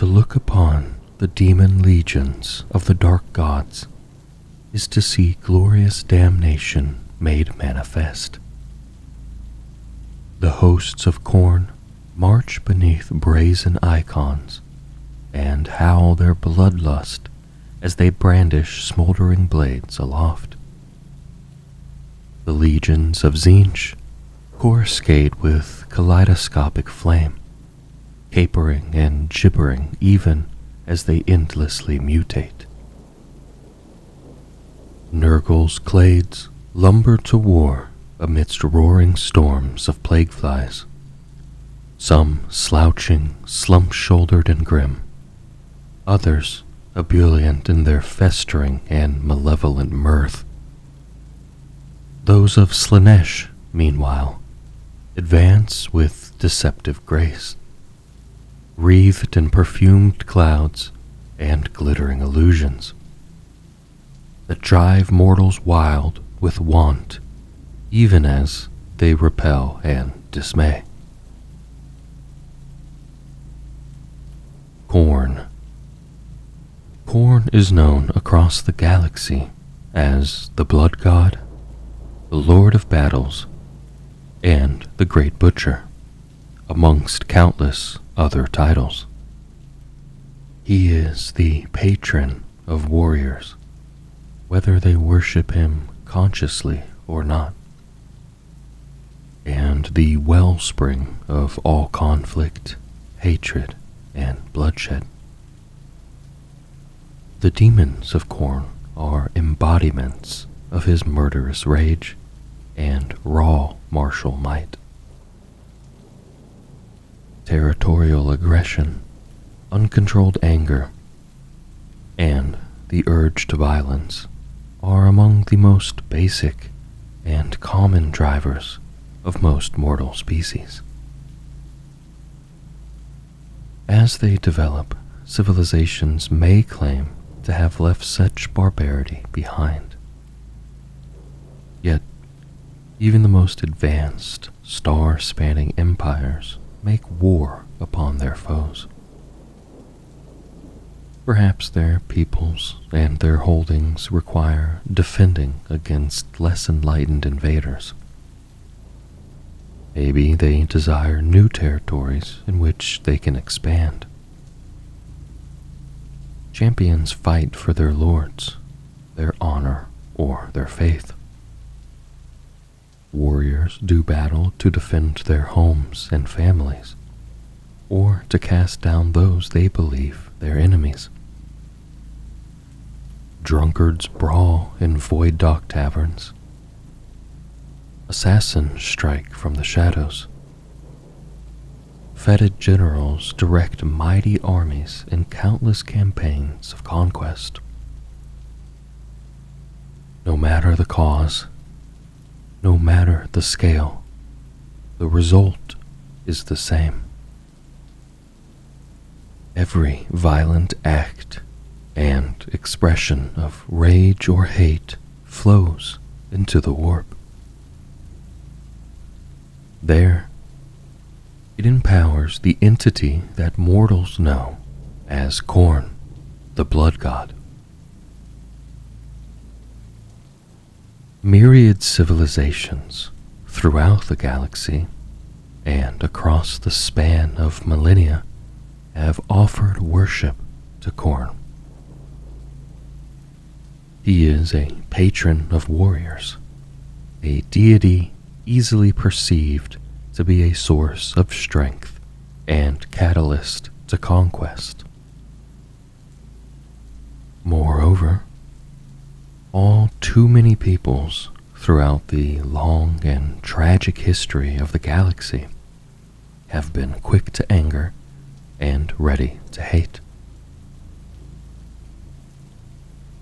To look upon the demon legions of the dark gods is to see glorious damnation made manifest. The hosts of Khorne march beneath brazen icons and howl their bloodlust as they brandish smoldering blades aloft. The legions of Tzeentch coruscate with kaleidoscopic flame, capering and gibbering even as they endlessly mutate. Nurgle's clades lumber to war amidst roaring storms of plague flies, some slouching, slump-shouldered and grim, others ebullient in their festering and malevolent mirth. Those of Slaanesh, meanwhile, advance with deceptive grace, wreathed in perfumed clouds and glittering illusions that drive mortals wild with want, even as they repel and dismay. Khorne. Khorne is known across the galaxy as the Blood God, the Lord of Battles, and the Great Butcher, amongst countless other titles. He is the patron of warriors, whether they worship him consciously or not, and the wellspring of all conflict, hatred, and bloodshed. The demons of Khorne are embodiments of his murderous rage and raw martial might. Territorial aggression, uncontrolled anger, and the urge to violence are among the most basic and common drivers of most mortal species. As they develop, civilizations may claim to have left such barbarity behind. Yet, even the most advanced, star-spanning empires make war upon their foes. Perhaps their peoples and their holdings require defending against less enlightened invaders. Maybe they desire new territories in which they can expand. Champions fight for their lords, their honor, or their faith. Warriors do battle to defend their homes and families, or to cast down those they believe their enemies. Drunkards brawl in void dock taverns. Assassins strike from the shadows. Fetid generals direct mighty armies in countless campaigns of conquest. No matter the cause, no matter the scale, the result is the same. Every violent act and expression of rage or hate flows into the warp. There, it empowers the entity that mortals know as Khorne, the Blood God. Myriad civilizations throughout the galaxy and across the span of millennia have offered worship to Khorne. He is a patron of warriors, a deity easily perceived to be a source of strength and catalyst to conquest. Moreover, all too many peoples throughout the long and tragic history of the galaxy have been quick to anger and ready to hate.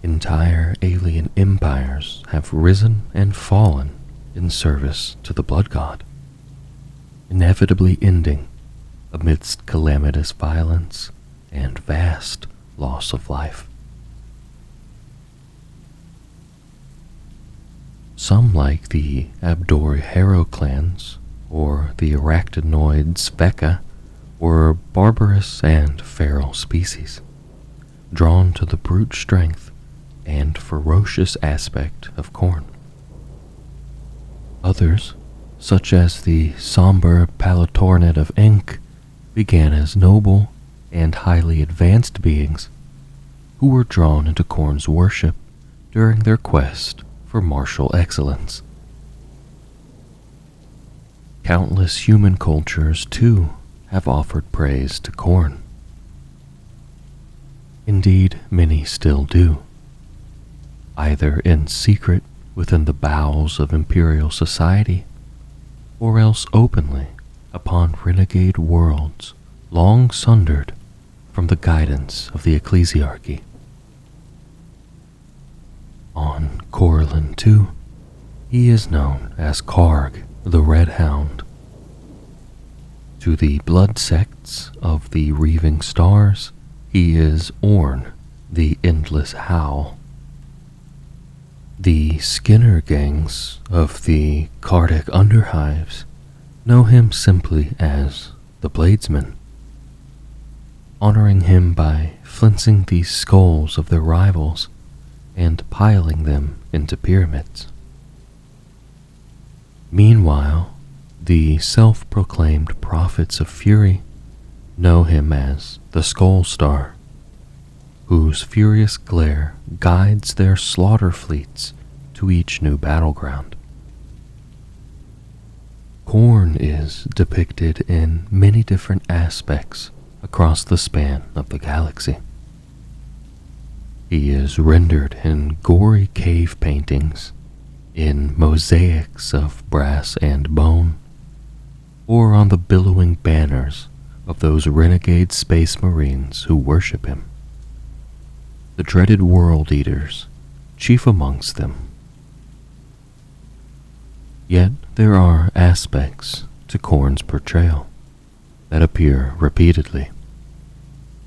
Entire alien empires have risen and fallen in service to the Blood God, inevitably ending amidst calamitous violence and vast loss of life. Some, like the Abdor Harrow clans or the arachnoid Sveka, were barbarous and feral species, drawn to the brute strength and ferocious aspect of corn. Others, such as the somber palatornate of Ink, began as noble and highly advanced beings who were drawn into corn's worship during their quest for martial excellence. Countless human cultures, too, have offered praise to corn. Indeed, many still do, either in secret within the bowels of imperial society, or else openly upon renegade worlds long sundered from the guidance of the ecclesiarchy. On Corlin, too, he is known as Karg, the Red Hound. To the blood sects of the Reaving Stars, he is Orn, the Endless Howl. The Skinner gangs of the Cardic Underhives know him simply as the Bladesman, honoring him by flensing the skulls of their rivals and piling them into pyramids. Meanwhile, the self-proclaimed prophets of fury know him as the Skull Star, whose furious glare guides their slaughter fleets to each new battleground. Khorne is depicted in many different aspects across the span of the galaxy. He is rendered in gory cave paintings, in mosaics of brass and bone, or on the billowing banners of those renegade space marines who worship him, the dreaded World Eaters, chief amongst them. Yet there are aspects to Khorne's portrayal that appear repeatedly,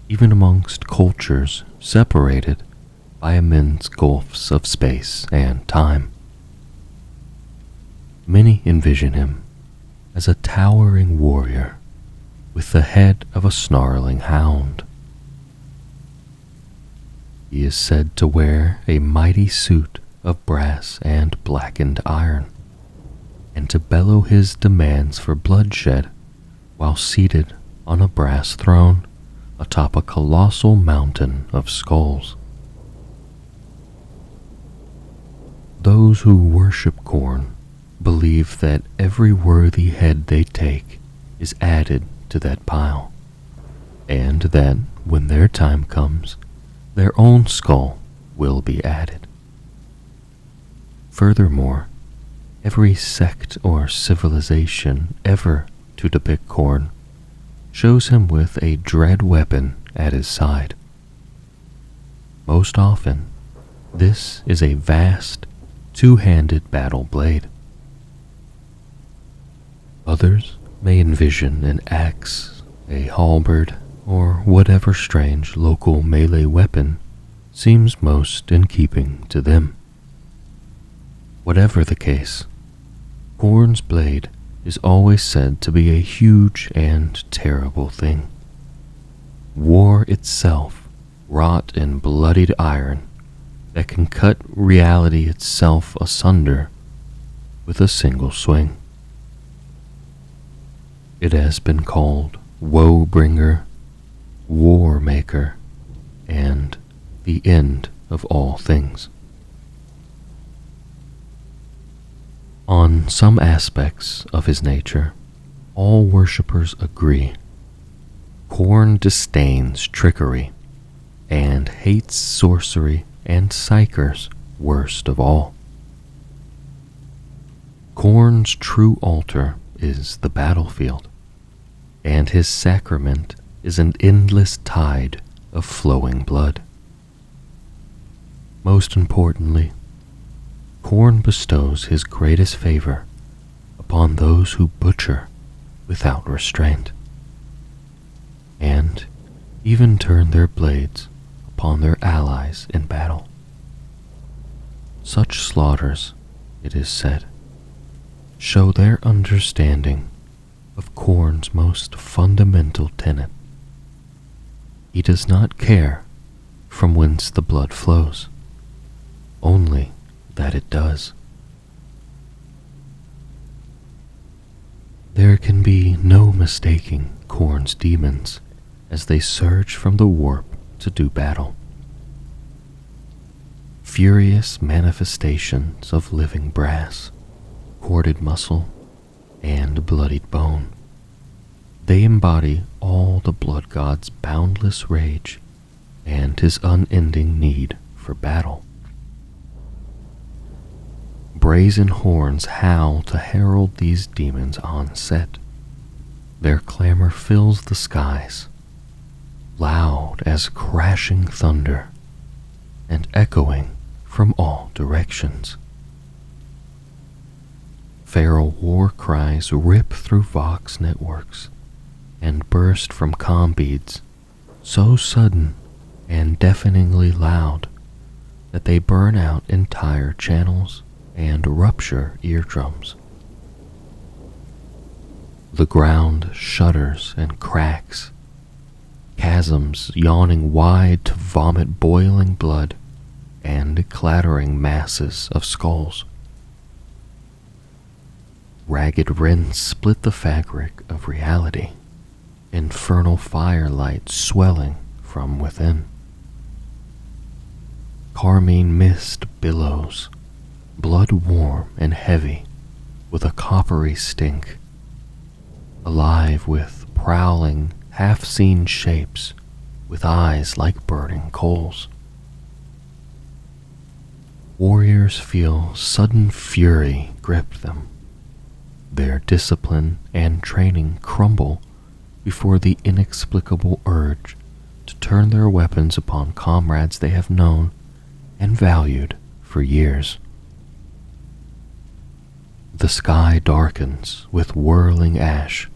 even amongst cultures separated by immense gulfs of space and time. Many envision him as a towering warrior with the head of a snarling hound. He is said to wear a mighty suit of brass and blackened iron, and to bellow his demands for bloodshed while seated on a brass throne atop a colossal mountain of skulls. Those who worship Khorne believe that every worthy head they take is added to that pile, and that when their time comes, their own skull will be added. Furthermore, every sect or civilization ever to depict Khorne shows him with a dread weapon at his side. Most often, this is a vast, two-handed battle blade. Others may envision an axe, a halberd, or whatever strange local melee weapon seems most in keeping to them. Whatever the case, Khorne's blade is always said to be a huge and terrible thing. War itself, wrought in bloodied iron, that can cut reality itself asunder with a single swing. It has been called Woe-bringer, War-maker, and the end of all things. On some aspects of his nature, all worshippers agree. Khorne disdains trickery and hates sorcery and psychers worst of all. Khorne's true altar is the battlefield, and his sacrament is an endless tide of flowing blood. Most importantly, Khorne bestows his greatest favor upon those who butcher without restraint, and even turn their blades upon their allies in battle. Such slaughters, it is said, show their understanding of Khorne's most fundamental tenet. He does not care from whence the blood flows, only that it does. There can be no mistaking Khorne's demons as they surge from the warp to do battle. Furious manifestations of living brass, corded muscle, and bloodied bone. They embody all the blood god's boundless rage and his unending need for battle. Brazen horns howl to herald these demons on set. Their clamor fills the skies, loud as crashing thunder, and echoing from all directions. Feral war cries rip through Vox networks and burst from comm beads so sudden and deafeningly loud that they burn out entire channels and rupture eardrums. The ground shudders and cracks, chasms yawning wide to vomit boiling blood and clattering masses of skulls. Ragged rents split the fabric of reality, infernal firelight swelling from within. Carmine mist billows, blood warm and heavy with a coppery stink, alive with prowling, half-seen shapes with eyes like burning coals. Warriors feel sudden fury grip them. Their discipline and training crumble before the inexplicable urge to turn their weapons upon comrades they have known and valued for years. The sky darkens with whirling ash,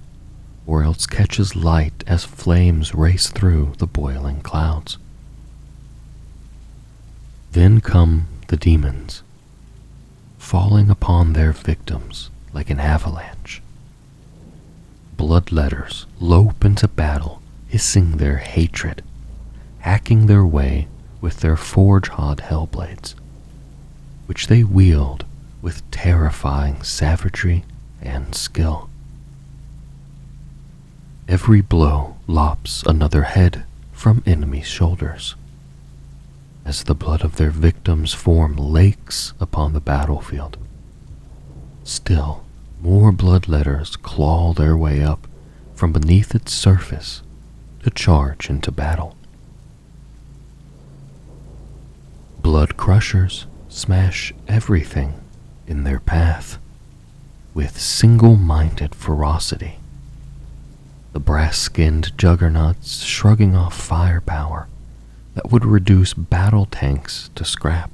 or else catches light as flames race through the boiling clouds. Then come the demons, falling upon their victims like an avalanche. Bloodletters lope into battle, hissing their hatred, hacking their way with their forge-hod hellblades, which they wield with terrifying savagery and skill. Every blow lops another head from enemies' shoulders, as the blood of their victims form lakes upon the battlefield. Still, more bloodletters claw their way up from beneath its surface to charge into battle. Blood crushers smash everything in their path with single-minded ferocity. The brass-skinned juggernauts shrugging off firepower that would reduce battle tanks to scrap.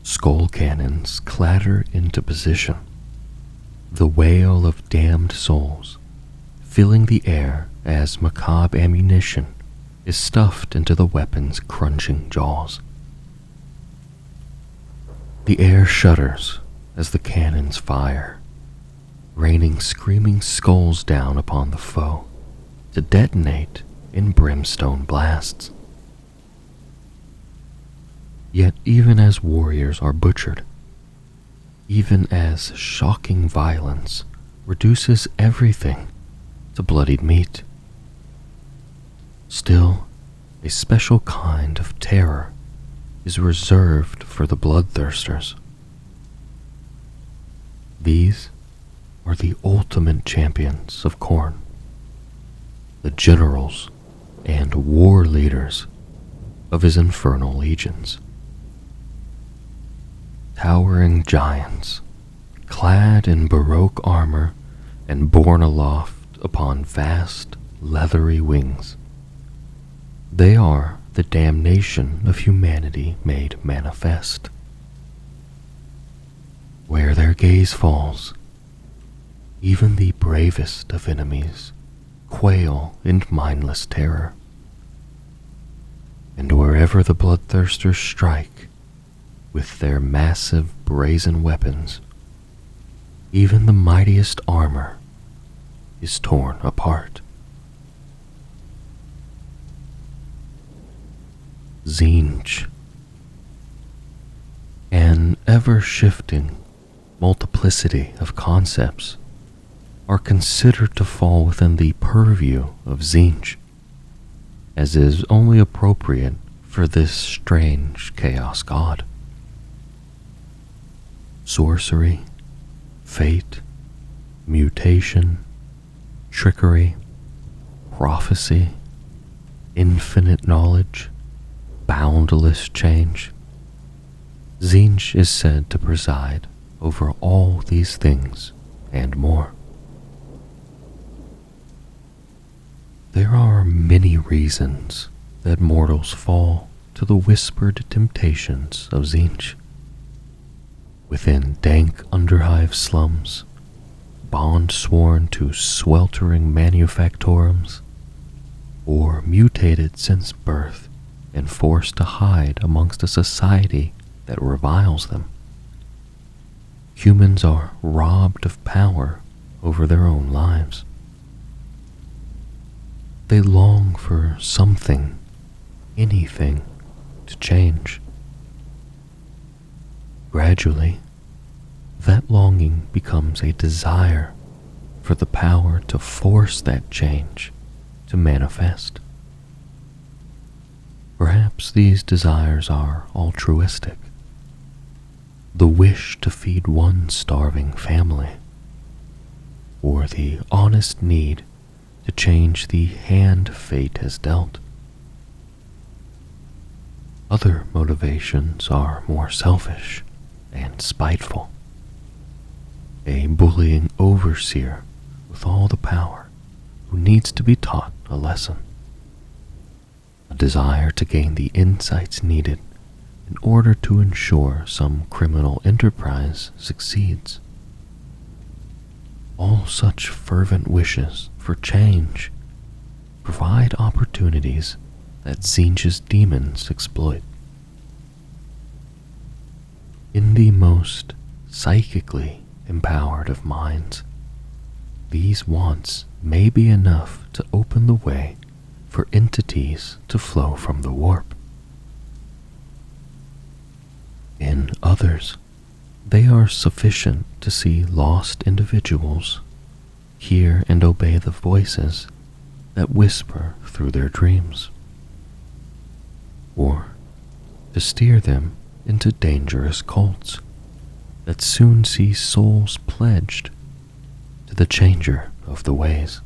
Skull cannons clatter into position, the wail of damned souls filling the air as macabre ammunition is stuffed into the weapon's crunching jaws. The air shudders as the cannons fire, raining screaming skulls down upon the foe to detonate in brimstone blasts. Yet even as warriors are butchered, even as shocking violence reduces everything to bloodied meat, still a special kind of terror is reserved for the bloodthirsters. These are the ultimate champions of Khorne, the generals and war leaders of his infernal legions. Towering giants, clad in Baroque armor and borne aloft upon vast, leathery wings. They are the damnation of humanity made manifest. Where their gaze falls, even the bravest of enemies quail in mindless terror. And wherever the bloodthirsters strike with their massive brazen weapons, even the mightiest armor is torn apart. Tzeentch. An ever-shifting multiplicity of concepts are considered to fall within the purview of Tzeentch, as is only appropriate for this strange chaos god. Sorcery, fate, mutation, trickery, prophecy, infinite knowledge, boundless change. Tzeentch is said to preside over all these things and more. There are many reasons that mortals fall to the whispered temptations of Tzeentch. Within dank underhive slums, bond sworn to sweltering manufactorums, or mutated since birth and forced to hide amongst a society that reviles them. Humans are robbed of power over their own lives. They long for something, anything, to change. Gradually, that longing becomes a desire for the power to force that change to manifest. Perhaps these desires are altruistic. The wish to feed one starving family, or the honest need to change the hand fate has dealt. Other motivations are more selfish and spiteful. A bullying overseer with all the power who needs to be taught a lesson. A desire to gain the insights needed in order to ensure some criminal enterprise succeeds. All such fervent wishes for change provide opportunities that Tzeentch's demons exploit. In the most psychically empowered of minds, these wants may be enough to open the way for entities to flow from the warp. In others, they are sufficient to see lost individuals, hear and obey the voices that whisper through their dreams, or to steer them into dangerous cults that soon see souls pledged to the changer of the ways.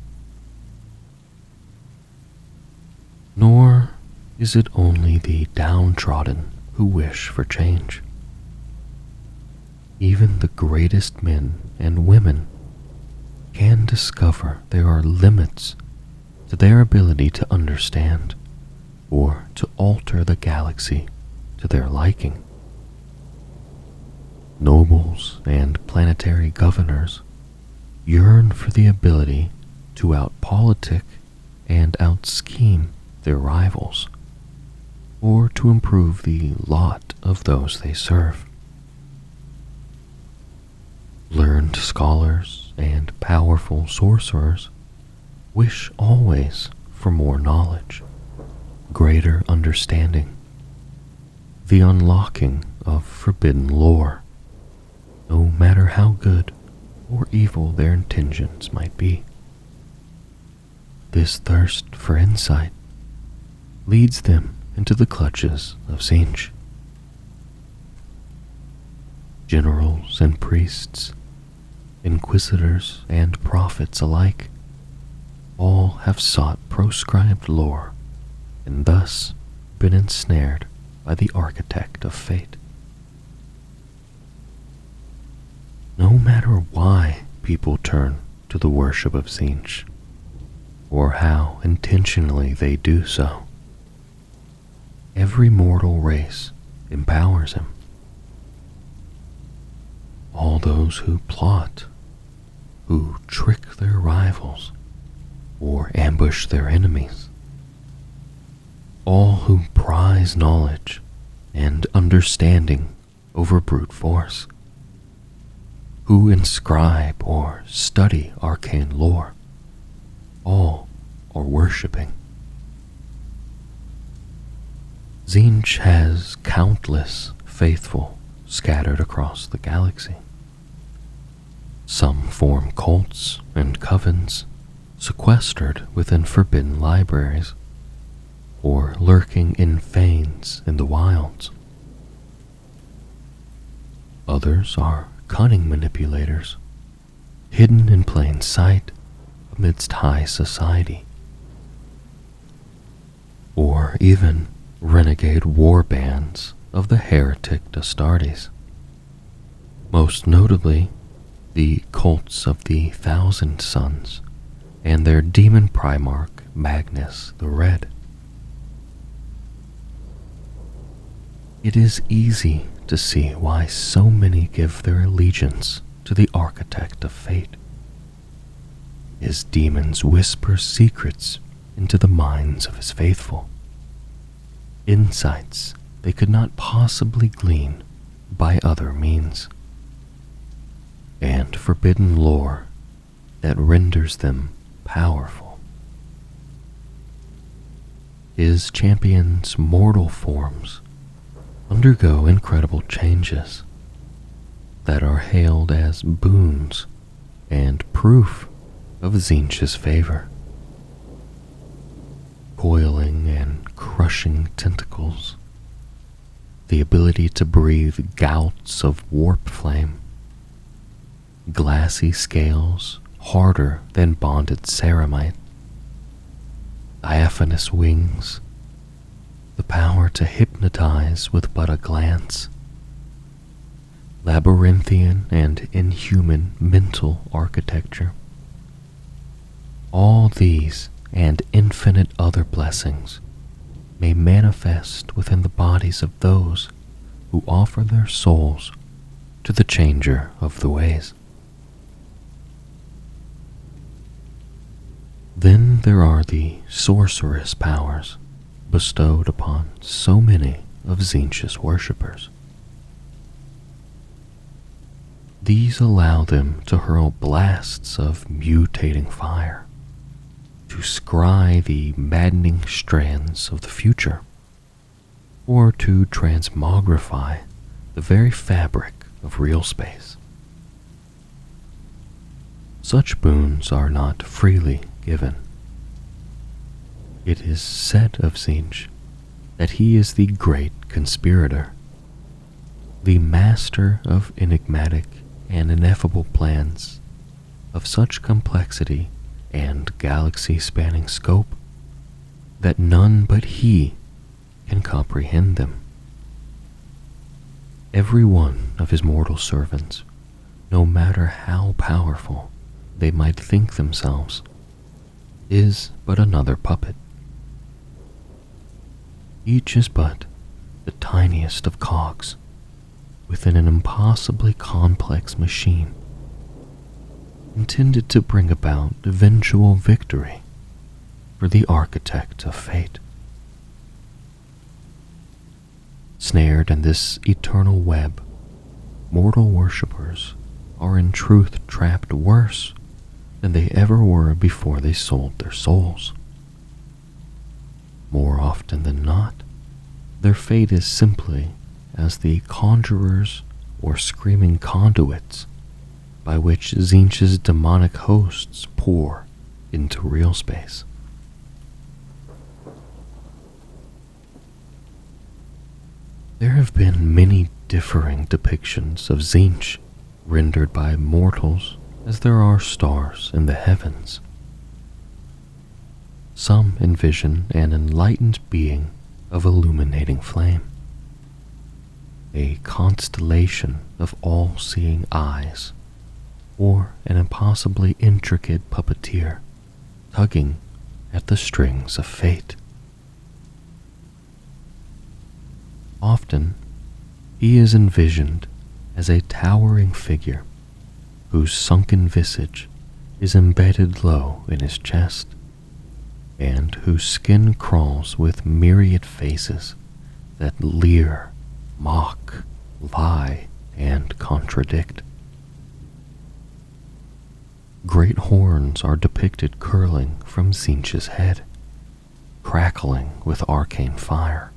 Nor is it only the downtrodden who wish for change. Even the greatest men and women can discover there are limits to their ability to understand or to alter the galaxy to their liking. Nobles and planetary governors yearn for the ability to outpolitic and outscheme their rivals, or to improve the lot of those they serve. Learned scholars and powerful sorcerers wish always for more knowledge, greater understanding, the unlocking of forbidden lore, no matter how good or evil their intentions might be. This thirst for insight leads them into the clutches of Tzeentch. Generals and priests, inquisitors and prophets alike, all have sought proscribed lore and thus been ensnared by the architect of fate. No matter why people turn to the worship of Tzeentch, or how intentionally they do so, every mortal race empowers him. All those who plot, who trick their rivals, or ambush their enemies, all who prize knowledge and understanding over brute force, who inscribe or study arcane lore, all are worshipping. Tzeentch has countless faithful scattered across the galaxy. Some form cults and covens sequestered within forbidden libraries, or lurking in fanes in the wilds. Others are cunning manipulators, hidden in plain sight amidst high society, or even renegade war bands of the Heretic Astartes, most notably the cults of the Thousand Sons and their demon primarch Magnus the Red. It is easy to see why so many give their allegiance to the Architect of Fate. His demons whisper secrets into the minds of his faithful, insights they could not possibly glean by other means, and forbidden lore that renders them powerful. His champions' mortal forms undergo incredible changes that are hailed as boons and proof of Tzeentch's favor. Coiling and crushing tentacles, the ability to breathe gouts of warp flame, glassy scales harder than bonded ceramite, diaphanous wings, the power to hypnotize with but a glance, labyrinthian and inhuman mental architecture. All these and infinite other blessings may manifest within the bodies of those who offer their souls to the changer of the ways. Then there are the sorcerous powers bestowed upon so many of Tzeentch's worshippers. These allow them to hurl blasts of mutating fire, to scry the maddening strands of the future, or to transmogrify the very fabric of real space. Such boons are not freely given. It is said of Tzeentch that he is the great conspirator, the master of enigmatic and ineffable plans of such complexity and galaxy-spanning scope that none but he can comprehend them. Every one of his mortal servants, no matter how powerful they might think themselves, is but another puppet. Each is but the tiniest of cogs within an impossibly complex machine, intended to bring about eventual victory for the Architect of Fate. Snared in this eternal web, mortal worshippers are in truth trapped worse than they ever were before they sold their souls. More often than not, their fate is simply as the conjurers or screaming conduits by which Tzeentch's demonic hosts pour into real space. There have been many differing depictions of Tzeentch rendered by mortals as there are stars in the heavens. Some envision an enlightened being of illuminating flame, a constellation of all-seeing eyes, or an impossibly intricate puppeteer tugging at the strings of fate. Often, he is envisioned as a towering figure whose sunken visage is embedded low in his chest, and whose skin crawls with myriad faces that leer, mock, lie, and contradict. Great horns are depicted curling from Tzeentch's head, crackling with arcane fire,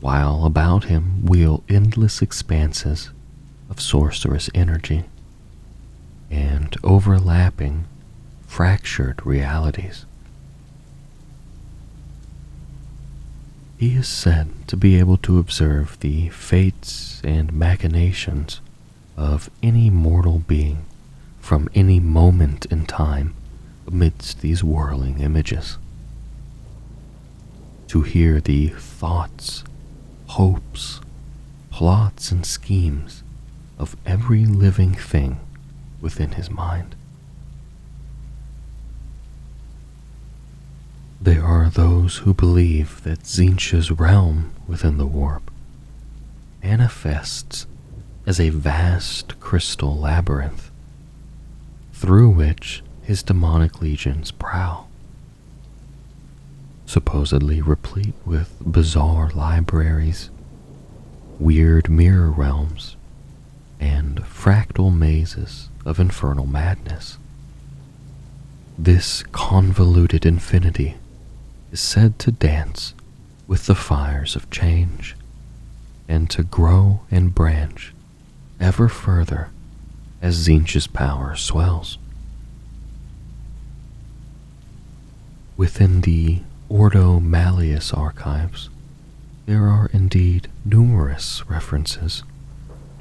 while about him wheel endless expanses of sorcerous energy and overlapping, fractured realities. He is said to be able to observe the fates and machinations of any mortal being from any moment in time amidst these whirling images. To hear the thoughts, hopes, plots, and schemes of every living thing within his mind. There are those who believe that Tzeentch's realm within the warp manifests as a vast crystal labyrinth through which his demonic legions prowl, supposedly replete with bizarre libraries, weird mirror realms, and fractal mazes of infernal madness. This convoluted infinity is said to dance with the fires of change and to grow and branch ever further as Tzeentch's power swells. Within the Ordo Malleus archives, there are indeed numerous references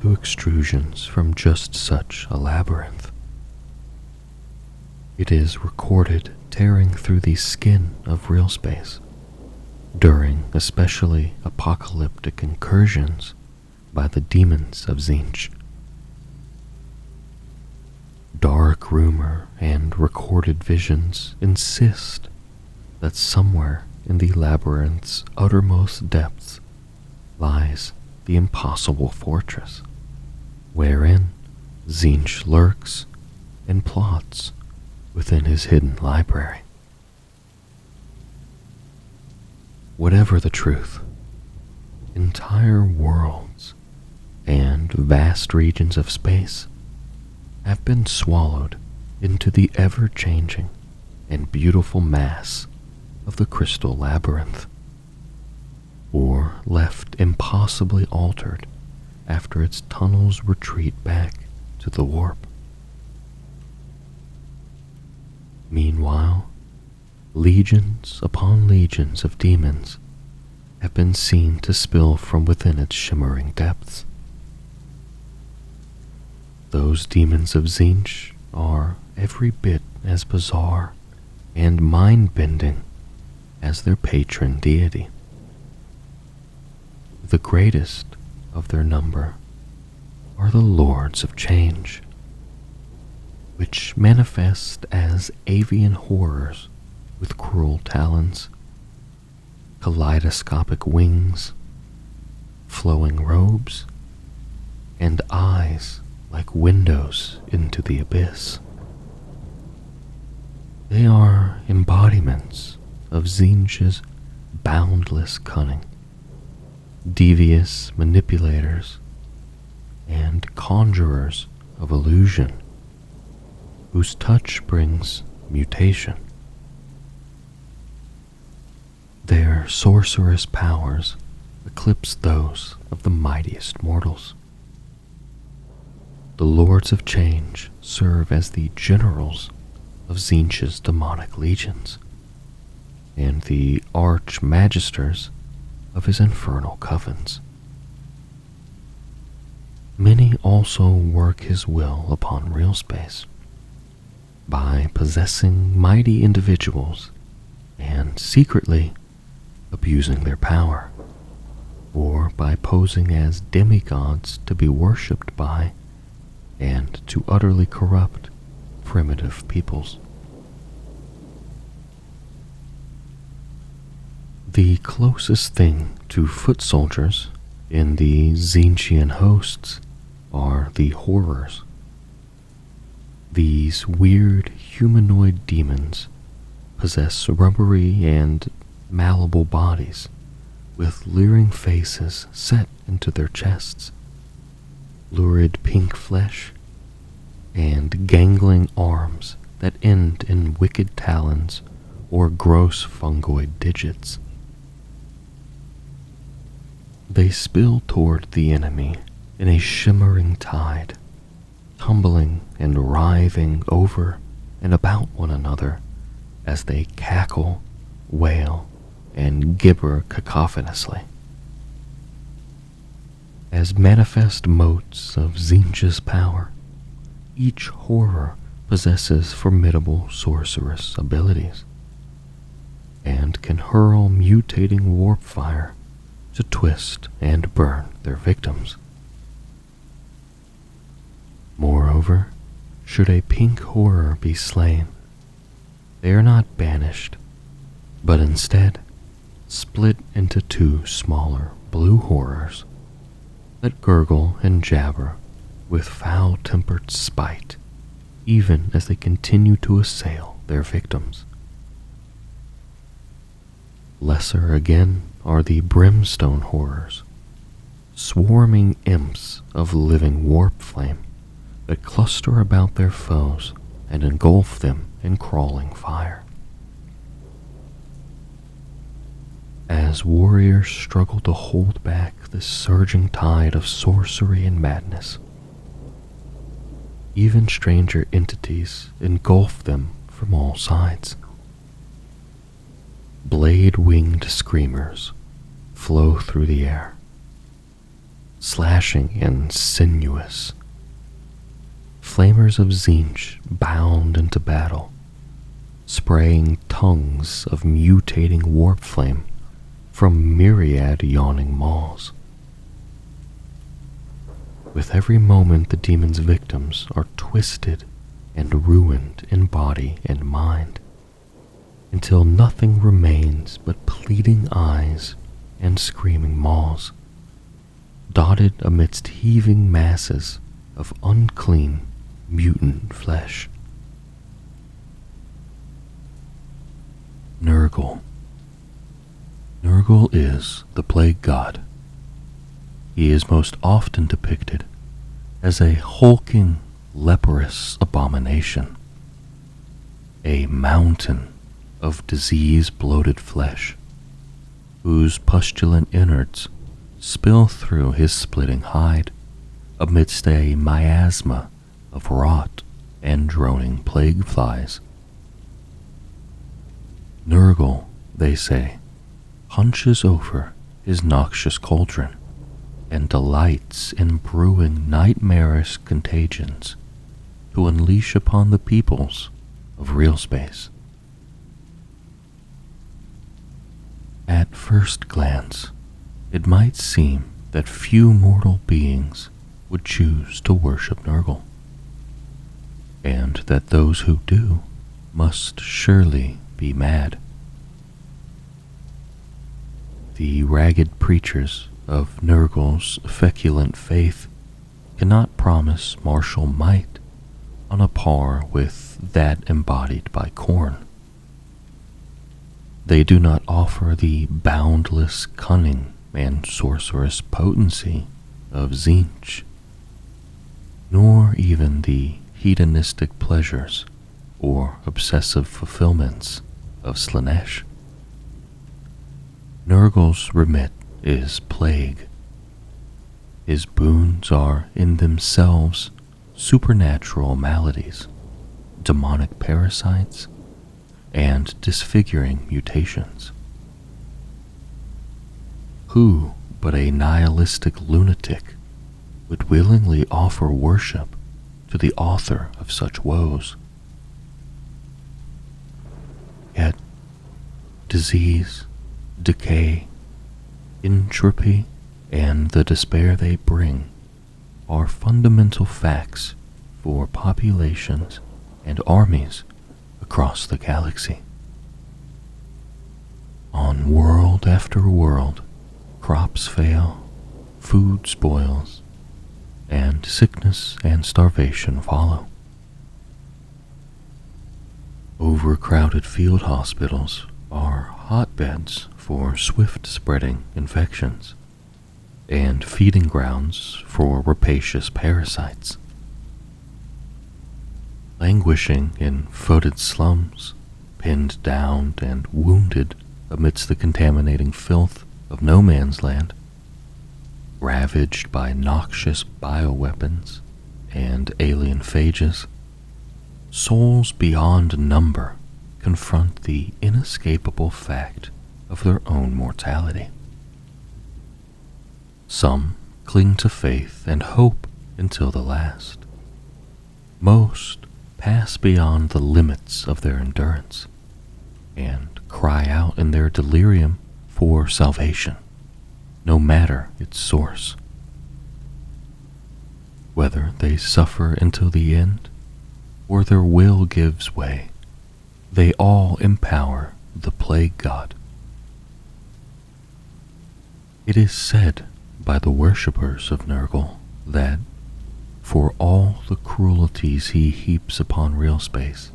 to extrusions from just such a labyrinth. It is recorded tearing through the skin of real space during especially apocalyptic incursions by the demons of Tzeentch. Dark rumor and recorded visions insist that somewhere in the labyrinth's uttermost depths lies the impossible fortress, wherein Tzeentch lurks and plots within his hidden library. Whatever the truth, entire worlds and vast regions of space have been swallowed into the ever-changing and beautiful mass of the crystal labyrinth, or left impossibly altered after its tunnels retreat back to the warp. Meanwhile, legions upon legions of demons have been seen to spill from within its shimmering depths. Those demons of Tzeentch are every bit as bizarre and mind-bending as their patron deity. The greatest of their number are the Lords of Change, which manifest as avian horrors with cruel talons, kaleidoscopic wings, flowing robes, and eyes like windows into the abyss. They are embodiments of Tzeentch's boundless cunning, devious manipulators, and conjurers of illusion, whose touch brings mutation. Their sorcerous powers eclipse those of the mightiest mortals. The Lords of Change serve as the generals of Tzeentch's demonic legions, and the arch-magisters of his infernal covens. Many also work his will upon real space by possessing mighty individuals and secretly abusing their power, or by posing as demigods to be worshipped by and to utterly corrupt primitive peoples. The closest thing to foot soldiers in the Tzeentchian hosts are the Horrors. These weird humanoid demons possess rubbery and malleable bodies with leering faces set into their chests, lurid pink flesh, and gangling arms that end in wicked talons or gross fungoid digits. They spill toward the enemy in a shimmering tide, tumbling and writhing over and about one another as they cackle, wail, and gibber cacophonously. As manifest motes of Tzeentch's power, each horror possesses formidable sorceress abilities and can hurl mutating warp fire to twist and burn their victims. Moreover, should a pink horror be slain, they are not banished, but instead split into two smaller blue horrors that gurgle and jabber with foul-tempered spite even as they continue to assail their victims. Lesser again are the brimstone horrors, swarming imps of living warp flame that cluster about their foes and engulf them in crawling fire. As warriors struggle to hold back the surging tide of sorcery and madness, even stranger entities engulf them from all sides. Blade-winged screamers flow through the air, slashing and sinuous. Flamers of Tzeentch bound into battle, spraying tongues of mutating warp flame from myriad yawning maws. With every moment, the demon's victims are twisted and ruined in body and mind, until nothing remains but pleading eyes and screaming maws, dotted amidst heaving masses of unclean, mutant flesh. Nurgle. Nurgle is the plague god. He is most often depicted as a hulking, leprous abomination, a mountain of disease-bloated flesh, whose pustulant innards spill through his splitting hide amidst a miasma of rot and droning plague flies. Nurgle, they say, hunches over his noxious cauldron and delights in brewing nightmarish contagions to unleash upon the peoples of real space. At first glance, it might seem that few mortal beings would choose to worship Nurgle, and that those who do must surely be mad. The ragged preachers of Nurgle's feculent faith cannot promise martial might on a par with that embodied by Khorne. They do not offer the boundless cunning and sorcerous potency of Tzeentch, nor even the hedonistic pleasures or obsessive fulfillments of Slaanesh. Nurgle's remit is plague. His boons are in themselves supernatural maladies, demonic parasites, and disfiguring mutations. Who but a nihilistic lunatic would willingly offer worship to the author of such woes? Yet, disease, decay, entropy, and the despair they bring are fundamental facts for populations and armies across the galaxy. On world after world, crops fail, food spoils, and sickness and starvation follow. Overcrowded field hospitals are hotbeds for swift-spreading infections and feeding grounds for rapacious parasites. languishing in footed slums, pinned down and wounded amidst the contaminating filth of no man's land, ravaged by noxious bioweapons and alien phages, souls beyond number confront the inescapable fact of their own mortality. Some cling to faith and hope until the last. Most pass beyond the limits of their endurance and cry out in their delirium for salvation, no matter its source. Whether they suffer until the end or their will gives way, they all empower the plague god. It is said by the worshippers of Nurgle that, for all the cruelties he heaps upon real space,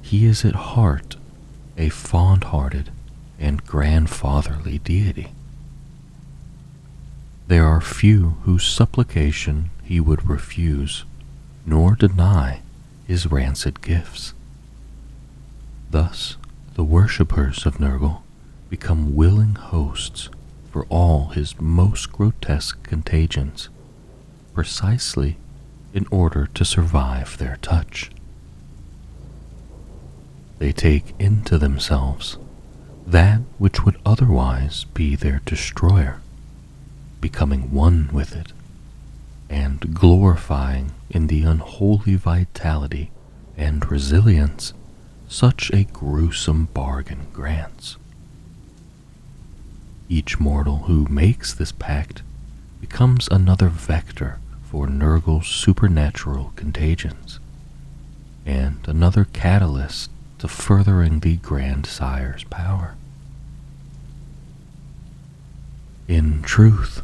he is at heart a fond-hearted and grandfatherly deity. There are few whose supplication he would refuse, nor deny his rancid gifts. Thus, the worshippers of Nurgle become willing hosts for all his most grotesque contagions, precisely in order to survive their touch. They take into themselves that which would otherwise be their destroyer, becoming one with it, and glorifying in the unholy vitality and resilience such a gruesome bargain grants. Each mortal who makes this pact becomes another vector for Nurgle's supernatural contagions, and another catalyst to furthering the grandsire's power. In truth,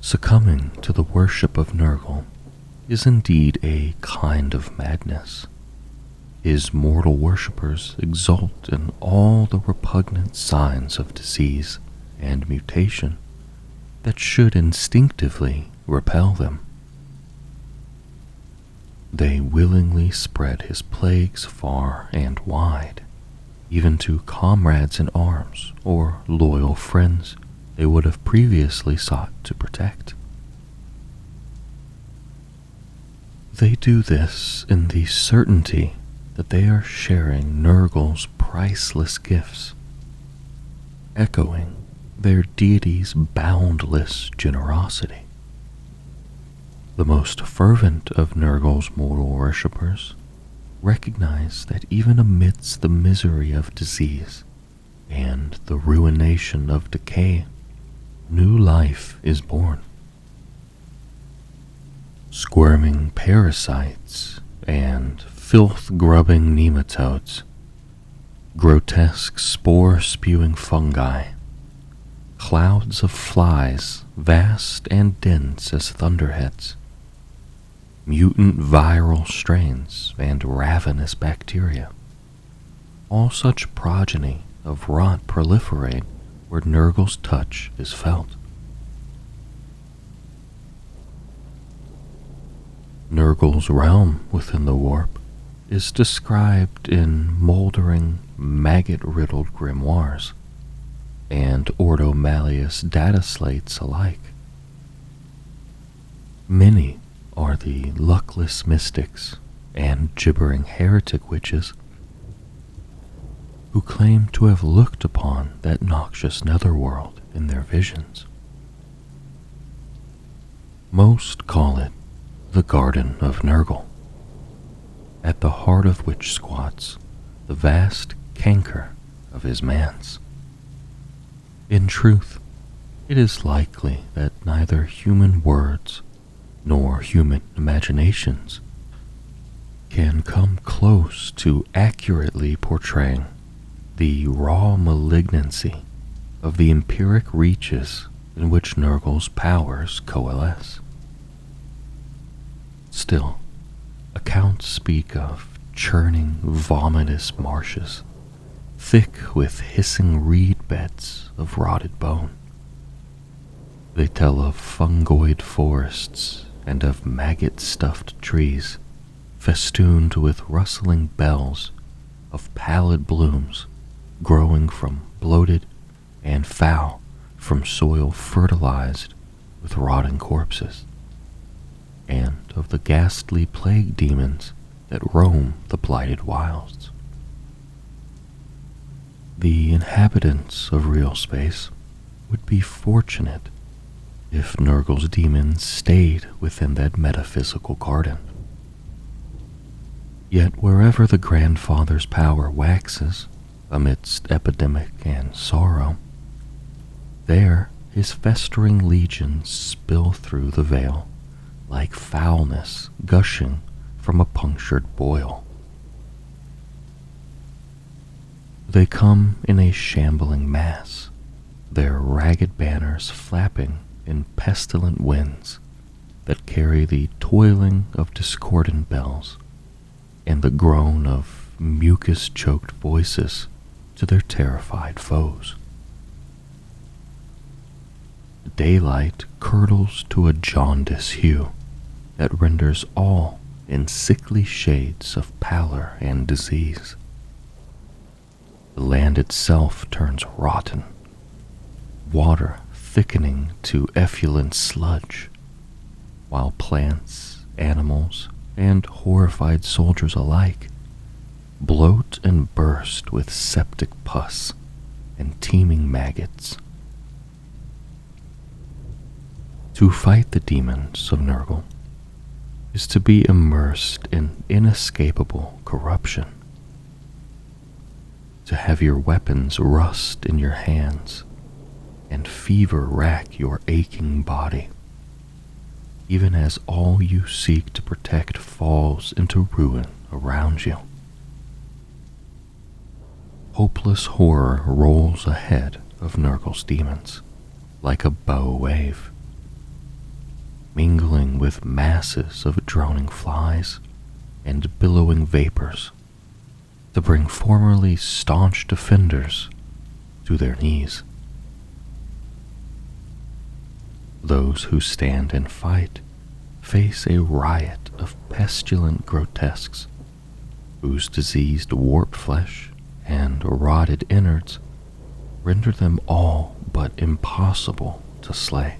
succumbing to the worship of Nurgle is indeed a kind of madness. His mortal worshippers exult in all the repugnant signs of disease and mutation that should instinctively repel them. They willingly spread his plagues far and wide, even to comrades in arms or loyal friends they would have previously sought to protect. They do this in the certainty that they are sharing Nurgle's priceless gifts, echoing their deity's boundless generosity. The most fervent of Nurgle's mortal worshippers recognize that even amidst the misery of disease and the ruination of decay, new life is born. Squirming parasites and filth-grubbing nematodes, grotesque spore-spewing fungi, clouds of flies vast and dense as thunderheads, mutant viral strains and ravenous bacteria. All such progeny of rot proliferate where Nurgle's touch is felt. Nurgle's realm within the warp is described in moldering, maggot-riddled grimoires and ordo-malleus data slates alike. Many are the luckless mystics and gibbering heretic witches who claim to have looked upon that noxious netherworld in their visions. Most call it the Garden of Nurgle, at the heart of which squats the vast canker of his manse. In truth, it is likely that neither human words nor human imaginations can come close to accurately portraying the raw malignancy of the empiric reaches in which Nurgle's powers coalesce. Still, accounts speak of churning, vomitous marshes, thick with hissing reed beds of rotted bone. They tell of fungoid forests and of maggot-stuffed trees festooned with rustling bells of pallid blooms growing from bloated and foul from soil fertilized with rotting corpses, and of the ghastly plague demons that roam the blighted wilds. The inhabitants of real space would be fortunate if Nurgle's demons stayed within that metaphysical garden. Yet wherever the grandfather's power waxes amidst epidemic and sorrow, there his festering legions spill through the veil like foulness gushing from a punctured boil. They come in a shambling mass, their ragged banners flapping in pestilent winds that carry the toiling of discordant bells and the groan of mucus-choked voices to their terrified foes. Daylight curdles to a jaundice hue that renders all in sickly shades of pallor and disease. The land itself turns rotten, water thickening to effluent sludge, while plants, animals, and horrified soldiers alike bloat and burst with septic pus and teeming maggots. To fight the demons of Nurgle is to be immersed in inescapable corruption, to have your weapons rust in your hands and fever rack your aching body, even as all you seek to protect falls into ruin around you. Hopeless horror rolls ahead of Nurgle's demons like a bow wave, mingling with masses of droning flies and billowing vapors to bring formerly staunch defenders to their knees. Those who stand and fight face a riot of pestilent grotesques whose diseased warped flesh and rotted innards render them all but impossible to slay.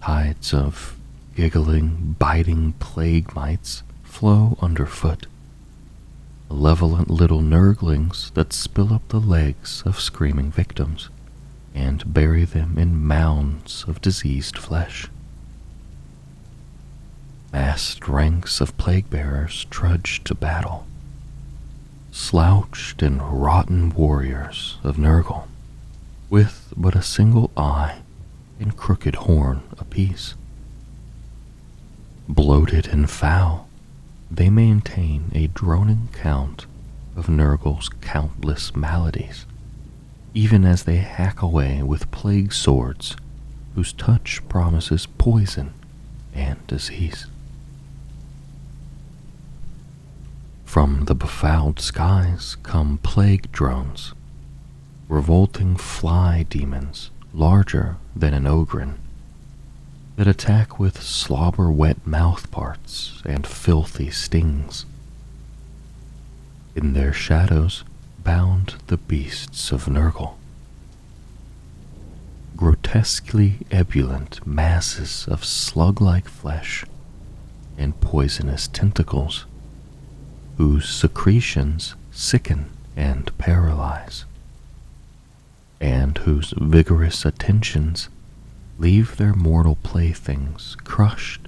Tides of giggling, biting plague mites flow underfoot, malevolent little nurglings that spill up the legs of screaming victims and bury them in mounds of diseased flesh. Massed ranks of plague-bearers trudge to battle, slouched and rotten warriors of Nurgle, with but a single eye and crooked horn apiece. Bloated and foul, they maintain a droning count of Nurgle's countless maladies, even as they hack away with plague swords whose touch promises poison and disease. From the befouled skies come plague drones, revolting fly demons larger than an ogren, that attack with slobber-wet mouthparts and filthy stings. In their shadows bound the beasts of Nurgle, grotesquely ebullient masses of slug-like flesh and poisonous tentacles, whose secretions sicken and paralyze, and whose vigorous attentions leave their mortal playthings crushed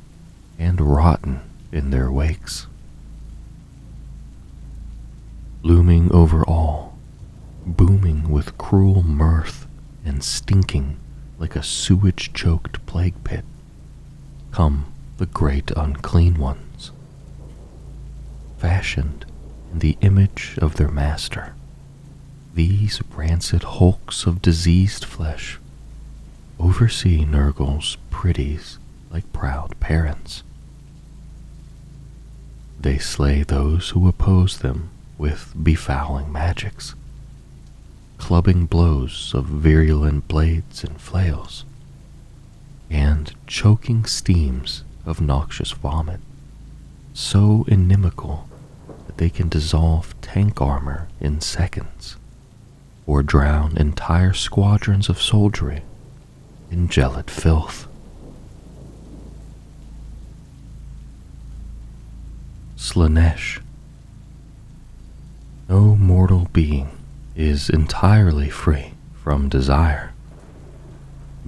and rotten in their wakes. Looming over all, booming with cruel mirth and stinking like a sewage-choked plague pit, come the great unclean ones, fashioned in the image of their master. These rancid hulks of diseased flesh oversee Nurgle's pretties like proud parents. They slay those who oppose them with befouling magics, clubbing blows of virulent blades and flails, and choking steams of noxious vomit, so inimical that they can dissolve tank armor in seconds, or drown entire squadrons of soldiery in gelid filth. Slaanesh. No mortal being is entirely free from desire,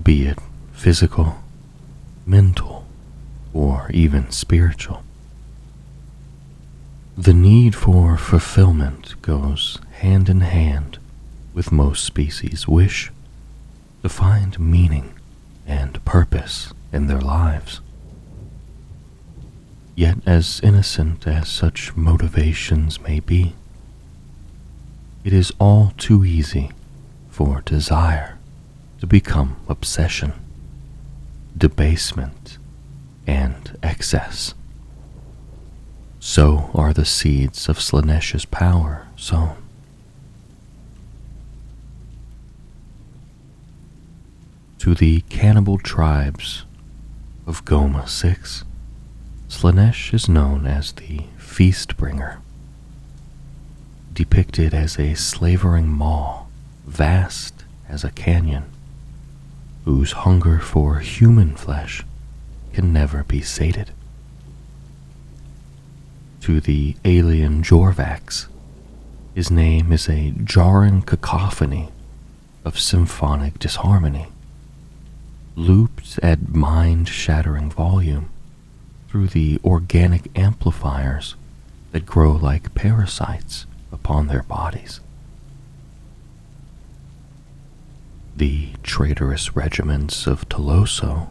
be it physical, mental, or even spiritual. The need for fulfillment goes hand in hand with most species' wish to find meaning and purpose in their lives. Yet, as innocent as such motivations may be, it is all too easy for desire to become obsession, debasement, and excess. So are the seeds of Slaanesh's power sown. To the cannibal tribes of Goma 6, Slaanesh is known as the Feast Bringer, depicted as a slavering maw vast as a canyon, whose hunger for human flesh can never be sated. To the alien Jorvax, his name is a jarring cacophony of symphonic disharmony, looped at mind-shattering volume through the organic amplifiers that grow like parasites upon their bodies. The traitorous regiments of Toloso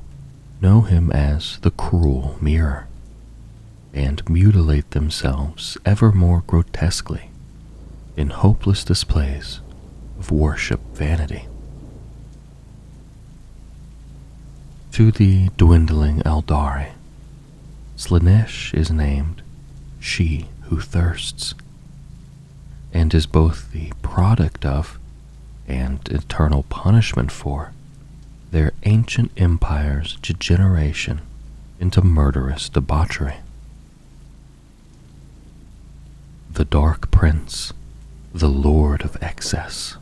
know him as the Cruel Mirror, and mutilate themselves ever more grotesquely in hopeless displays of worship vanity. To the dwindling Eldari, Slaanesh is named She Who Thirsts, and is both the product of and eternal punishment for their ancient empire's degeneration into murderous debauchery. The Dark Prince, the Lord of Excess,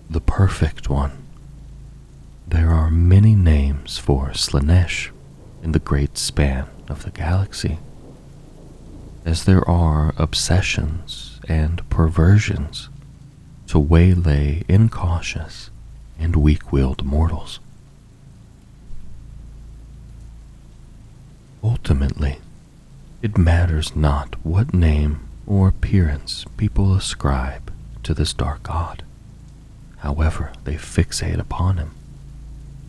the Perfect One. There are many names for Slaanesh in the great span of the galaxy, as there are obsessions and perversions to waylay incautious and weak-willed mortals. Ultimately, it matters not what name or appearance people ascribe to this dark god. However they fixate upon him,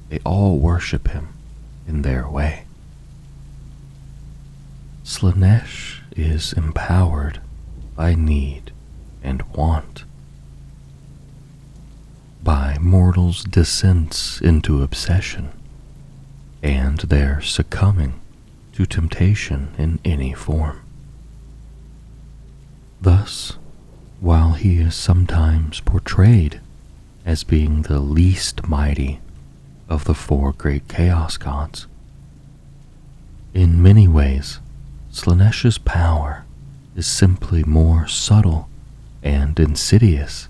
they all worship him in their way. Slaanesh is empowered by need and want, by mortals' descents into obsession, and their succumbing to temptation in any form. Thus, while he is sometimes portrayed as being the least mighty of the four great chaos gods, in many ways, Slaanesh's power is simply more subtle and insidious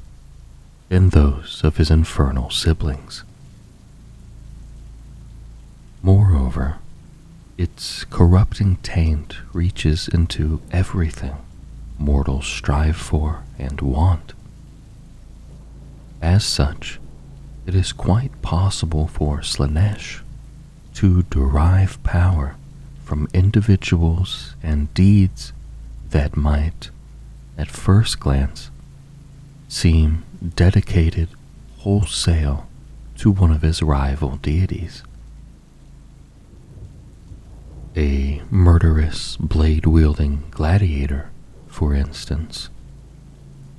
than those of his infernal siblings. Moreover, its corrupting taint reaches into everything mortals strive for and want. As such, it is quite possible for Slaanesh to derive power from individuals and deeds that might, at first glance, seem dedicated wholesale to one of his rival deities. A murderous, blade-wielding gladiator, for instance,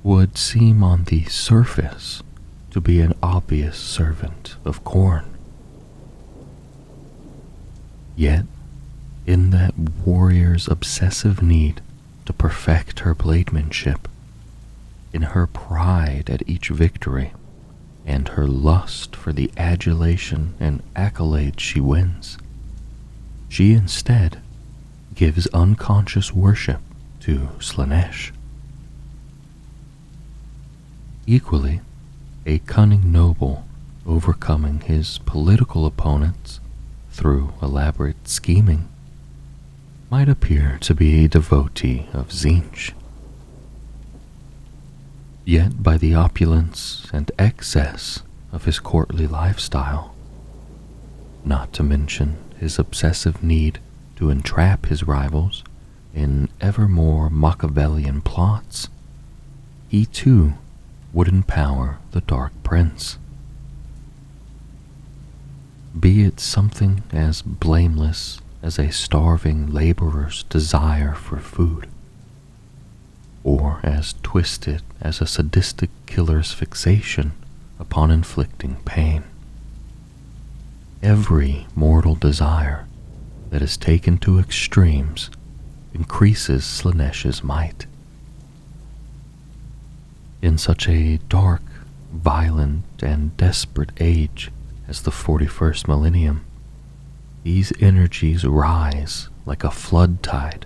would seem on the surface to be an obvious servant of Khorne. Yet, in that warrior's obsessive need to perfect her blademanship, in her pride at each victory, and her lust for the adulation and accolades she wins, she instead gives unconscious worship to Slaanesh. Equally, a cunning noble overcoming his political opponents through elaborate scheming might appear to be a devotee of Tzeentch. Yet by the opulence and excess of his courtly lifestyle, not to mention his obsessive need to entrap his rivals in ever more Machiavellian plots, he too would empower the Dark Prince. Be it something as blameless as a starving laborer's desire for food, or as twisted as a sadistic killer's fixation upon inflicting pain. Every mortal desire that is taken to extremes increases Slaanesh's might. In such a dark, violent, and desperate age as the 41st millennium, these energies rise like a flood tide.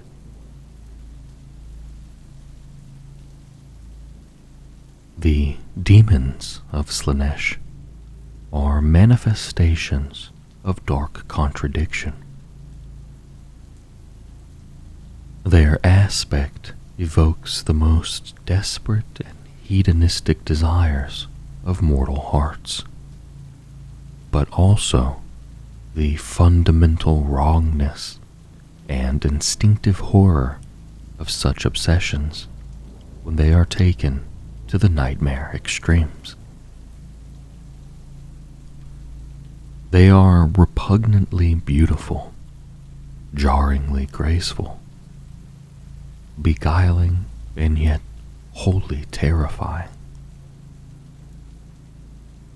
The demons of Slaanesh are manifestations of dark contradiction. Their aspect evokes the most desperate and hedonistic desires of mortal hearts, but also the fundamental wrongness and instinctive horror of such obsessions when they are taken to the nightmare extremes. They are repugnantly beautiful, jarringly graceful, beguiling and yet wholly terrifying.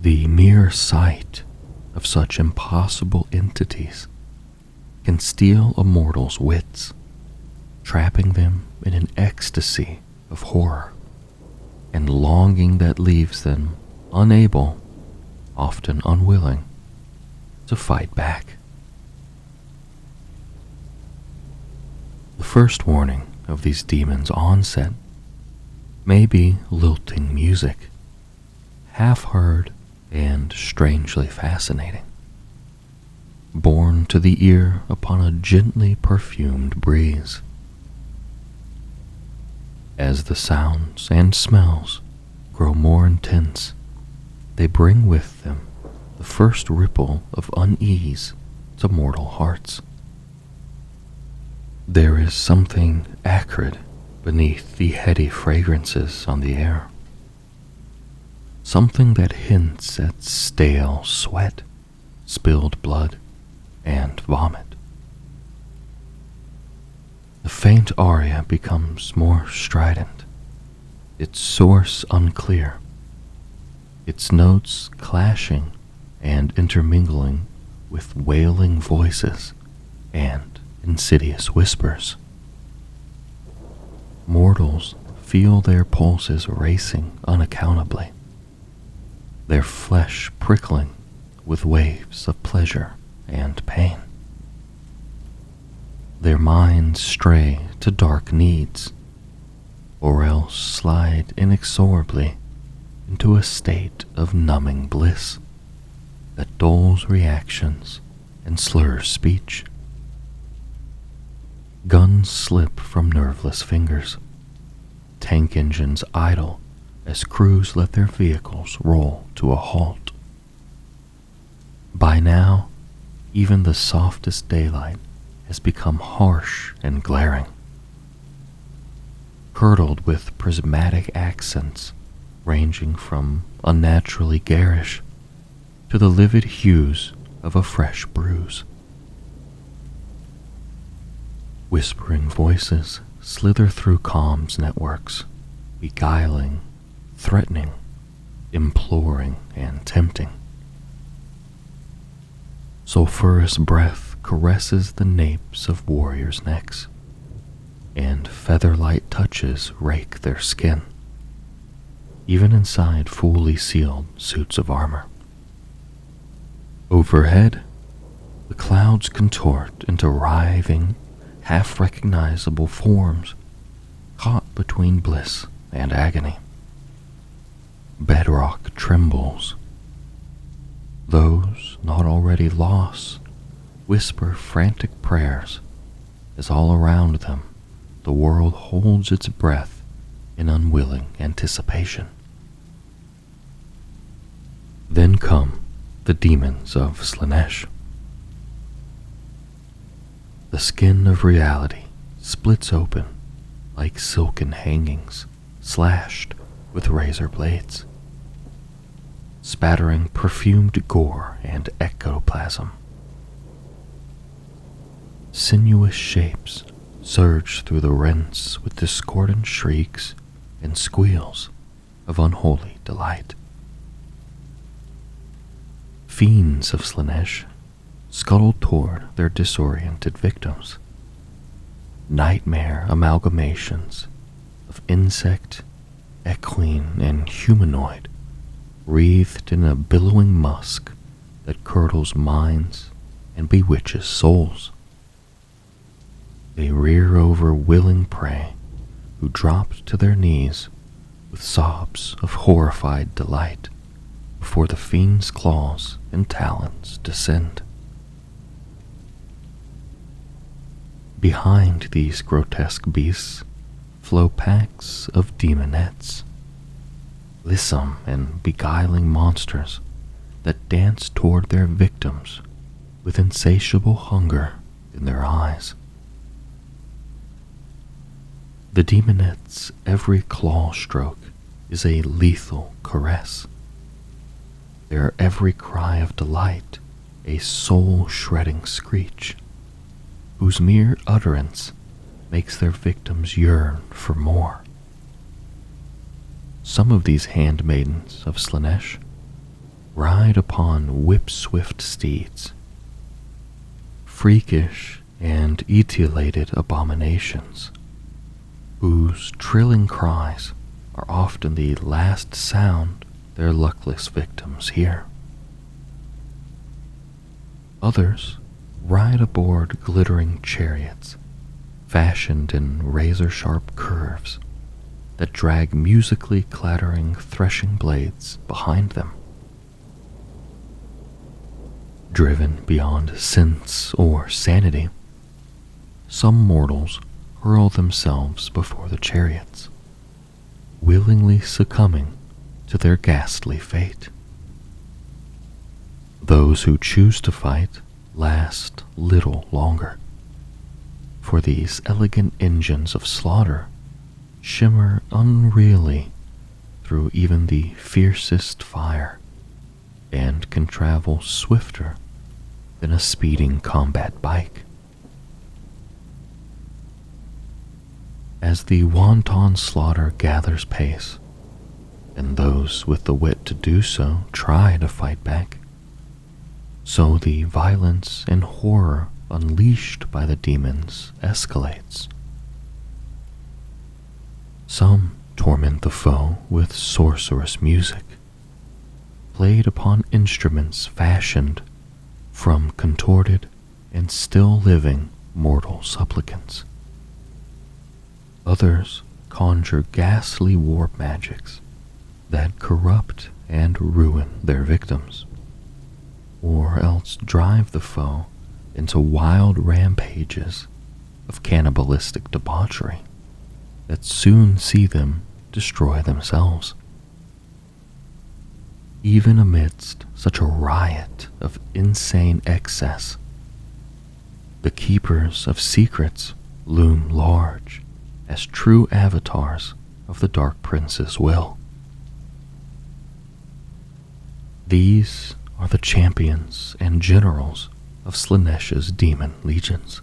The mere sight of such impossible entities can steal a mortal's wits, trapping them in an ecstasy of horror and longing that leaves them unable, often unwilling, to fight back. The first warning of these demons' onset may be lilting music, half heard and strangely fascinating, borne to the ear upon a gently perfumed breeze. As the sounds and smells grow more intense, they bring with them the first ripple of unease to mortal hearts. There is something acrid beneath the heady fragrances on the air, something that hints at stale sweat, spilled blood, and vomit. The faint aria becomes more strident, its source unclear, its notes clashing and intermingling with wailing voices and insidious whispers. Mortals feel their pulses racing unaccountably, their flesh prickling with waves of pleasure and pain. Their minds stray to dark needs, or else slide inexorably into a state of numbing bliss that dulls reactions and slurs speech. Guns slip from nerveless fingers, tank engines idle as crews let their vehicles roll to a halt. By now, even the softest daylight has become harsh and glaring, curdled with prismatic accents ranging from unnaturally garish to the livid hues of a fresh bruise. Whispering voices slither through comms networks, beguiling, threatening, imploring, and tempting. Sulphurous breath caresses the napes of warriors' necks, and feather-light touches rake their skin, even inside fully sealed suits of armor. Overhead, The clouds contort into writhing, half-recognizable forms caught between bliss and agony. Bedrock trembles. Those not already lost whisper frantic prayers as all around them the world holds its breath in unwilling anticipation. Then come the demons of Slaanesh. The skin of reality splits open like silken hangings slashed with razor blades, spattering perfumed gore and ectoplasm. Sinuous shapes surge through the rents with discordant shrieks and squeals of unholy delight. Fiends of Slaanesh scuttle toward their disoriented victims, nightmare amalgamations of insect, equine, and humanoid, wreathed in a billowing musk that curdles minds and bewitches souls. They rear over willing prey who drop to their knees with sobs of horrified delight before the fiend's claws and talons descend. Behind these grotesque beasts flow packs of demonettes, lissom and beguiling monsters that dance toward their victims with insatiable hunger in their eyes. The demonette's every claw stroke is a lethal caress, their every cry of delight a soul-shredding screech, whose mere utterance makes their victims yearn for more. Some of these handmaidens of Slaanesh ride upon whip-swift steeds, freakish and etiolated abominations, whose trilling cries are often the last sound their luckless victims hear. Others ride aboard glittering chariots fashioned in razor-sharp curves that drag musically clattering threshing blades behind them. Driven beyond sense or sanity, some mortals hurl themselves before the chariots, willingly succumbing to their ghastly fate. Those who choose to fight last little longer, for these elegant engines of slaughter shimmer unreally through even the fiercest fire and can travel swifter than a speeding combat bike. As the wanton slaughter gathers pace, and those with the wit to do so try to fight back, so the violence and horror unleashed by the demons escalates. Some torment the foe with sorcerous music, played upon instruments fashioned from contorted and still living mortal supplicants. Others conjure ghastly warp magics that corrupt and ruin their victims, or else drive the foe into wild rampages of cannibalistic debauchery that soon see them destroy themselves. Even amidst such a riot of insane excess, the keepers of secrets loom large as true avatars of the Dark Prince's will. These are the champions and generals of Slaanesh's demon legions,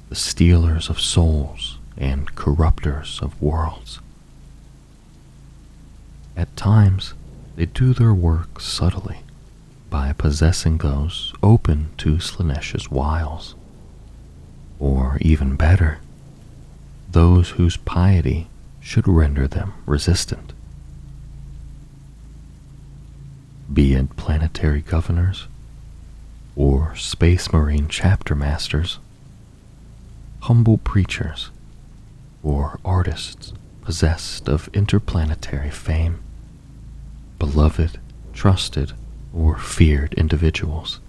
the stealers of souls and corrupters of worlds. At times, they do their work subtly by possessing those open to Slaanesh's wiles, or even better, those whose piety should render them resistant. Be it planetary governors, or Space Marine chapter masters, humble preachers, or artists possessed of interplanetary fame, beloved, trusted, or feared individuals,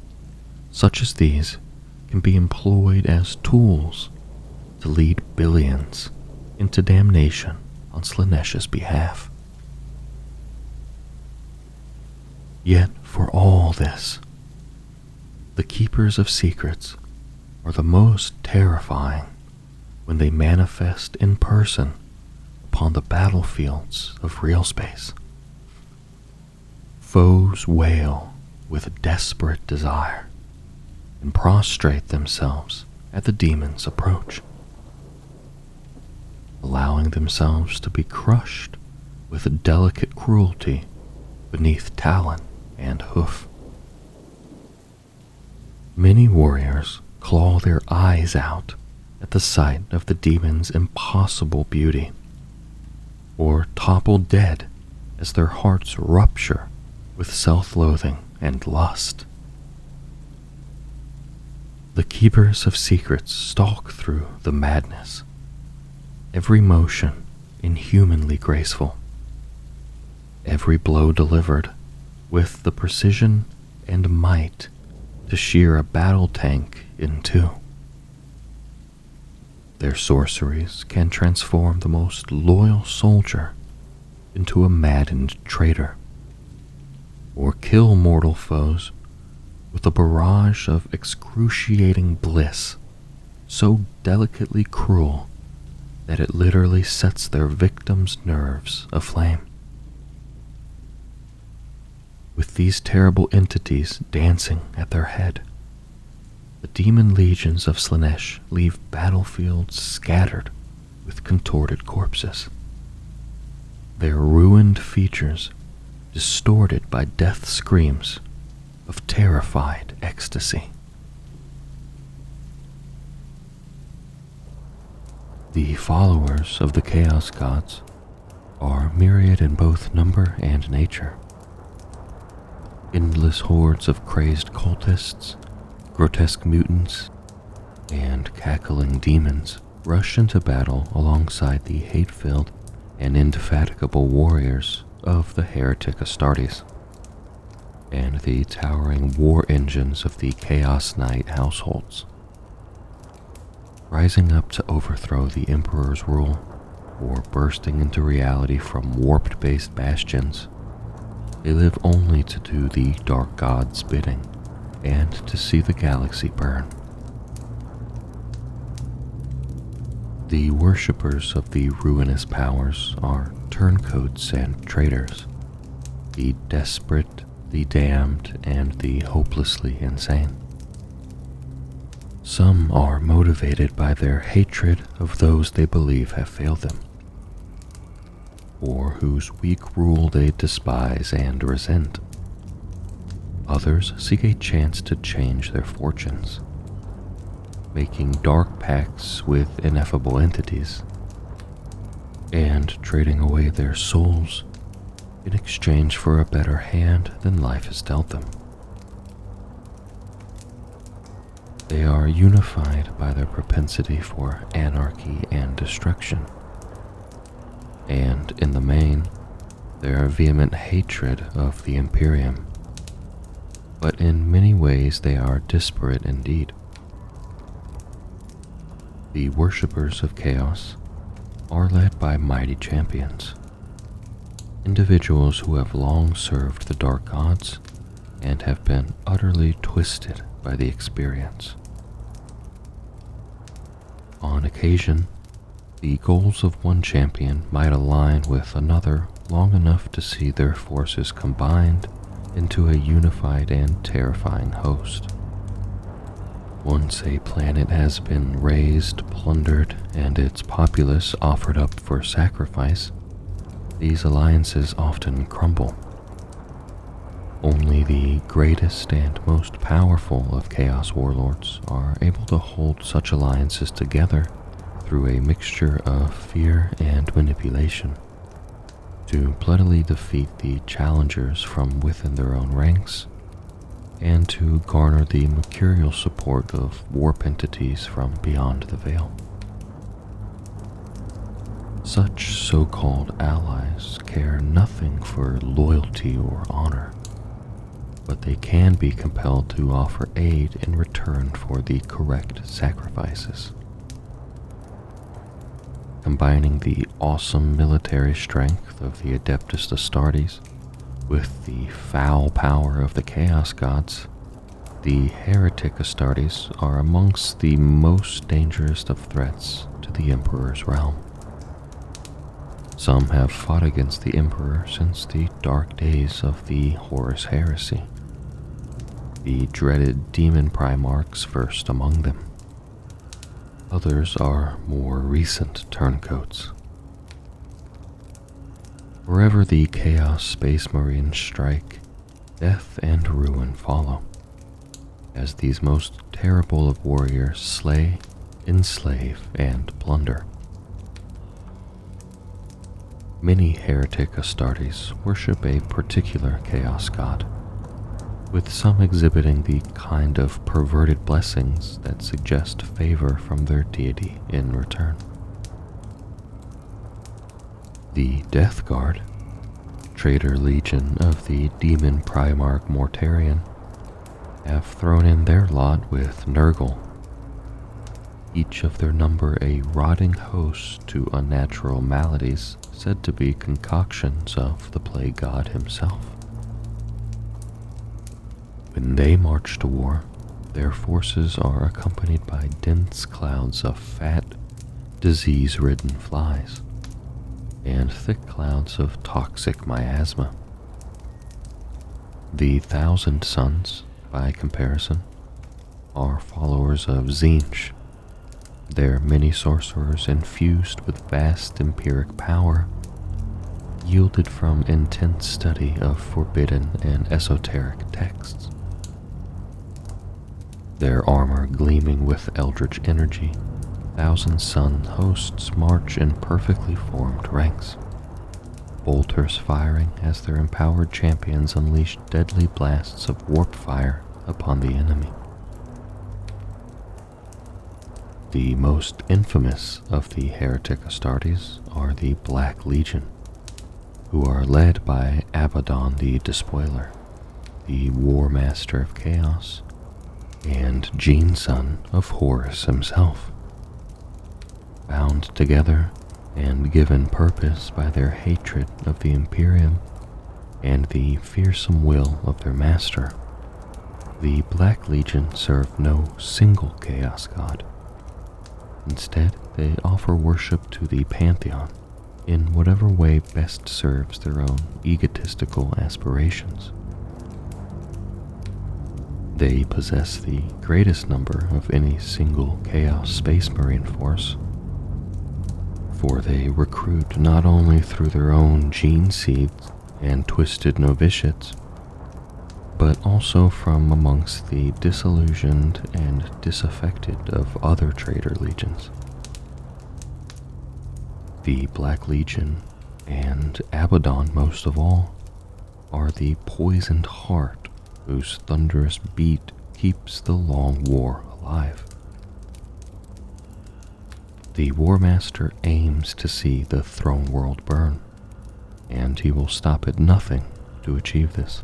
such as these can be employed as tools to lead billions into damnation on Slaaneish's behalf. Yet for all this, the Keepers of Secrets are the most terrifying when they manifest in person upon the battlefields of real space. Foes wail with a desperate desire and prostrate themselves at the demon's approach, allowing themselves to be crushed with a delicate cruelty beneath talon and hoof. Many warriors claw their eyes out at the sight of the demon's impossible beauty, or topple dead as their hearts rupture with self-loathing and lust. The Keepers of Secrets stalk through the madness, every motion inhumanly graceful, every blow delivered with the precision and might to shear a battle tank in two. Their sorceries can transform the most loyal soldier into a maddened traitor, or kill mortal foes with a barrage of excruciating bliss so delicately cruel that it literally sets their victims' nerves aflame. With these terrible entities dancing at their head, the demon legions of Slaanesh leave battlefields scattered with contorted corpses, their ruined features distorted by death screams of terrified ecstasy. The followers of the Chaos Gods are myriad in both number and nature. Endless hordes of crazed cultists, grotesque mutants, and cackling demons rush into battle alongside the hate-filled and indefatigable warriors of the Heretic Astartes, and the towering war engines of the Chaos Knight households. Rising up to overthrow the Emperor's rule, or bursting into reality from warped-based bastions, they live only to do the Dark God's bidding and to see the galaxy burn. The worshippers of the ruinous powers are turncoats and traitors, the desperate, the damned, and the hopelessly insane. Some are motivated by their hatred of those they believe have failed them, or whose weak rule they despise and resent. Others seek a chance to change their fortunes, making dark pacts with ineffable entities, and trading away their souls in exchange for a better hand than life has dealt them. They are unified by their propensity for anarchy and destruction, and in the main, their vehement hatred of the Imperium. But in many ways they are disparate indeed. The worshippers of chaos are led by mighty champions, individuals who have long served the dark gods and have been utterly twisted by the experience. On occasion, the goals of one champion might align with another long enough to see their forces combined into a unified and terrifying host. Once a planet has been razed, plundered, and its populace offered up for sacrifice, these alliances often crumble. Only the greatest and most powerful of Chaos Warlords are able to hold such alliances together through a mixture of fear and manipulation, to bloodily defeat the challengers from within their own ranks and to garner the mercurial support of warp entities from beyond the veil. Such so-called allies care nothing for loyalty or honor, but they can be compelled to offer aid in return for the correct sacrifices. Combining the awesome military strength of the Adeptus Astartes with the foul power of the Chaos Gods, the Heretic Astartes are amongst the most dangerous of threats to the Emperor's realm. Some have fought against the Emperor since the dark days of the Horus Heresy, the dreaded demon Primarchs first among them. Others are more recent turncoats. Wherever the Chaos Space Marines strike, death and ruin follow, as these most terrible of warriors slay, enslave, and plunder. Many Heretic Astartes worship a particular Chaos God, with some exhibiting the kind of perverted blessings that suggest favor from their deity in return. The Death Guard, traitor legion of the demon Primarch Mortarion, have thrown in their lot with Nurgle, each of their number a rotting host to unnatural maladies said to be concoctions of the plague god himself. When they march to war, their forces are accompanied by dense clouds of fat, disease-ridden flies, and thick clouds of toxic miasma. The Thousand Sons, by comparison, are followers of Tzeentch, their many sorcerers infused with vast empiric power, yielded from intense study of forbidden and esoteric texts. Their armor gleaming with eldritch energy, Thousand Sun hosts march in perfectly formed ranks, bolters firing as their empowered champions unleash deadly blasts of warp fire upon the enemy. The most infamous of the Heretic Astartes are the Black Legion, who are led by Abaddon the Despoiler, the War Master of Chaos, and Gene-son of Horus himself. Bound together and given purpose by their hatred of the Imperium and the fearsome will of their master, the Black Legion serve no single Chaos God. Instead, they offer worship to the Pantheon in whatever way best serves their own egotistical aspirations. They possess the greatest number of any single Chaos Space Marine force, for they recruit not only through their own gene seeds and twisted novitiates, but also from amongst the disillusioned and disaffected of other traitor legions. The Black Legion, and Abaddon most of all, are the poisoned heart whose thunderous beat keeps the long war alive. The War Master aims to see the throne world burn, and he will stop at nothing to achieve this.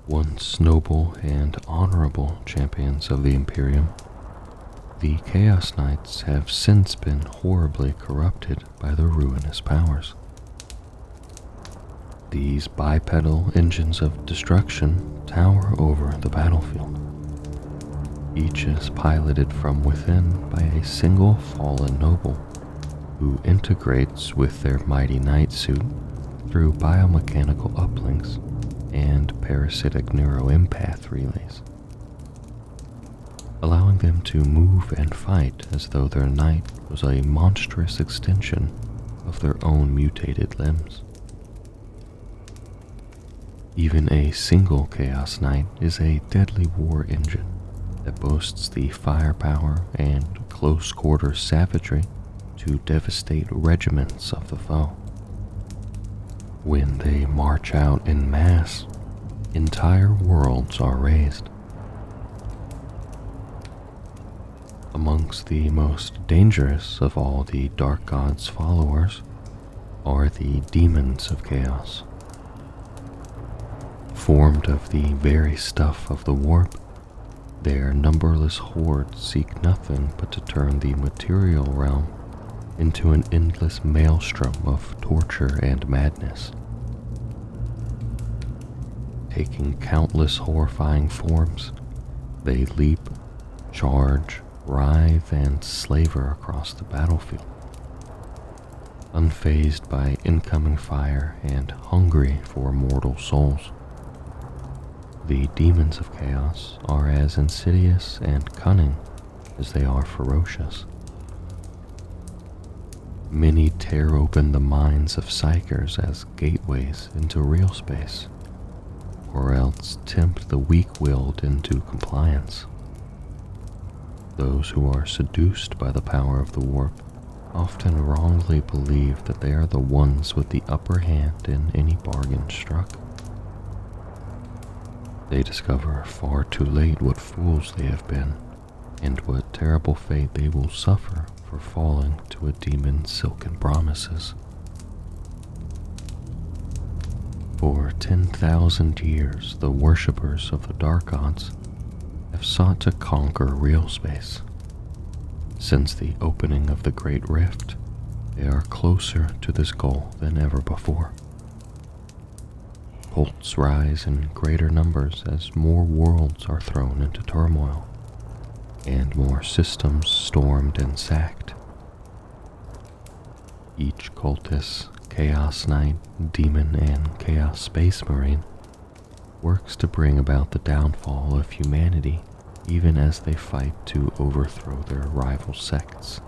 Once noble and honorable champions of the Imperium, the Chaos Knights have since been horribly corrupted by the ruinous powers. These bipedal engines of destruction tower over the battlefield. Each is piloted from within by a single fallen noble, who integrates with their mighty knight suit through biomechanical uplinks and parasitic neuroempath relays, allowing them to move and fight as though their knight was a monstrous extension of their own mutated limbs. Even a single Chaos Knight is a deadly war engine that boasts the firepower and close-quarter savagery to devastate regiments of the foe. When they march out in mass, entire worlds are raised. Amongst the most dangerous of all the Dark God's followers are the demons of chaos. Formed of the very stuff of the warp, their numberless hordes seek nothing but to turn the material realm into an endless maelstrom of torture and madness. Taking countless horrifying forms, they leap, charge, writhe, and slaver across the battlefield, unfazed by incoming fire and hungry for mortal souls. The demons of chaos are as insidious and cunning as they are ferocious. Many tear open the minds of psychers as gateways into real space, or else tempt the weak-willed into compliance. Those who are seduced by the power of the warp often wrongly believe that they are the ones with the upper hand in any bargain struck. They discover far too late what fools they have been, and what terrible fate they will suffer for falling to a demon's silken promises. For 10,000 years, the worshippers of the Dark Gods have sought to conquer real space. Since the opening of the Great Rift, they are closer to this goal than ever before. Cults rise in greater numbers as more worlds are thrown into turmoil, and more systems stormed and sacked. Each cultist, Chaos Knight, Demon, and Chaos Space Marine works to bring about the downfall of humanity even as they fight to overthrow their rival sects,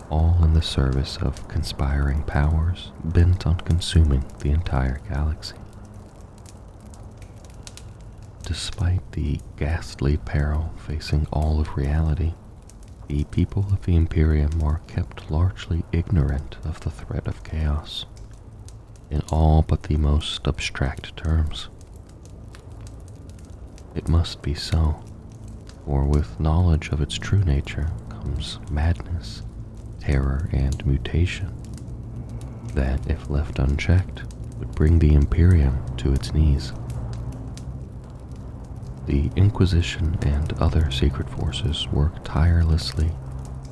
all in the service of conspiring powers bent on consuming the entire galaxy. Despite the ghastly peril facing all of reality, the people of the Imperium are kept largely ignorant of the threat of chaos, in all but the most abstract terms. It must be so, for with knowledge of its true nature comes madness, terror, and mutation that, if left unchecked, would bring the Imperium to its knees. The Inquisition and other secret forces work tirelessly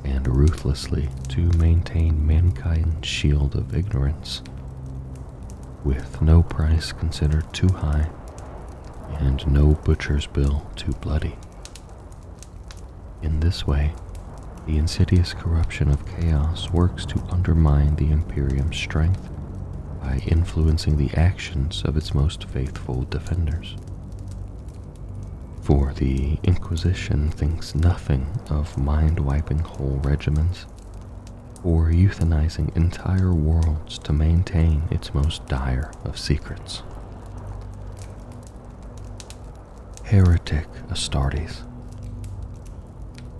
and ruthlessly to maintain mankind's shield of ignorance, with no price considered too high and no butcher's bill too bloody. In this way, the insidious corruption of chaos works to undermine the Imperium's strength by influencing the actions of its most faithful defenders. For the Inquisition thinks nothing of mind-wiping whole regiments or euthanizing entire worlds to maintain its most dire of secrets. Heretic Astartes.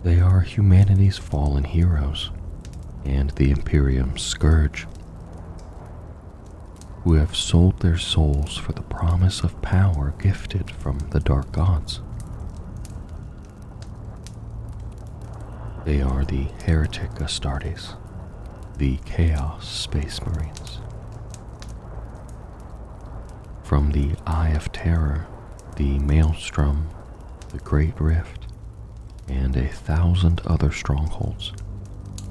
They are humanity's fallen heroes and the Imperium's scourge, who have sold their souls for the promise of power gifted from the Dark Gods. They are the Heretic Astartes, the Chaos Space Marines. From the Eye of Terror, the Maelstrom, the Great Rift, and 1,000 other strongholds,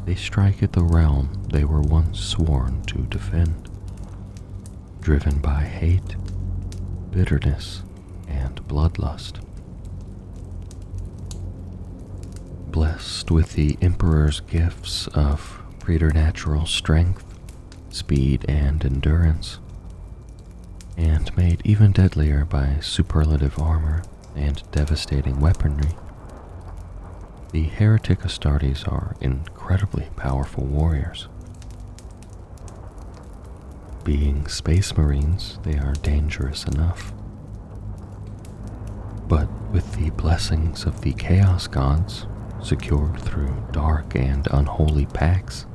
they strike at the realm they were once sworn to defend, driven by hate, bitterness, and bloodlust. Blessed with the Emperor's gifts of preternatural strength, speed, and endurance, and made even deadlier by superlative armor and devastating weaponry, the Heretic Astartes are incredibly powerful warriors. Being Space Marines, they are dangerous enough. But with the blessings of the Chaos Gods, secured through dark and unholy pacts,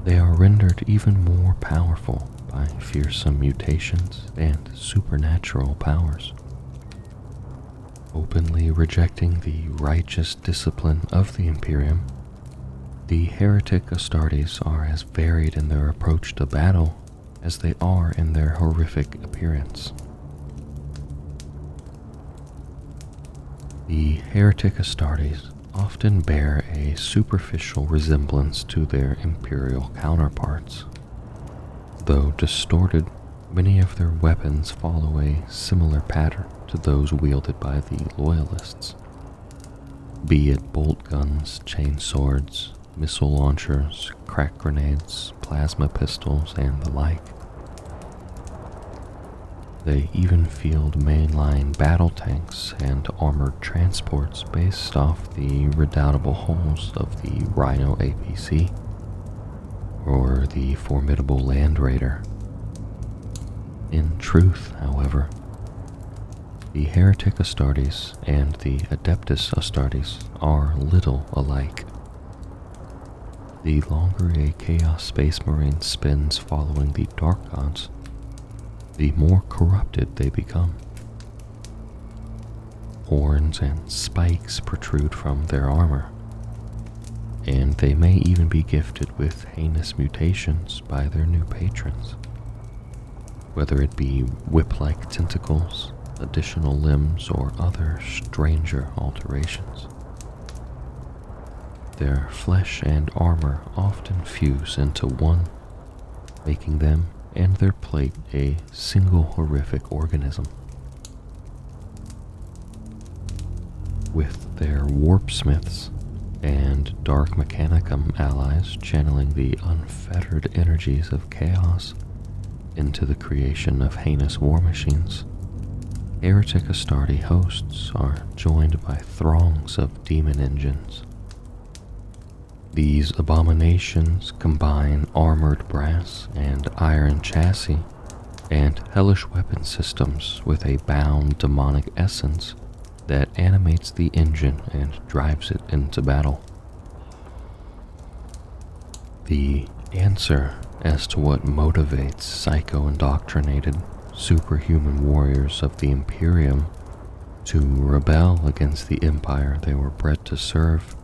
they are rendered even more powerful by fearsome mutations and supernatural powers. Openly rejecting the righteous discipline of the Imperium, the Heretic Astartes are as varied in their approach to battle as they are in their horrific appearance. The Heretic Astartes often bear a superficial resemblance to their Imperial counterparts. Though distorted, many of their weapons follow a similar pattern to those wielded by the Loyalists, be it bolt guns, chain swords, missile launchers, crack grenades, plasma pistols, and the like. They even field mainline battle tanks and armored transports based off the redoubtable hulls of the Rhino APC or the formidable Land Raider. In truth, however, the Heretic Astartes and the Adeptus Astartes are little alike. The longer a Chaos Space Marine spends following the Dark Gods, the more corrupted they become. Horns and spikes protrude from their armor, and they may even be gifted with heinous mutations by their new patrons, whether it be whip-like tentacles, additional limbs, or other stranger alterations. Their flesh and armor often fuse into one, making them and their plate a single horrific organism. With their warpsmiths and dark mechanicum allies channeling the unfettered energies of chaos into the creation of heinous war machines, Heretic Astarte hosts are joined by throngs of demon engines. These abominations combine armored brass and iron chassis and hellish weapon systems with a bound demonic essence that animates the engine and drives it into battle. The answer as to what motivates psycho-indoctrinated superhuman warriors of the Imperium to rebel against the empire they were bred to serve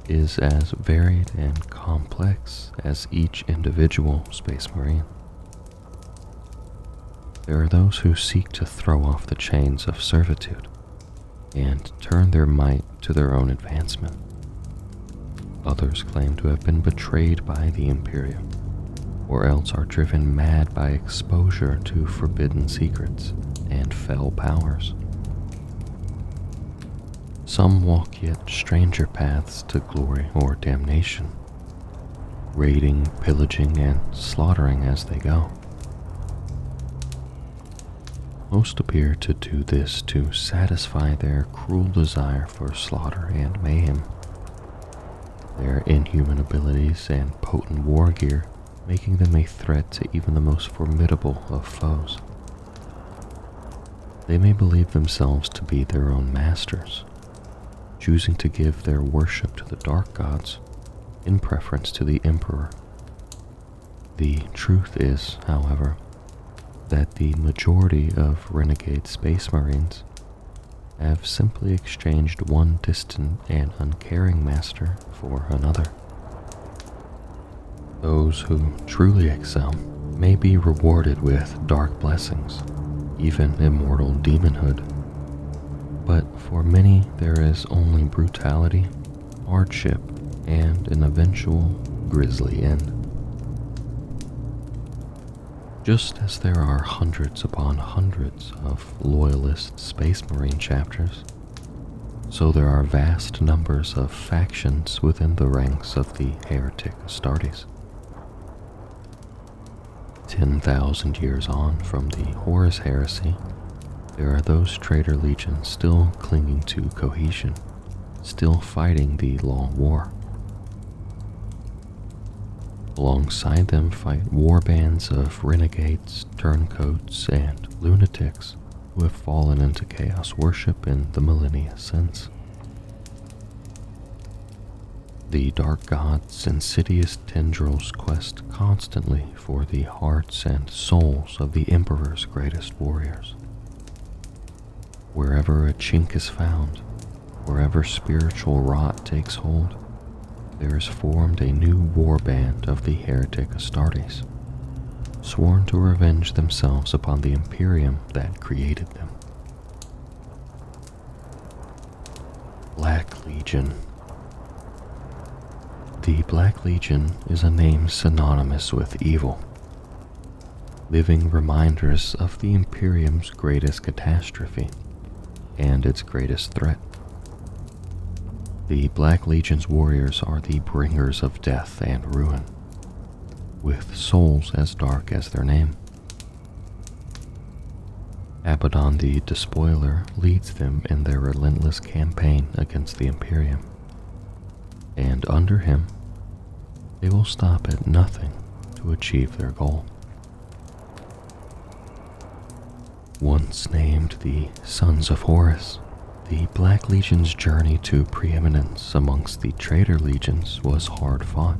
is as varied and complex as each individual Space Marine. There are those who seek to throw off the chains of servitude and turn their might to their own advancement. Others claim to have been betrayed by the Imperium, or else are driven mad by exposure to forbidden secrets and fell powers. Some walk yet stranger paths to glory or damnation, raiding, pillaging, and slaughtering as they go. Most appear to do this to satisfy their cruel desire for slaughter and mayhem, their inhuman abilities and potent war gear making them a threat to even the most formidable of foes. They may believe themselves to be their own masters, choosing to give their worship to the Dark Gods in preference to the Emperor. The truth is, however, that the majority of renegade Space Marines have simply exchanged one distant and uncaring master for another. Those who truly excel may be rewarded with dark blessings, even immortal demonhood. But for many there is only brutality, hardship, and an eventual grisly end. Just as there are hundreds upon hundreds of loyalist Space Marine chapters, so there are vast numbers of factions within the ranks of the Heretic Astartes. 10,000 years on from the Horus Heresy, there are those traitor legions still clinging to cohesion, still fighting the long war. Alongside them fight war bands of renegades, turncoats, and lunatics who have fallen into chaos worship in the millennia since. The dark god's insidious tendrils quest constantly for the hearts and souls of the Emperor's greatest warriors. Wherever a chink is found, wherever spiritual rot takes hold, there is formed a new warband of the Heretic Astartes, sworn to revenge themselves upon the Imperium that created them. Black Legion. The Black Legion is a name synonymous with evil, living reminders of the Imperium's greatest catastrophe and its greatest threat. The Black Legion's warriors are the bringers of death and ruin, with souls as dark as their name. Abaddon the Despoiler leads them in their relentless campaign against the Imperium, and under him, they will stop at nothing to achieve their goal. Once named the Sons of Horus, the Black Legion's journey to preeminence amongst the traitor legions was hard fought.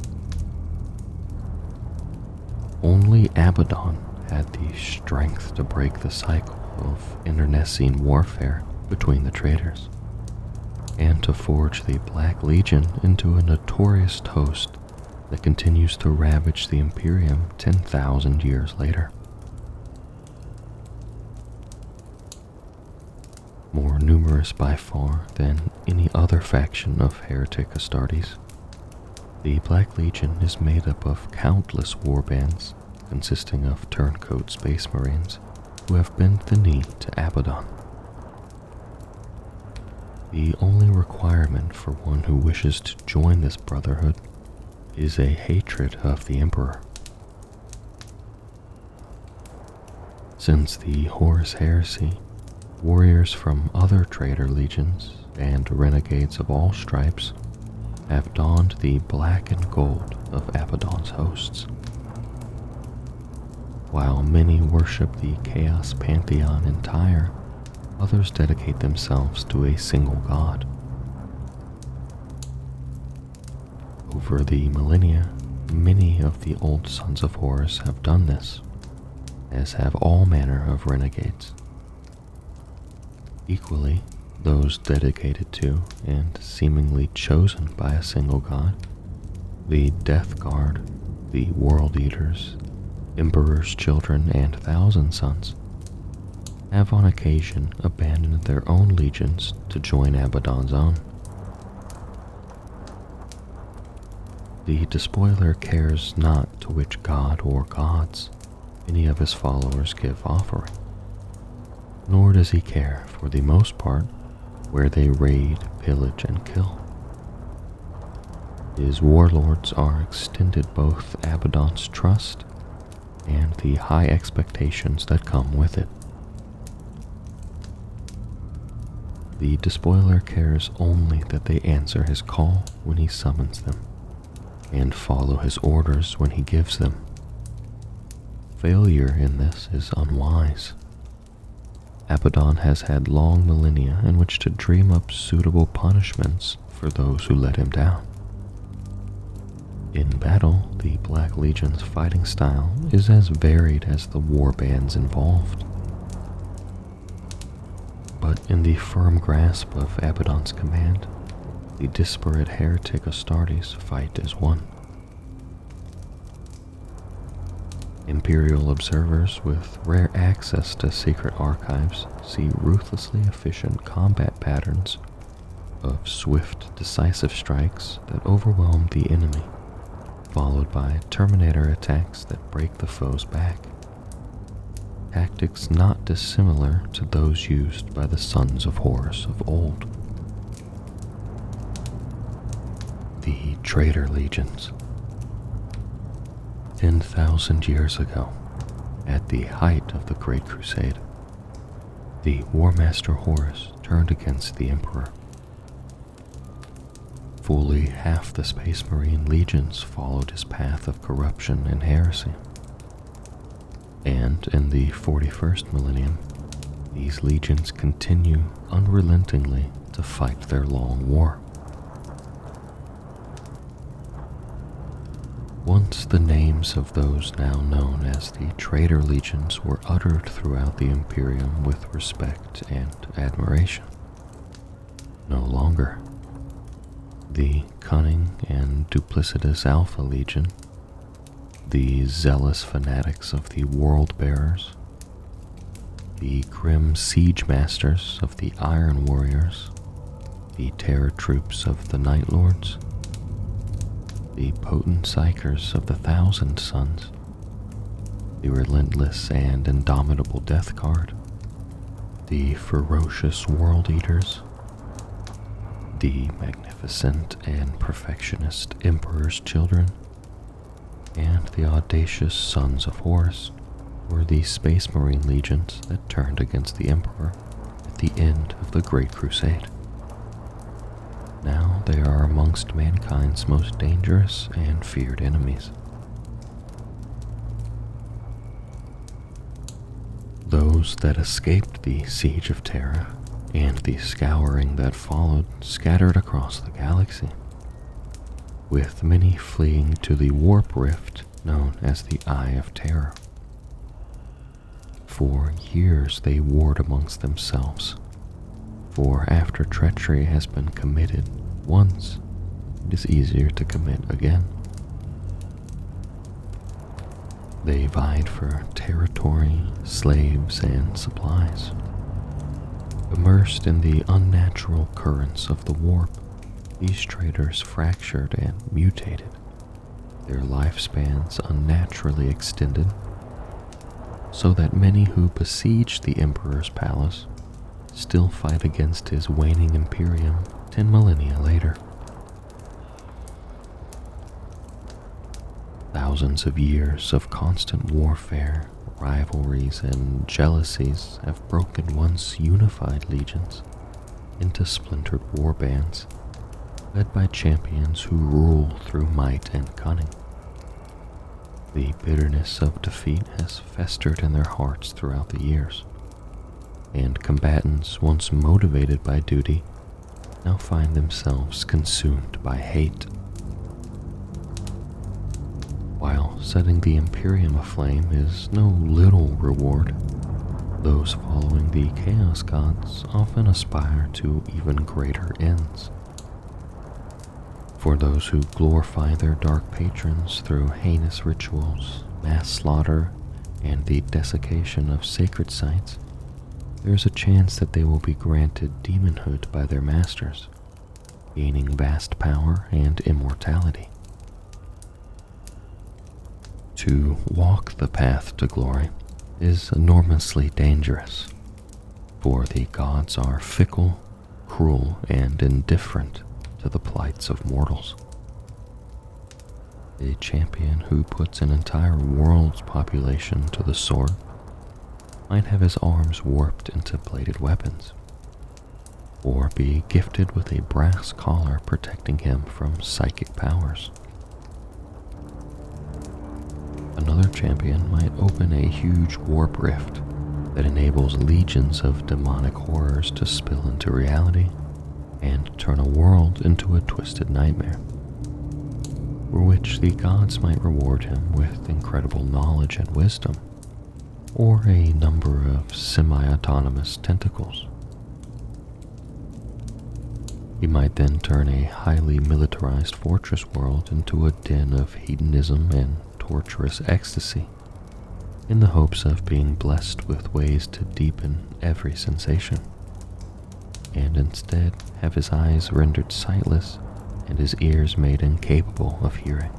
Only Abaddon had the strength to break the cycle of internecine warfare between the traitors, and to forge the Black Legion into a notorious host that continues to ravage the Imperium 10,000 years later. More numerous by far than any other faction of Heretic Astartes, the Black Legion is made up of countless warbands consisting of turncoat space marines who have bent the knee to Abaddon. The only requirement for one who wishes to join this brotherhood is a hatred of the Emperor. Since the Horus Heresy, warriors from other traitor legions and renegades of all stripes have donned the black and gold of Abaddon's hosts. While many worship the Chaos Pantheon entire, others dedicate themselves to a single god. Over the millennia, many of the old Sons of Horus have done this, as have all manner of renegades. Equally, those dedicated to and seemingly chosen by a single god, the Death Guard, the World Eaters, Emperor's Children, and Thousand Sons, have on occasion abandoned their own legions to join Abaddon's own. The Despoiler cares not to which god or gods any of his followers give offering, nor does he care, for the most part, where they raid, pillage, and kill. His warlords are extended both Abaddon's trust and the high expectations that come with it. The Despoiler cares only that they answer his call when he summons them, and follow his orders when he gives them. Failure in this is unwise. Abaddon has had long millennia in which to dream up suitable punishments for those who let him down. In battle, the Black Legion's fighting style is as varied as the warbands involved. But in the firm grasp of Abaddon's command, the disparate Heretic Astartes fight as one. Imperial observers with rare access to secret archives see ruthlessly efficient combat patterns of swift, decisive strikes that overwhelm the enemy, followed by Terminator attacks that break the foe's back. Tactics not dissimilar to those used by the Sons of Horus of old. The Traitor Legions. 10,000 years ago, at the height of the Great Crusade, the War Master Horus turned against the Emperor. Fully half the Space Marine legions followed his path of corruption and heresy. And in the 41st millennium, these legions continue unrelentingly to fight their long war. Once the names of those now known as the Traitor Legions were uttered throughout the Imperium with respect and admiration. No longer. The cunning and duplicitous Alpha Legion, the zealous fanatics of the World Bearers, the grim siege masters of the Iron Warriors, the terror troops of the Night Lords, the potent psychers of the Thousand Sons, the relentless and indomitable Death Guard, the ferocious World Eaters, the magnificent and perfectionist Emperor's Children, and the audacious Sons of Horus were the Space Marine legions that turned against the Emperor at the end of the Great Crusade. Now they are amongst mankind's most dangerous and feared enemies. Those that escaped the Siege of Terra and the scouring that followed scattered across the galaxy, with many fleeing to the warp rift known as the Eye of Terror. For years they warred amongst themselves, for after treachery has been committed once, it is easier to commit again. They vied for territory, slaves, and supplies. Immersed in the unnatural currents of the warp, these traitors fractured and mutated, their lifespans unnaturally extended, so that many who besieged the Emperor's palace still fight against his waning Imperium 10 millennia later. Thousands of years of constant warfare, rivalries, and jealousies have broken once unified legions into splintered warbands, led by champions who rule through might and cunning. The bitterness of defeat has festered in their hearts throughout the years, and combatants once motivated by duty now find themselves consumed by hate. While setting the Imperium aflame is no little reward, those following the Chaos Gods often aspire to even greater ends. For those who glorify their dark patrons through heinous rituals, mass slaughter, and the desiccation of sacred sites, there is a chance that they will be granted demonhood by their masters, gaining vast power and immortality. To walk the path to glory is enormously dangerous, for the gods are fickle, cruel, and indifferent to the plights of mortals. A champion who puts an entire world's population to the sword might have his arms warped into bladed weapons, or be gifted with a brass collar protecting him from psychic powers. Another champion might open a huge warp rift that enables legions of demonic horrors to spill into reality and turn a world into a twisted nightmare, for which the gods might reward him with incredible knowledge and wisdom, or a number of semi-autonomous tentacles. He might then turn a highly militarized fortress world into a den of hedonism and torturous ecstasy, in the hopes of being blessed with ways to deepen every sensation, and instead have his eyes rendered sightless and his ears made incapable of hearing.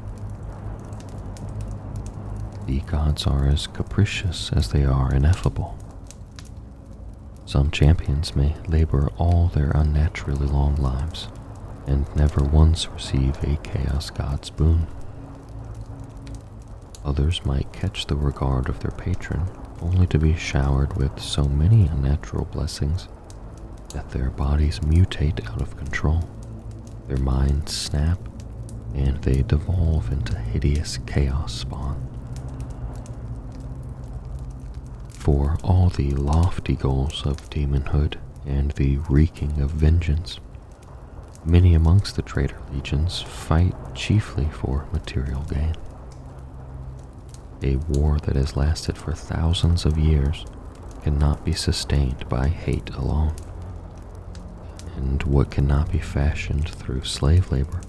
The gods are as capricious as they are ineffable. Some champions may labor all their unnaturally long lives and never once receive a Chaos God's boon. Others might catch the regard of their patron only to be showered with so many unnatural blessings that their bodies mutate out of control, their minds snap, and they devolve into hideous chaos spawn. For all the lofty goals of demonhood and the wreaking of vengeance, many amongst the traitor legions fight chiefly for material gain. A war that has lasted for thousands of years cannot be sustained by hate alone. And what cannot be fashioned through slave labor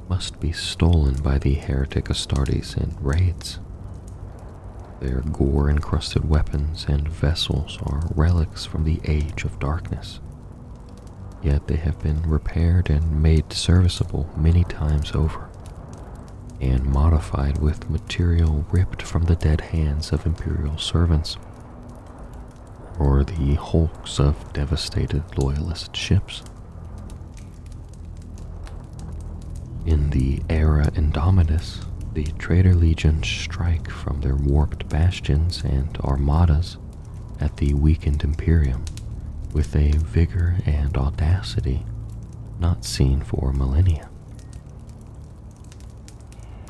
must be stolen by the heretic Astartes in raids. Their gore-encrusted weapons and vessels are relics from the Age of Darkness, yet they have been repaired and made serviceable many times over, and modified with material ripped from the dead hands of Imperial servants, or the hulks of devastated Loyalist ships. In the Era Indomitus, the traitor legions strike from their warped bastions and armadas at the weakened Imperium with a vigor and audacity not seen for millennia.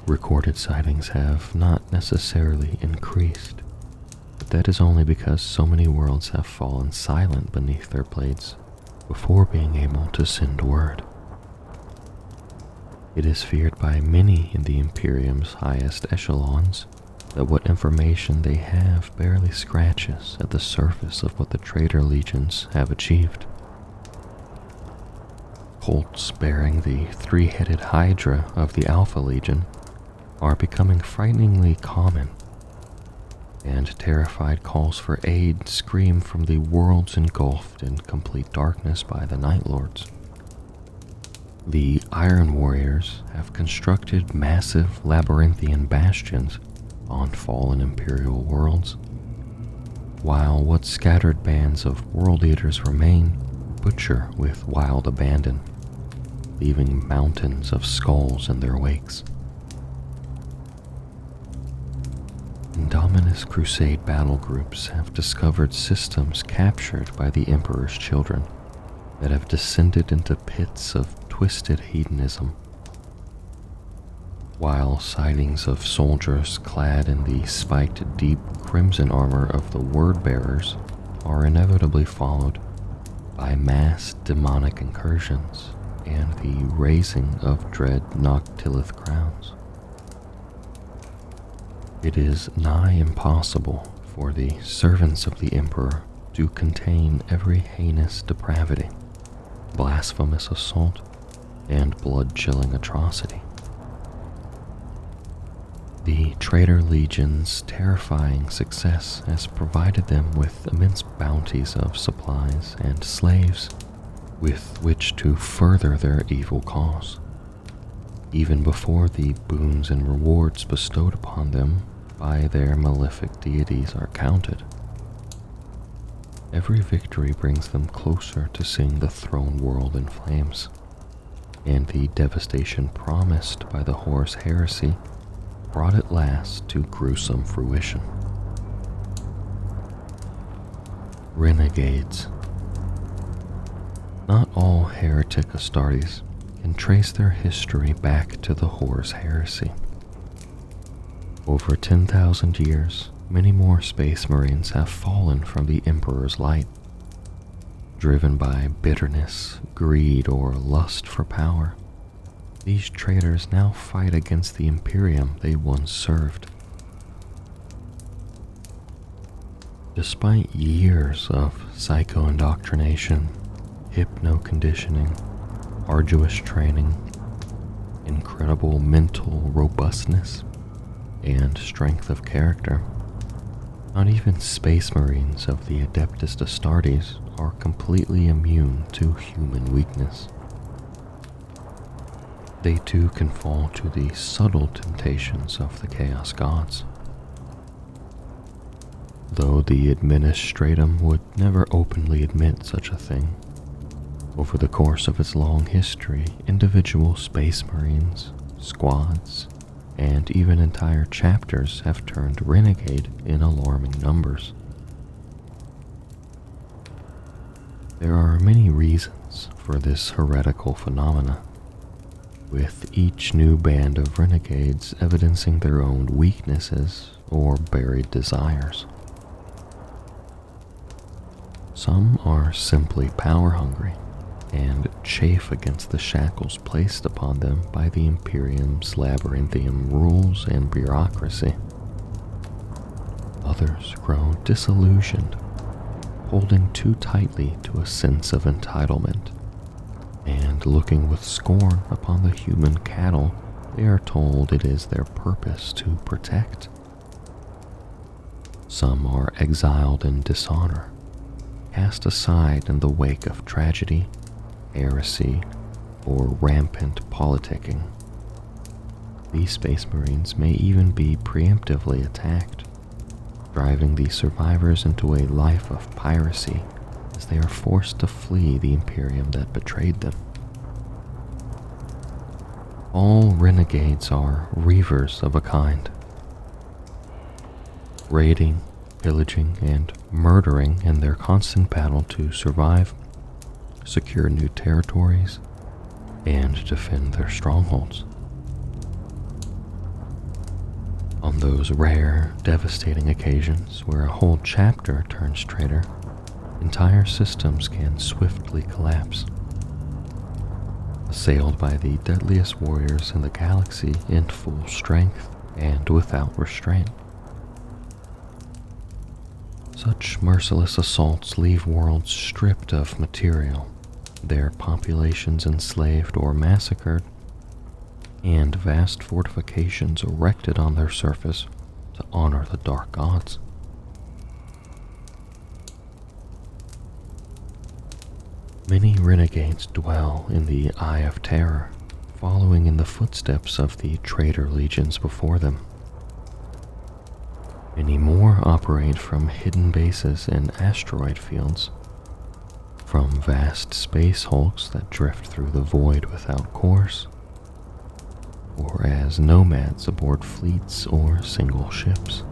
Recorded sightings have not necessarily increased, but that is only because so many worlds have fallen silent beneath their blades before being able to send word. It is feared by many in the Imperium's highest echelons that what information they have barely scratches at the surface of what the traitor legions have achieved. Cults bearing the three-headed Hydra of the Alpha Legion are becoming frighteningly common, and terrified calls for aid scream from the worlds engulfed in complete darkness by the Night Lords. The Iron Warriors have constructed massive labyrinthian bastions on fallen Imperial worlds, while what scattered bands of World Eaters remain butcher with wild abandon, leaving mountains of skulls in their wakes. Indominus Crusade battle groups have discovered systems captured by the Emperor's children that have descended into pits of twisted hedonism, while sightings of soldiers clad in the spiked deep crimson armor of the Word-Bearers are inevitably followed by mass demonic incursions and the raising of dread Noctilith crowns. It is nigh impossible for the servants of the Emperor to contain every heinous depravity, blasphemous assault, and blood-chilling atrocity. The traitor legion's terrifying success has provided them with immense bounties of supplies and slaves with which to further their evil cause, even before the boons and rewards bestowed upon them by their malefic deities are counted. Every victory brings them closer to seeing the throne world in flames, and the devastation promised by the Horus heresy brought at last to gruesome fruition. Renegades. Not all heretic Astartes can trace their history back to the Horus heresy. Over 10,000 years, many more Space Marines have fallen from the Emperor's light, driven by bitterness, greed, or lust for power. These traitors now fight against the Imperium they once served. Despite years of psycho-indoctrination, hypno-conditioning, arduous training, incredible mental robustness, and strength of character, not even Space Marines of the Adeptus Astartes are completely immune to human weakness. They too can fall to the subtle temptations of the Chaos Gods. Though the Administratum would never openly admit such a thing, over the course of its long history, individual Space Marines, squads, and even entire chapters have turned renegade in alarming numbers. There are many reasons for this heretical phenomena, with each new band of renegades evidencing their own weaknesses or buried desires. Some are simply power-hungry and chafe against the shackles placed upon them by the Imperium's labyrinthian rules and bureaucracy. others grow disillusioned, holding too tightly to a sense of entitlement, and looking with scorn upon the human cattle they are told it is their purpose to protect. Some are exiled in dishonor, cast aside in the wake of tragedy, heresy, or rampant politicking. These Space Marines may even be preemptively attacked, driving the survivors into a life of piracy as they are forced to flee the Imperium that betrayed them. All renegades are reavers of a kind, raiding, pillaging, and murdering in their constant battle to survive, secure new territories, and defend their strongholds. On those rare, devastating occasions where a whole chapter turns traitor, entire systems can swiftly collapse. Assailed by the deadliest warriors in the galaxy in full strength and without restraint. Such merciless assaults leave worlds stripped of material, their populations enslaved or massacred, and vast fortifications erected on their surface to honor the dark gods. Many renegades dwell in the Eye of Terror, following in the footsteps of the traitor legions before them. Many more operate from hidden bases in asteroid fields, from vast space hulks that drift through the void without course, or as nomads aboard fleets or single ships.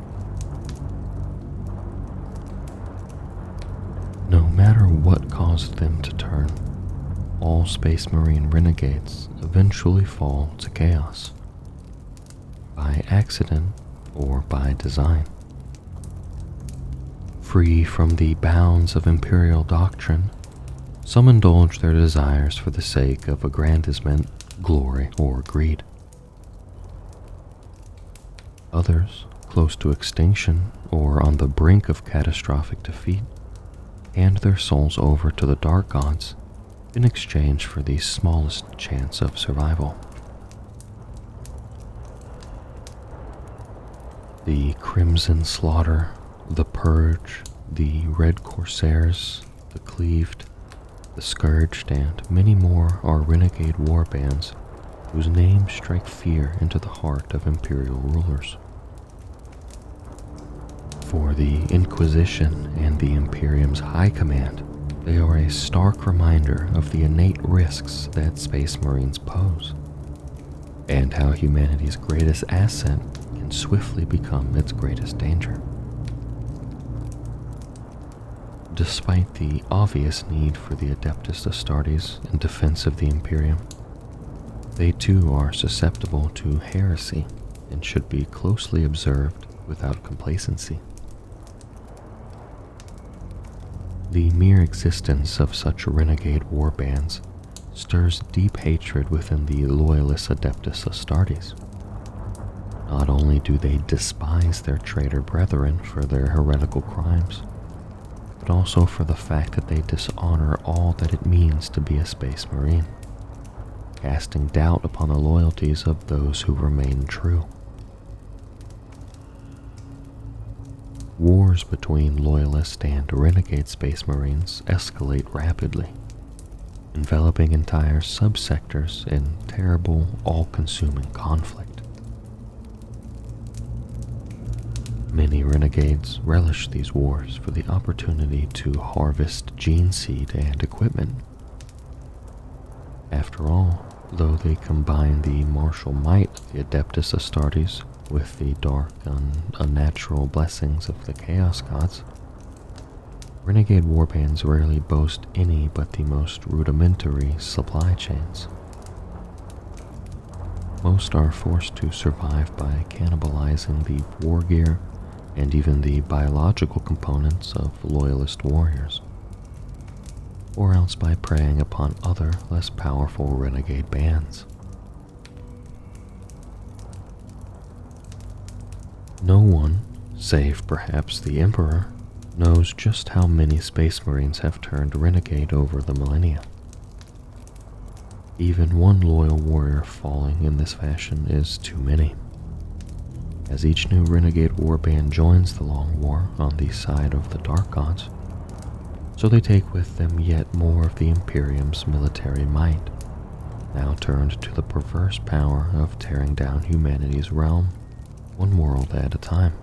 No matter what caused them to turn, all Space Marine renegades eventually fall to chaos, by accident or by design. Free from the bounds of Imperial doctrine, some indulge their desires for the sake of aggrandizement, glory, or greed. Others, close to extinction or on the brink of catastrophic defeat, hand their souls over to the dark gods in exchange for the smallest chance of survival. The Crimson Slaughter, the Purge, the Red Corsairs, the Cleaved, the Scourged, and many more are renegade warbands whose names strike fear into the heart of imperial rulers. For the Inquisition and the Imperium's high command, they are a stark reminder of the innate risks that Space Marines pose, and how humanity's greatest asset can swiftly become its greatest danger. Despite the obvious need for the Adeptus Astartes in defense of the Imperium, they too are susceptible to heresy and should be closely observed without complacency. The mere existence of such renegade warbands stirs deep hatred within the loyalist Adeptus Astartes. Not only do they despise their traitor brethren for their heretical crimes, but also for the fact that they dishonor all that it means to be a Space Marine, casting doubt upon the loyalties of those who remain true. Wars between loyalist and renegade Space Marines escalate rapidly, enveloping entire subsectors in terrible, all-consuming conflict. Many renegades relish these wars for the opportunity to harvest gene seed and equipment. After all, though they combine the martial might of the Adeptus Astartes with the dark, unnatural blessings of the Chaos Gods, renegade warbands rarely boast any but the most rudimentary supply chains. Most are forced to survive by cannibalizing the war gear and even the biological components of loyalist warriors, or else by preying upon other, less powerful renegade bands. No one, save perhaps the Emperor, knows just how many Space Marines have turned renegade over the millennia. Even one loyal warrior falling in this fashion is too many, as each new renegade warband joins the long war on the side of the Dark Gods, so they take with them yet more of the Imperium's military might, now turned to the perverse power of tearing down humanity's realm, one world at a time.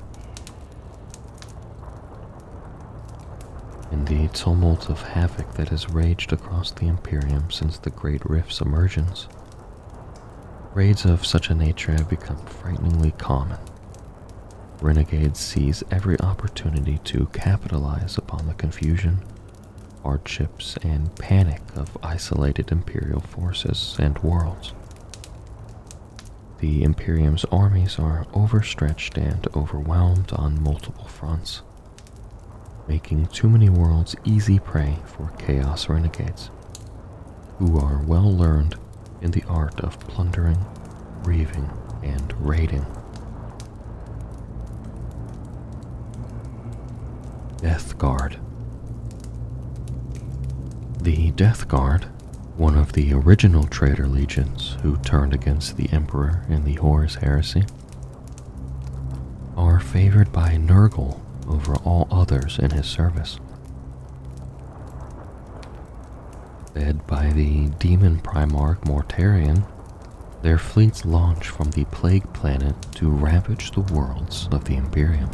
In the tumult of havoc that has raged across the Imperium since the Great Rift's emergence, raids of such a nature have become frighteningly common. Renegades seize every opportunity to capitalize upon the confusion, hardships, and panic of isolated Imperial forces and worlds. The Imperium's armies are overstretched and overwhelmed on multiple fronts, making too many worlds easy prey for Chaos Renegades, who are well learned in the art of plundering, grieving, and raiding. Death Guard. The Death Guard, one of the original traitor legions who turned against the Emperor in the Horus Heresy, are favored by Nurgle over all others in his service. Led by the demon Primarch Mortarion, their fleets launch from the Plague Planet to ravage the worlds of the Imperium.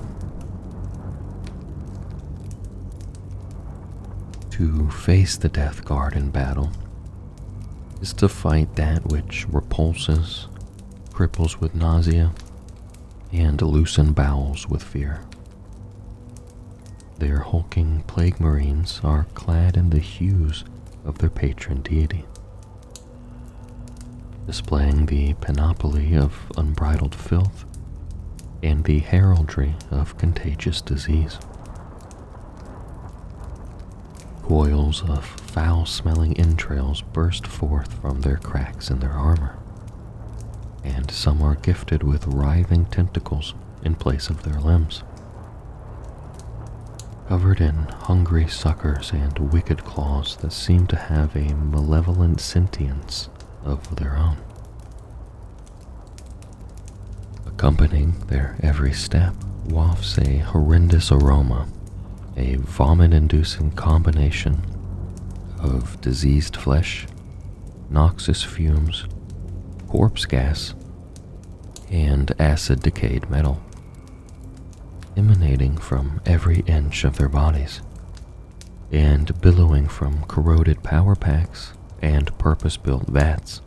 To face the Death Guard in battle is to fight that which repulses, cripples with nausea, and loosen bowels with fear. Their hulking plague marines are clad in the hues of their patron deity, displaying the panoply of unbridled filth and the heraldry of contagious disease. Coils of foul-smelling entrails burst forth from their cracks in their armor, and some are gifted with writhing tentacles in place of their limbs. Covered in hungry suckers and wicked claws that seem to have a malevolent sentience of their own. Accompanying their every step wafts a horrendous aroma, a vomit-inducing combination of diseased flesh, noxious fumes, corpse gas, and acid-decayed metal, emanating from every inch of their bodies, and billowing from corroded power packs and purpose-built vats.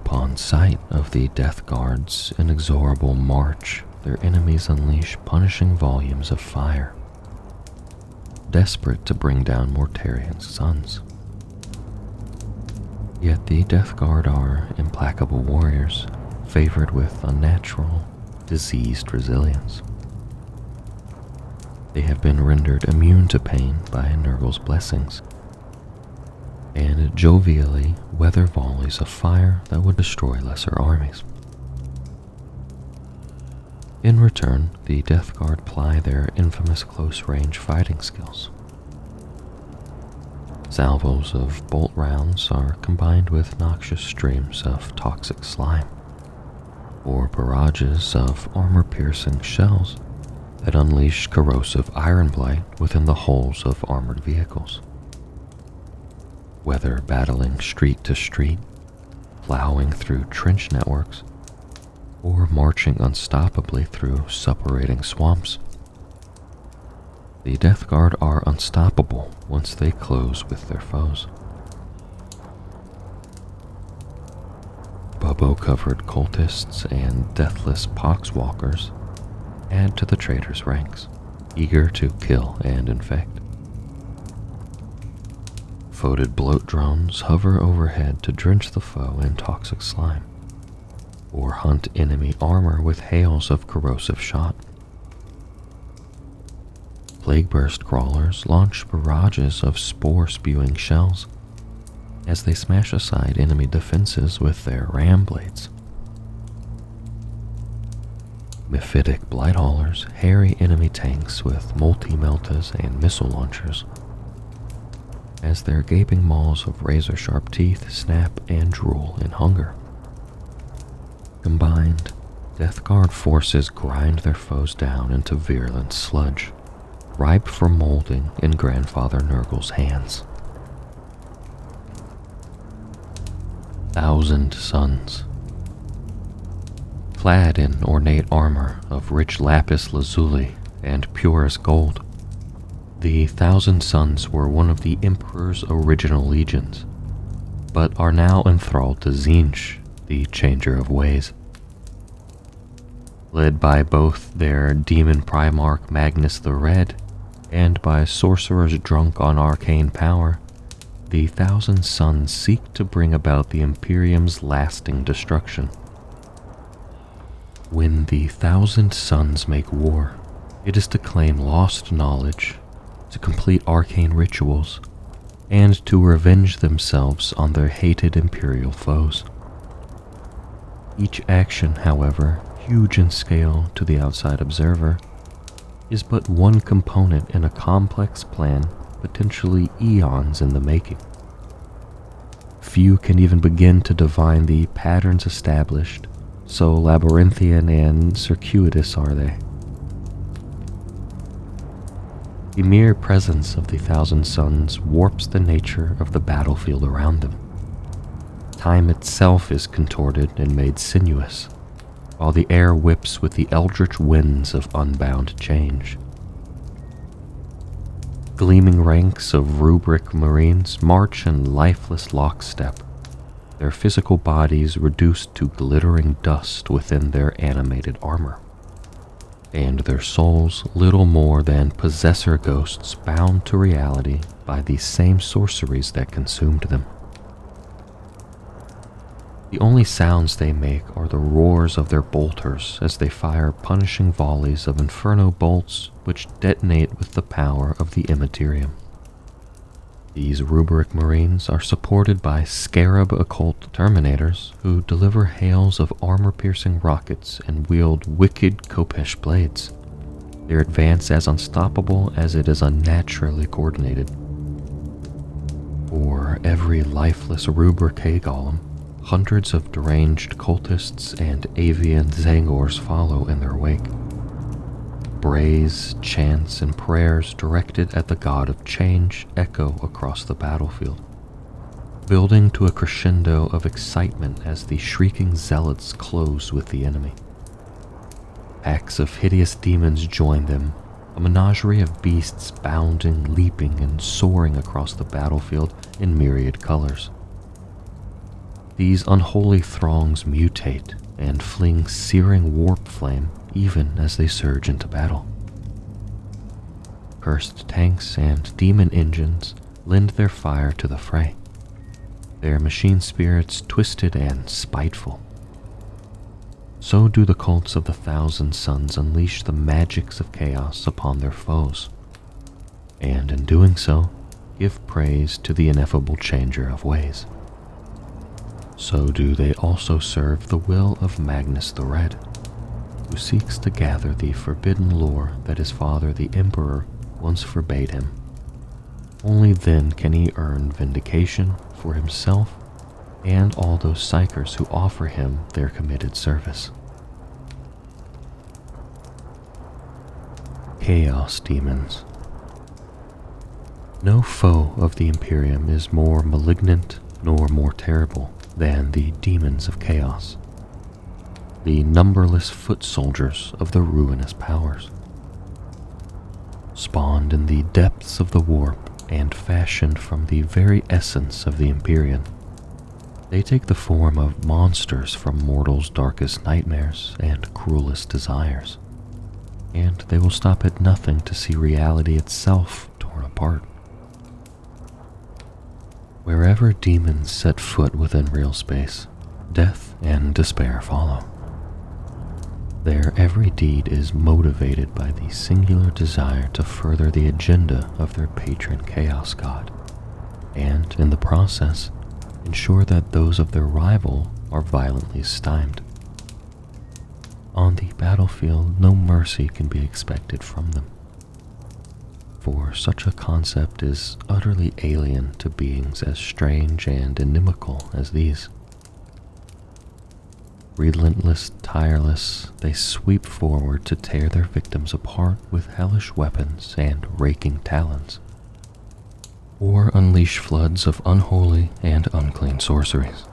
Upon sight of the Death Guard's inexorable march, their enemies unleash punishing volumes of fire, desperate to bring down Mortarion's sons. Yet the Death Guard are implacable warriors, favored with unnatural, diseased resilience. They have been rendered immune to pain by Nurgle's blessings, and jovially weather volleys of fire that would destroy lesser armies. In return, the Death Guard ply their infamous close-range fighting skills. Salvos of bolt rounds are combined with noxious streams of toxic slime, or barrages of armor-piercing shells that unleash corrosive iron blight within the hulls of armored vehicles. Whether battling street to street, plowing through trench networks, or marching unstoppably through suppurating swamps, the Death Guard are unstoppable once they close with their foes. Bubbo-covered cultists and deathless poxwalkers add to the traitors' ranks, eager to kill and infect. Foetid bloat drones hover overhead to drench the foe in toxic slime, or hunt enemy armor with hails of corrosive shot. Plague-burst crawlers launch barrages of spore-spewing shells as they smash aside enemy defenses with their ram blades. mephitic blight haulers harry enemy tanks with multi-meltas and missile launchers, as their gaping maws of razor-sharp teeth snap and drool in hunger. Combined, Death Guard forces grind their foes down into virulent sludge, ripe for molding in Grandfather Nurgle's hands. Thousand Suns. Clad in ornate armor of rich lapis lazuli and purest gold, the Thousand Suns were one of the Emperor's original legions, but are now enthralled to Tzeentch, the Changer of Ways. Led by both their demon primarch Magnus the Red and by sorcerers drunk on arcane power, the Thousand Suns seek to bring about the Imperium's lasting destruction. When the Thousand Suns make war, it is to claim lost knowledge, to complete arcane rituals, and to revenge themselves on their hated Imperial foes. Each action, however, huge in scale to the outside observer, is but one component in a complex plan potentially eons in the making. Few can even begin to divine the patterns established, so labyrinthian and circuitous are they. The mere presence of the Thousand Suns warps the nature of the battlefield around them. Time itself is contorted and made sinuous, while the air whips with the eldritch winds of unbound change. Gleaming ranks of rubric marines march in lifeless lockstep, their physical bodies reduced to glittering dust within their animated armor, and their souls little more than possessor ghosts bound to reality by the same sorceries that consumed them. The only sounds they make are the roars of their bolters as they fire punishing volleys of inferno bolts which detonate with the power of the Immaterium. These rubric marines are supported by scarab occult terminators who deliver hails of armor-piercing rockets and wield wicked Kopesh blades, their advance as unstoppable as it is unnaturally coordinated. For every lifeless rubric golem, hundreds of deranged cultists and avian Zangors follow in their wake. Brays, chants, and prayers directed at the god of change echo across the battlefield, building to a crescendo of excitement as the shrieking zealots close with the enemy. Packs of hideous demons join them, a menagerie of beasts bounding, leaping, and soaring across the battlefield in myriad colors. These unholy throngs mutate and fling searing warp flame even as they surge into battle. Cursed tanks and demon engines lend their fire to the fray, their machine spirits twisted and spiteful. So do the cults of the Thousand Suns unleash the magics of chaos upon their foes, and in doing so, give praise to the ineffable Changer of Ways. So do they also serve the will of Magnus the Red, who seeks to gather the forbidden lore that his father the Emperor once forbade him. Only then can he earn vindication for himself and all those psychers who offer him their committed service. Chaos Demons. No foe of the Imperium is more malignant nor more terrible than the demons of chaos, the numberless foot soldiers of the ruinous powers. Spawned in the depths of the warp and fashioned from the very essence of the Empyrean, they take the form of monsters from mortals' darkest nightmares and cruelest desires, and they will stop at nothing to see reality itself torn apart. Wherever demons set foot within real space, death and despair follow. Their every deed is motivated by the singular desire to further the agenda of their patron chaos god, and in the process, ensure that those of their rival are violently stymied. On the battlefield, no mercy can be expected from them, for such a concept is utterly alien to beings as strange and inimical as these. Relentless, tireless, they sweep forward to tear their victims apart with hellish weapons and raking talons, or unleash floods of unholy and unclean sorceries.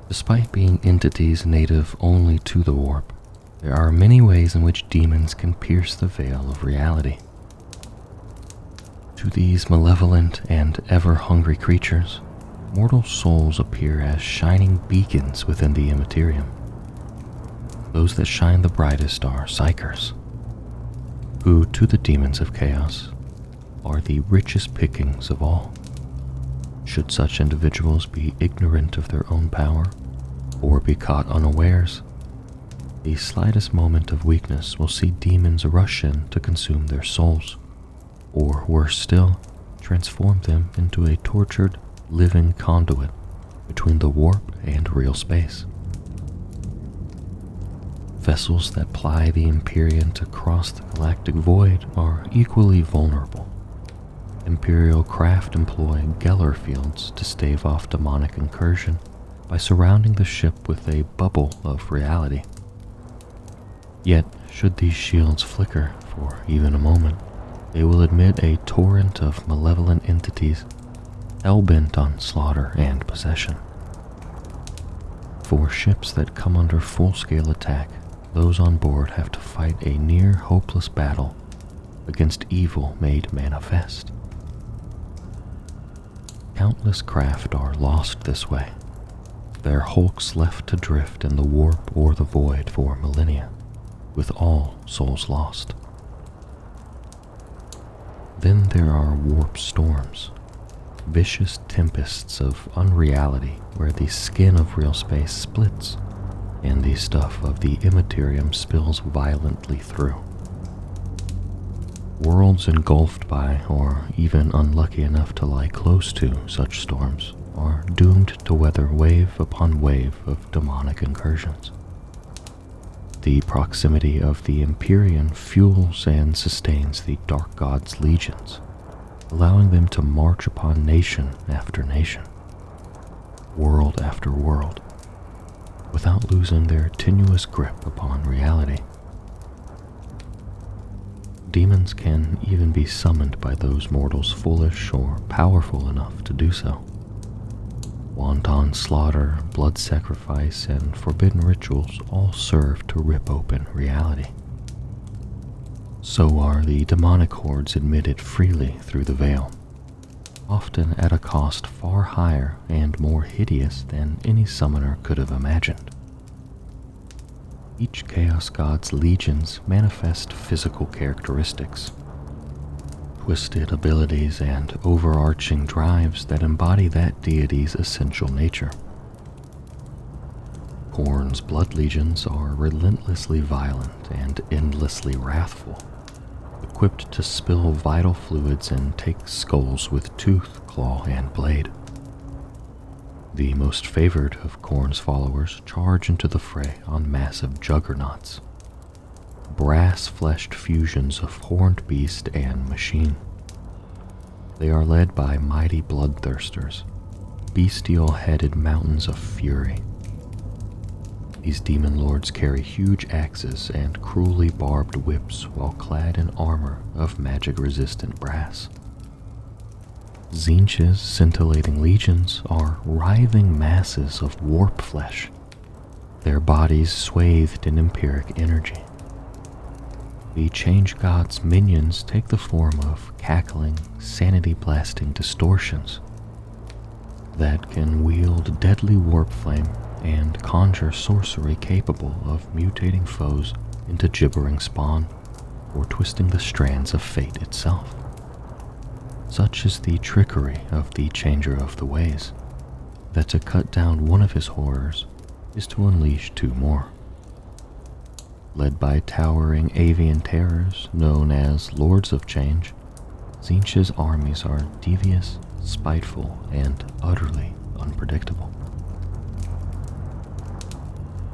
Despite being entities native only to the warp, there are many ways in which demons can pierce the veil of reality. To these malevolent and ever-hungry creatures, mortal souls appear as shining beacons within the immaterium. Those that shine the brightest are psychers, who to the demons of chaos are the richest pickings of all. Should such individuals be ignorant of their own power or be caught unawares, the slightest moment of weakness will see demons rush in to consume their souls, or worse still, transform them into a tortured, living conduit between the warp and real space. Vessels that ply the Empyrean to cross the galactic void are equally vulnerable. Imperial craft employ Geller fields to stave off demonic incursion by surrounding the ship with a bubble of reality. Yet, should these shields flicker for even a moment, they will admit a torrent of malevolent entities hell-bent on slaughter and possession. For ships that come under full-scale attack, those on board have to fight a near-hopeless battle against evil made manifest. Countless craft are lost this way, their hulks left to drift in the warp or the void for millennia, with all souls lost. Then there are warp storms, vicious tempests of unreality where the skin of real space splits and the stuff of the immaterium spills violently through. Worlds engulfed by, or even unlucky enough to lie close to such storms, are doomed to weather wave upon wave of demonic incursions. The proximity of the Empyrean fuels and sustains the Dark God's legions, allowing them to march upon nation after nation, world after world, without losing their tenuous grip upon reality. Demons can even be summoned by those mortals foolish or powerful enough to do so. Wanton slaughter, blood sacrifice, and forbidden rituals all serve to rip open reality. So are the demonic hordes admitted freely through the veil, often at a cost far higher and more hideous than any summoner could have imagined. Each Chaos God's legions manifest physical characteristics, twisted abilities, and overarching drives that embody that deity's essential nature. Khorne's blood legions are relentlessly violent and endlessly wrathful, equipped to spill vital fluids and take skulls with tooth, claw, and blade. The most favored of Khorne's followers charge into the fray on massive juggernauts, brass-fleshed fusions of horned beast and machine. They are led by mighty bloodthirsters, bestial-headed mountains of fury. These demon lords carry huge axes and cruelly barbed whips while clad in armor of magic-resistant brass. Tzeentch's scintillating legions are writhing masses of warp flesh, their bodies swathed in empiric energy. The Change God's minions take the form of cackling, sanity-blasting distortions that can wield deadly warp flame and conjure sorcery capable of mutating foes into gibbering spawn or twisting the strands of fate itself. Such is the trickery of the Changer of the Ways, that to cut down one of his horrors is to unleash two more. Led by towering avian terrors known as Lords of Change, Tzeentch's armies are devious, spiteful, and utterly unpredictable.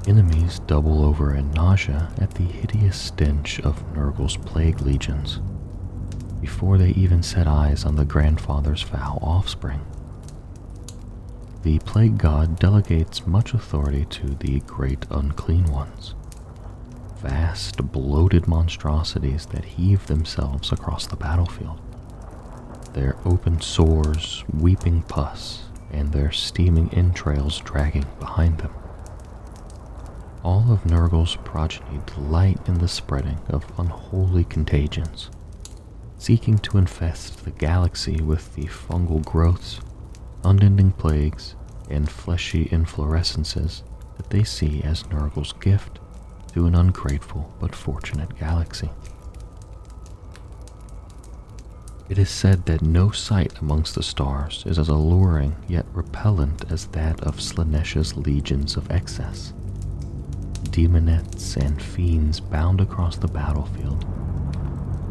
Enemies double over in nausea at the hideous stench of Nurgle's plague legions before they even set eyes on the grandfather's foul offspring. The plague god delegates much authority to the great unclean ones, vast bloated monstrosities that heave themselves across the battlefield, their open sores weeping pus and their steaming entrails dragging behind them. All of Nurgle's progeny delight in the spreading of unholy contagions, seeking to infest the galaxy with the fungal growths, unending plagues, and fleshy inflorescences that they see as Nurgle's gift to an ungrateful but fortunate galaxy. It is said that no sight amongst the stars is as alluring yet repellent as that of Slaanesha's legions of excess. Demonettes and fiends bound across the battlefield,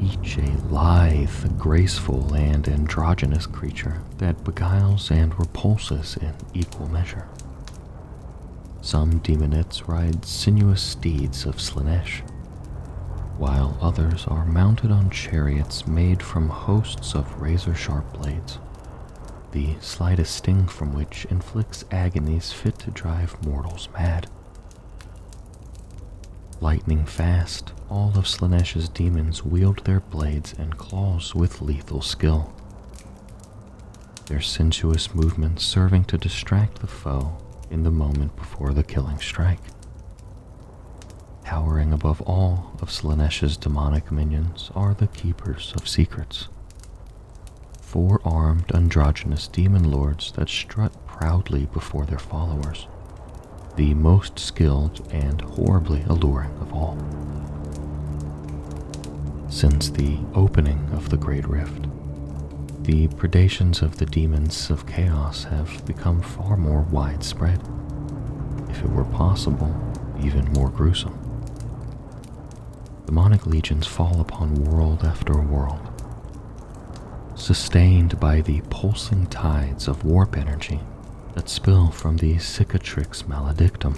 each a lithe, graceful, and androgynous creature that beguiles and repulses in equal measure. Some demonettes ride sinuous steeds of Slaanesh, while others are mounted on chariots made from hosts of razor-sharp blades, the slightest sting from which inflicts agonies fit to drive mortals mad. Lightning fast, all of Slaanesh's demons wield their blades and claws with lethal skill, their sensuous movements serving to distract the foe in the moment before the killing strike. Towering above all of Slaanesh's demonic minions are the Keepers of Secrets, four-armed androgynous demon lords that strut proudly before their followers, the most skilled and horribly alluring of all. Since the opening of the Great Rift, the predations of the demons of chaos have become far more widespread, if it were possible, even more gruesome. Demonic legions fall upon world after world, sustained by the pulsing tides of warp energy that spill from the Cicatrix Maledictum.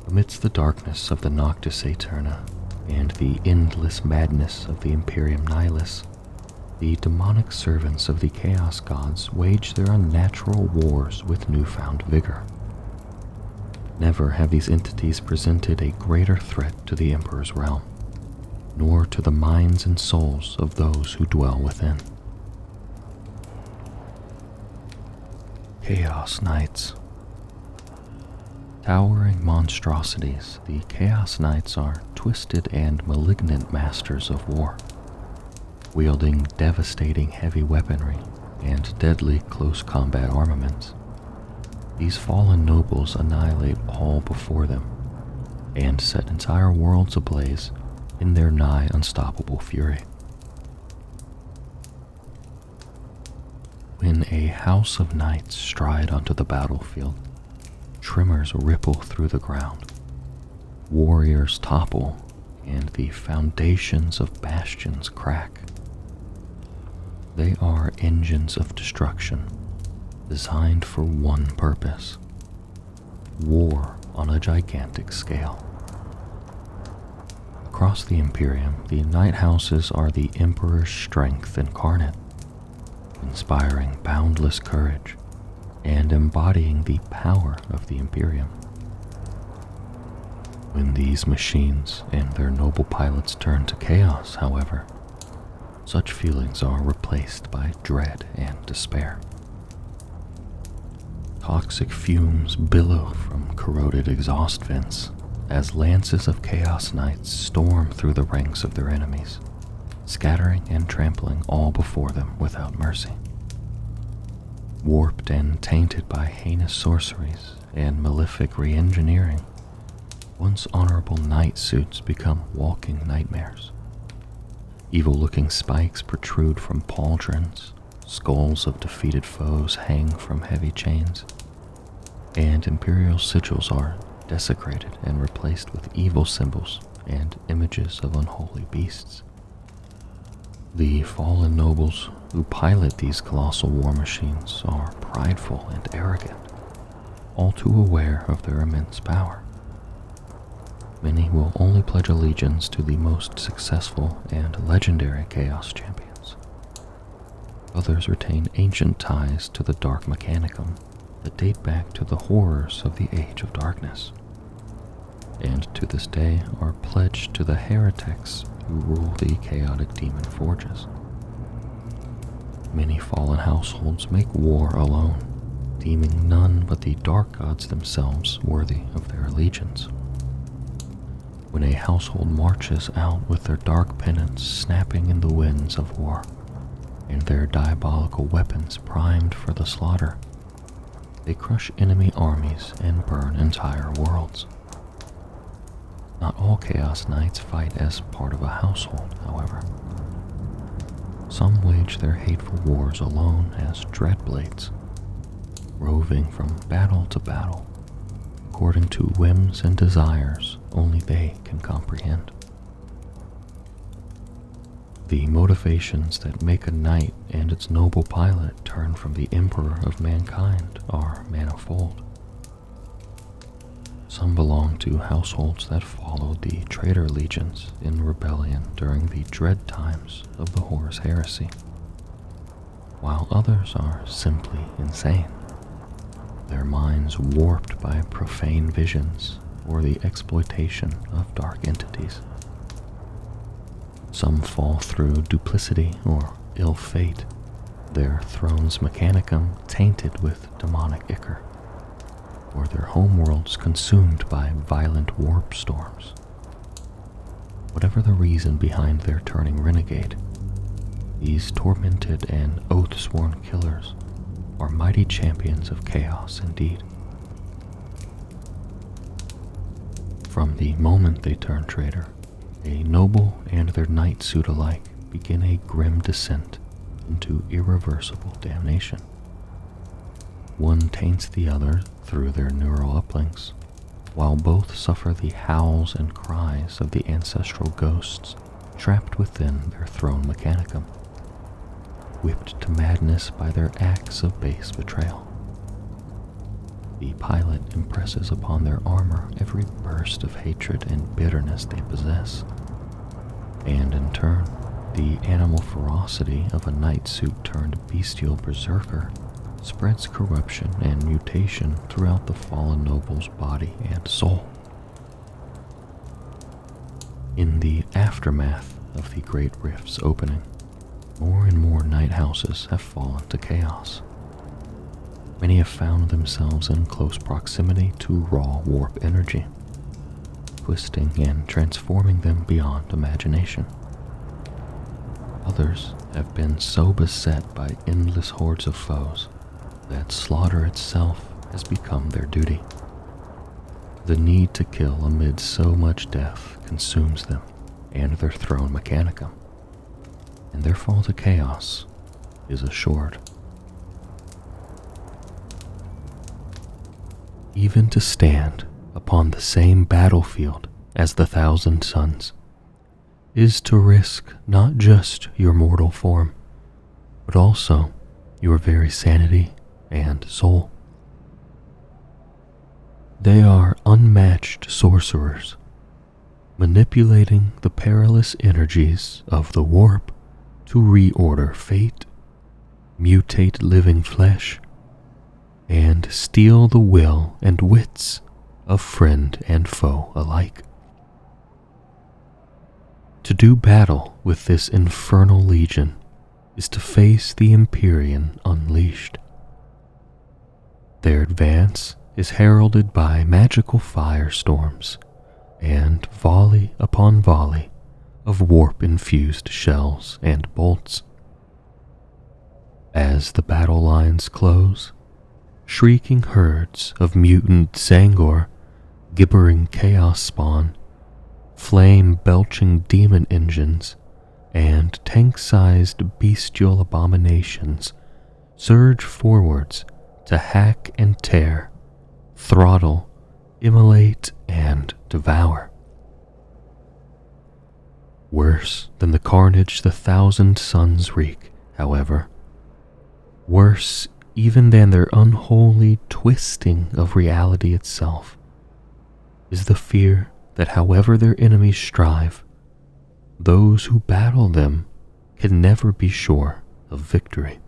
Amidst the darkness of the Noctis Aeterna and the endless madness of the Imperium Nihilus, the demonic servants of the Chaos Gods wage their unnatural wars with newfound vigor. Never have these entities presented a greater threat to the Emperor's realm, nor to the minds and souls of those who dwell within. Chaos Knights. Towering monstrosities, the Chaos Knights are twisted and malignant masters of war, wielding devastating heavy weaponry and deadly close combat armaments. These fallen nobles annihilate all before them and set entire worlds ablaze in their nigh unstoppable fury. When a house of knights stride onto the battlefield, tremors ripple through the ground, warriors topple, and the foundations of bastions crack. They are engines of destruction, designed for one purpose: war on a gigantic scale. Across the Imperium, the Night Houses are the Emperor's strength incarnate, inspiring boundless courage and embodying the power of the Imperium. When these machines and their noble pilots turn to chaos, however, such feelings are replaced by dread and despair. Toxic fumes billow from corroded exhaust vents as lances of Chaos Knights storm through the ranks of their enemies, scattering and trampling all before them without mercy. Warped and tainted by heinous sorceries and malefic re-engineering, once honorable knight suits become walking nightmares. Evil-looking spikes protrude from pauldrons, skulls of defeated foes hang from heavy chains, and imperial sigils are desecrated and replaced with evil symbols and images of unholy beasts. The fallen nobles who pilot these colossal war machines are prideful and arrogant, all too aware of their immense power. Many will only pledge allegiance to the most successful and legendary Chaos champions. Others retain ancient ties to the Dark Mechanicum that date back to the horrors of the Age of Darkness, and to this day are pledged to the heretics who rule the chaotic demon forges. Many fallen households make war alone, deeming none but the dark gods themselves worthy of their allegiance. When a household marches out with their dark pennants snapping in the winds of war, and their diabolical weapons primed for the slaughter, they crush enemy armies and burn entire worlds. Not all Chaos Knights fight as part of a household, however. Some wage their hateful wars alone as dreadblades, roving from battle to battle, according to whims and desires only they can comprehend. The motivations that make a knight and its noble pilot turn from the emperor of mankind are manifold. Some belong to households that followed the traitor legions in rebellion during the dread times of the Horus heresy, while others are simply insane, their minds warped by profane visions or the exploitation of dark entities. Some fall through duplicity or ill fate, their throne's mechanicum tainted with demonic ichor, or their homeworlds consumed by violent warp storms. Whatever the reason behind their turning renegade, these tormented and oath-sworn killers are mighty champions of chaos indeed. From the moment they turn traitor, a noble and their knight suit alike begin a grim descent into irreversible damnation. One taints the other through their neural uplinks, while both suffer the howls and cries of the ancestral ghosts trapped within their throne mechanicum, whipped to madness by their acts of base betrayal. The pilot impresses upon their armor every burst of hatred and bitterness they possess, and in turn, the animal ferocity of a knight suit turned bestial berserker spreads corruption and mutation throughout the fallen noble's body and soul. In the aftermath of the Great Rift's opening, more and more night houses have fallen to chaos. Many have found themselves in close proximity to raw warp energy, twisting and transforming them beyond imagination. Others have been so beset by endless hordes of foes that slaughter itself has become their duty. The need to kill amid so much death consumes them and their throne mechanicum, and their fall to chaos is assured. Even to stand upon the same battlefield as the Thousand Suns is to risk not just your mortal form, but also your very sanity and soul. They are unmatched sorcerers, manipulating the perilous energies of the warp to reorder fate, mutate living flesh, and steal the will and wits of friend and foe alike. To do battle with this infernal legion is to face the Empyrean unleashed. Their advance is heralded by magical firestorms and volley upon volley of warp-infused shells and bolts. As the battle lines close, shrieking herds of mutant Zangor, gibbering chaos spawn, flame-belching demon engines, and tank-sized bestial abominations surge forwards to hack and tear, throttle, immolate, and devour. Worse than the carnage the Thousand Suns wreak, however, worse even than their unholy twisting of reality itself, is the fear that however their enemies strive, those who battle them can never be sure of victory.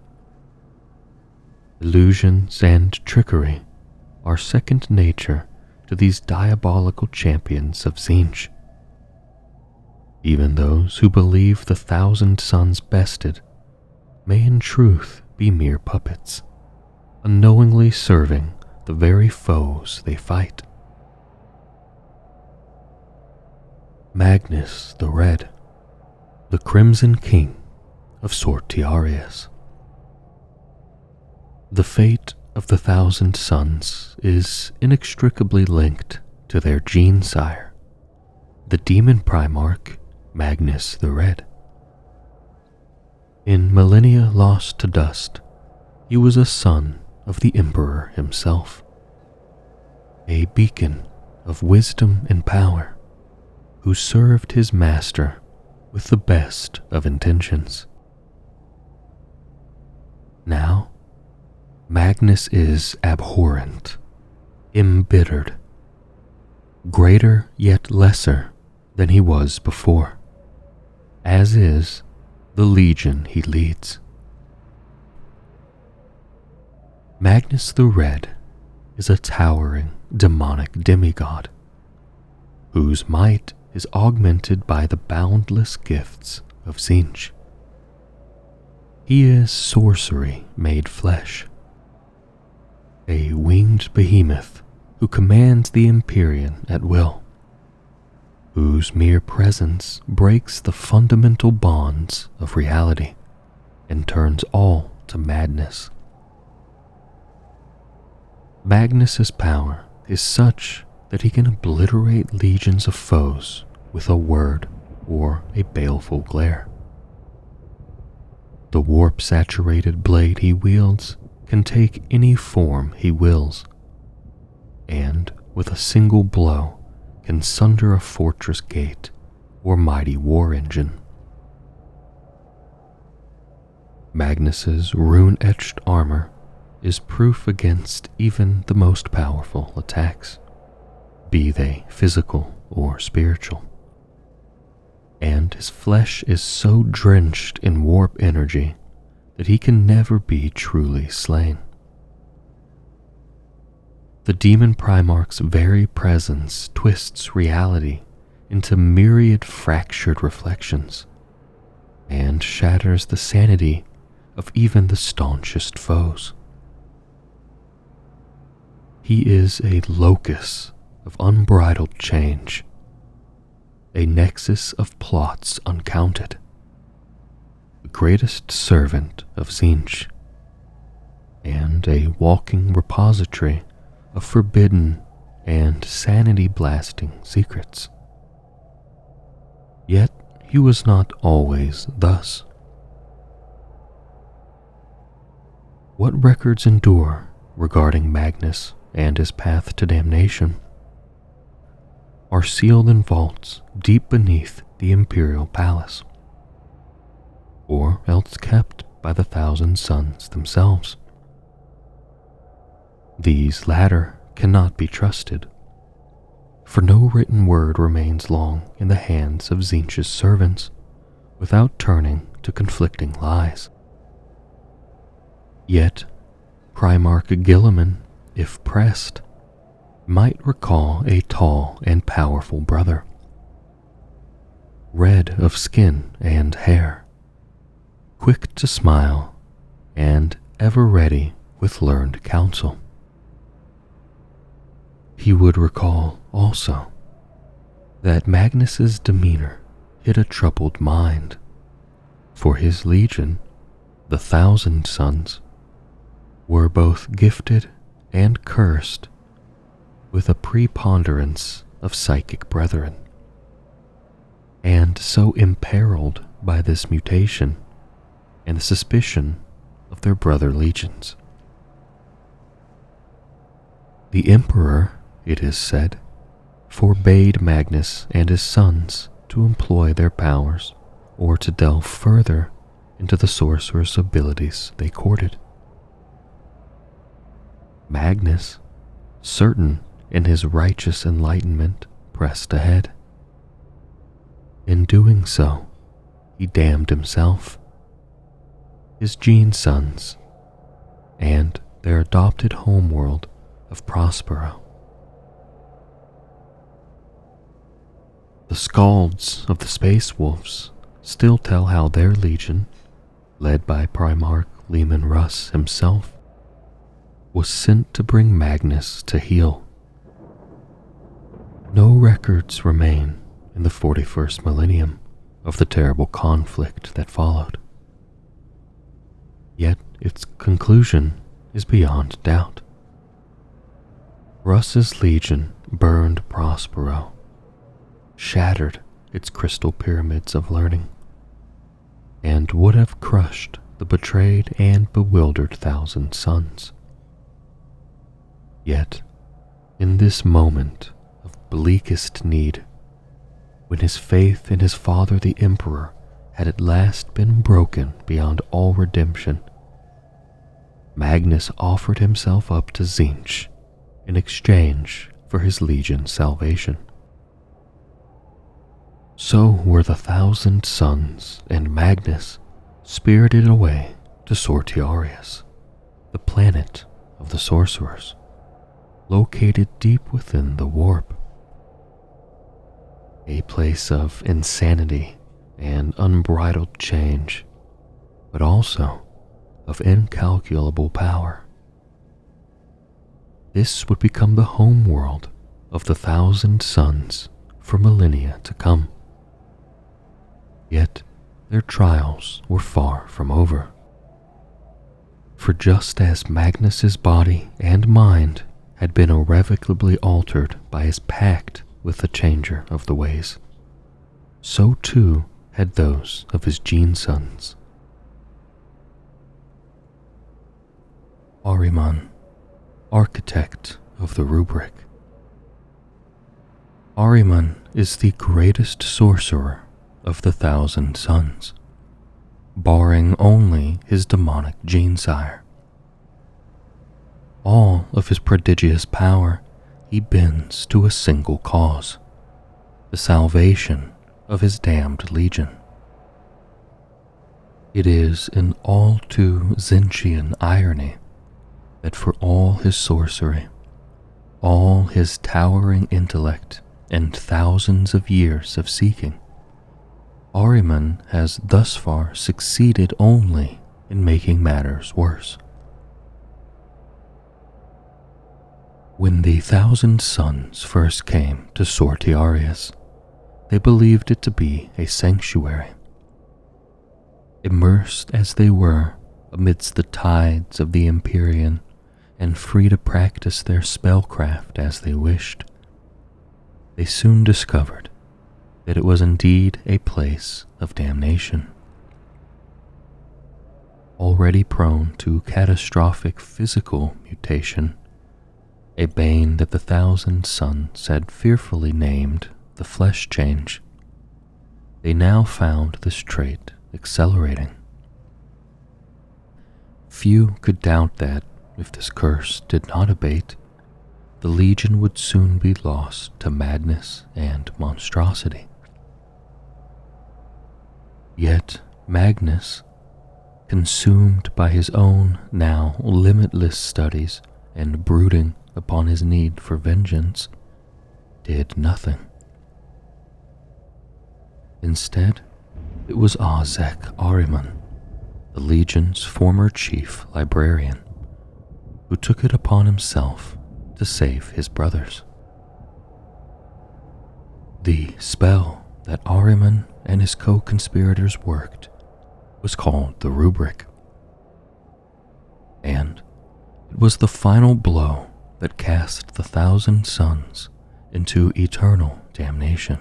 Illusions and trickery are second nature to these diabolical champions of Tzeentch. Even those who believe the 1,000 Suns bested may in truth be mere puppets, unknowingly serving the very foes they fight. Magnus the Red, the Crimson King of Sortiarius. The fate of the 1,000 Suns is inextricably linked to their gene-sire, the demon Primarch Magnus the Red. In millennia lost to dust, he was a son of the Emperor himself, a beacon of wisdom and power, who served his master with the best of intentions. Now, Magnus is abhorrent, embittered, greater yet lesser than he was before, as is the legion he leads. Magnus the Red is a towering demonic demigod, whose might is augmented by the boundless gifts of Tzeentch. He is sorcery made flesh, a winged behemoth who commands the Empyrean at will, whose mere presence breaks the fundamental bonds of reality and turns all to madness. Magnus's power is such that he can obliterate legions of foes with a word or a baleful glare. The warp-saturated blade he wields can take any form he wills, and with a single blow can sunder a fortress gate or mighty war engine. Magnus's rune-etched armor is proof against even the most powerful attacks, be they physical or spiritual. And his flesh is so drenched in warp energy that he can never be truly slain. The demon Primarch's very presence twists reality into myriad fractured reflections and shatters the sanity of even the staunchest foes. He is a locus of unbridled change, a nexus of plots uncounted, the greatest servant of Tzeentch, and a walking repository of forbidden and sanity-blasting secrets. Yet he was not always thus. What records endure regarding Magnus and his path to damnation are sealed in vaults deep beneath the imperial palace, or else kept by the 1,000 Suns themselves. These latter cannot be trusted, for no written word remains long in the hands of Tzeentch's servants without turning to conflicting lies. Yet, Primarch Guilliman, if pressed, might recall a tall and powerful brother, red of skin and hair, quick to smile, and ever ready with learned counsel. He would recall, also, that Magnus's demeanor hid a troubled mind, for his legion, the 1,000 Suns, were both gifted and cursed with a preponderance of psychic brethren, and so imperiled by this mutation and the suspicion of their brother legions. The Emperor, it is said, forbade Magnus and his sons to employ their powers or to delve further into the sorcerer's abilities they courted. Magnus, certain in his righteous enlightenment, pressed ahead. In doing so, he damned himself, his gene sons, and their adopted homeworld of Prospero. The Scalds of the Space Wolves still tell how their legion, led by Primarch Leman Russ himself, was sent to bring Magnus to heel. No records remain in the 41st millennium of the terrible conflict that followed. Yet its conclusion is beyond doubt. Russ's legion burned Prospero, shattered its crystal pyramids of learning, and would have crushed the betrayed and bewildered Thousand Sons. Yet, in this moment of bleakest need, when his faith in his father the Emperor had at last been broken beyond all redemption, Magnus offered himself up to Tzeentch in exchange for his legion's salvation. So were the Thousand Sons and Magnus spirited away to Sortiarius, the planet of the sorcerers, located deep within the warp. A place of insanity and unbridled change, but also of incalculable power. This would become the home world of the Thousand Sons for millennia to come. Yet their trials were far from over. For just as Magnus's body and mind had been irrevocably altered by his pact with the Changer of the Ways, so too had those of his gene sons. Ahriman, architect of the rubric. Ahriman is the greatest sorcerer of the Thousand Sons, barring only his demonic gene-sire. All of his prodigious power he bends to a single cause, the salvation of his damned legion. It is an all too Tzeentchian irony that for all his sorcery, all his towering intellect, and thousands of years of seeking, Ahriman has thus far succeeded only in making matters worse. When the Thousand Sons first came to Sortiarius, they believed it to be a sanctuary. Immersed as they were amidst the tides of the Empyrean and free to practice their spellcraft as they wished, they soon discovered that it was indeed a place of damnation. Already prone to catastrophic physical mutation, a bane that the Thousand Sons had fearfully named the flesh change, they now found this trait accelerating. Few could doubt that, if this curse did not abate, the Legion would soon be lost to madness and monstrosity. Yet Magnus, consumed by his own now limitless studies and brooding upon his need for vengeance, did nothing. Instead, it was Azek Ahriman, the Legion's former chief librarian, who took it upon himself to save his brothers. The spell that Ahriman and his co-conspirators worked was called the Rubric, and it was the final blow that cast the Thousand Sons into eternal damnation.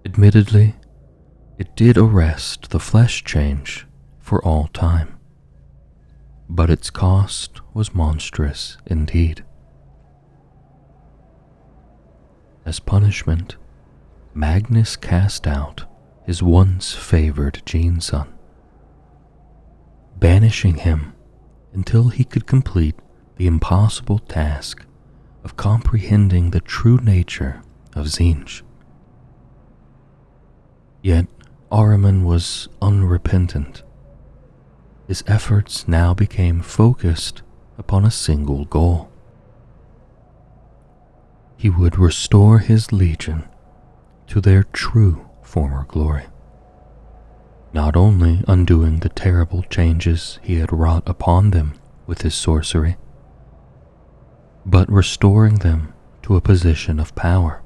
Admittedly, it did arrest the flesh change for all time, but its cost was monstrous indeed. As punishment, Magnus cast out his once favored gene son, banishing him until he could complete the impossible task of comprehending the true nature of Tzeentch. Yet Ahriman was unrepentant. His efforts now became focused upon a single goal. He would restore his legion to their true former glory, not only undoing the terrible changes he had wrought upon them with his sorcery, but restoring them to a position of power,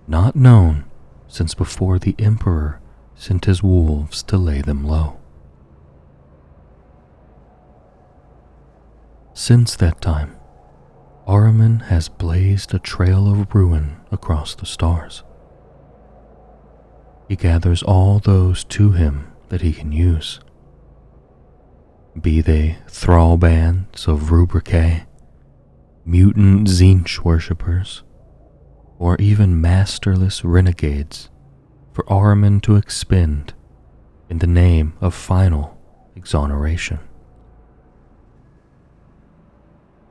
not known since before the Emperor sent his wolves to lay them low. Since that time, Ahriman has blazed a trail of ruin across the stars. He gathers all those to him that he can use, be they thrall bands of Rubricae, mutant Tzeentch worshippers, or even masterless renegades for Ahriman to expend in the name of final exoneration.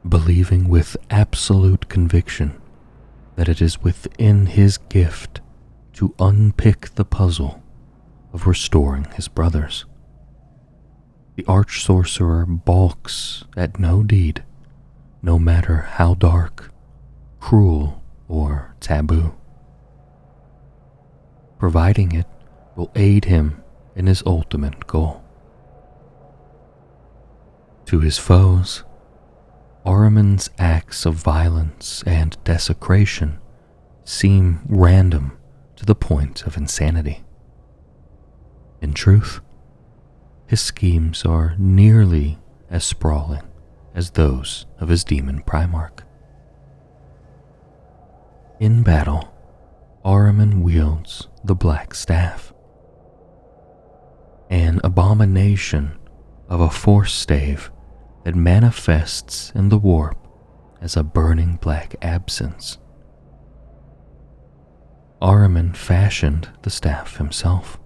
Believing with absolute conviction that it is within his gift to unpick the puzzle of restoring his brothers, the arch-sorcerer balks at no deed, no matter how dark, cruel, or taboo, providing it will aid him in his ultimate goal. To his foes, Ahriman's acts of violence and desecration seem random to the point of insanity. In truth, his schemes are nearly as sprawling as those of his demon Primarch. In battle, Ahriman wields the Black Staff, an abomination of a force stave that manifests in the warp as a burning black absence. Ahriman fashioned the staff himself.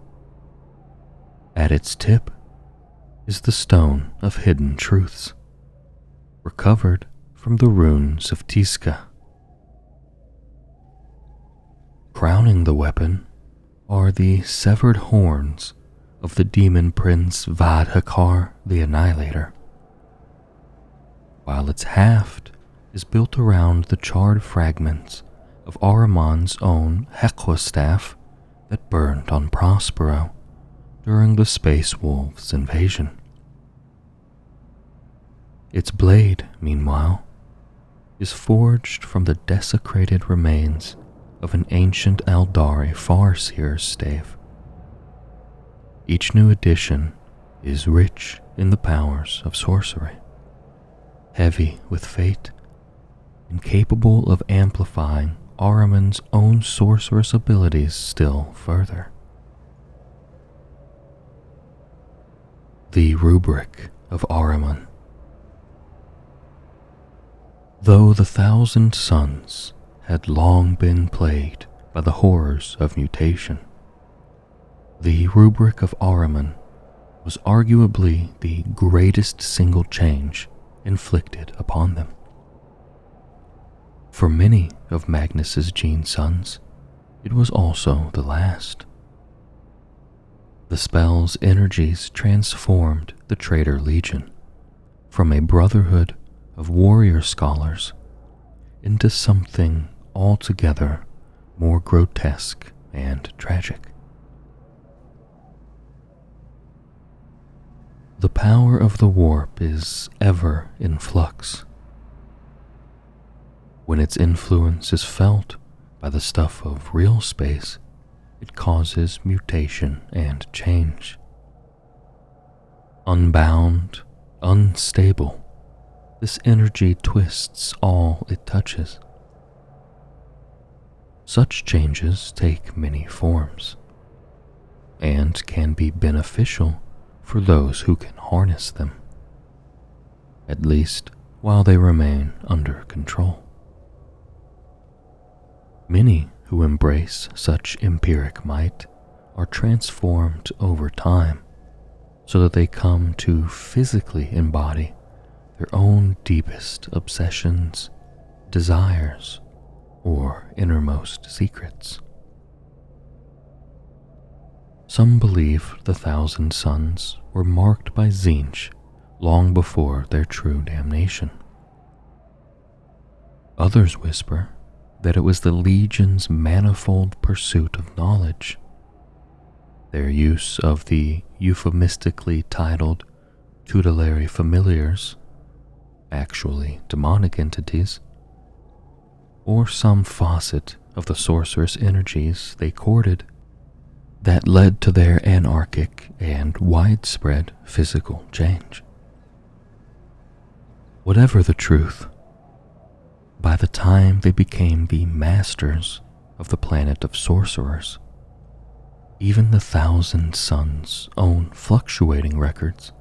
At its tip is the Stone of Hidden Truths, recovered from the runes of Tizca. Crowning the weapon are the severed horns of the demon prince Vadhakar the Annihilator, while its haft is built around the charred fragments of Ahriman's own Hekwa staff that burned on Prospero during the Space Wolves' invasion. Its blade, meanwhile, is forged from the desecrated remains of an ancient Eldari Farseer's stave. Each new edition is rich in the powers of sorcery, heavy with fate, and capable of amplifying Ahriman's own sorcerous abilities still further. The Rubric of Ahriman. Though the 1,000 suns had long been plagued by the horrors of mutation, the Rubric of Ahriman was arguably the greatest single change inflicted upon them. For many of Magnus's gene sons, it was also the last. The spell's energies transformed the Traitor Legion from a brotherhood of warrior scholars into something altogether more grotesque and tragic. The power of the warp is ever in flux. When its influence is felt by the stuff of real space, it causes mutation and change. Unbound, unstable, this energy twists all it touches. Such changes take many forms, and can be beneficial for those who can harness them, at least while they remain under control. Many who embrace such empiric might are transformed over time so that they come to physically embody their own deepest obsessions, desires, or innermost secrets. Some believe the Thousand Sons were marked by Tzeentch long before their true damnation. Others whisper that it was the Legion's manifold pursuit of knowledge, their use of the euphemistically titled tutelary familiars, actually demonic entities, or some facet of the sorceress energies they courted that led to their anarchic and widespread physical change. Whatever the truth, by the time they became the masters of the planet of sorcerers, even the Thousand Sons' own fluctuating records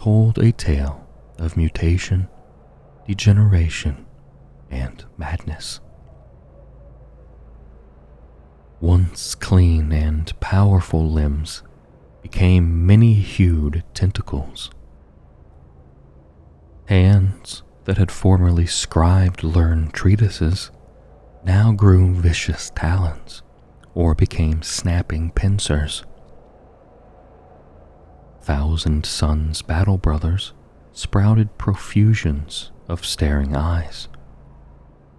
told a tale of mutation, degeneration, and madness. Once clean and powerful limbs became many-hued tentacles. Hands that had formerly scribed learned treatises now grew vicious talons or became snapping pincers. Thousand Sons' battle brothers sprouted profusions of staring eyes,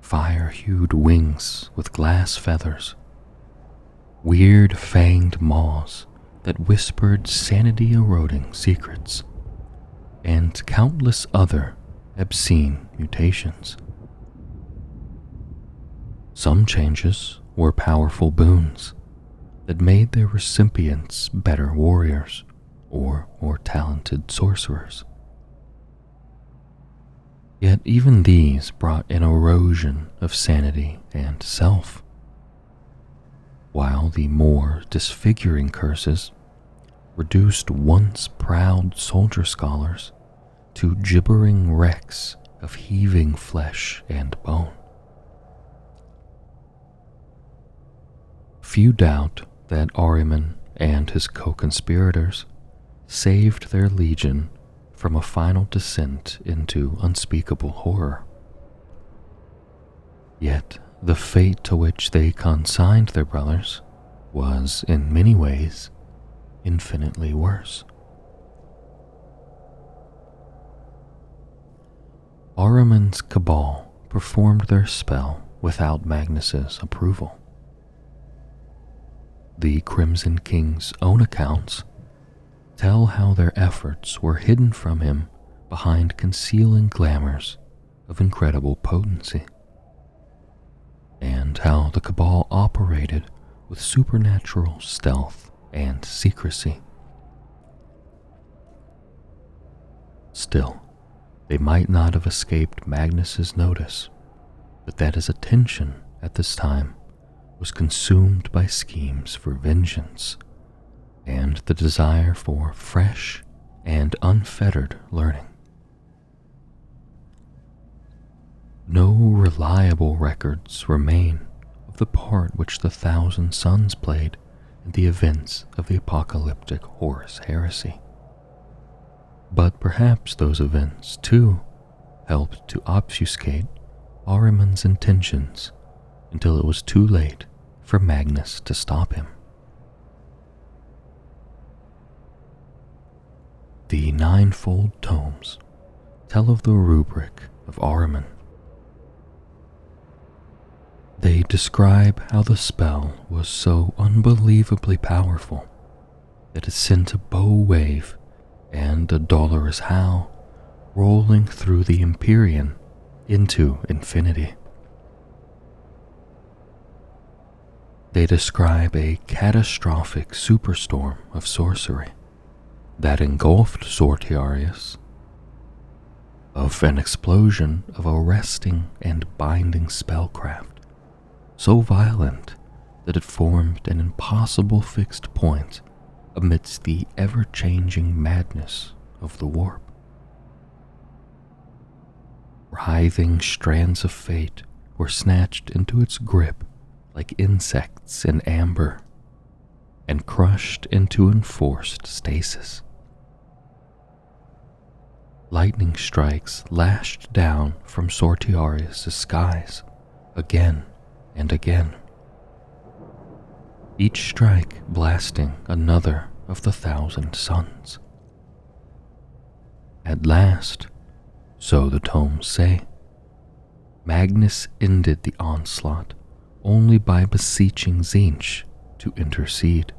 fire-hued wings with glass feathers, weird fanged maws that whispered sanity-eroding secrets, and countless other obscene mutations. Some changes were powerful boons that made their recipients better warriors or more talented sorcerers. Yet even these brought an erosion of sanity and self, while the more disfiguring curses reduced once proud soldier scholars to gibbering wrecks of heaving flesh and bone. Few doubt that Ahriman and his co-conspirators saved their legion from a final descent into unspeakable horror. Yet the fate to which they consigned their brothers was, in many ways, infinitely worse. Ahriman's cabal performed their spell without Magnus's approval. The Crimson King's own accounts tell how their efforts were hidden from him behind concealing glamours of incredible potency, and how the cabal operated with supernatural stealth and secrecy. Still, they might not have escaped Magnus's notice, but that his attention at this time was consumed by schemes for vengeance and the desire for fresh and unfettered learning. No reliable records remain of the part which the Thousand Sons played in the events of the apocalyptic Horus heresy. But perhaps those events, too, helped to obfuscate Ahriman's intentions until it was too late for Magnus to stop him. The ninefold tomes tell of the rubric of Ahriman. They describe how the spell was so unbelievably powerful that it sent a bow wave and a dolorous howl rolling through the Empyrean into infinity. They describe a catastrophic superstorm of sorcery that engulfed Sortiarius, of an explosion of arresting and binding spellcraft, so violent that it formed an impossible fixed point amidst the ever-changing madness of the warp. Writhing strands of fate were snatched into its grip like insects in amber and crushed into enforced stasis. lightning strikes lashed down from Sortiarius' skies again and again, each strike blasting another of the 1,000 suns. At last, so the tomes say, Magnus ended the onslaught only by beseeching Tzeentch to intercede.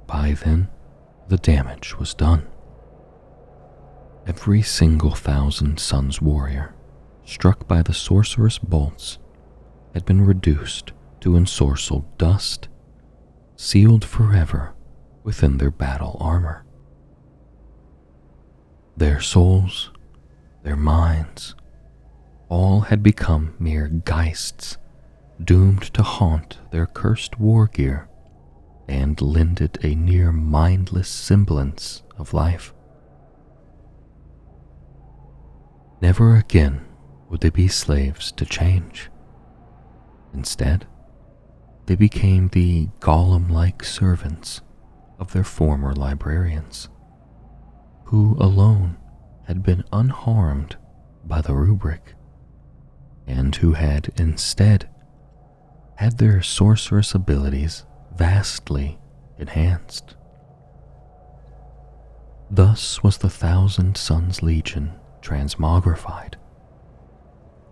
By then, the damage was done. Every single 1,000 Suns warrior struck by the sorceress bolts had been reduced to ensorcelled dust, sealed forever within their battle armor. Their souls, their minds, all had become mere geists, doomed to haunt their cursed war gear and lended a near mindless semblance of life. Never again would they be slaves to change. Instead, they became the golem-like servants of their former librarians, who alone had been unharmed by the rubric, and who had instead had their sorceress abilities vastly enhanced. Thus was the 1,000 Suns Legion transmogrified,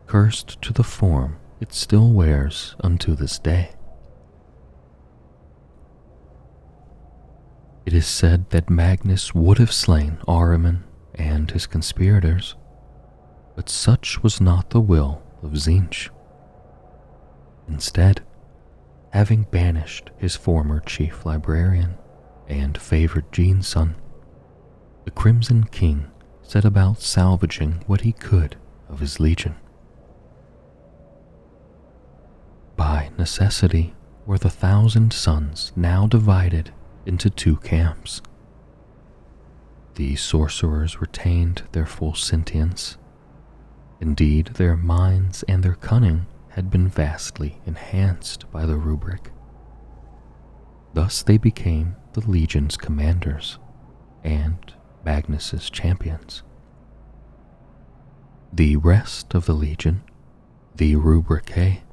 cursed to the form it still wears unto this day. It is said that Magnus would have slain Ahriman and his conspirators, but such was not the will of Tzeentch. Instead, having banished his former chief librarian and favored Geneson, the Crimson King set about salvaging what he could of his legion. By necessity were the 1,000 Suns now divided into 2 camps. The sorcerers retained their full sentience. Indeed, their minds and their cunning had been vastly enhanced by the rubric. Thus they became the Legion's commanders and Magnus's champions. The rest of the Legion, the rubricae,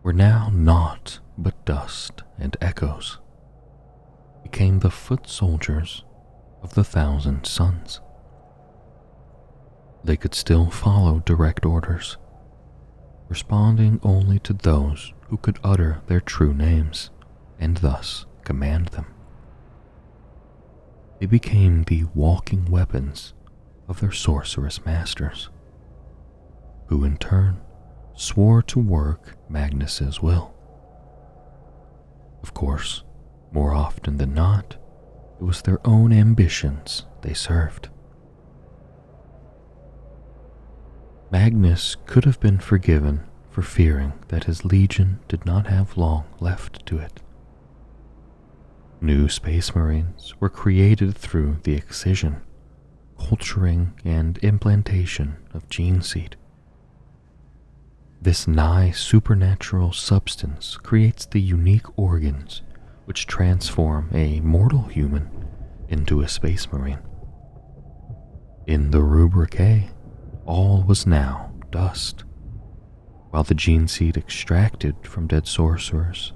were now naught but dust and echoes, became the foot soldiers of the 1,000 Suns. They could still follow direct orders, responding only to those who could utter their true names and thus command them. They became the walking weapons of their sorceress masters, who in turn swore to work Magnus's will. Of course, more often than not, it was their own ambitions they served. Magnus could have been forgiven for fearing that his legion did not have long left to it. New Space Marines were created through the excision, culturing, and implantation of gene seed. This nigh supernatural substance creates the unique organs which transform a mortal human into a Space Marine. In the rubricae, all was now dust, while the gene seed extracted from dead sorcerers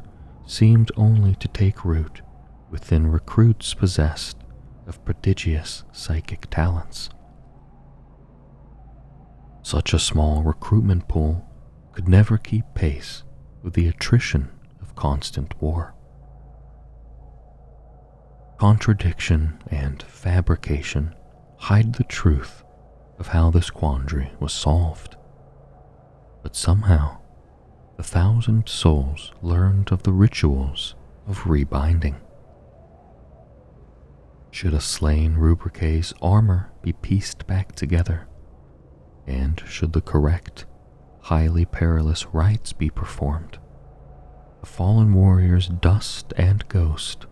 seemed only to take root within recruits possessed of prodigious psychic talents. Such a small recruitment pool could never keep pace with the attrition of constant war. Contradiction and fabrication hide the truth of how this quandary was solved. But somehow, the 1,000 souls learned of the rituals of rebinding. Should a slain rubricae's armor be pieced back together, and should the correct, highly perilous rites be performed, the fallen warrior's dust and ghost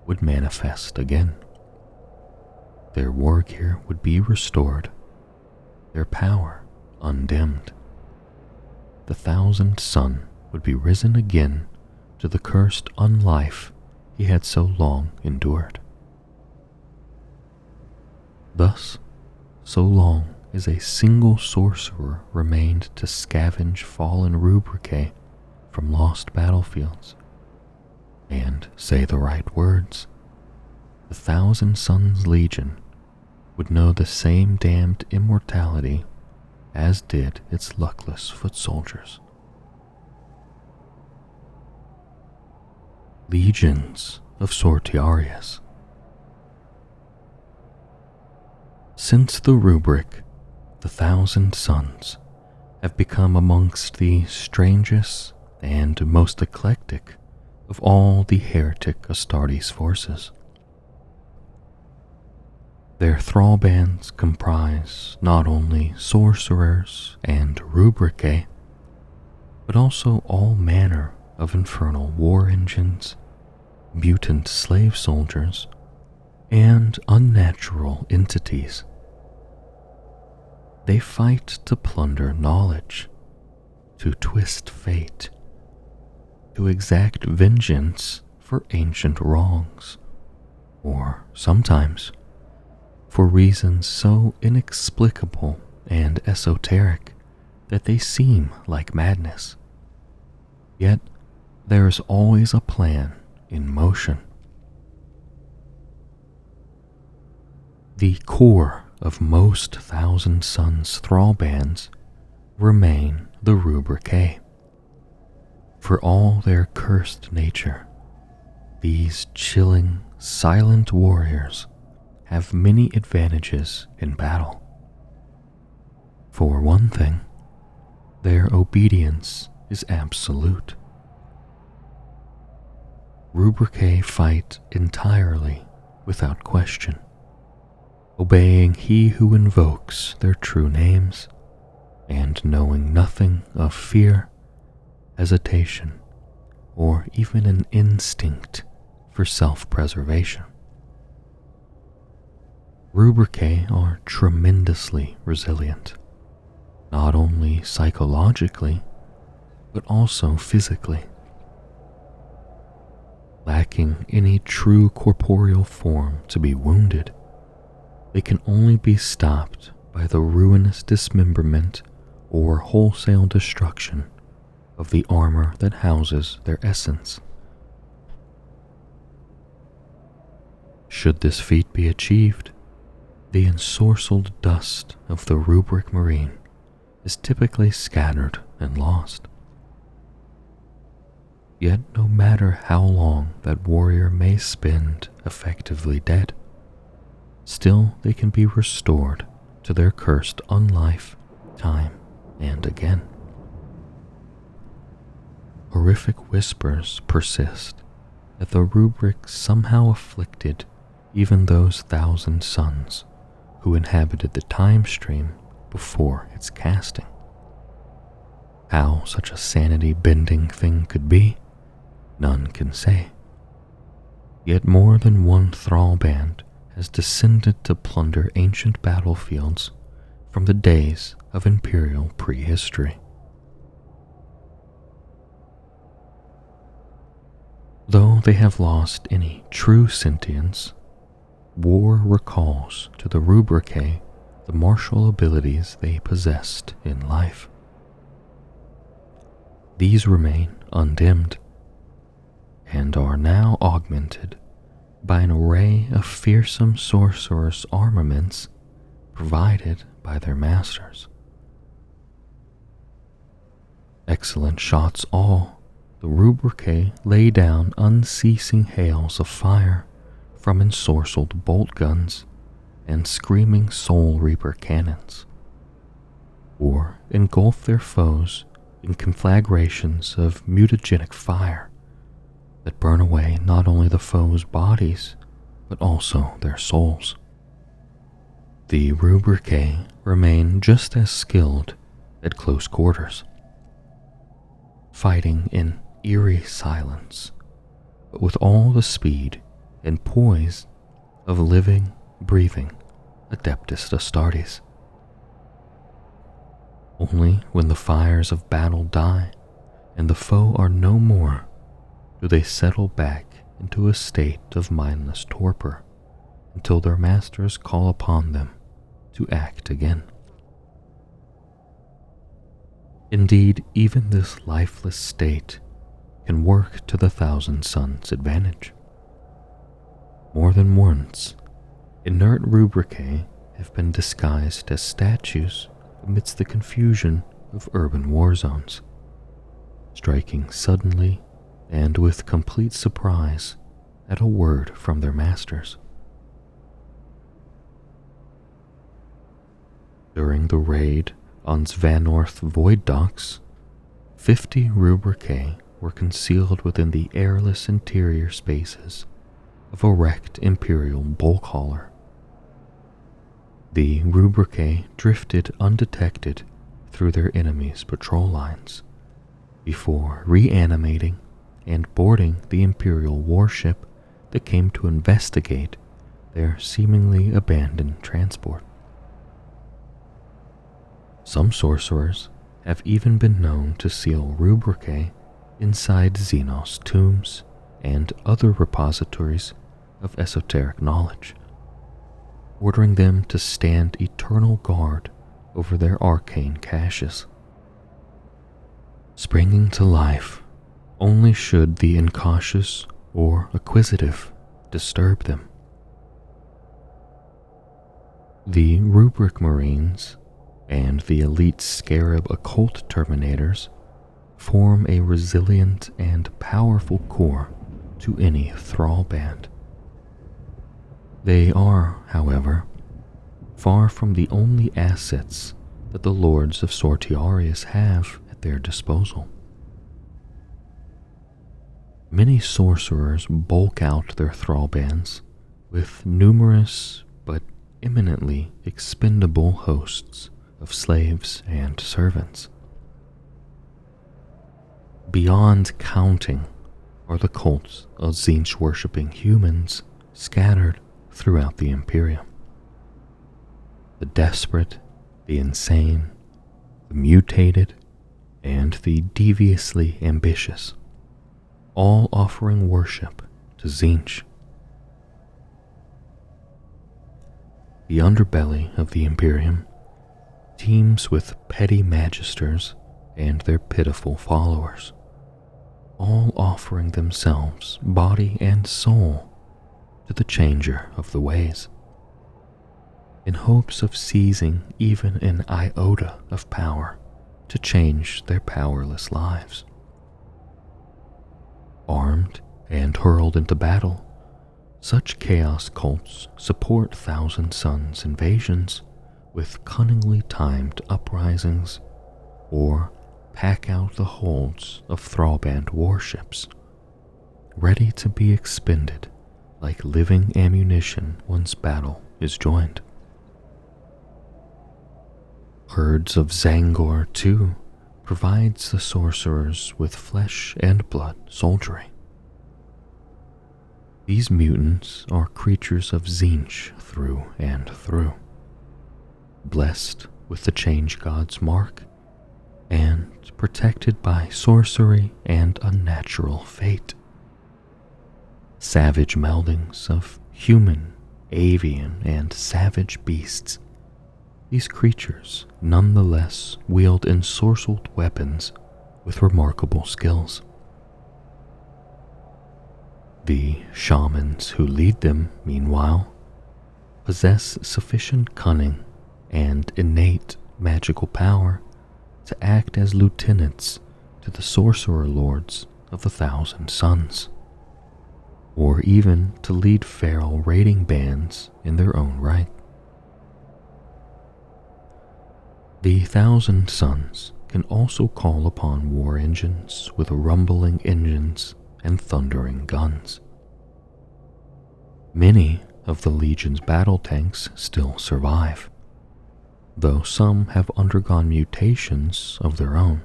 would manifest again. Their war gear would be restored, their power undimmed. The 1,000 Sun would be risen again to the cursed unlife he had so long endured. Thus, so long as a single sorcerer remained to scavenge fallen rubricae from lost battlefields, and say the right words, the Thousand Suns Legion would know the same damned immortality as did its luckless foot soldiers. Legions of Sortiarius. Since the rubric, the Thousand Suns have become amongst the strangest and most eclectic of all the Heretic Astartes forces. Their thrall bands comprise not only sorcerers and rubricae, but also all manner of infernal war engines, mutant slave soldiers, and unnatural entities. They fight to plunder knowledge, to twist fate, to exact vengeance for ancient wrongs, or sometimes for reasons so inexplicable and esoteric that they seem like madness. Yet there is always a plan in motion. The core of most Thousand Suns thrall bands remain the rubricae. For all their cursed nature, these chilling, silent warriors have many advantages in battle. For one thing, their obedience is absolute. Rubricae fight entirely without question, obeying he who invokes their true names, and knowing nothing of fear, hesitation, or even an instinct for self-preservation. Rubricae are tremendously resilient, not only psychologically, but also physically. Lacking any true corporeal form to be wounded, they can only be stopped by the ruinous dismemberment or wholesale destruction of the armor that houses their essence. Should this feat be achieved, the ensorcelled dust of the rubric marine is typically scattered and lost. Yet no matter how long that warrior may spend effectively dead, still they can be restored to their cursed unlife time and again. Horrific whispers persist that the rubric somehow afflicted even those Thousand Suns who inhabited the time stream before its casting. How such a sanity-bending thing could be, none can say. Yet more than one thrall band has descended to plunder ancient battlefields from the days of imperial prehistory. Though they have lost any true sentience, war recalls to the rubricae the martial abilities they possessed in life. These remain undimmed, and are now augmented by an array of fearsome sorcerous armaments provided by their masters. Excellent shots all, the rubricae lay down unceasing hails of fire from ensorcelled bolt guns and screaming soul reaper cannons, or engulf their foes in conflagrations of mutagenic fire that burn away not only the foes' bodies, but also their souls. The rubricae remain just as skilled at close quarters, fighting in eerie silence, but with all the speed and poise of living, breathing Adeptus Astartes. Only when the fires of battle die and the foe are no more do they settle back into a state of mindless torpor until their masters call upon them to act again. Indeed, even this lifeless state can work to the Thousand Sons' advantage. More than once, inert rubricae have been disguised as statues amidst the confusion of urban war zones, striking suddenly and with complete surprise at a word from their masters. During the raid on Svanorth Void Docks, 50 rubricae were concealed within the airless interior spaces of a wrecked Imperial bulk hauler. The rubricae drifted undetected through their enemies' patrol lines before reanimating and boarding the Imperial warship that came to investigate their seemingly abandoned transport. Some sorcerers have even been known to seal rubricae inside Xenos tombs and other repositories of esoteric knowledge, ordering them to stand eternal guard over their arcane caches, springing to life only should the incautious or acquisitive disturb them. The Rubric Marines and the elite Scarab Occult Terminators form a resilient and powerful core to any thrall band. They are, however, far from the only assets that the Lords of Sortiarius have at their disposal. Many sorcerers bulk out their thrall bands with numerous but eminently expendable hosts of slaves and servants. Beyond counting are the cults of Tzeentch-worshipping humans scattered throughout the Imperium. The desperate, the insane, the mutated, and the deviously ambitious, all offering worship to Tzeentch. The underbelly of the Imperium teems with petty magisters and their pitiful followers, all offering themselves body and soul to the changer of the ways, in hopes of seizing even an iota of power to change their powerless lives. Armed and hurled into battle, such chaos cults support Thousand Sons invasions with cunningly timed uprisings or pack out the holds of Thrallband warships, ready to be expended like living ammunition once battle is joined. Herds of Zangor, too, provides the sorcerers with flesh and blood soldiery. These mutants are creatures of Tzeentch through and through, blessed with the Change God's mark and protected by sorcery and unnatural fate. Savage meldings of human, avian, and savage beasts, these creatures nonetheless wield ensorcelled weapons with remarkable skills. The shamans who lead them, meanwhile, possess sufficient cunning and innate magical power to act as lieutenants to the sorcerer lords of the Thousand Sons, or even to lead feral raiding bands in their own right. The Thousand Sons can also call upon war engines with rumbling engines and thundering guns. Many of the Legion's battle tanks still survive, though some have undergone mutations of their own,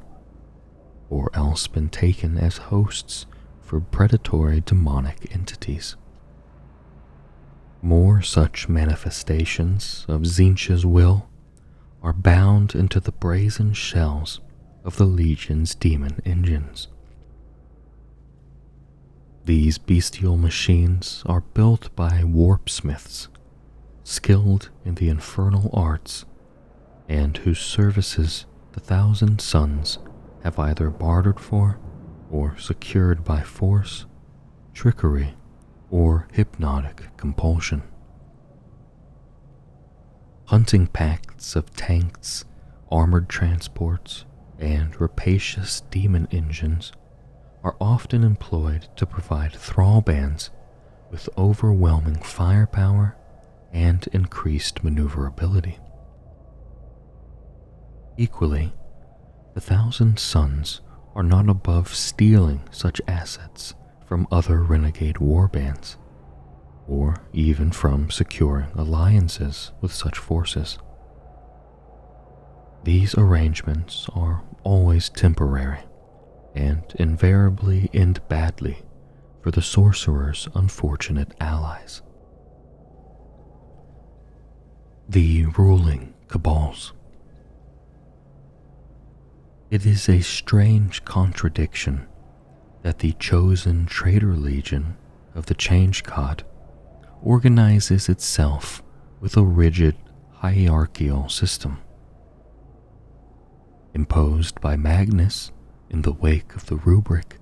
or else been taken as hosts for predatory demonic entities. More such manifestations of Tzeentch's will are bound into the brazen shells of the Legion's demon engines. These bestial machines are built by warpsmiths skilled in the infernal arts, and whose services the Thousand Sons have either bartered for or secured by force, trickery, or hypnotic compulsion. Hunting pacts of tanks, armored transports, and rapacious demon engines are often employed to provide thrall bands with overwhelming firepower and increased maneuverability. Equally, the Thousand Sons are not above stealing such assets from other renegade warbands, or even from securing alliances with such forces. These arrangements are always temporary and invariably end badly for the sorcerer's unfortunate allies. The ruling cabals. It is a strange contradiction that the chosen traitor legion of the Change God organizes itself with a rigid hierarchical system. Imposed by Magnus in the wake of the rubric,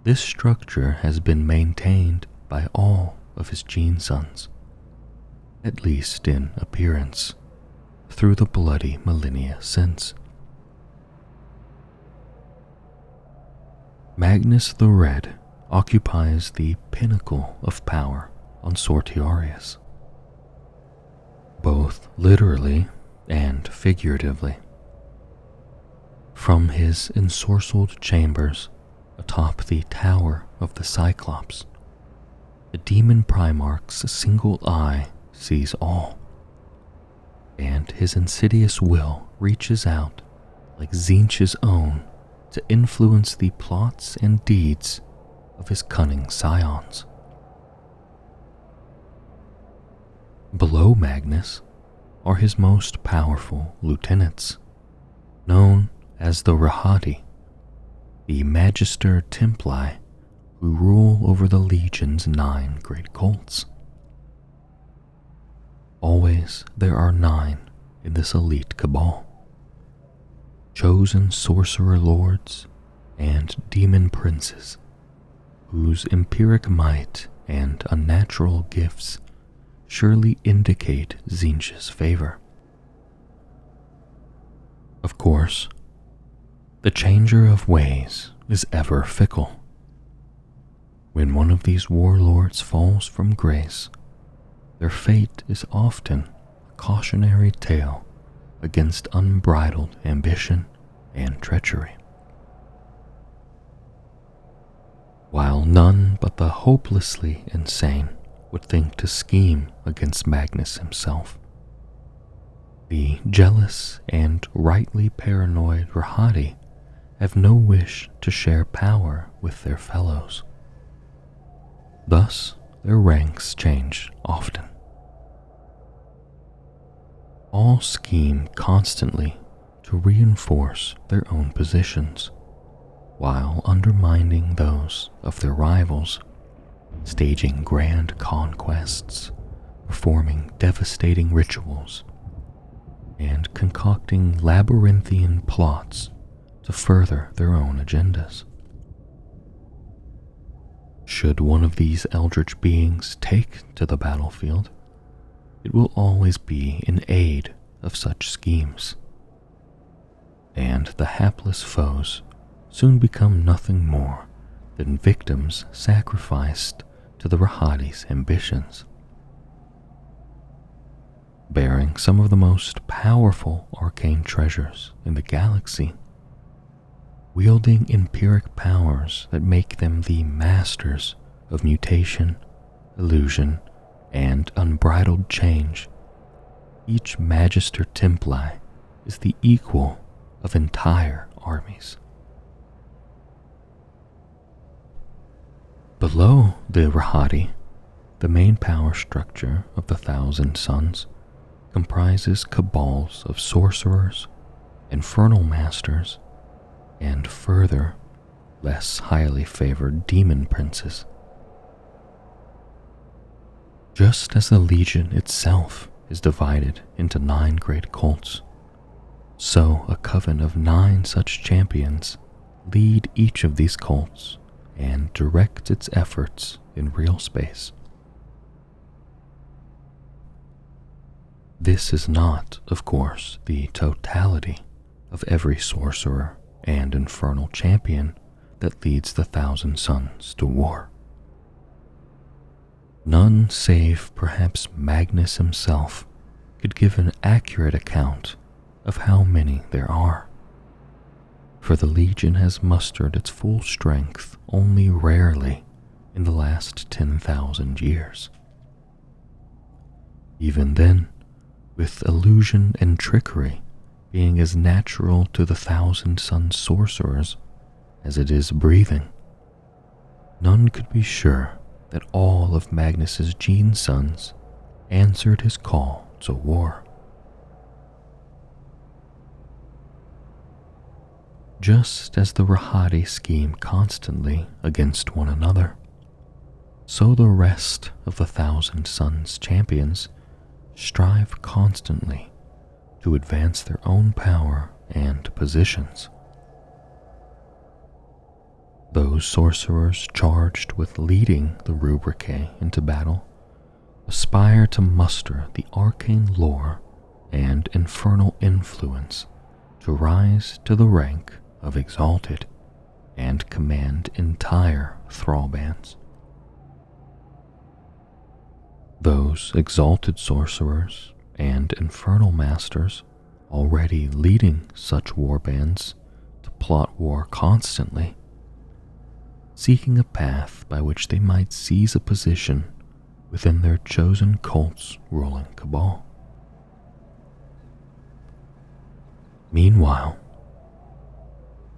this structure has been maintained by all of his gene sons, at least in appearance, through the bloody millennia since. Magnus the Red occupies the pinnacle of power on Sortiarius, both literally and figuratively. From his ensorcelled chambers atop the Tower of the Cyclops, the demon Primarch's single eye sees all, and his insidious will reaches out like Tzeentch's own to influence the plots and deeds of his cunning scions. Below Magnus are his most powerful lieutenants, known as the Rahati, the Magister Templi, who rule over the Legion's 9 great cults. Always there are 9 in this elite cabal, chosen sorcerer lords and demon princes, whose empiric might and unnatural gifts surely indicate Tzeentch's favor. Of course, the changer of ways is ever fickle. When one of these warlords falls from grace, their fate is often a cautionary tale against unbridled ambition and treachery. While none but the hopelessly insane would think to scheme against Magnus himself, the jealous and rightly paranoid Rahati have no wish to share power with their fellows. Thus, their ranks change often. All scheme constantly to reinforce their own positions, while undermining those of their rivals, staging grand conquests, performing devastating rituals, and concocting labyrinthian plots to further their own agendas. Should one of these eldritch beings take to the battlefield, it will always be in aid of such schemes, and the hapless foes soon become nothing more than victims sacrificed to the Rahati's ambitions. Bearing some of the most powerful arcane treasures in the galaxy, wielding empiric powers that make them the masters of mutation, illusion, and unbridled change, each Magister Templi is the equal of entire armies. Below the Rahati, the main power structure of the Thousand Sons comprises cabals of sorcerers, infernal masters, and further, less highly favored demon princes. Just as the Legion itself is divided into 9 great cults, so a coven of 9 such champions lead each of these cults and direct its efforts in real space. This is not, of course, the totality of every sorcerer and infernal champion that leads the Thousand Sons to war. None save perhaps Magnus himself could give an accurate account of how many there are, for the Legion has mustered its full strength only rarely in the last 10,000 years. Even then, with illusion and trickery being as natural to the Thousand Sun sorcerers as it is breathing, none could be sure that all of Magnus's gene sons answered his call to war. Just as the Rahadi scheme constantly against one another, so the rest of the Thousand Sons champions strive constantly to advance their own power and positions. Those sorcerers charged with leading the Rubric into battle aspire to muster the arcane lore and infernal influence to rise to the rank of Exalted and command entire thrall bands. Those exalted sorcerers and infernal masters already leading such warbands to plot war constantly, seeking a path by which they might seize a position within their chosen cult's ruling cabal. Meanwhile,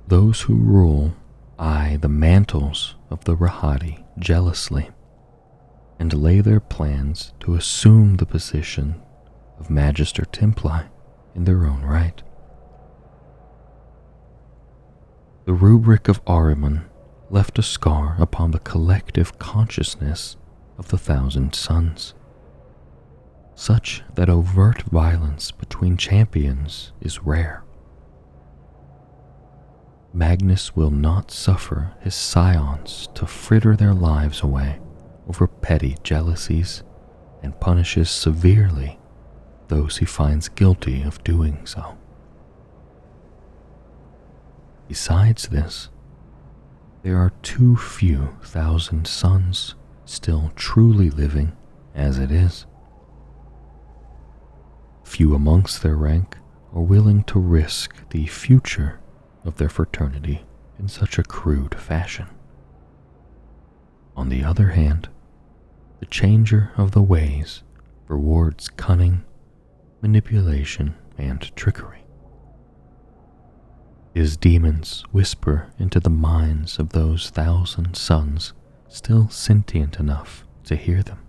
those who rule eye the mantles of the Rahadi jealously and lay their plans to assume the position of Magister Templi in their own right. The rubric of Ahriman left a scar upon the collective consciousness of the Thousand Sons, such that overt violence between champions is rare. Magnus will not suffer his scions to fritter their lives away over petty jealousies and punishes severely those he finds guilty of doing so. Besides this, there are too few Thousand Sons still truly living as it is. Few amongst their rank are willing to risk the future of their fraternity in such a crude fashion. On the other hand, the changer of the ways rewards cunning, manipulation, and trickery. His demons whisper into the minds of those Thousand Sons still sentient enough to hear them.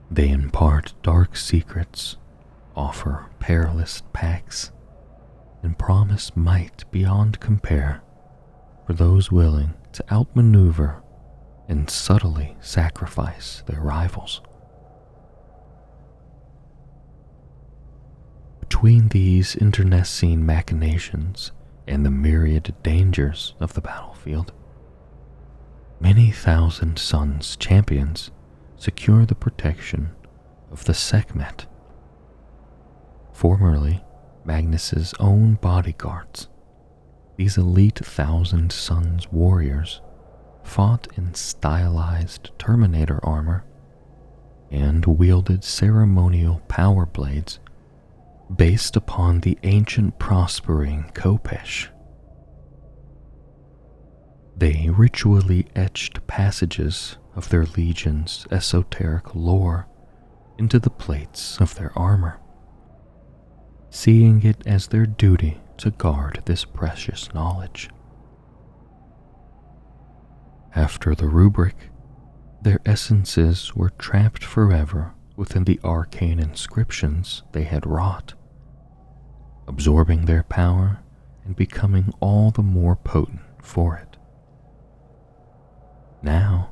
They impart dark secrets, offer perilous pacts, and promise might beyond compare for those willing to outmaneuver and subtly sacrifice their rivals. Between these internecine machinations and the myriad dangers of the battlefield, many Thousand Sons champions secure the protection of the Sekhmet, formerly Magnus's own bodyguards. These elite Thousand Sons warriors fought in stylized Terminator armor and wielded ceremonial power blades based upon the ancient prospering Khopesh. They ritually etched passages of their legion's esoteric lore into the plates of their armor, seeing it as their duty to guard this precious knowledge. After the rubric, their essences were trapped forever within the arcane inscriptions they had wrought, absorbing their power and becoming all the more potent for it. Now,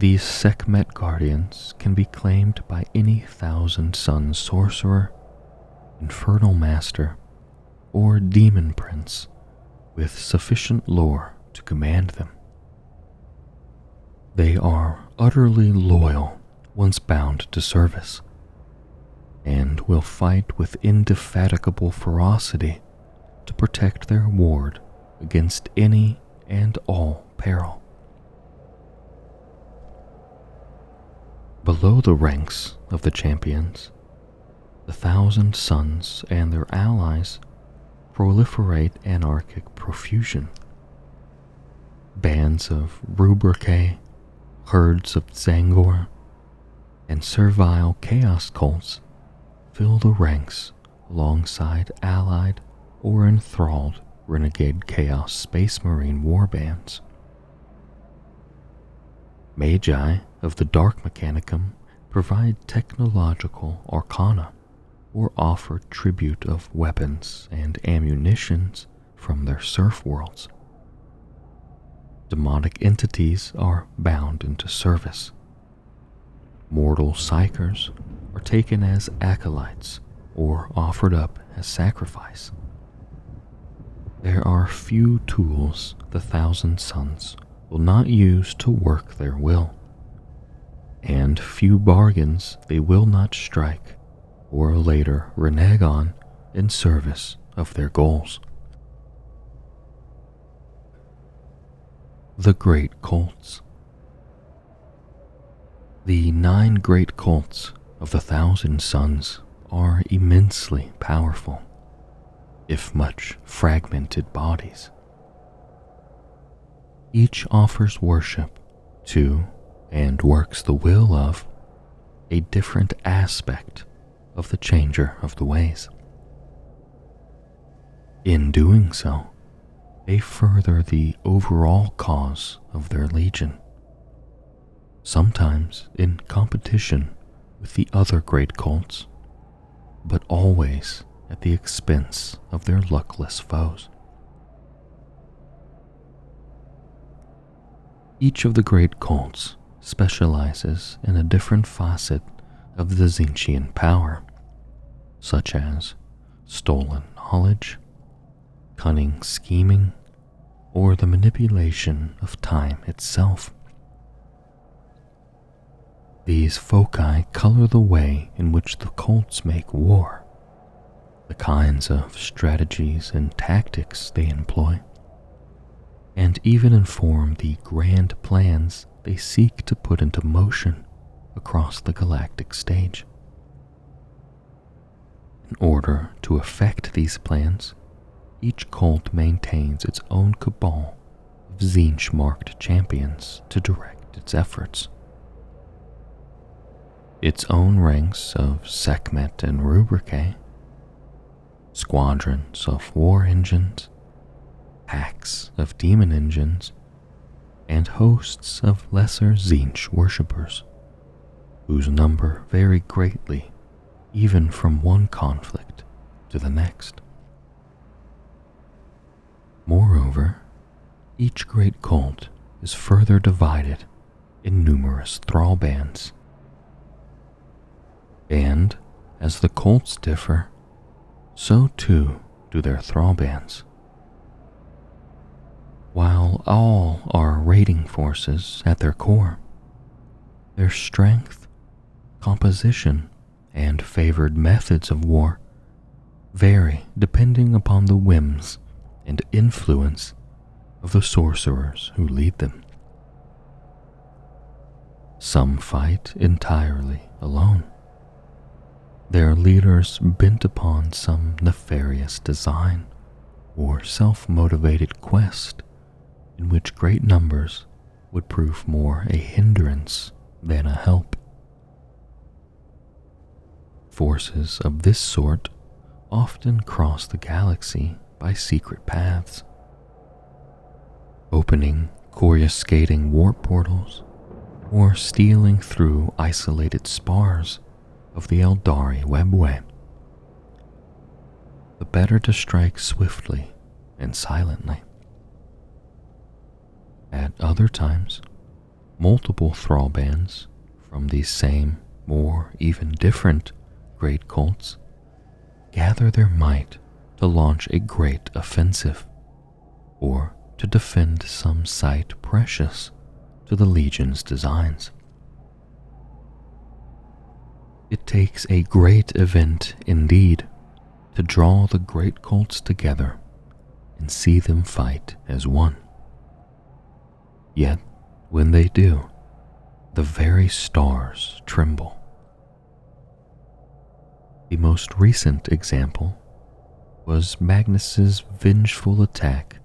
These Sekhmet guardians can be claimed by any Thousand Sun sorcerer, infernal master, or demon prince with sufficient lore to command them. They are utterly loyal once bound to service, and will fight with indefatigable ferocity to protect their ward against any and all peril. Below the ranks of the champions, the Thousand Sons and their allies proliferate anarchic profusion. Bands of Rubricae, herds of Zangor, and servile chaos cults fill the ranks alongside allied or enthralled renegade chaos space marine warbands. Magi of the Dark Mechanicum provide technological arcana or offer tribute of weapons and ammunitions from their surf worlds. Demonic entities are bound into service. Mortal psychers are taken as acolytes or offered up as sacrifice. There are few tools the Thousand Sons will not use to work their will, and few bargains they will not strike or later renege on in service of their goals. The Great Cults. The 9 great cults of the Thousand Sons are immensely powerful, if much fragmented bodies. Each offers worship to, and works the will of, a different aspect of the Changer of the Ways. In doing so, they further the overall cause of their legion, sometimes in competition with the other great cults, but always at the expense of their luckless foes. Each of the great cults specializes in a different facet of the Tzeentchian power, such as stolen knowledge, cunning scheming, or the manipulation of time itself. These foci color the way in which the cults make war, the kinds of strategies and tactics they employ, and even inform the grand plans they seek to put into motion across the galactic stage. In order to effect these plans, each cult maintains its own cabal of Tzeentch-marked champions to direct its efforts. Its own ranks of Sekhmet and Rubricae, squadrons of war engines, packs of demon engines, and hosts of lesser Tzeentch worshippers, whose number vary greatly even from one conflict to the next. Moreover, each great cult is further divided in numerous thrall bands. And as the cults differ, so too do their thrall bands. While all are raiding forces at their core, their strength, composition, and favored methods of war vary depending upon the whims and influence of the sorcerers who lead them. Some fight entirely alone, their leaders bent upon some nefarious design or self-motivated quest in which great numbers would prove more a hindrance than a help. Forces of this sort often cross the galaxy by secret paths, opening coruscating warp portals or stealing through isolated spars of the Eldari webway. The better to strike swiftly and silently. At other times, multiple thrall bands from these same, or even different, great cults gather their might to launch a great offensive, or to defend some site precious to the Legion's designs. It takes a great event indeed to draw the great cults together and see them fight as one. Yet, when they do, the very stars tremble. The most recent example was Magnus's vengeful attack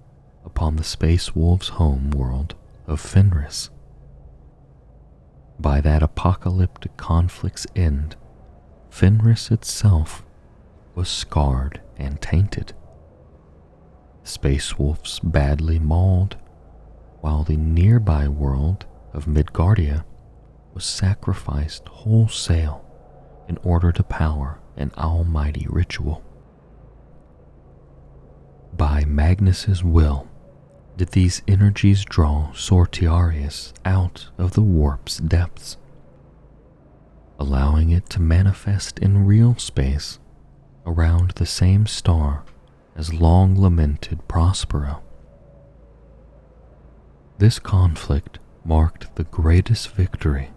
upon the Space Wolves' home world of Fenris. By that apocalyptic conflict's end, Fenris itself was scarred and tainted. The Space Wolves badly mauled, while the nearby world of Midgardia was sacrificed wholesale in order to power an almighty ritual. By Magnus's will did these energies draw Sortiarius out of the warp's depths, allowing it to manifest in real space around the same star as long-lamented Prospero. This conflict marked the greatest victory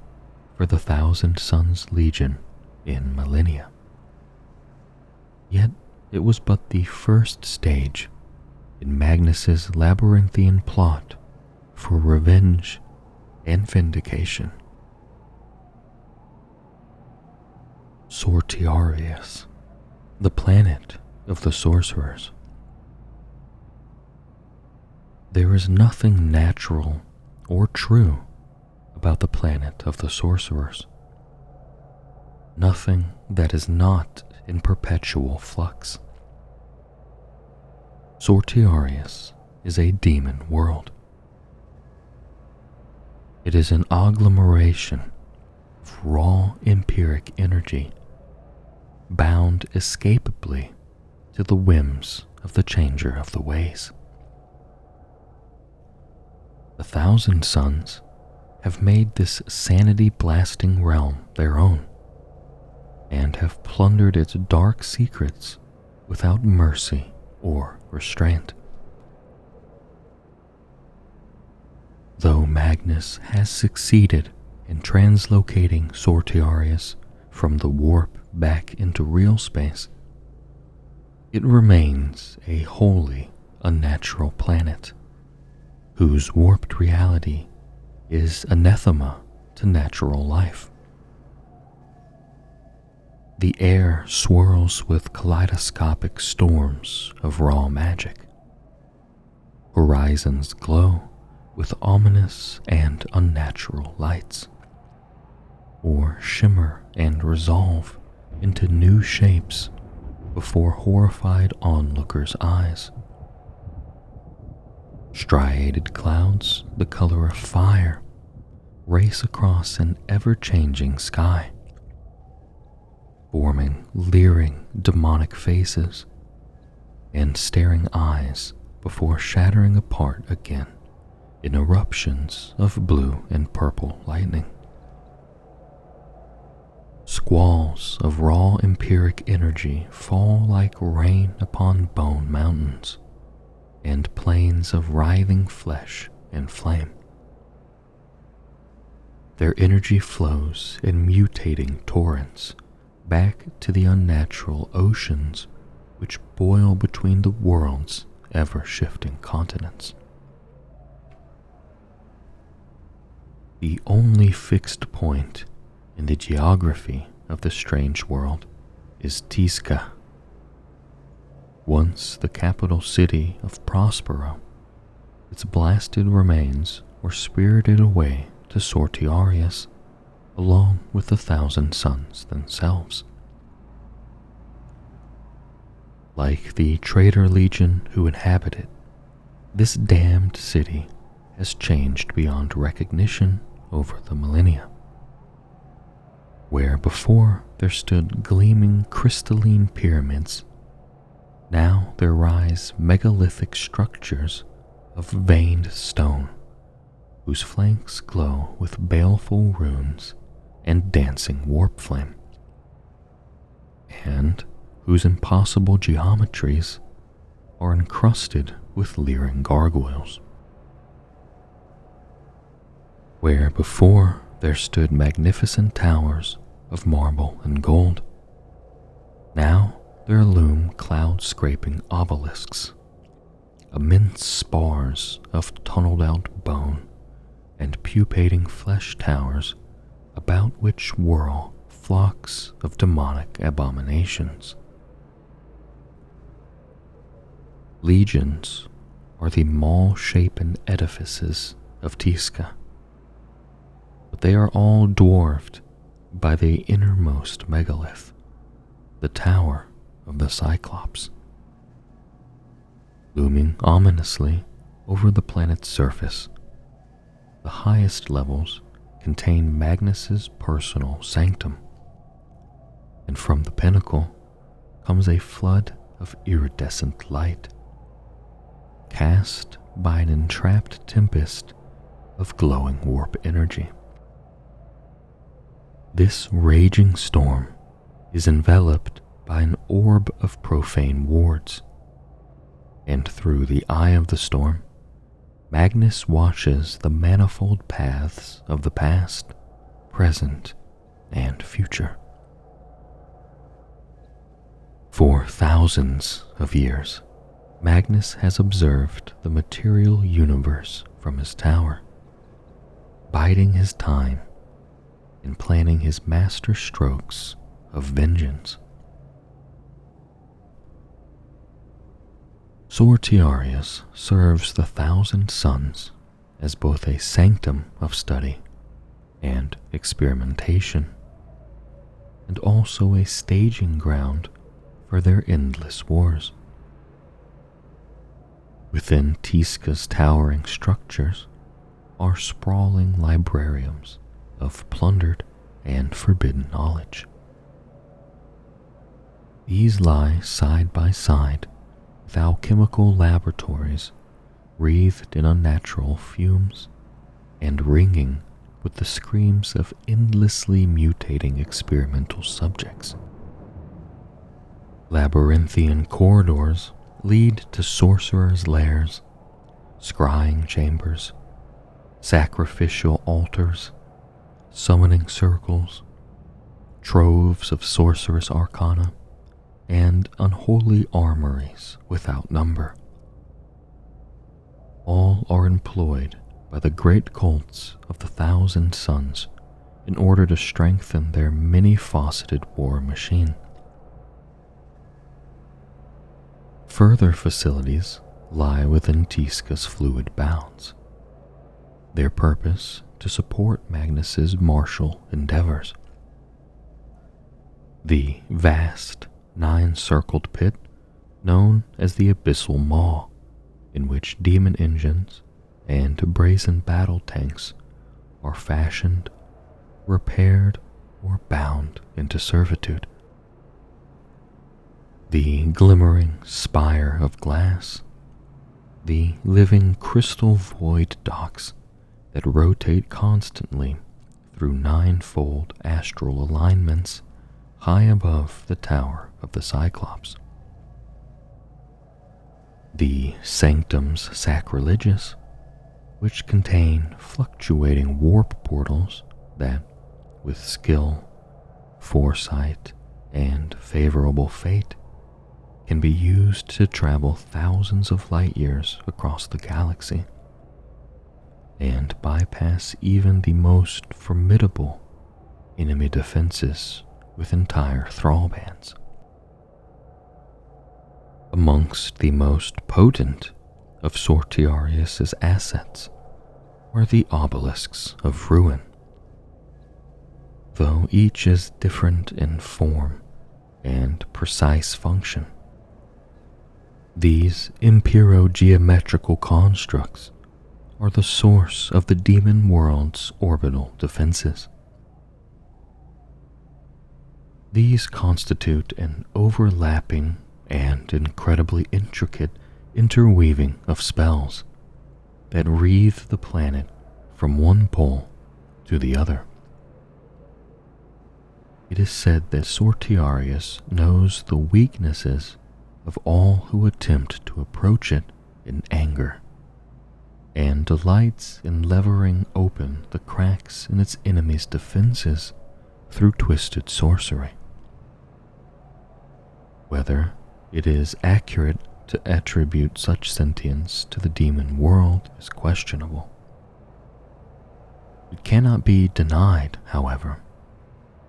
for the Thousand Sons Legion in millennia. Yet it was but the first stage in Magnus's labyrinthine plot for revenge and vindication. Sortiarius, the planet of the sorcerers. There is nothing natural or true about the planet of the sorcerers. Nothing that is not in perpetual flux. Sortiarius is a demon world. It is an agglomeration of raw empiric energy, bound escapably to the whims of the changer of the ways. The Thousand Sons have made this sanity-blasting realm their own, and have plundered its dark secrets without mercy or restraint. Though Magnus has succeeded in translocating Sortiarius from the warp back into real space, it remains a wholly unnatural planet, whose warped reality is anathema to natural life. The air swirls with kaleidoscopic storms of raw magic. Horizons glow with ominous and unnatural lights, or shimmer and resolve into new shapes before horrified onlookers' eyes. Striated clouds, the color of fire, race across an ever-changing sky, forming leering demonic faces and staring eyes before shattering apart again in eruptions of blue and purple lightning. Squalls of raw empiric energy fall like rain upon bone mountains and plains of writhing flesh and flame. Their energy flows in mutating torrents back to the unnatural oceans which boil between the world's ever-shifting continents. The only fixed point in the geography of the strange world is Tisca. Once the capital city of Prospero, its blasted remains were spirited away to Sortiarius along with the Thousand Sons themselves. Like the traitor legion who inhabit it, this damned city has changed beyond recognition over the millennia. Where before there stood gleaming crystalline pyramids, now there rise megalithic structures of veined stone, whose flanks glow with baleful runes and dancing warp flame, and whose impossible geometries are encrusted with leering gargoyles. Where before there stood magnificent towers of marble and gold, now there loom cloud-scraping obelisks, immense spars of tunneled-out bone and pupating flesh towers about which whirl flocks of demonic abominations. Legions are the mall-shapen edifices of Tisca, but they are all dwarfed by the innermost megalith, the Tower of the Cyclops. Looming ominously over the planet's surface, the highest levels contain Magnus's personal sanctum, and from the pinnacle comes a flood of iridescent light, cast by an entrapped tempest of glowing warp energy. This raging storm is enveloped by an orb of profane wards, and through the eye of the storm, Magnus watches the manifold paths of the past, present, and future. For thousands of years, Magnus has observed the material universe from his tower, biding his time and planning his master strokes of vengeance. Sortiarius serves the Thousand Suns as both a sanctum of study and experimentation, and also a staging ground for their endless wars. Within Tisca's towering structures are sprawling librariums of plundered and forbidden knowledge. These lie side by side with alchemical laboratories wreathed in unnatural fumes and ringing with the screams of endlessly mutating experimental subjects. Labyrinthian corridors lead to sorcerers' lairs, scrying chambers, sacrificial altars, summoning circles, troves of sorcerous arcana, and unholy armories without number. All are employed by the great cults of the Thousand Suns in order to strengthen their many-faceted war machine. Further facilities lie within Tisca's fluid bounds, their purpose to support Magnus's martial endeavors. The vast, nine-circled pit known as the Abyssal Maw, in which demon engines and brazen battle tanks are fashioned, repaired, or bound into servitude. The glimmering spire of glass, the living crystal void docks that rotate constantly through ninefold astral alignments high above the Tower of the Cyclops. The sanctums sacrilegious, which contain fluctuating warp portals that, with skill, foresight, and favorable fate, can be used to travel thousands of light years across the galaxy and bypass even the most formidable enemy defenses with entire thrall bands. Amongst the most potent of Sortiarius's assets are the obelisks of ruin. Though each is different in form and precise function, these impero-geometrical constructs are the source of the demon world's orbital defenses. These constitute an overlapping and incredibly intricate interweaving of spells that wreathe the planet from one pole to the other. It is said that Sortiarius knows the weaknesses of all who attempt to approach it in anger, and delights in levering open the cracks in its enemies' defenses through twisted sorcery. Whether it is accurate to attribute such sentience to the demon world is questionable. It cannot be denied, however,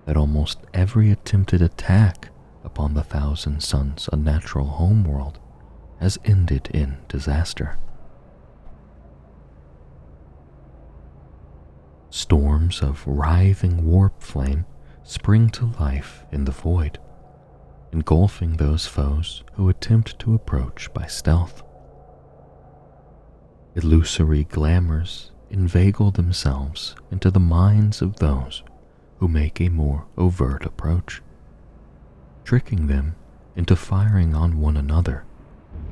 that almost every attempted attack upon the Thousand Suns' unnatural homeworld has ended in disaster. Storms of writhing warp flame spring to life in the void, engulfing those foes who attempt to approach by stealth. Illusory glamours inveigle themselves into the minds of those who make a more overt approach, tricking them into firing on one another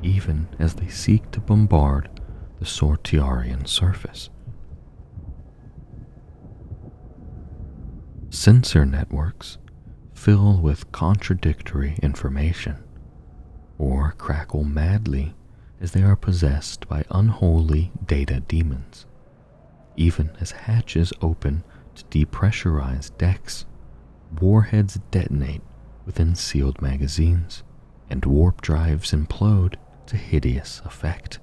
even as they seek to bombard the Sortiarian surface. Sensor networks fill with contradictory information, or crackle madly as they are possessed by unholy data demons, even as hatches open to depressurize decks, warheads detonate within sealed magazines, and warp drives implode to hideous effect.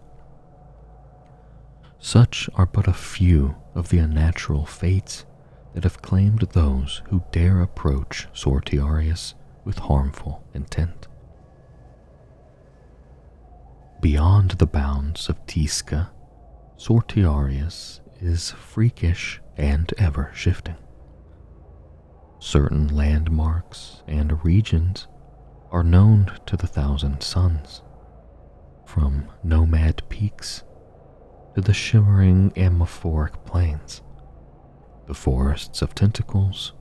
Such are but a few of the unnatural fates that have claimed those who dare approach Sortiarius with harmful intent. Beyond the bounds of Tisca, Sortiarius is freakish and ever-shifting. Certain landmarks and regions are known to the Thousand Suns, from nomad peaks to the shimmering amorphoric plains, the forests of tentacles,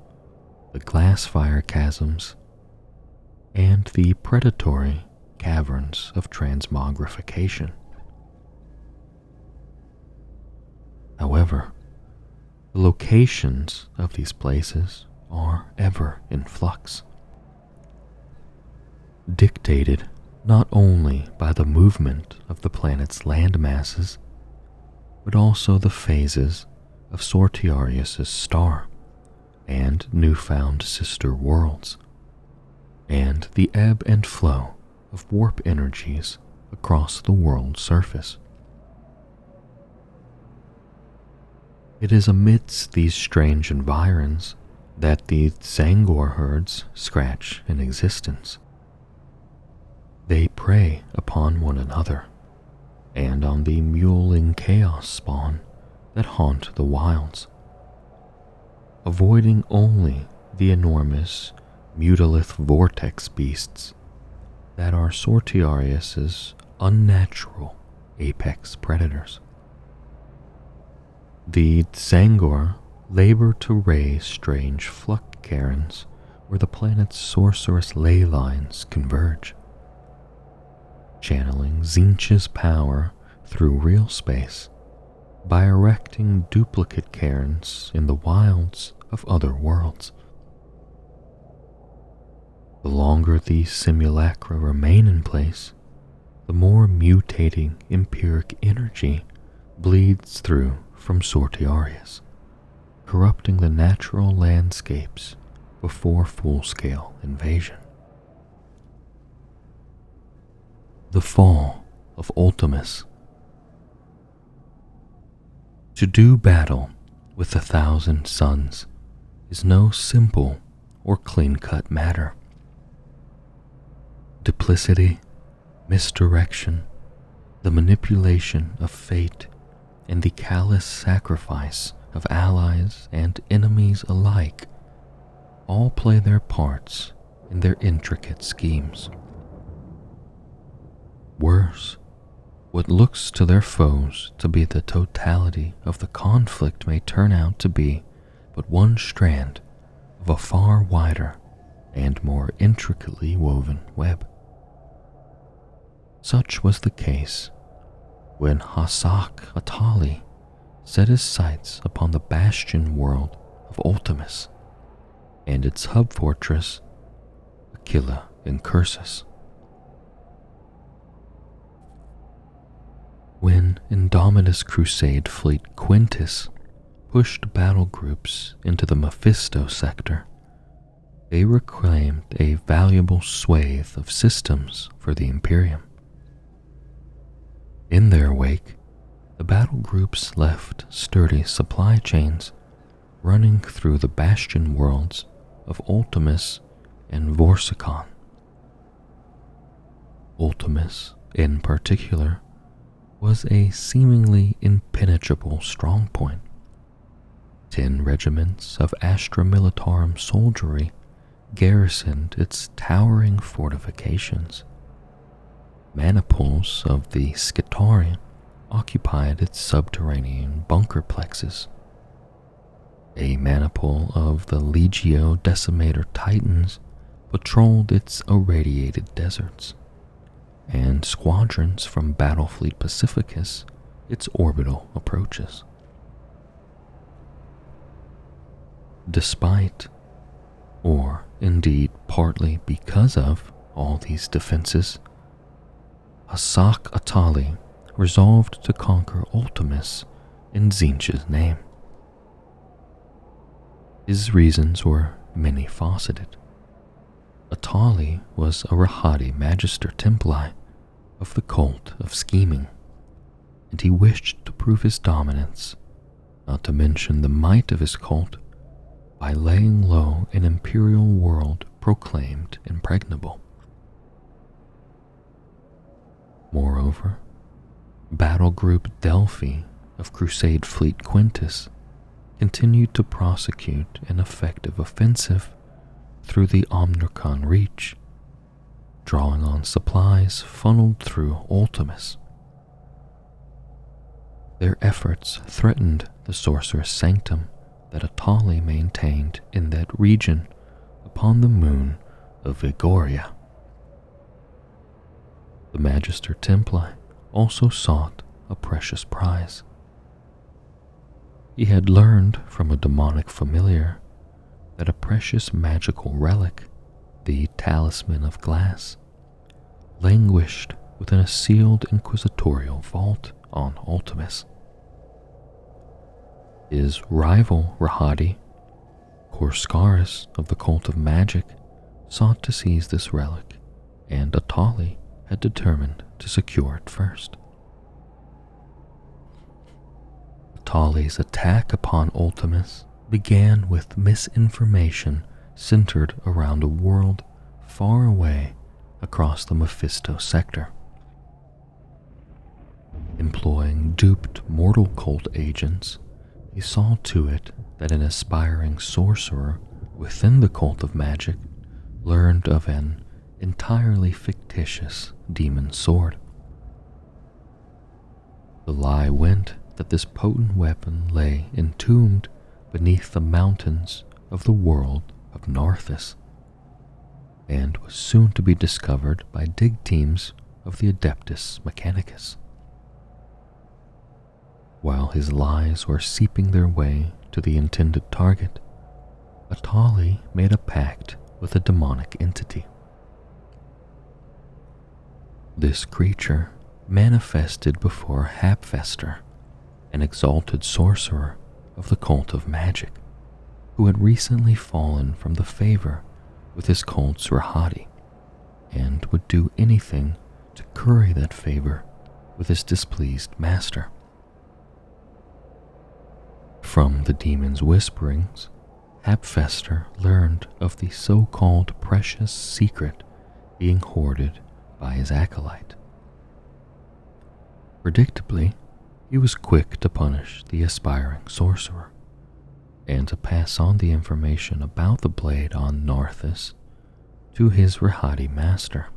the glass-fire chasms, and the predatory caverns of transmogrification. However, the locations of these places are ever in flux, dictated not only by the movement of the planet's land masses, but also the phases of Sortiarius' star and newfound sister worlds, and the ebb and flow of warp energies across the world's surface. It is amidst these strange environs that the Zangor herds scratch an existence. They prey upon one another, and on the mewling chaos spawn that haunt the wilds, avoiding only the enormous mutilith vortex beasts that are Sortiarius' unnatural apex predators. The Zangor labor to raise strange flux cairns where the planet's sorcerous ley lines converge, channeling Tzeentch's power through real space by erecting duplicate cairns in the wilds of other worlds. The longer these simulacra remain in place, the more mutating empiric energy bleeds through from Sortiarius, corrupting the natural landscapes before full-scale invasion. The fall of Ultimus. To do battle with the Thousand Suns is no simple or clean-cut matter. Duplicity, misdirection, the manipulation of fate, and the callous sacrifice of allies and enemies alike all play their parts in their intricate schemes. Worse, what looks to their foes to be the totality of the conflict may turn out to be but one strand of a far wider and more intricately woven web. Such was the case when Hasak Atali set his sights upon the bastion world of Ultimus and its hub fortress, Aquila in Cursus. When Indomitus Crusade Fleet Quintus pushed battle groups into the Mephisto sector, they reclaimed a valuable swathe of systems for the Imperium. In their wake, the battle groups left sturdy supply chains running through the bastion worlds of Ultimus and Vorsicon. Ultimus, in particular, was a seemingly impenetrable strongpoint. 10 regiments of Astra Militarum soldiery garrisoned its towering fortifications. Maniples of the Scitari occupied its subterranean bunker plexes. A maniple of the Legio Decimator Titans patrolled its irradiated deserts, and squadrons from Battlefleet Pacificus its orbital approaches. Despite, or indeed partly because of, all these defenses, Hasak Atali resolved to conquer Ultimus in Tzeentch's name. His reasons were many-faceted. Atali was a Rahadi Magister Templi of the cult of scheming, and he wished to prove his dominance, not to mention the might of his cult, by laying low an imperial world proclaimed impregnable. Moreover, Battle Group Delphi of Crusade Fleet Quintus continued to prosecute an effective offensive through the Omnicron Reach, drawing on supplies funneled through Ultimus. Their efforts threatened the Sorcerous Sanctum that Atali maintained in that region upon the moon of Vigoria. The Magister Templi also sought a precious prize. He had learned from a demonic familiar that a precious magical relic, the Talisman of Glass, languished within a sealed inquisitorial vault on Ultimus. His rival Rahadi, Korskaris of the Cult of Magic, sought to seize this relic, and Atali had determined to secure it first. Atali's attack upon Ultimus began with misinformation centered around a world far away across the Mephisto sector. Employing duped mortal cult agents, he saw to it that an aspiring sorcerer within the Cult of Magic learned of an entirely fictitious demon sword. The lie went that this potent weapon lay entombed beneath the mountains of the world of Narthis, and was soon to be discovered by dig teams of the Adeptus Mechanicus. While his lies were seeping their way to the intended target, Atali made a pact with a demonic entity. This creature manifested before Hapfester, an exalted sorcerer of the Cult of Magic, who had recently fallen from the favor with his cult's Rahadi, and would do anything to curry that favor with his displeased master. From the demon's whisperings, Hapfester learned of the so-called precious secret being hoarded by his acolyte. Predictably, he was quick to punish the aspiring sorcerer, and to pass on the information about the blade on Narthis to his Rahadi master.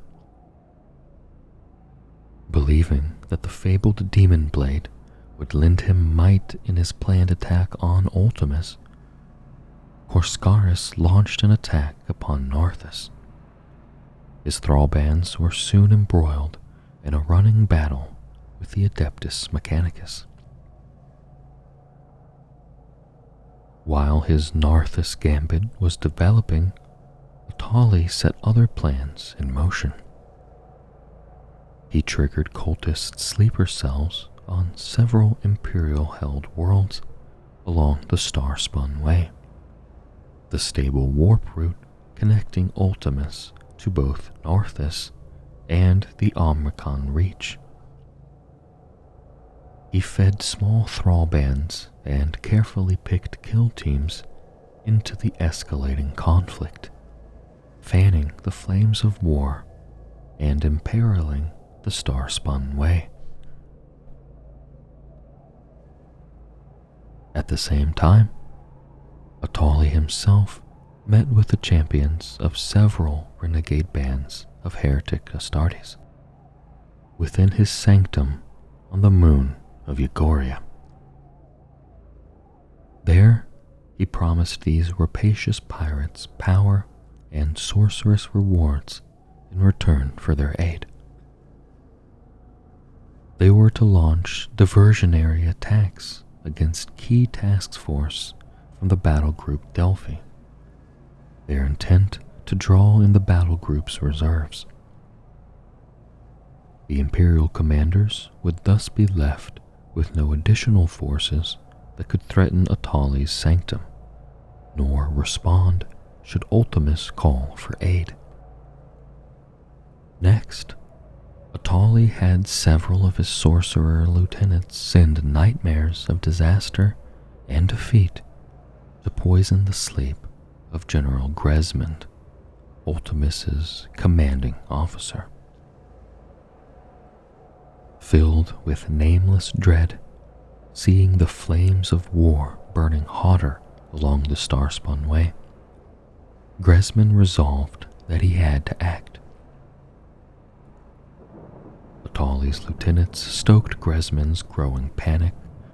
Believing that the fabled demon blade would lend him might in his planned attack on Ultimus, Korskaris launched an attack upon Narthis. His thrallbands were soon embroiled in a running battle with the Adeptus Mechanicus. While his Narthus gambit was developing, Atali set other plans in motion. He triggered cultist sleeper cells on several Imperial-held worlds along the Star-Spun Way, the stable warp route connecting Ultimus to both Narthus and the Omicron Reach. He fed small thrall bands and carefully picked kill teams into the escalating conflict, fanning the flames of war and imperiling the Star-Spun Way. At the same time, Atali himself met with the champions of several renegade bands of Heretic Astartes within his sanctum on the moon of Egoria. There, he promised these rapacious pirates power and sorcerous rewards in return for their aid. They were to launch diversionary attacks against key task force from the battle group Delphi, their intent to draw in the battle group's reserves. The Imperial commanders would thus be left with no additional forces that could threaten Atali's sanctum, nor respond should Ultimus call for aid. Next, Atali had several of his sorcerer lieutenants send nightmares of disaster and defeat to poison the sleep of General Gresmond, Ultimus's commanding officer. Filled with nameless dread, seeing the flames of war burning hotter along the Star-Spun Way, Gresmond resolved that he had to act. Atali's lieutenants stoked Gresmond's growing panic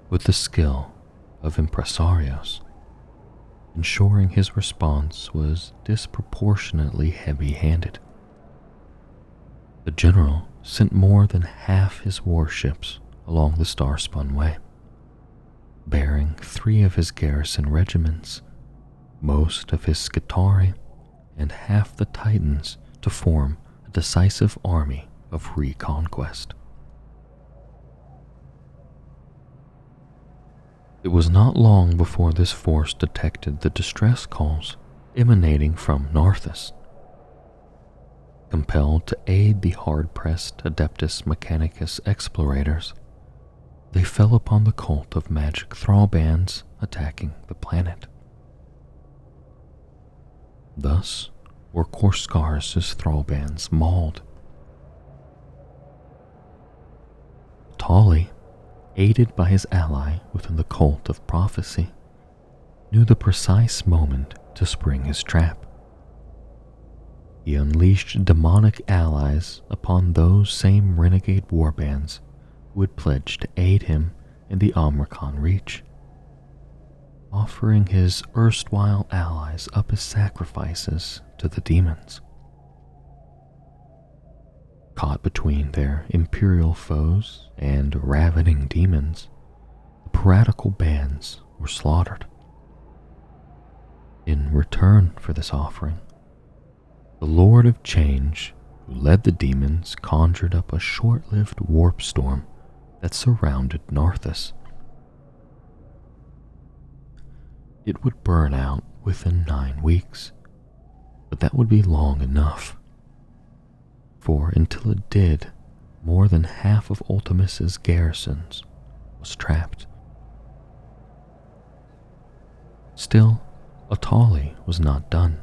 with the skill of impresarios, ensuring his response was disproportionately heavy-handed. The general sent more than half his warships along the Star-Spun Way, bearing 3 of his garrison regiments, most of his Scutari, and half the Titans to form a decisive army of reconquest. It was not long before this force detected the distress calls emanating from Narthus. Compelled to aid the hard-pressed Adeptus Mechanicus explorators, they fell upon the cult of magic thrall bands attacking the planet. Thus were Korskaris' thrall bands mauled. Atali, aided by his ally within the cult of prophecy, knew the precise moment to spring his trap. He unleashed demonic allies upon those same renegade warbands who had pledged to aid him in the Omicron Reach, offering his erstwhile allies up as sacrifices to the demons. Caught between their imperial foes and ravening demons, the piratical bands were slaughtered. In return for this offering, the Lord of Change, who led the demons, conjured up a short-lived warp storm that surrounded Narthus. It would burn out within 9 weeks, but that would be long enough. For until it did, more than half of Ultimus's garrisons was trapped. Still, Atali was not done.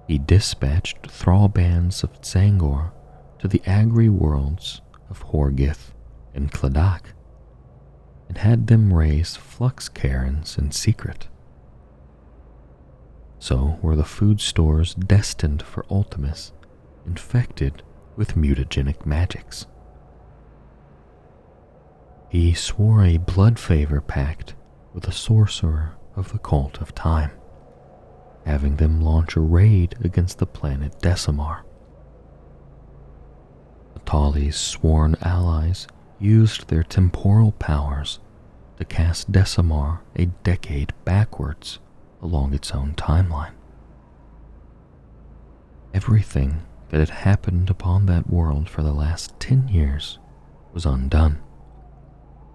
He dispatched thrall bands of Zangor to the agri worlds of Horgith and Kladak, and had them raise flux cairns in secret. So were the food stores destined for Ultimus infected with mutagenic magics. He swore a blood favor pact with a sorcerer of the Cult of Time, having them launch a raid against the planet Decimar. Atali's sworn allies used their temporal powers to cast Decimar a decade backwards along its own timeline. Everything that had happened upon that world for the last 10 years was undone,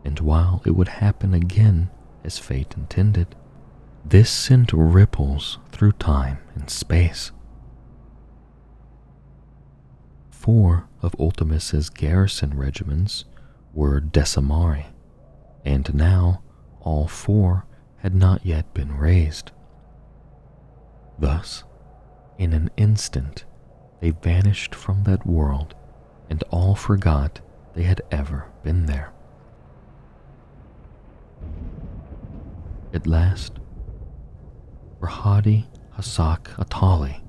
and while it would happen again as fate intended, this sent ripples through time and space. 4 of Ultimus's garrison regiments were decimari, and now all 4 had not yet been raised. Thus, in an instant, they vanished from that world, and all forgot they had ever been there. At last, Rahadi Hasak Atali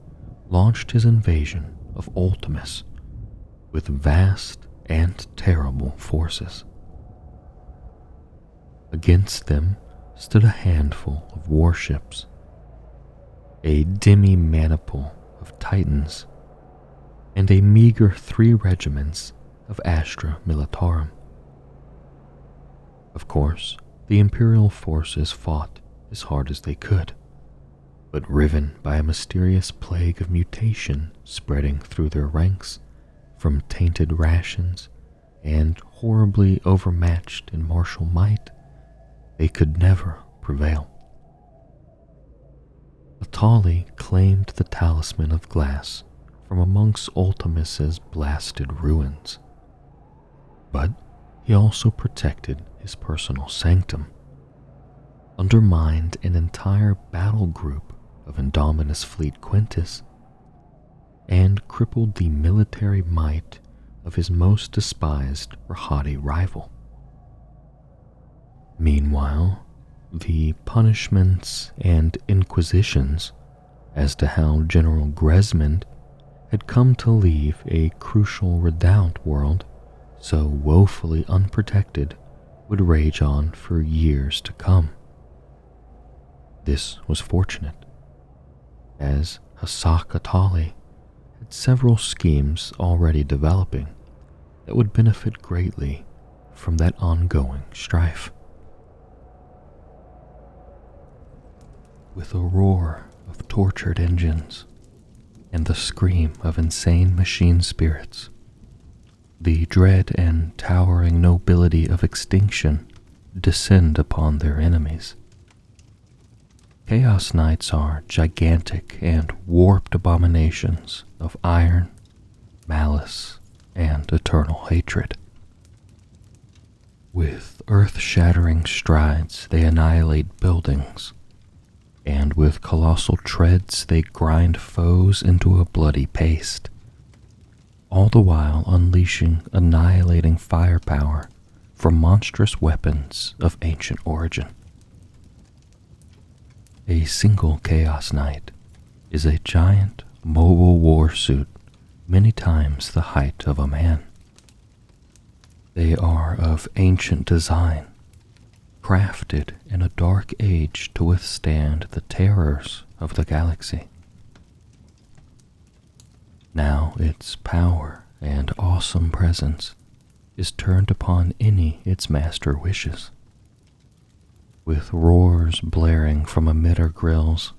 launched his invasion of Ultimus with vast and terrible forces. Against them stood a handful of warships, a demi-maniple of Titans, and a meager 3 regiments of Astra Militarum. Of course, the Imperial forces fought as hard as they could, but riven by a mysterious plague of mutation spreading through their ranks, from tainted rations and horribly overmatched in martial might, they could never prevail. Atali claimed the Talisman of Glass from amongst Ultimus's blasted ruins, but he also protected his personal sanctum, undermined an entire battle group of Indominus Fleet Quintus, and crippled the military might of his most despised Rahadi rival. Meanwhile, the punishments and inquisitions as to how General Gresmond had come to leave a crucial redoubt world so woefully unprotected would rage on for years to come. This was fortunate, as Hasak Atali had several schemes already developing that would benefit greatly from that ongoing strife. With a roar of tortured engines and the scream of insane machine spirits, the dread and towering nobility of extinction descend upon their enemies. Chaos Knights are gigantic and warped abominations of iron, malice, and eternal hatred. With earth-shattering strides, they annihilate buildings, and with colossal treads they grind foes into a bloody paste, all the while unleashing annihilating firepower from monstrous weapons of ancient origin. A single Chaos Knight is a giant mobile war suit many times the height of a man. They are of ancient design, crafted in a dark age to withstand the terrors of the galaxy. Now its power and awesome presence is turned upon any its master wishes. With roars blaring from emitter grills,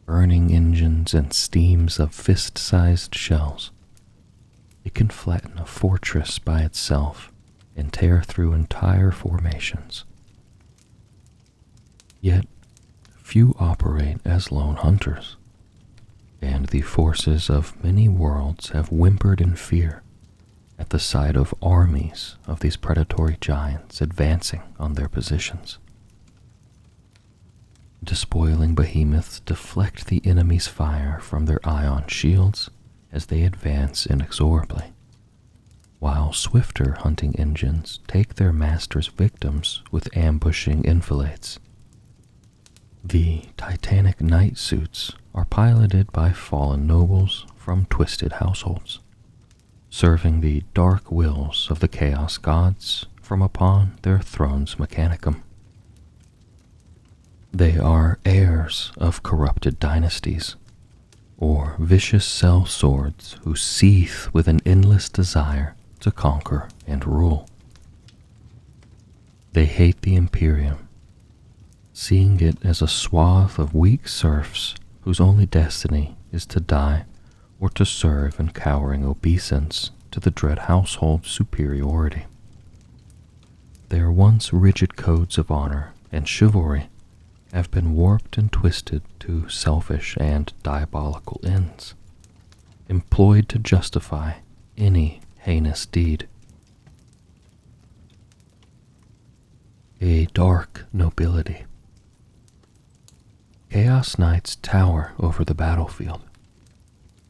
burning engines and steams of fist-sized shells, it can flatten a fortress by itself and tear through entire formations. Yet, few operate as lone hunters, and the forces of many worlds have whimpered in fear at the sight of armies of these predatory giants advancing on their positions. Despoiling behemoths deflect the enemy's fire from their ion shields as they advance inexorably, while swifter hunting engines take their master's victims with ambushing enfilades. The titanic night suits are piloted by fallen nobles from twisted households, serving the dark wills of the chaos gods from upon their thrones mechanicum. They are heirs of corrupted dynasties, or vicious cell swords who seethe with an endless desire to conquer and rule. They hate the Imperium, seeing it as a swath of weak serfs whose only destiny is to die or to serve in cowering obeisance to the dread household superiority. Their once rigid codes of honor and chivalry have been warped and twisted to selfish and diabolical ends, employed to justify any heinous deed. A dark nobility. Chaos Knights tower over the battlefield,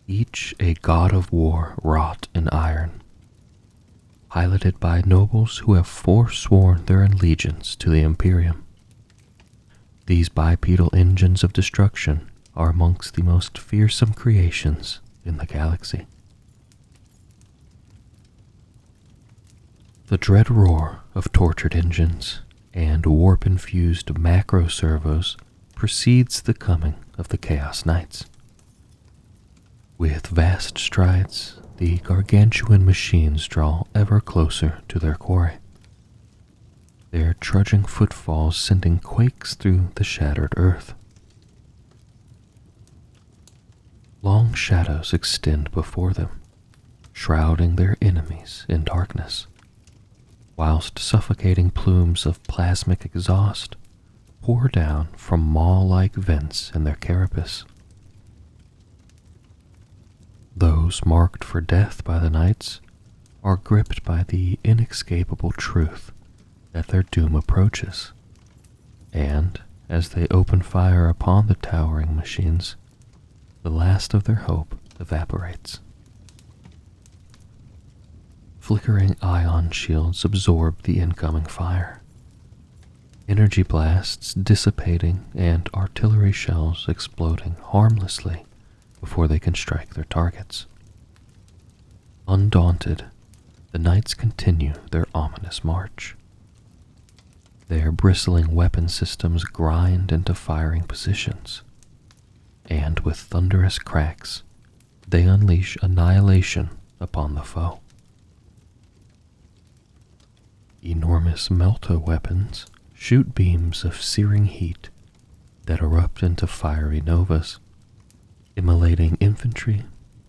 each a god of war wrought in iron, piloted by nobles who have forsworn their allegiance to the Imperium. These bipedal engines of destruction are amongst the most fearsome creations in the galaxy. The dread roar of tortured engines and warp-infused macro servos precedes the coming of the Chaos Knights. With vast strides, the gargantuan machines draw ever closer to their quarry, their trudging footfalls sending quakes through the shattered earth. Long shadows extend before them, shrouding their enemies in darkness, whilst suffocating plumes of plasmic exhaust pour down from maw-like vents in their carapace. Those marked for death by the knights are gripped by the inescapable truth that their doom approaches, and as they open fire upon the towering machines, the last of their hope evaporates. Flickering ion shields absorb the incoming fire, energy blasts dissipating and artillery shells exploding harmlessly before they can strike their targets. Undaunted, the knights continue their ominous march. Their bristling weapon systems grind into firing positions, and with thunderous cracks, they unleash annihilation upon the foe. Enormous melta weapons shoot beams of searing heat that erupt into fiery novas, immolating infantry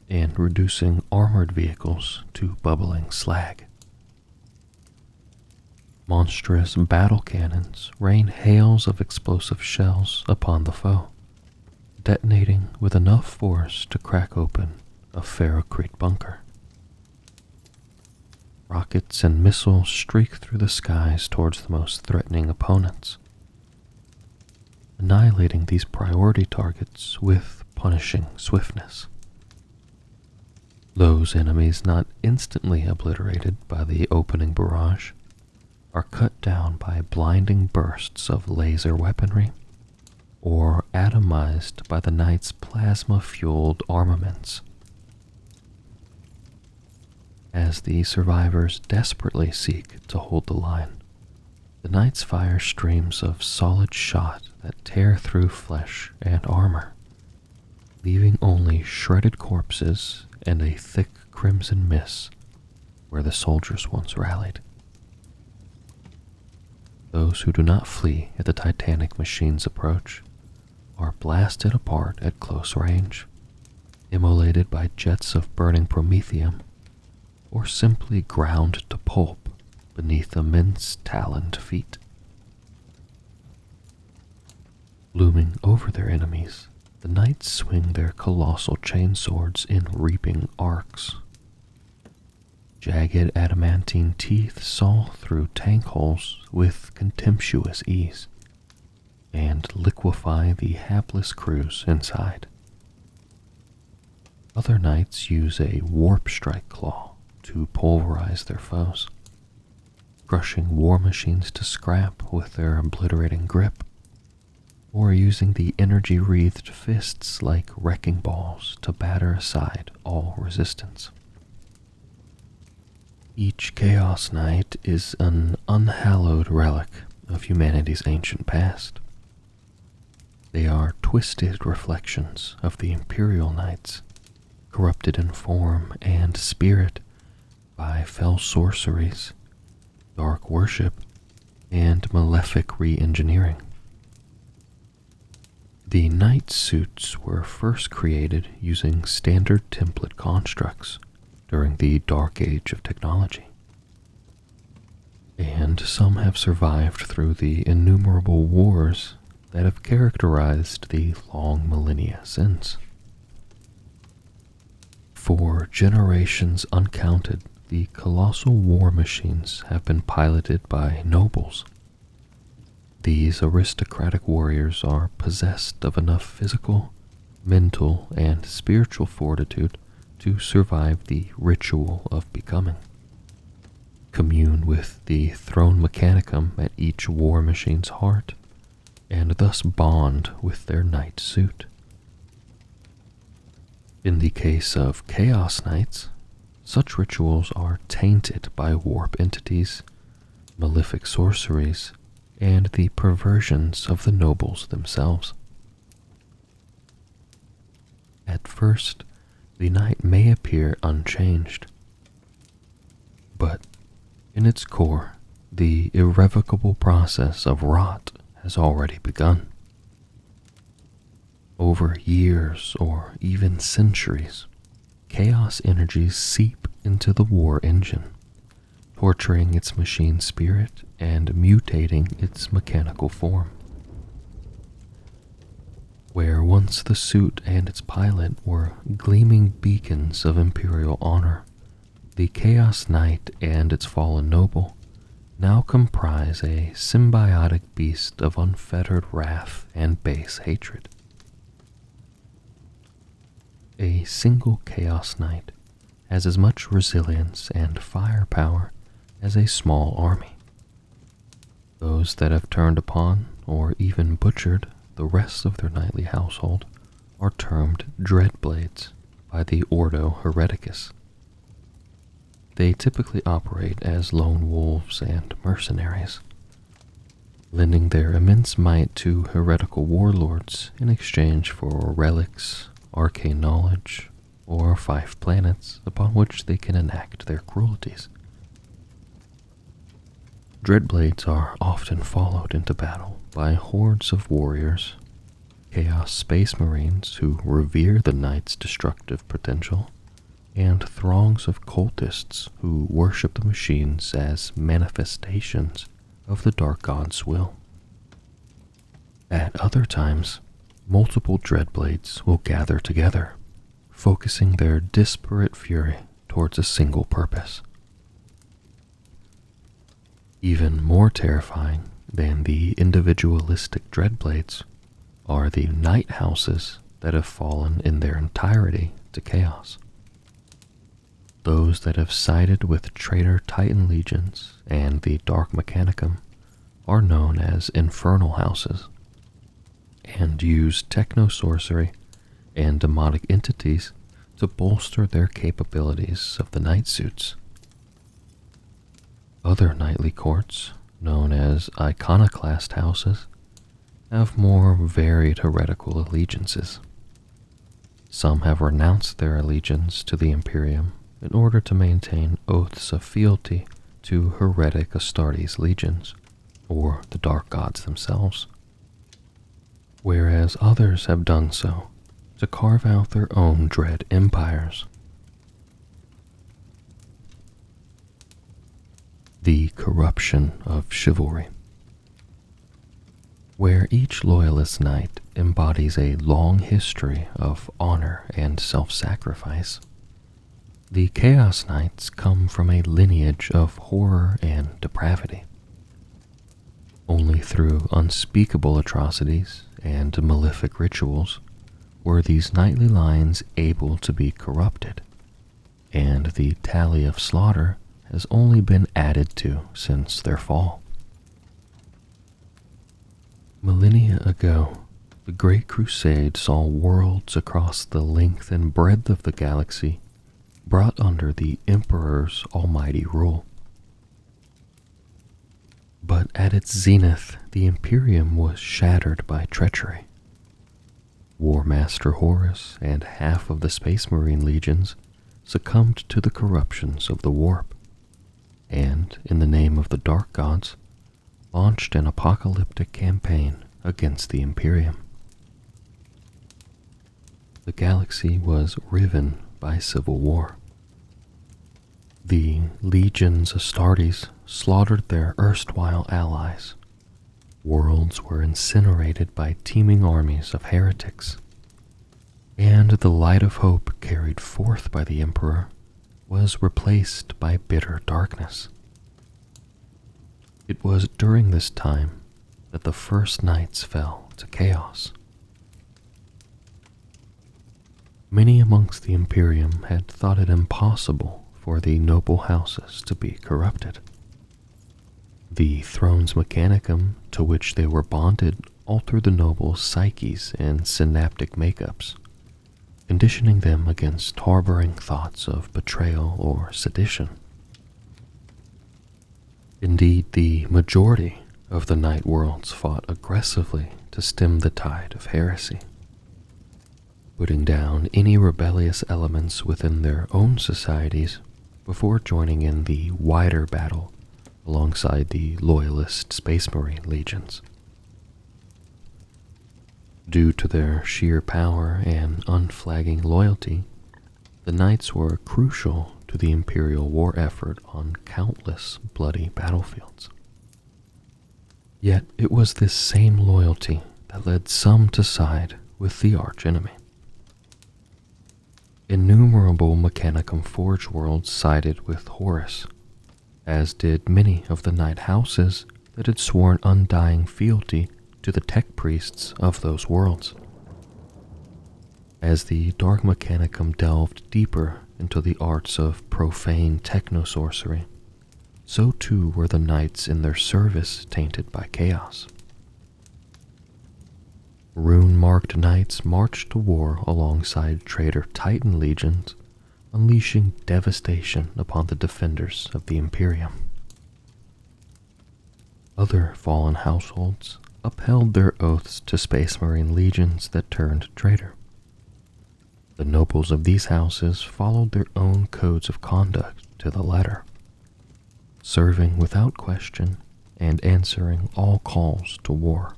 and reducing armored vehicles to bubbling slag. Monstrous battle cannons rain hails of explosive shells upon the foe, detonating with enough force to crack open a ferrocrete bunker. Rockets and missiles streak through the skies towards the most threatening opponents, annihilating these priority targets with punishing swiftness. Those enemies not instantly obliterated by the opening barrage are cut down by blinding bursts of laser weaponry or atomized by the knight's plasma-fueled armaments. As the survivors desperately seek to hold the line, the knights fire streams of solid shot that tear through flesh and armor, leaving only shredded corpses and a thick crimson mist where the soldiers once rallied. Those who do not flee at the titanic machine's approach are blasted apart at close range, immolated by jets of burning promethium, or simply ground to pulp beneath immense taloned feet. Looming over their enemies, the knights swing their colossal chainswords in reaping arcs. Jagged adamantine teeth saw through tank holes with contemptuous ease and liquefy the hapless crews inside. Other knights use a warp strike claw to pulverize their foes, crushing war machines to scrap with their obliterating grip, or using the energy-wreathed fists like wrecking balls to batter aside all resistance. Each Chaos Knight is an unhallowed relic of humanity's ancient past. They are twisted reflections of the Imperial Knights, corrupted in form and spirit by fell sorceries, dark worship, and malefic re-engineering. The knight suits were first created using standard template constructs during the dark age of technology, and some have survived through the innumerable wars that have characterized the long millennia since. For generations uncounted, the colossal war machines have been piloted by nobles. These aristocratic warriors are possessed of enough physical, mental, and spiritual fortitude to survive the ritual of becoming, commune with the throne mechanicum at each war machine's heart, and thus bond with their knight suit. In the case of Chaos Knights, such rituals are tainted by warp entities, malefic sorceries, and the perversions of the nobles themselves. At first, the knight may appear unchanged, but in its core, the irrevocable process of rot has already begun. Over years or even centuries, chaos energies seep into the war engine, torturing its machine spirit and mutating its mechanical form. Where once the suit and its pilot were gleaming beacons of imperial honor, the Chaos Knight and its fallen noble now comprise a symbiotic beast of unfettered wrath and base hatred. A single Chaos Knight has as much resilience and firepower as a small army. Those that have turned upon or even butchered the rest of their knightly household are termed Dreadblades by the Ordo Hereticus. They typically operate as lone wolves and mercenaries, lending their immense might to heretical warlords in exchange for relics, arcane knowledge, or 5 planets upon which they can enact their cruelties. Dreadblades are often followed into battle by hordes of warriors, chaos space marines who revere the knight's destructive potential, and throngs of cultists who worship the machines as manifestations of the Dark God's will. At other times, multiple Dreadblades will gather together, focusing their disparate fury towards a single purpose. Even more terrifying than the individualistic Dreadblades are the Night Houses that have fallen in their entirety to chaos. Those that have sided with traitor Titan legions and the Dark Mechanicum are known as Infernal Houses, and use techno-sorcery and demonic entities to bolster their capabilities of the night suits. Other knightly courts, known as Iconoclast houses, have more varied heretical allegiances. Some have renounced their allegiance to the Imperium in order to maintain oaths of fealty to heretic Astartes legions, or the dark gods themselves, whereas others have done so to carve out their own dread empires. The corruption of chivalry. Where each loyalist knight embodies a long history of honor and self-sacrifice, the Chaos Knights come from a lineage of horror and depravity. Only through unspeakable atrocities and malefic rituals were these knightly lines able to be corrupted, and the tally of slaughter has only been added to since their fall. Millennia ago, the Great Crusade saw worlds across the length and breadth of the galaxy brought under the Emperor's almighty rule. But at its zenith, the Imperium was shattered by treachery. War Master Horus and half of the Space Marine legions succumbed to the corruptions of the warp, and, in the name of the Dark Gods, launched an apocalyptic campaign against the Imperium. The galaxy was riven by civil war. The legions Astartes slaughtered their erstwhile allies. Worlds were incinerated by teeming armies of heretics. And the light of hope carried forth by the Emperor was replaced by bitter darkness. It was during this time that the first knights fell to chaos. Many amongst the Imperium had thought it impossible for the noble houses to be corrupted. The thrones mechanicum to which they were bonded altered the nobles' psyches and synaptic makeups, conditioning them against harboring thoughts of betrayal or sedition. Indeed, the majority of the Night Worlds fought aggressively to stem the tide of heresy, putting down any rebellious elements within their own societies before joining in the wider battle alongside the loyalist Space Marine legions. Due to their sheer power and unflagging loyalty, the Knights were crucial to the Imperial war effort on countless bloody battlefields. Yet it was this same loyalty that led some to side with the archenemy. Innumerable Mechanicum Forge worlds sided with Horus, as did many of the Knight houses that had sworn undying fealty to the tech priests of those worlds. As the Dark Mechanicum delved deeper into the arts of profane techno-sorcery, so too were the knights in their service tainted by chaos. Rune-marked knights marched to war alongside traitor Titan legions, unleashing devastation upon the defenders of the Imperium. Other fallen households upheld their oaths to Space Marine legions that turned traitor. The nobles of these houses followed their own codes of conduct to the letter, serving without question and answering all calls to war,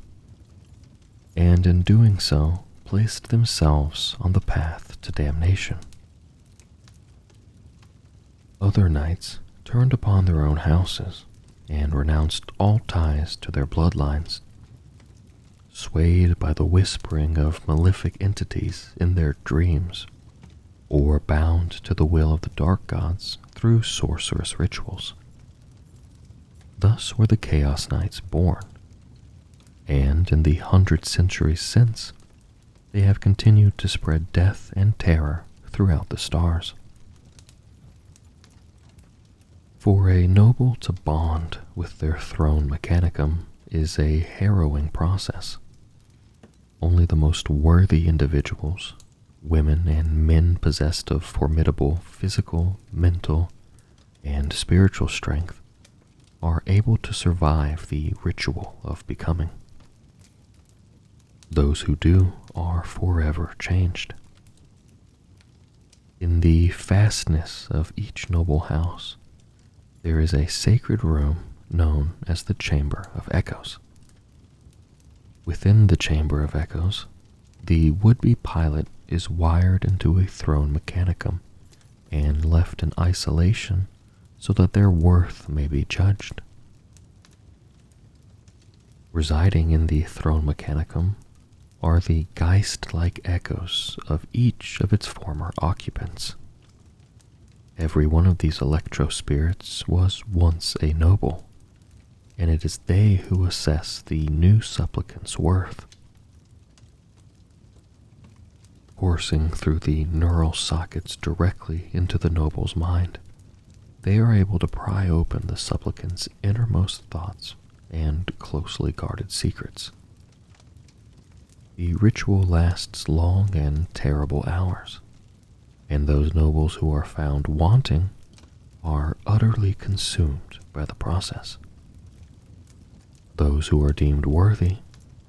and in doing so placed themselves on the path to damnation. Other knights turned upon their own houses and renounced all ties to their bloodlines, swayed by the whispering of malefic entities in their dreams, or bound to the will of the dark gods through sorcerous rituals. Thus were the Chaos Knights born, and in the 100 centuries since, they have continued to spread death and terror throughout the stars. For a noble to bond with their throne mechanicum is a harrowing process. Only the most worthy individuals, women and men possessed of formidable physical, mental, and spiritual strength, are able to survive the ritual of becoming. Those who do are forever changed. In the fastness of each noble house, there is a sacred room known as the Chamber of Echoes. Within the Chamber of Echoes, the would-be pilot is wired into a throne mechanicum and left in isolation so that their worth may be judged. Residing in the throne mechanicum are the geist-like echoes of each of its former occupants. Every one of these electro-spirits was once a noble, and it is they who assess the new supplicant's worth. Coursing through the neural sockets directly into the noble's mind, they are able to pry open the supplicant's innermost thoughts and closely guarded secrets. The ritual lasts long and terrible hours, and those nobles who are found wanting are utterly consumed by the process. Those who are deemed worthy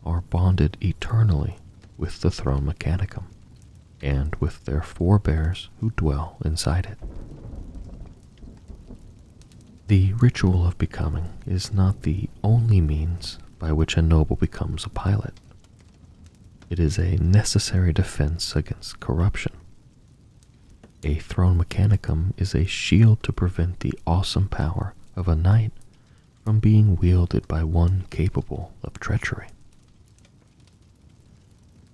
are bonded eternally with the throne mechanicum and with their forebears who dwell inside it. The ritual of becoming is not the only means by which a noble becomes a pilot. It is a necessary defense against corruption. A throne mechanicum is a shield to prevent the awesome power of a knight from being wielded by one capable of treachery.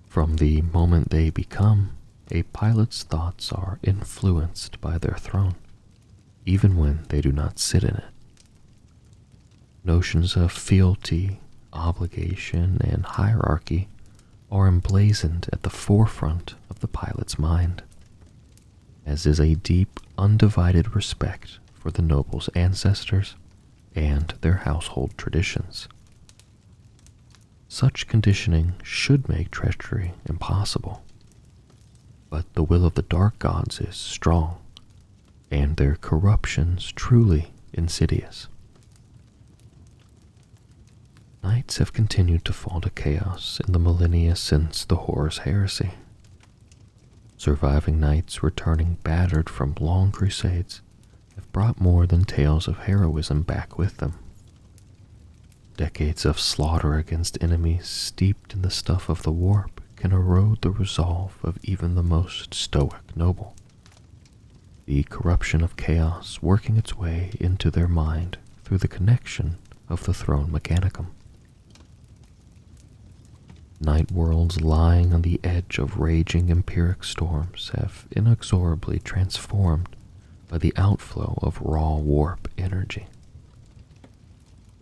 From the moment they become, a pilot's thoughts are influenced by their throne, even when they do not sit in it. Notions of fealty, obligation, and hierarchy are emblazoned at the forefront of the pilot's mind, as is a deep, undivided respect for the noble's ancestors and their household traditions. Such conditioning should make treachery impossible, but the will of the dark gods is strong, and their corruptions truly insidious. Knights have continued to fall to chaos in the millennia since the Horus Heresy. Surviving knights returning battered from long crusades have brought more than tales of heroism back with them. Decades of slaughter against enemies steeped in the stuff of the warp can erode the resolve of even the most stoic noble. The corruption of chaos working its way into their mind through the connection of the throne mechanicum. Night worlds lying on the edge of raging empiric storms have inexorably transformed by the outflow of raw warp energy.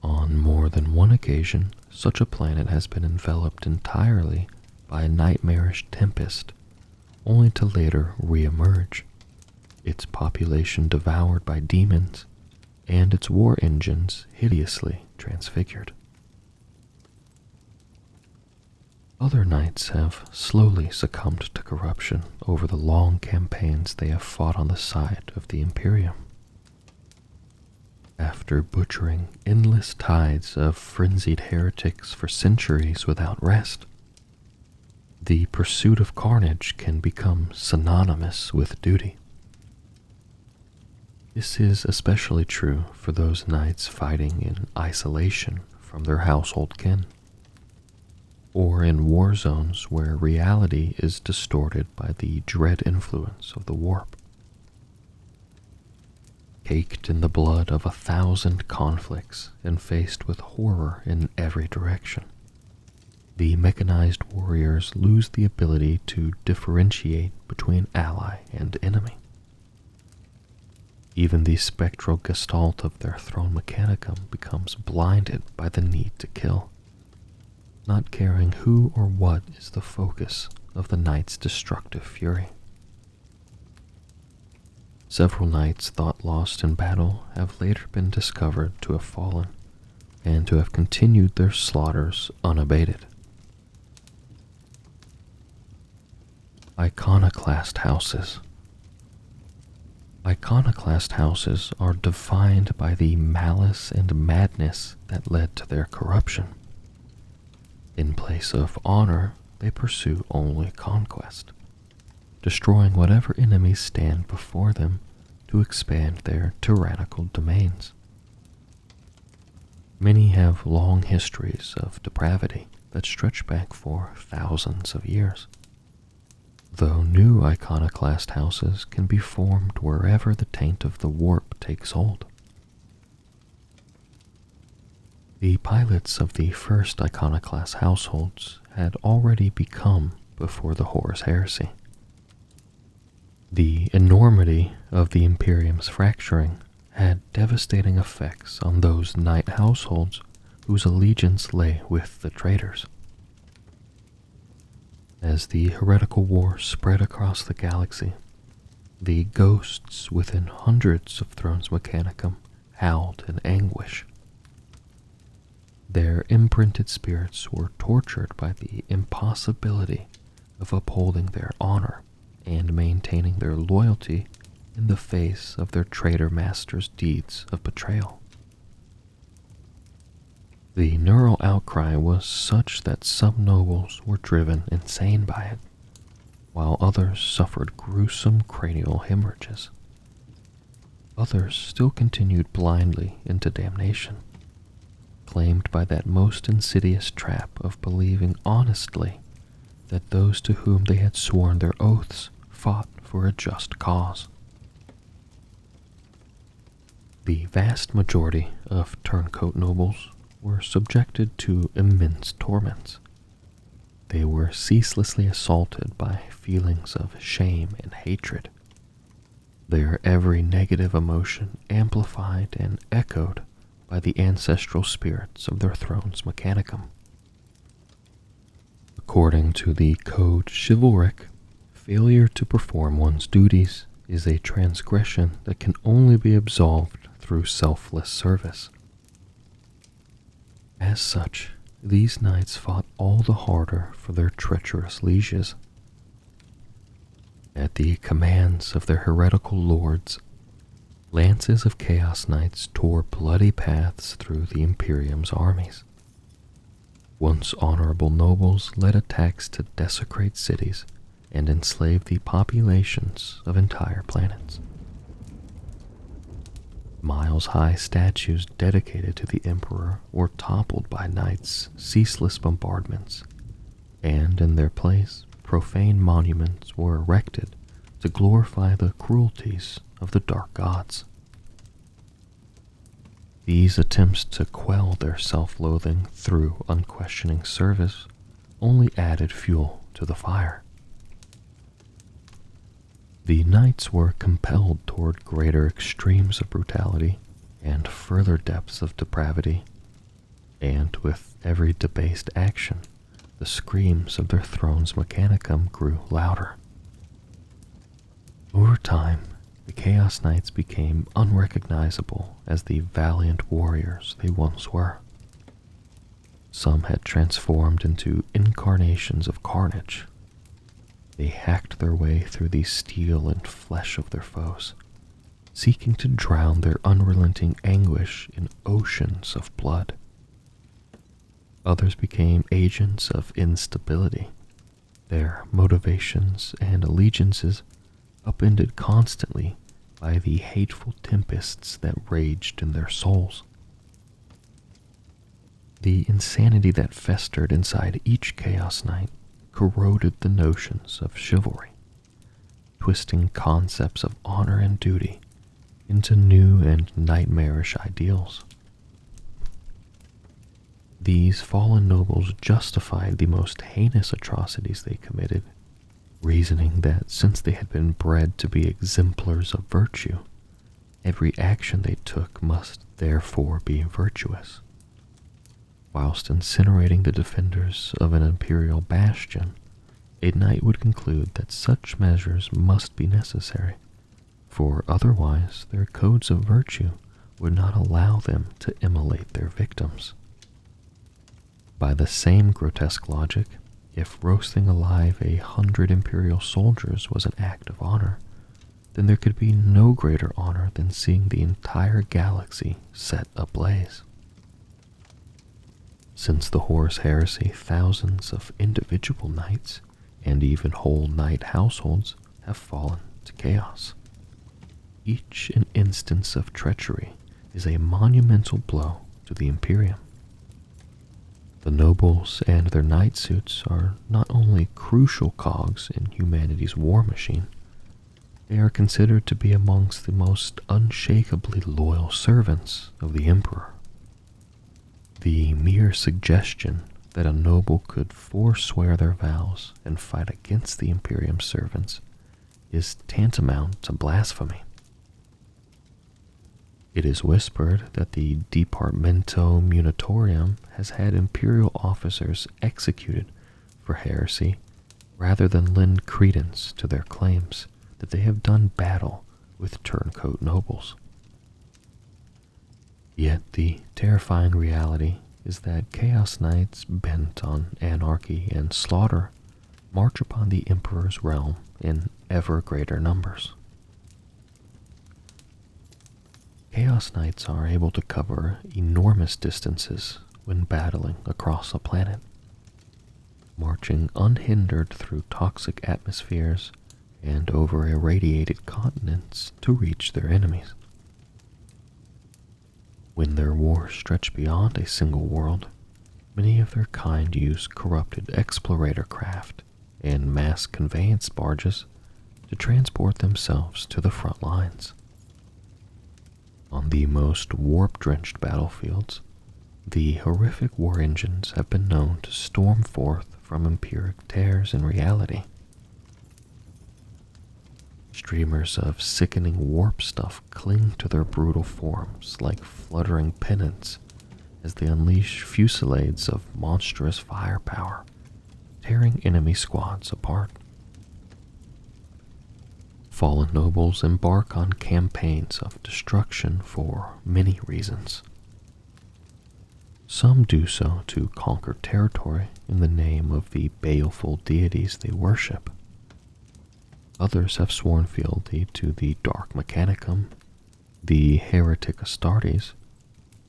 On more than one occasion, such a planet has been enveloped entirely by a nightmarish tempest, only to later re-emerge, its population devoured by demons, and its war engines hideously transfigured. Other knights have slowly succumbed to corruption over the long campaigns they have fought on the side of the Imperium. After butchering endless tides of frenzied heretics for centuries without rest, the pursuit of carnage can become synonymous with duty. This is especially true for those knights fighting in isolation from their household kin, or in war zones where reality is distorted by the dread influence of the warp. Caked in the blood of 1,000 conflicts and faced with horror in every direction, the mechanized warriors lose the ability to differentiate between ally and enemy. Even the spectral gestalt of their throne mechanicum becomes blinded by the need to kill, not caring who or what is the focus of the knight's destructive fury. Several knights thought lost in battle have later been discovered to have fallen, and to have continued their slaughters unabated. Iconoclast houses. Iconoclast houses are defined by the malice and madness that led to their corruption. In place of honor, they pursue only conquest, destroying whatever enemies stand before them to expand their tyrannical domains. Many have long histories of depravity that stretch back for thousands of years, though new iconoclast houses can be formed wherever the taint of the warp takes hold. The pilots of the first iconoclast households had already become before the Horus Heresy. The enormity of the Imperium's fracturing had devastating effects on those knight households whose allegiance lay with the traitors. As the heretical war spread across the galaxy, the ghosts within hundreds of Thrones Mechanicum howled in anguish. Their imprinted spirits were tortured by the impossibility of upholding their honor and maintaining their loyalty in the face of their traitor master's deeds of betrayal. The neural outcry was such that some nobles were driven insane by it, while others suffered gruesome cranial hemorrhages. Others still continued blindly into damnation, claimed by that most insidious trap of believing honestly that those to whom they had sworn their oaths fought for a just cause. The vast majority of turncoat nobles were subjected to immense torments. They were ceaselessly assaulted by feelings of shame and hatred, their every negative emotion amplified and echoed by the ancestral spirits of their throne's mechanicum. According to the code chivalric, failure to perform one's duties is a transgression that can only be absolved through selfless service. As such, these knights fought all the harder for their treacherous lieges. At the commands of their heretical lords, lances of Chaos Knights tore bloody paths through the Imperium's armies. Once honorable nobles led attacks to desecrate cities and enslave the populations of entire planets. Miles-high statues dedicated to the Emperor were toppled by knights' ceaseless bombardments, and in their place, profane monuments were erected to glorify the cruelties of the dark gods. These attempts to quell their self-loathing through unquestioning service only added fuel to the fire. The knights were compelled toward greater extremes of brutality and further depths of depravity, and with every debased action, the screams of their throne's mechanicum grew louder. Over time, the Chaos Knights became unrecognizable as the valiant warriors they once were. Some had transformed into incarnations of carnage. They hacked their way through the steel and flesh of their foes, seeking to drown their unrelenting anguish in oceans of blood. Others became agents of instability, their motivations and allegiances upended constantly by the hateful tempests that raged in their souls. The insanity that festered inside each Chaos Knight corroded the notions of chivalry, twisting concepts of honor and duty into new and nightmarish ideals. These fallen nobles justified the most heinous atrocities they committed, reasoning that since they had been bred to be exemplars of virtue, every action they took must therefore be virtuous. Whilst incinerating the defenders of an imperial bastion, a knight would conclude that such measures must be necessary, for otherwise their codes of virtue would not allow them to immolate their victims. By the same grotesque logic, if roasting alive 100 imperial soldiers was an act of honor, then there could be no greater honor than seeing the entire galaxy set ablaze. Since the Horus Heresy, thousands of individual knights and even whole knight households have fallen to chaos. Each an instance of treachery is a monumental blow to the Imperium. The nobles and their knight suits are not only crucial cogs in humanity's war machine, they are considered to be amongst the most unshakably loyal servants of the Emperor. The mere suggestion that a noble could forswear their vows and fight against the Imperium's servants is tantamount to blasphemy. It is whispered that the Departamento Munitorium has had imperial officers executed for heresy rather than lend credence to their claims that they have done battle with turncoat nobles. Yet the terrifying reality is that Chaos Knights bent on anarchy and slaughter march upon the Emperor's realm in ever greater numbers. Chaos Knights are able to cover enormous distances when battling across a planet, marching unhindered through toxic atmospheres and over irradiated continents to reach their enemies. When their wars stretch beyond a single world, many of their kind use corrupted explorator craft and mass conveyance barges to transport themselves to the front lines. On the most warp-drenched battlefields, the horrific war engines have been known to storm forth from empiric tears in reality. Streamers of sickening warp stuff cling to their brutal forms like fluttering pennants as they unleash fusillades of monstrous firepower, tearing enemy squads apart. Fallen nobles embark on campaigns of destruction for many reasons. Some do so to conquer territory in the name of the baleful deities they worship. Others have sworn fealty to the Dark Mechanicum, the Heretic Astartes,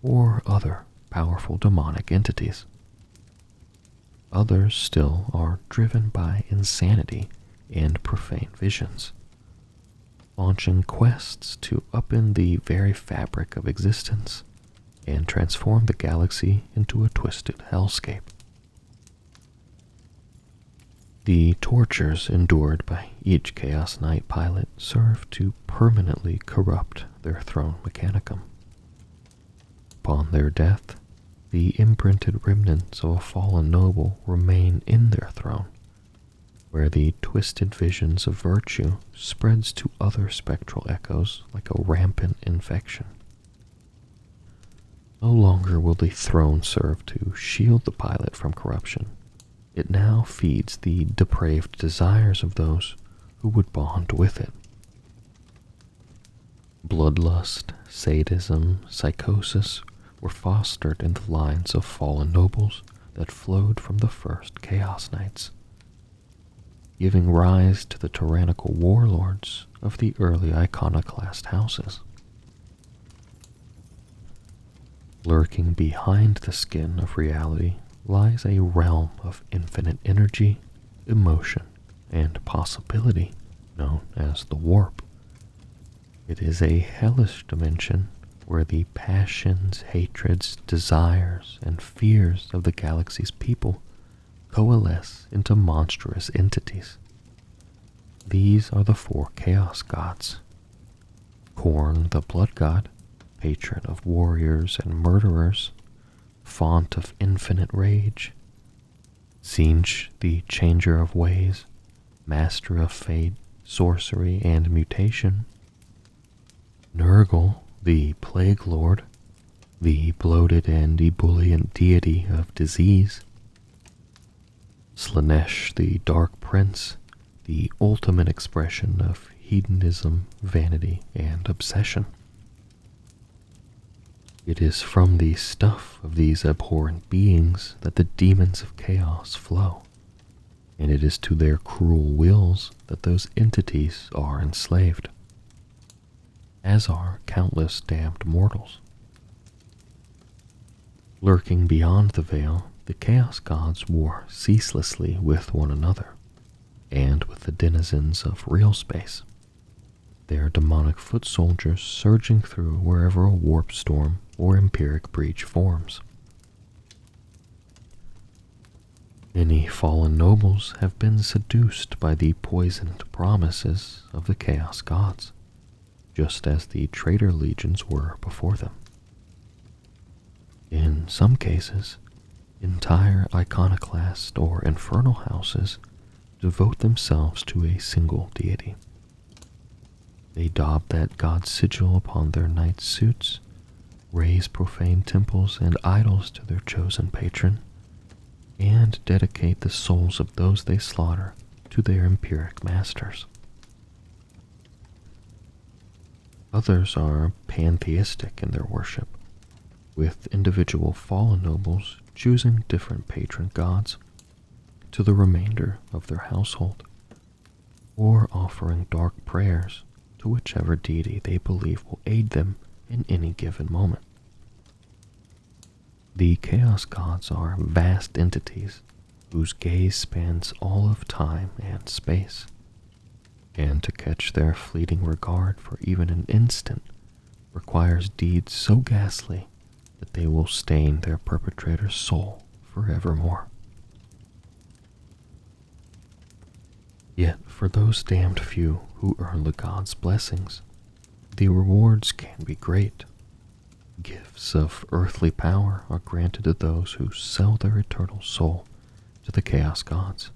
or other powerful demonic entities. Others still are driven by insanity and profane visions, launching quests to upend the very fabric of existence and transform the galaxy into a twisted hellscape. The tortures endured by each Chaos Knight pilot serve to permanently corrupt their throne mechanicum. Upon their death, the imprinted remnants of a fallen noble remain in their throne, where the twisted visions of virtue spreads to other spectral echoes like a rampant infection. No longer will the throne serve to shield the pilot from corruption. It now feeds the depraved desires of those who would bond with it. Bloodlust, sadism, psychosis were fostered in the lines of fallen nobles that flowed from the first Chaos Knights, giving rise to the tyrannical warlords of the early iconoclast houses. Lurking behind the skin of reality lies a realm of infinite energy, emotion, and possibility known as the Warp. It is a hellish dimension where the passions, hatreds, desires, and fears of the galaxy's people coalesce into monstrous entities. These are the four Chaos Gods. Khorne, the Blood God, patron of warriors and murderers, font of infinite rage. Tzeentch, the changer of ways, master of fate, sorcery, and mutation. Nurgle, the plague lord, the bloated and ebullient deity of disease. Slaanesh, the dark prince, the ultimate expression of hedonism, vanity, and obsession. It is from the stuff of these abhorrent beings that the demons of chaos flow, and it is to their cruel wills that those entities are enslaved, as are countless damned mortals. Lurking beyond the veil, the Chaos Gods war ceaselessly with one another, and with the denizens of real space, their demonic foot soldiers surging through wherever a warp storm or empiric breach forms. Many fallen nobles have been seduced by the poisoned promises of the Chaos Gods, just as the traitor legions were before them. In some cases, entire iconoclast or infernal houses devote themselves to a single deity. They daub that god's sigil upon their knight suits, raise profane temples and idols to their chosen patron, and dedicate the souls of those they slaughter to their empiric masters. Others are pantheistic in their worship, with individual fallen nobles choosing different patron gods to the remainder of their household, or offering dark prayers to whichever deity they believe will aid them in any given moment. The Chaos Gods are vast entities whose gaze spans all of time and space, and to catch their fleeting regard for even an instant requires deeds so ghastly that they will stain their perpetrator's soul forevermore. Yet for those damned few who earn the gods' blessings, the rewards can be great. Gifts of earthly power are granted to those who sell their eternal soul to the chaos gods,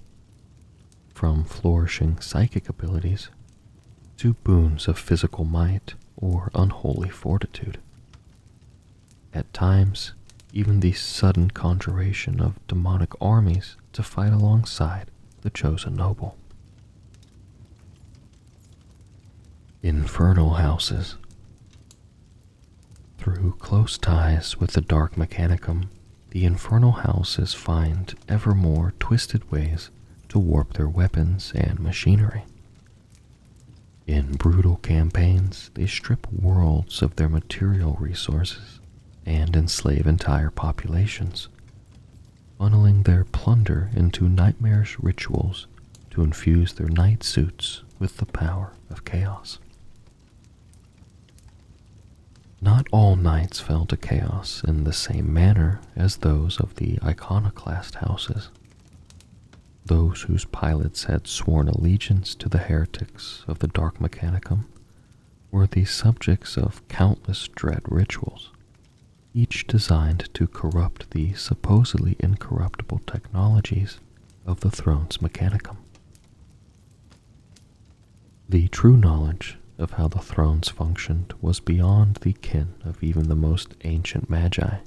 from flourishing psychic abilities to boons of physical might or unholy fortitude. At times, even the sudden conjuration of demonic armies to fight alongside the chosen noble. Infernal houses. Through close ties with the Dark Mechanicum, the infernal houses find ever more twisted ways to warp their weapons and machinery. In brutal campaigns, they strip worlds of their material resources and enslave entire populations, funneling their plunder into nightmarish rituals to infuse their night suits with the power of chaos. Not all knights fell to chaos in the same manner as those of the iconoclast houses. Those whose pilots had sworn allegiance to the heretics of the Dark Mechanicum were the subjects of countless dread rituals, each designed to corrupt the supposedly incorruptible technologies of the throne's Mechanicum. The true knowledge of how the thrones functioned was beyond the ken of even the most ancient magi,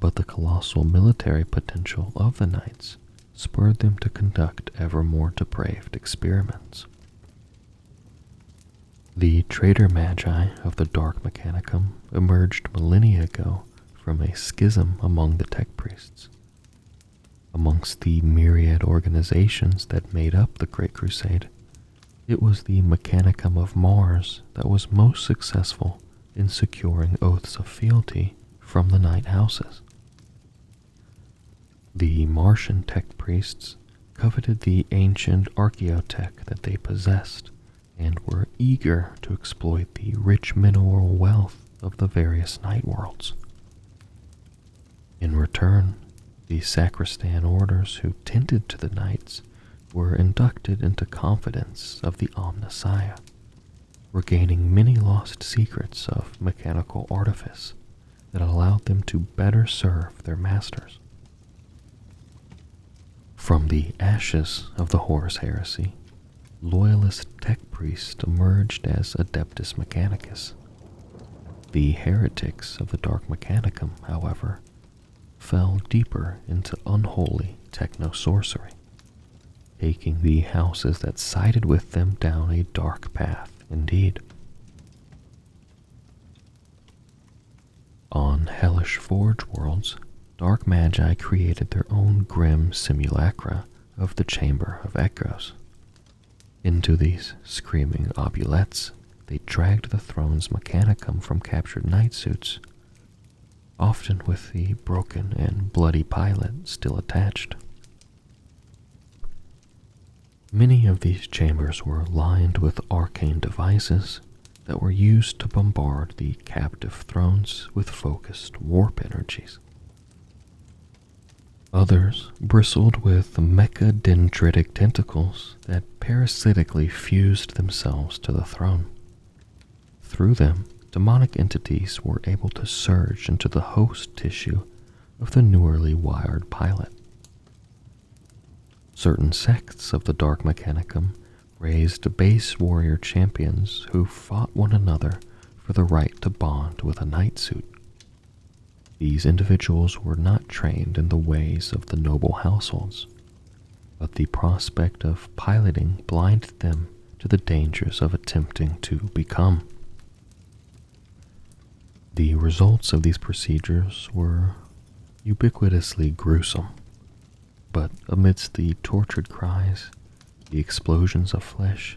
but the colossal military potential of the knights spurred them to conduct ever more depraved experiments. The traitor magi of the Dark Mechanicum emerged millennia ago from a schism among the tech priests. Amongst the myriad organizations that made up the Great Crusade, it was the Mechanicum of Mars that was most successful in securing oaths of fealty from the Night Houses. The Martian tech priests coveted the ancient archaeotech that they possessed and were eager to exploit the rich mineral wealth of the various night worlds. In return, the sacristan orders who tended to the knights were inducted into confidence of the Omnissiah, regaining many lost secrets of mechanical artifice that allowed them to better serve their masters. From the ashes of the Horus heresy, loyalist tech priests emerged as Adeptus Mechanicus. The heretics of the Dark Mechanicum, however, fell deeper into unholy techno-sorcery, taking the houses that sided with them down a dark path indeed. On hellish forge worlds, Dark Magi created their own grim simulacra of the Chamber of Echoes. Into these screaming obulettes, they dragged the throne's Mechanicum from captured night suits, often with the broken and bloody pilot still attached. Many of these chambers were lined with arcane devices that were used to bombard the captive thrones with focused warp energies. Others bristled with mechadendritic tentacles that parasitically fused themselves to the throne. Through them, demonic entities were able to surge into the host tissue of the newly wired pilot. Certain sects of the Dark Mechanicum raised base warrior champions who fought one another for the right to bond with a night suit. These individuals were not trained in the ways of the noble households, but the prospect of piloting blinded them to the dangers of attempting to become. The results of these procedures were ubiquitously gruesome, but amidst the tortured cries, the explosions of flesh,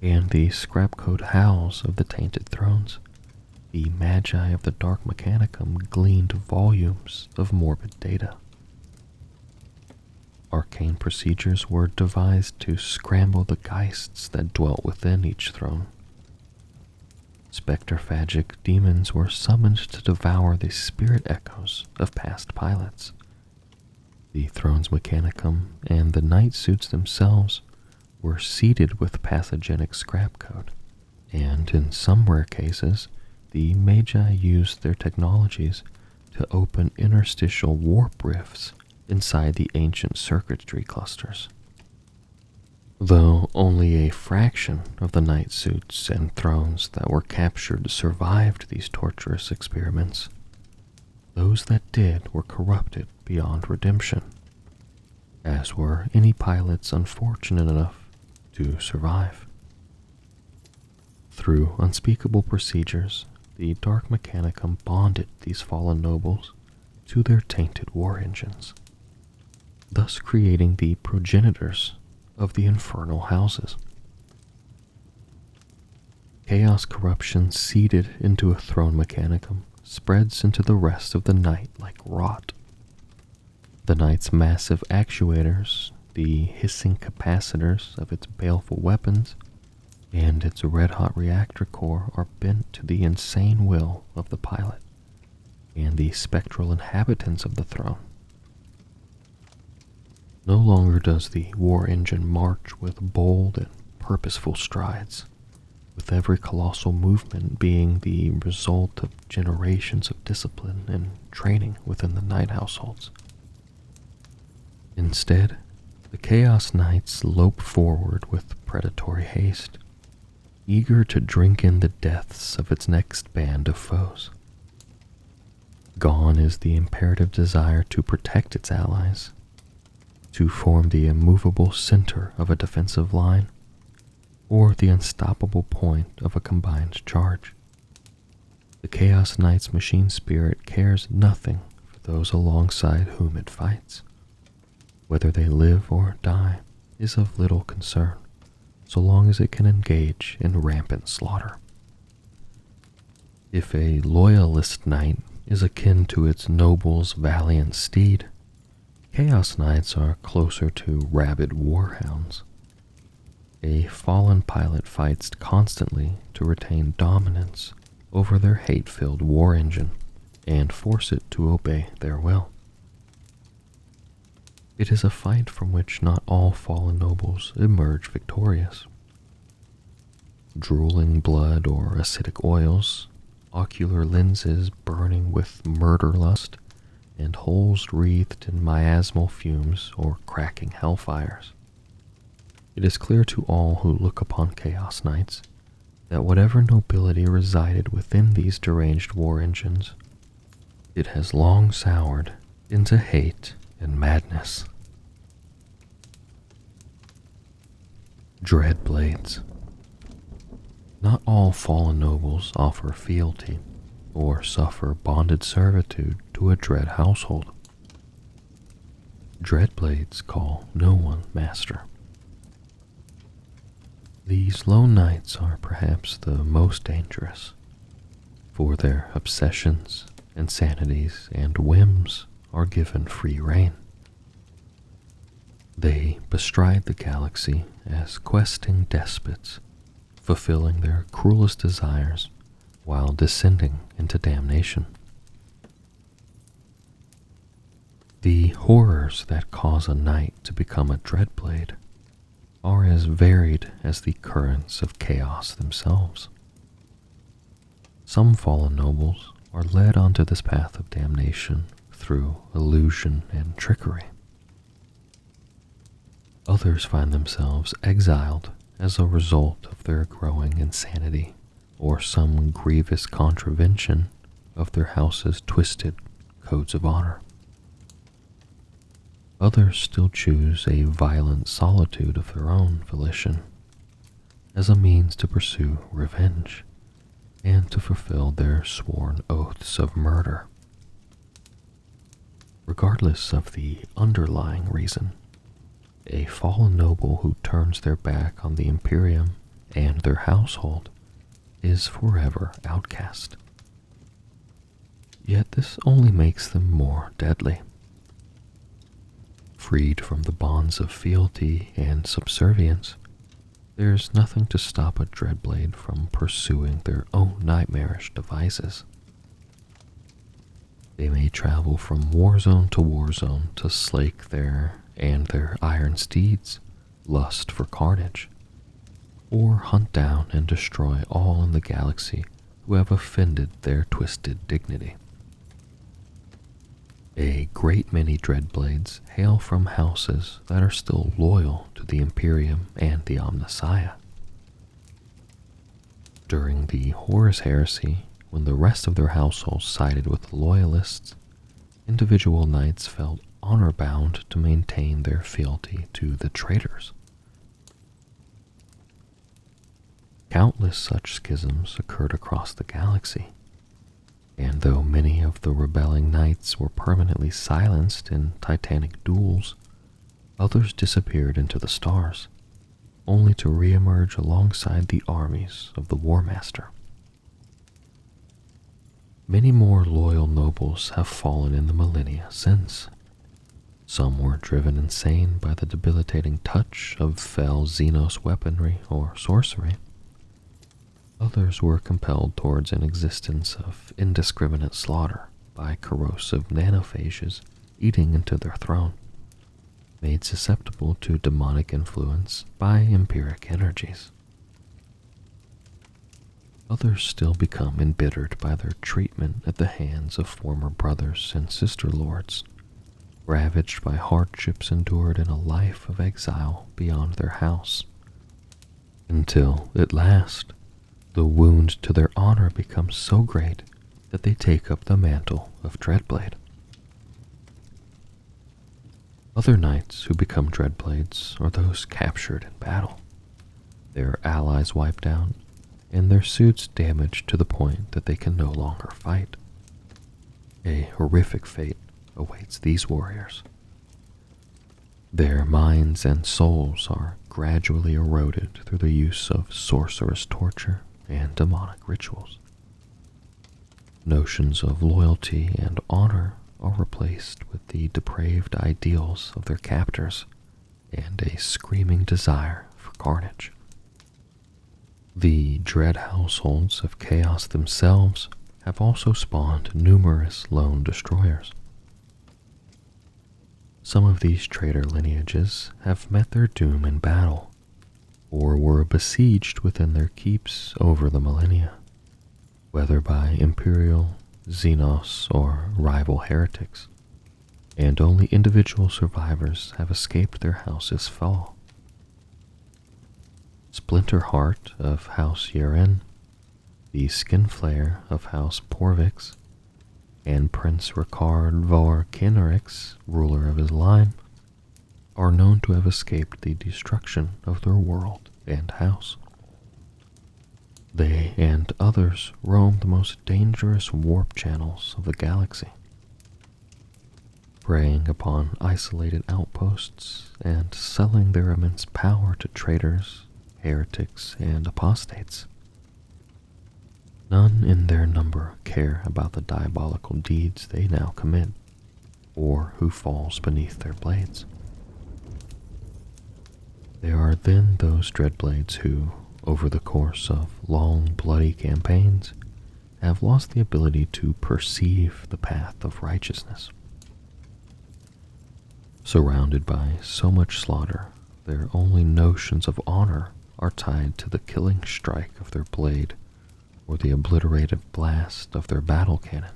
and the scrap-coat howls of the tainted thrones, the Magi of the Dark Mechanicum gleaned volumes of morbid data. Arcane procedures were devised to scramble the geists that dwelt within each throne. spectrophagic demons were summoned to devour the spirit echoes of past pilots. The Thrones Mechanicum and the night suits themselves were seeded with pathogenic scrap code, and in some rare cases, the Magi used their technologies to open interstitial warp rifts inside the ancient circuitry clusters. Though only a fraction of the night suits and thrones that were captured survived these torturous experiments, those that did were corrupted beyond redemption, as were any pilots unfortunate enough to survive. Through unspeakable procedures, the Dark Mechanicum bonded these fallen nobles to their tainted war engines, thus creating the progenitors of the infernal houses. Chaos corruption seeded into a Throne Mechanicum spreads into the rest of the night like rot. The night's massive actuators, the hissing capacitors of its baleful weapons, and its red-hot reactor core are bent to the insane will of the pilot and the spectral inhabitants of the throne. No longer does the war engine march with bold and purposeful strides, with every colossal movement being the result of generations of discipline and training within the night households. Instead, the Chaos Knights lope forward with predatory haste, eager to drink in the deaths of its next band of foes. Gone is the imperative desire to protect its allies, to form the immovable center of a defensive line, or the unstoppable point of a combined charge. The Chaos Knight's machine spirit cares nothing for those alongside whom it fights. Whether they live or die is of little concern, so long as it can engage in rampant slaughter. If a loyalist knight is akin to its noble's valiant steed, Chaos Knights are closer to rabid warhounds. A fallen pilot fights constantly to retain dominance over their hate-filled war engine and force it to obey their will. It is a fight from which not all fallen nobles emerge victorious. Drooling blood or acidic oils, ocular lenses burning with murder lust, and holes wreathed in miasmal fumes or cracking hellfires. It is clear to all who look upon Chaos Knights that whatever nobility resided within these deranged war engines, it has long soured into hate and madness. Dreadblades. Not all fallen nobles offer fealty or suffer bonded servitude to a dread household. Dreadblades call no one master. These lone knights are perhaps the most dangerous, for their obsessions, insanities, and whims are given free rein. They bestride the galaxy as questing despots, fulfilling their cruelest desires while descending into damnation. The horrors that cause a knight to become a dreadblade are as varied as the currents of chaos themselves. Some fallen nobles are led onto this path of damnation through illusion and trickery. Others find themselves exiled as a result of their growing insanity or some grievous contravention of their house's twisted codes of honor. Others still choose a violent solitude of their own volition as a means to pursue revenge and to fulfill their sworn oaths of murder. Regardless of the underlying reason, a fallen noble who turns their back on the Imperium and their household is forever outcast. Yet this only makes them more deadly. Freed from the bonds of fealty and subservience, there's nothing to stop a Dreadblade from pursuing their own nightmarish devices. They may travel from war zone to slake their iron steeds' lust for carnage, or hunt down and destroy all in the galaxy who have offended their twisted dignity. A great many Dreadblades hail from houses that are still loyal to the Imperium and the Omnissiah. During the Horus Heresy, when the rest of their households sided with the Loyalists, individual knights felt honor-bound to maintain their fealty to the traitors. Countless such schisms occurred across the galaxy, and though many of the rebelling knights were permanently silenced in titanic duels, others disappeared into the stars, only to re-emerge alongside the armies of the War Master. Many more loyal nobles have fallen in the millennia since. Some were driven insane by the debilitating touch of fell Xenos weaponry or sorcery. Others were compelled towards an existence of indiscriminate slaughter by corrosive nanophages eating into their throne, made susceptible to demonic influence by empiric energies. Others still become embittered by their treatment at the hands of former brothers and sister lords, ravaged by hardships endured in a life of exile beyond their house, until, at last, the wound to their honor becomes so great that they take up the mantle of Dreadblade. Other knights who become Dreadblades are those captured in battle, their allies wiped out, and their suits damaged to the point that they can no longer fight. A horrific fate awaits these warriors. Their minds and souls are gradually eroded through the use of sorcerous torture and demonic rituals. Notions of loyalty and honor are replaced with the depraved ideals of their captors and a screaming desire for carnage. The dread households of chaos themselves have also spawned numerous lone destroyers. Some of these traitor lineages have met their doom in battle, or were besieged within their keeps over the millennia, whether by Imperial, Xenos, or rival heretics, and only individual survivors have escaped their house's fall. Splinterheart of House Yeren, the Skinflare of House Porvix, and Prince Ricard Vor Kinnerix, ruler of his line, are known to have escaped the destruction of their world and house. They and others roam the most dangerous warp channels of the galaxy, preying upon isolated outposts and selling their immense power to traitors, heretics, and apostates. None in their number care about the diabolical deeds they now commit, or who falls beneath their blades. There are then those Dreadblades who, over the course of long, bloody campaigns, have lost the ability to perceive the path of righteousness. Surrounded by so much slaughter, their only notions of honor are tied to the killing strike of their blade or the obliterative blast of their battle cannon.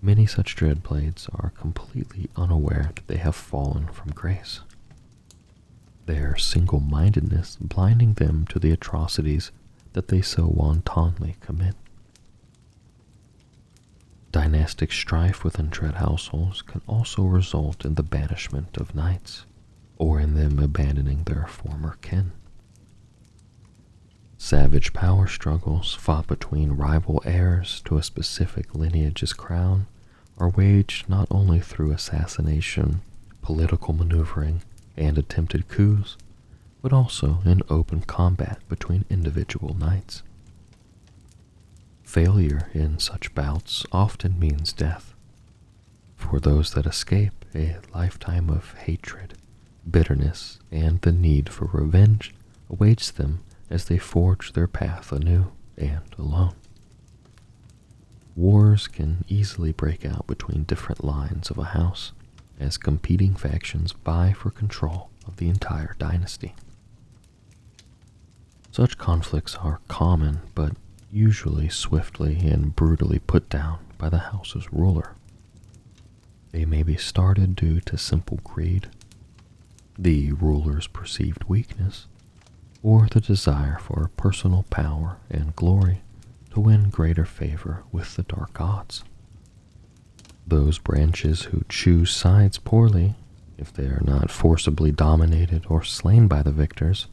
Many such Dreadblades are completely unaware that they have fallen from grace, their single-mindedness blinding them to the atrocities that they so wantonly commit. Dynastic strife within dread households can also result in the banishment of knights, or in them abandoning their former kin. Savage power struggles fought between rival heirs to a specific lineage's crown are waged not only through assassination, political maneuvering, and attempted coups, but also in open combat between individual knights. Failure in such bouts often means death. For those that escape, a lifetime of hatred, bitterness, and the need for revenge awaits them as they forge their path anew and alone. Wars can easily break out between different lines of a house as competing factions vie for control of the entire dynasty. Such conflicts are common, but usually swiftly and brutally put down by the house's ruler. They may be started due to simple greed, the ruler's perceived weakness, or the desire for personal power and glory to win greater favor with the dark gods. Those branches who choose sides poorly, if they are not forcibly dominated or slain by the victors,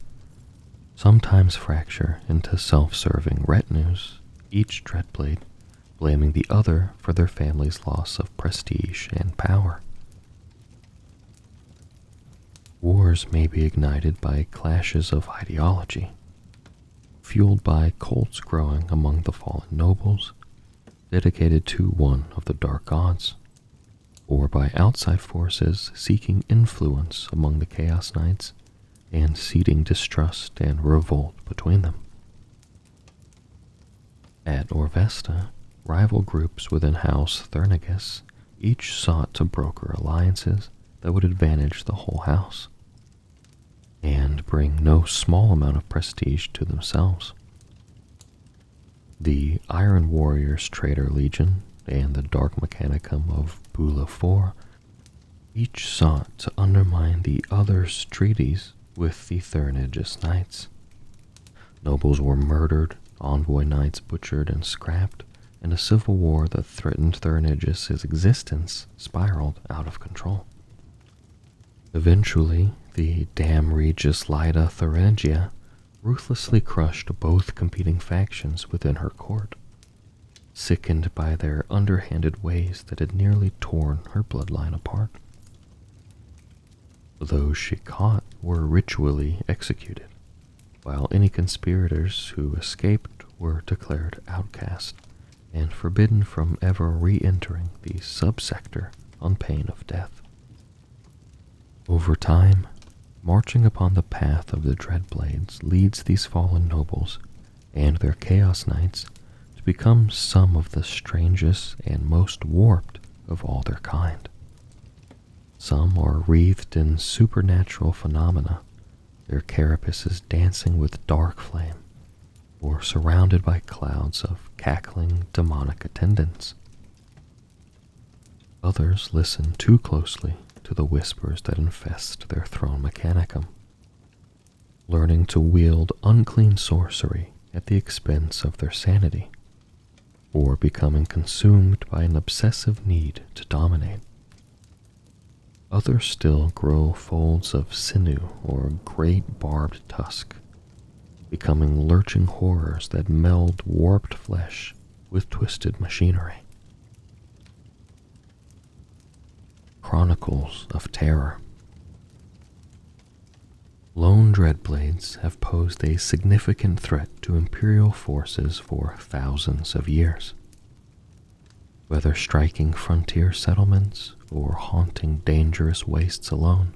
sometimes fracture into self-serving retinues, each Dreadblade blaming the other for their family's loss of prestige and power. Wars may be ignited by clashes of ideology, fueled by cults growing among the fallen nobles, dedicated to one of the dark gods, or by outside forces seeking influence among the Chaos Knights and seeding distrust and revolt between them. At Orvesta, rival groups within House Thurnagus each sought to broker alliances that would advantage the whole house, and bring no small amount of prestige to themselves. The Iron Warriors Traitor Legion and the Dark Mechanicum of Bula IV each sought to undermine the other's treaties with the Thurnagus Knights. Nobles were murdered, envoy knights butchered and scrapped, and a civil war that threatened Thurnagus' existence spiraled out of control. Eventually, the Dam Regis Lyda Thuringia ruthlessly crushed both competing factions within her court, sickened by their underhanded ways that had nearly torn her bloodline apart. Those she caught were ritually executed, while any conspirators who escaped were declared outcast and forbidden from ever re-entering the subsector on pain of death. Over time, marching upon the path of the Dreadblades leads these fallen nobles and their Chaos Knights to become some of the strangest and most warped of all their kind. Some are wreathed in supernatural phenomena, their carapaces dancing with dark flame, or surrounded by clouds of cackling demonic attendants. Others listen too closely to the whispers that infest their throne mechanicum, learning to wield unclean sorcery at the expense of their sanity, or becoming consumed by an obsessive need to dominate. Others still grow folds of sinew or great barbed tusk, becoming lurching horrors that meld warped flesh with twisted machinery. Chronicles of Terror. Lone Dreadblades have posed a significant threat to Imperial forces for thousands of years. Whether striking frontier settlements or haunting dangerous wastes alone,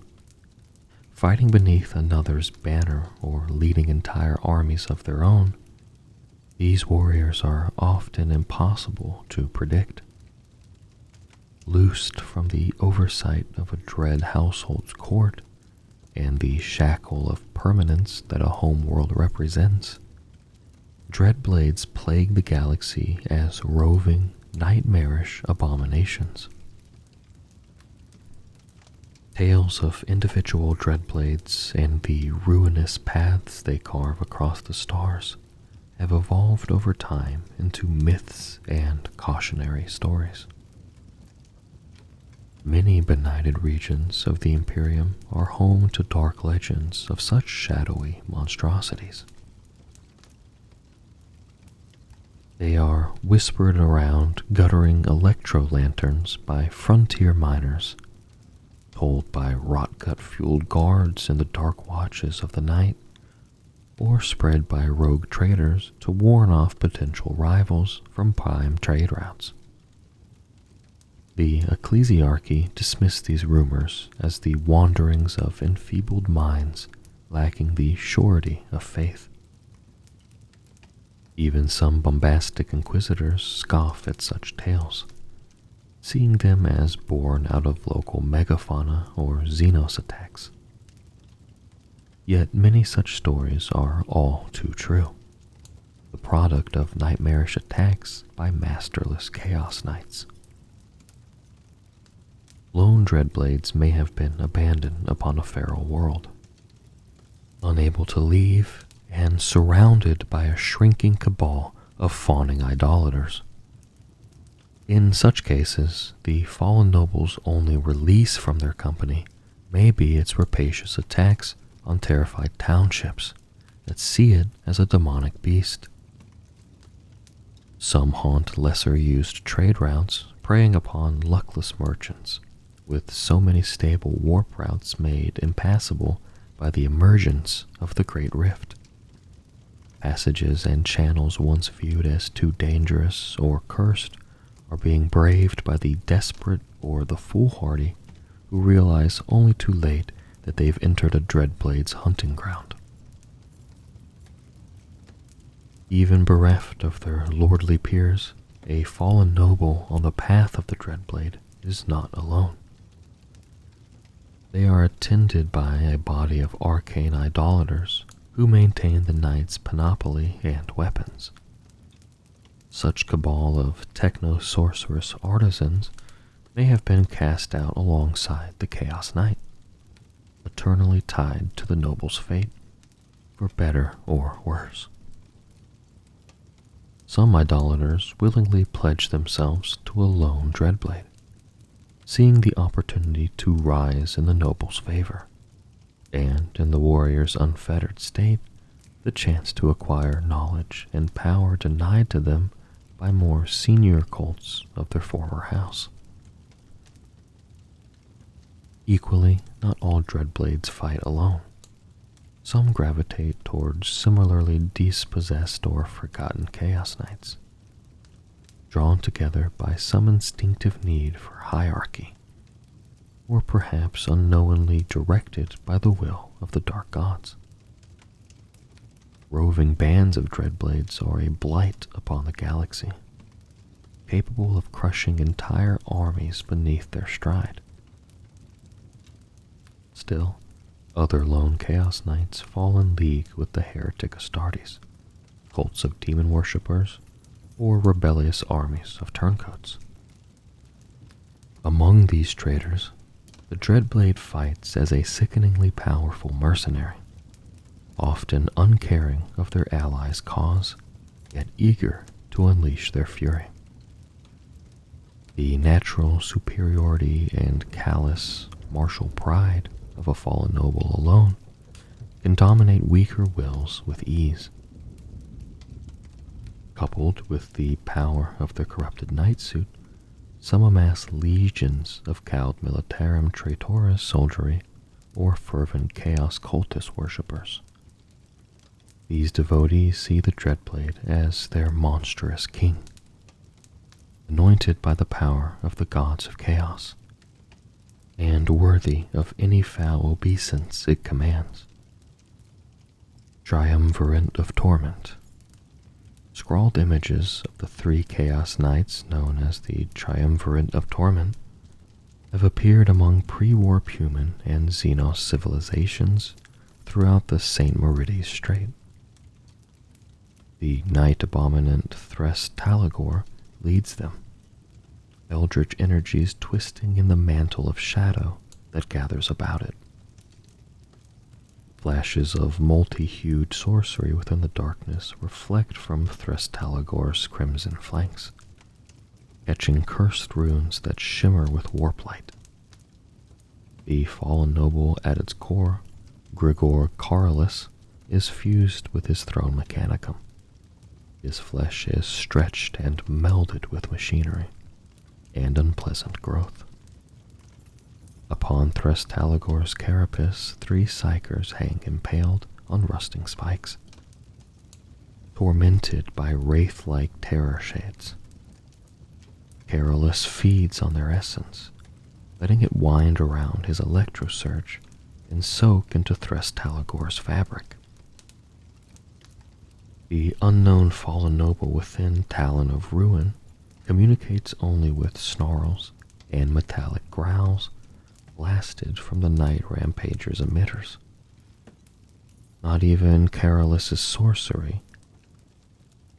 fighting beneath another's banner or leading entire armies of their own, these warriors are often impossible to predict. Loosed from the oversight of a dread household's court and the shackle of permanence that a homeworld represents, Dreadblades plague the galaxy as roving, nightmarish abominations. Tales of individual Dreadblades and the ruinous paths they carve across the stars have evolved over time into myths and cautionary stories. Many benighted regions of the Imperium are home to dark legends of such shadowy monstrosities. They are whispered around guttering electro-lanterns by frontier miners, told by rot-gut-fueled guards in the dark watches of the night, or spread by rogue traders to warn off potential rivals from prime trade routes. The ecclesiarchy dismissed these rumors as the wanderings of enfeebled minds lacking the surety of faith. Even some bombastic inquisitors scoff at such tales, seeing them as born out of local megafauna or xenos attacks. Yet many such stories are all too true, the product of nightmarish attacks by masterless Chaos Knights. Lone Dreadblades may have been abandoned upon a feral world, unable to leave and surrounded by a shrinking cabal of fawning idolaters. In such cases, the fallen noble's only release from their company may be its rapacious attacks on terrified townships that see it as a demonic beast. Some haunt lesser-used trade routes, preying upon luckless merchants, with so many stable warp routes made impassable by the emergence of the Great Rift. Passages and channels once viewed as too dangerous or cursed are being braved by the desperate or the foolhardy who realize only too late that they've entered a Dreadblade's hunting ground. Even bereft of their lordly peers, a fallen noble on the path of the Dreadblade is not alone. They are attended by a body of arcane idolaters who maintain the knight's panoply and weapons. Such cabal of techno-sorcerous artisans may have been cast out alongside the Chaos Knight, eternally tied to the noble's fate, for better or worse. Some idolaters willingly pledge themselves to a lone Dreadblade, seeing the opportunity to rise in the noble's favor, and in the warrior's unfettered state, the chance to acquire knowledge and power denied to them by more senior cults of their former house. Equally, not all Dreadblades fight alone. Some gravitate towards similarly dispossessed or forgotten Chaos Knights, drawn together by some instinctive need for hierarchy, or perhaps unknowingly directed by the will of the Dark Gods. Roving bands of Dreadblades are a blight upon the galaxy, capable of crushing entire armies beneath their stride. Still, other lone Chaos Knights fall in league with the Heretic Astartes, cults of demon worshippers, or rebellious armies of turncoats. Among these traitors, the Dreadblade fights as a sickeningly powerful mercenary, often uncaring of their allies' cause, yet eager to unleash their fury. The natural superiority and callous martial pride of a fallen noble alone can dominate weaker wills with ease. Coupled with the power of the corrupted knight suit, some amass legions of cowed militarum traitoris soldiery or fervent chaos cultist worshippers. These devotees see the Dreadblade as their monstrous king, anointed by the power of the gods of chaos, and worthy of any foul obeisance it commands. Triumvirate of Torment. Scrawled images of the three Chaos Knights, known as the Triumvirate of Torment, have appeared among pre-warp human and Xenos civilizations throughout the St. Merides Strait. The Night Abominant Threst Talagor leads them, eldritch energies twisting in the mantle of shadow that gathers about it. Flashes of multi-hued sorcery within the darkness reflect from Threst Talagor's crimson flanks, etching cursed runes that shimmer with warp light. The fallen noble at its core, Grigor Carolus, is fused with his throne mechanicum. His flesh is stretched and melded with machinery and unpleasant growth. Upon Threst Talagor's carapace, three psychers hang impaled on rusting spikes, tormented by wraith-like terror shades. Carolus feeds on their essence, letting it wind around his electrosurge and soak into Thrastalagor's fabric. The unknown fallen noble within Talon of Ruin communicates only with snarls and metallic growls blasted from the Night Rampager's emitters. Not even Carolus' sorcery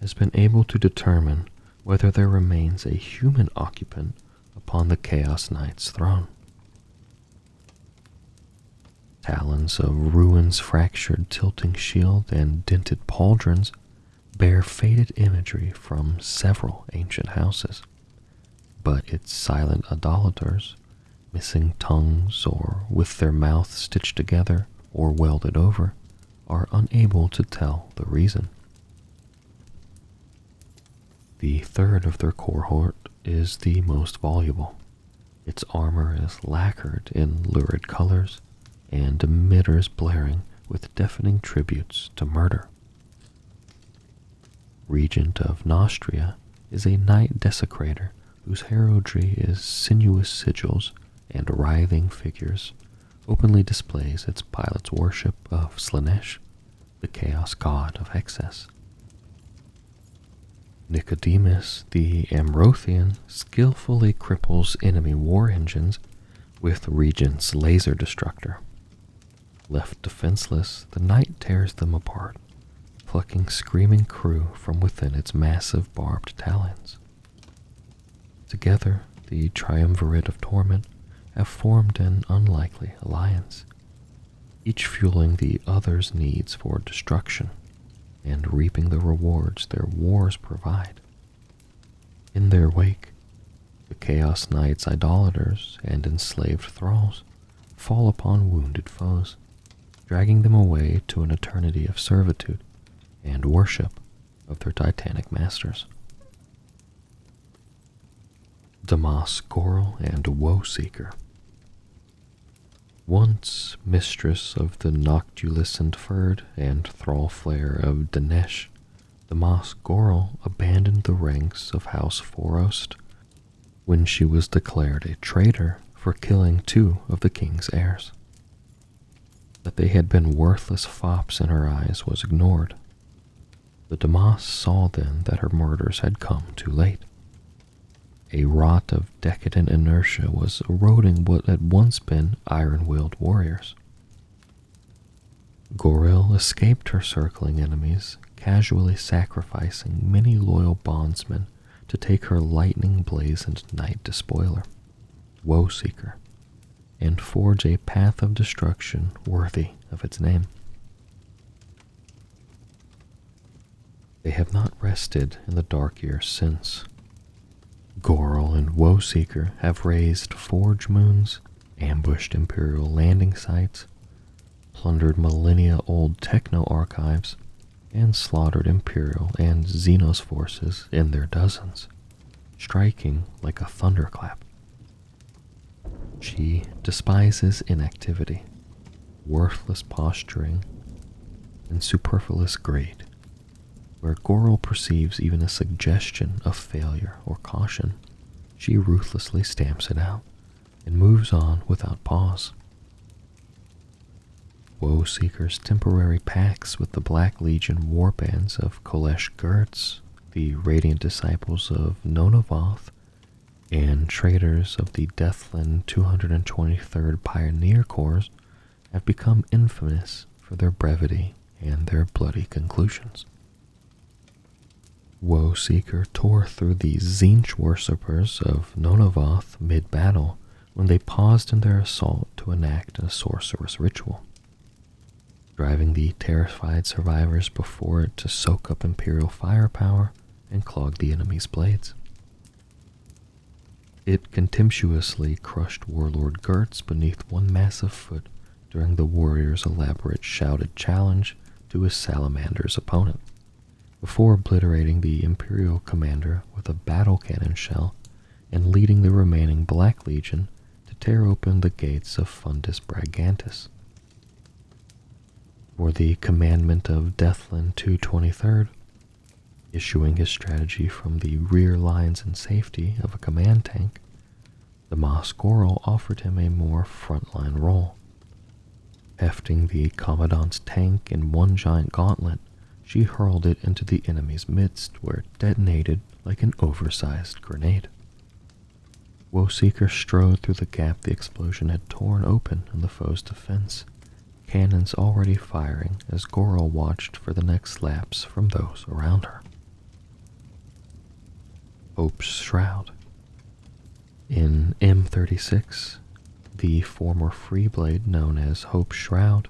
has been able to determine whether there remains a human occupant upon the Chaos Knight's throne. Talons of Ruin's fractured tilting shield and dinted pauldrons bear faded imagery from several ancient houses, but its silent idolaters, missing tongues or with their mouths stitched together or welded over, are unable to tell the reason. The third of their cohort is the most voluble. Its armor is lacquered in lurid colors and emitters blaring with deafening tributes to murder. Regent of Nostria is a night desecrator whose heraldry is sinuous sigils and writhing figures, openly displays its pilot's worship of Slanesh, the chaos god of excess. Nicodemus the Amrothian skillfully cripples enemy war engines with Regent's laser destructor. Left defenseless, the knight tears them apart, plucking screaming crew from within its massive barbed talons. Together, the triumvirate of torment have formed an unlikely alliance, each fueling the other's needs for destruction and reaping the rewards their wars provide. In their wake, the Chaos Knight's idolaters and enslaved thralls fall upon wounded foes, dragging them away to an eternity of servitude and worship of their titanic masters. Damas Goral and Woe Seeker. Once mistress of the Noctuluscent Ferd and thrall flare of Dinesh, Damas Goral abandoned the ranks of House Forost when she was declared a traitor for killing two of the king's heirs. That they had been worthless fops in her eyes was ignored. The Damas saw then that her murders had come too late. A rot of decadent inertia was eroding what had once been iron-willed warriors. Goril escaped her circling enemies, casually sacrificing many loyal bondsmen to take her lightning-blazoned knight despoiler, Woe Seeker, and forge a path of destruction worthy of its name. They have not rested in the dark years since. Goral and Woe Seeker have raised forge moons, ambushed Imperial landing sites, plundered millennia-old techno archives, and slaughtered Imperial and Xenos forces in their dozens, striking like a thunderclap. She despises inactivity, worthless posturing, and superfluous greed. Where Goral perceives even a suggestion of failure or caution, she ruthlessly stamps it out and moves on without pause. Woe Seeker's temporary pacts with the Black Legion warbands of Kolesh Gertz, the radiant disciples of Nonavoth, and traitors of the Deathland 223rd Pioneer Corps have become infamous for their brevity and their bloody conclusions. Woe Seeker tore through the Tzeentch worshippers of Nonavoth mid-battle when they paused in their assault to enact a sorcerous ritual, driving the terrified survivors before it to soak up Imperial firepower and clog the enemy's blades. It contemptuously crushed Warlord Gertz beneath one massive foot during the warrior's elaborate shouted challenge to his salamander's opponent, before obliterating the Imperial commander with a battle cannon shell and leading the remaining Black Legion to tear open the gates of Fundus Bragantis. For the commandment of Deathland 223rd, issuing his strategy from the rear lines and safety of a command tank, Damas Goral offered him a more frontline role. Hefting the Commandant's tank in one giant gauntlet, she hurled it into the enemy's midst where it detonated like an oversized grenade. Woeseeker strode through the gap the explosion had torn open in the foe's defense, cannons already firing as Goro watched for the next lapse from those around her. Hope's Shroud. In M36, the former Freeblade known as Hope's Shroud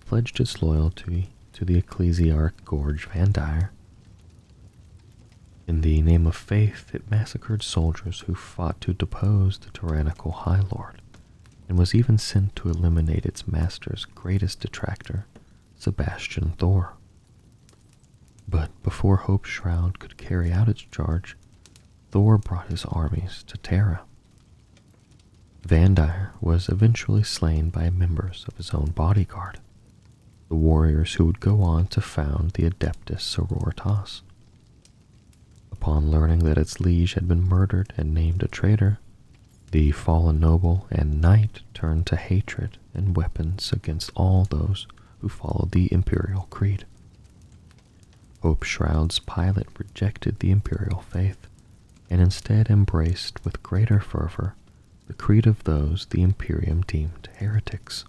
pledged its loyalty to the Ecclesiarch Gorge Vandire. In the name of faith, it massacred soldiers who fought to depose the tyrannical High Lord, and was even sent to eliminate its master's greatest detractor, Sebastian Thor. But before Hope's Shroud could carry out its charge, Thor brought his armies to Terra. Vandire was eventually slain by members of his own bodyguard, the warriors who would go on to found the Adeptus Sororitas. Upon learning that its liege had been murdered and named a traitor, the fallen noble and knight turned to hatred and weapons against all those who followed the Imperial Creed. Hope Shroud's pilot rejected the Imperial faith and instead embraced with greater fervor the creed of those the Imperium deemed heretics.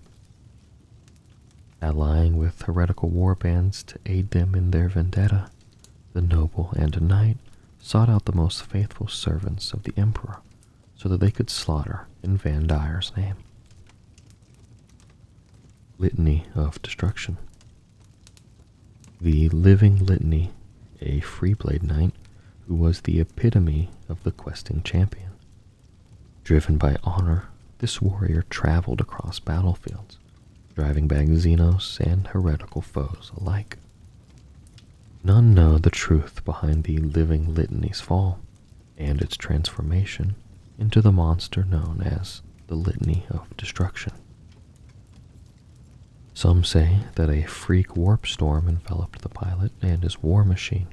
Allying with heretical warbands to aid them in their vendetta, the noble and knight sought out the most faithful servants of the Emperor so that they could slaughter in Vandire's name. Litany of Destruction. The Living Litany, a Freeblade knight who was the epitome of the questing champion. Driven by honor, this warrior traveled across battlefields, driving back Xenos and heretical foes alike. None know the truth behind the Living Litany's fall and its transformation into the monster known as the Litany of Destruction. Some say that a freak warp storm enveloped the pilot and his war machine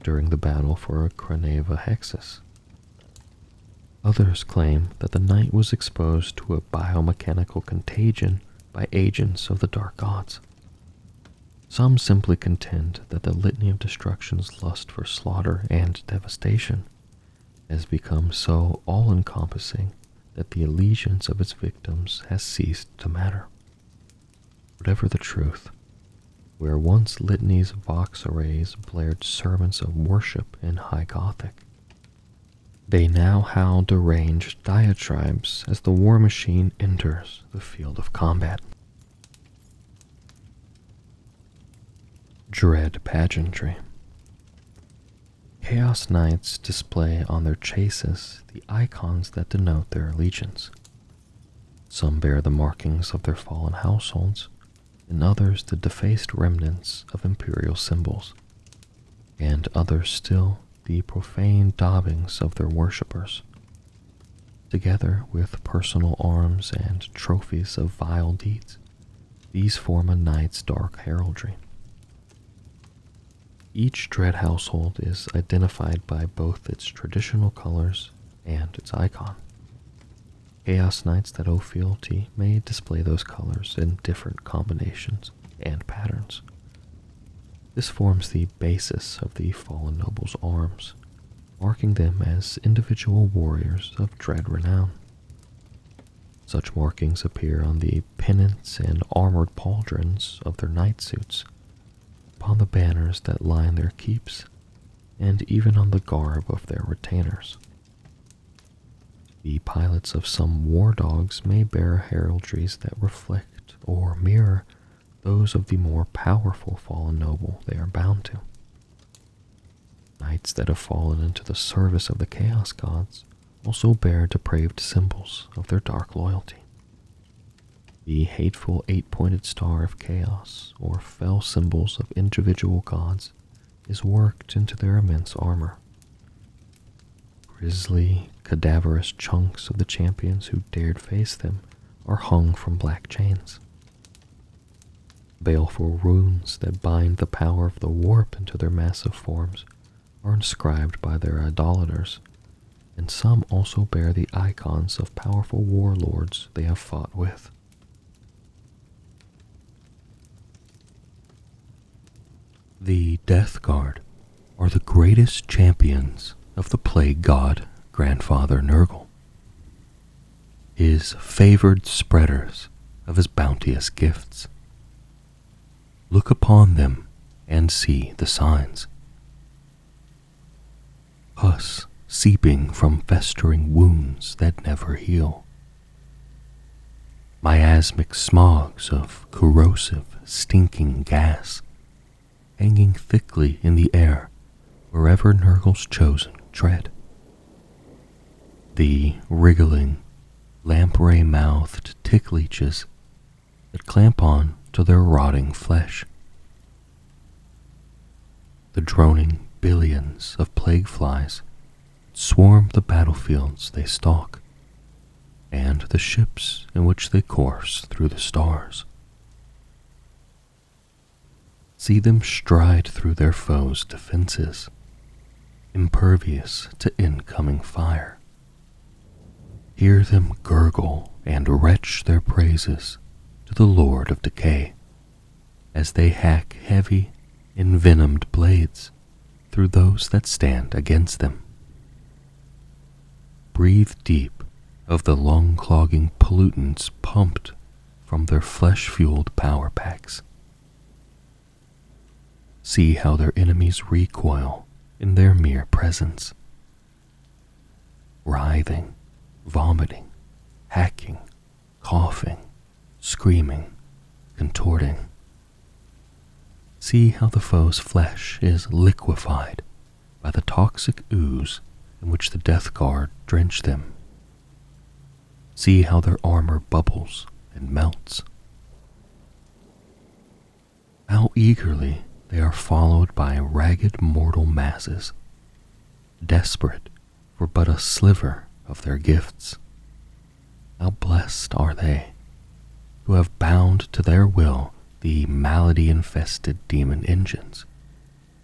during the battle for Creneva Hexus. Others claim that the knight was exposed to a biomechanical contagion by agents of the Dark Gods. Some simply contend that the Litany of Destruction's lust for slaughter and devastation has become so all-encompassing that the allegiance of its victims has ceased to matter. Whatever the truth, where once litanies' vox arrays blared sermons of worship in High Gothic, they now howl deranged diatribes as the war machine enters the field of combat. Dread Pageantry. Chaos Knights display on their chases the icons that denote their allegiance. Some bear the markings of their fallen households, and others the defaced remnants of imperial symbols, and others still the profane daubings of their worshippers. Together with personal arms and trophies of vile deeds, these form a knight's dark heraldry. Each dread household is identified by both its traditional colors and its icon. Chaos Knights that owe fealty may display those colors in different combinations and patterns. This forms the basis of the fallen noble's arms, marking them as individual warriors of dread renown. Such markings appear on the pennants and armored pauldrons of their knight suits, upon the banners that line their keeps, and even on the garb of their retainers. The pilots of some war dogs may bear heraldries that reflect or mirror those of the more powerful fallen noble they are bound to. Knights that have fallen into the service of the Chaos Gods also bear depraved symbols of their dark loyalty. The hateful eight-pointed star of chaos, or fell symbols of individual gods, is worked into their immense armor. Grisly, cadaverous chunks of the champions who dared face them are hung from black chains. Baleful runes that bind the power of the warp into their massive forms are inscribed by their idolaters, and some also bear the icons of powerful warlords they have fought with. The Death Guard are the greatest champions of the plague god Grandfather Nurgle, his favored spreaders of his bounteous gifts. Look upon them and see the signs. Pus seeping from festering wounds that never heal. Miasmic smogs of corrosive, stinking gas hanging thickly in the air wherever Nurgle's chosen tread. The wriggling, lamprey-mouthed tick leeches that clamp on to their rotting flesh. The droning billions of plague flies swarm the battlefields they stalk, and the ships in which they course through the stars. See them stride through their foes' defenses, impervious to incoming fire. Hear them gurgle and retch their praises to the Lord of Decay as they hack heavy, envenomed blades through those that stand against them. Breathe deep of the lung-clogging pollutants pumped from their flesh-fueled power packs. See how their enemies recoil in their mere presence, writhing, vomiting, hacking, coughing, screaming, contorting. See how the foe's flesh is liquefied by the toxic ooze in which the Death Guard drench them. See how their armor bubbles and melts. How eagerly they are followed by ragged mortal masses, desperate for but a sliver of their gifts. How blessed are they who have bound to their will the malady-infested demon engines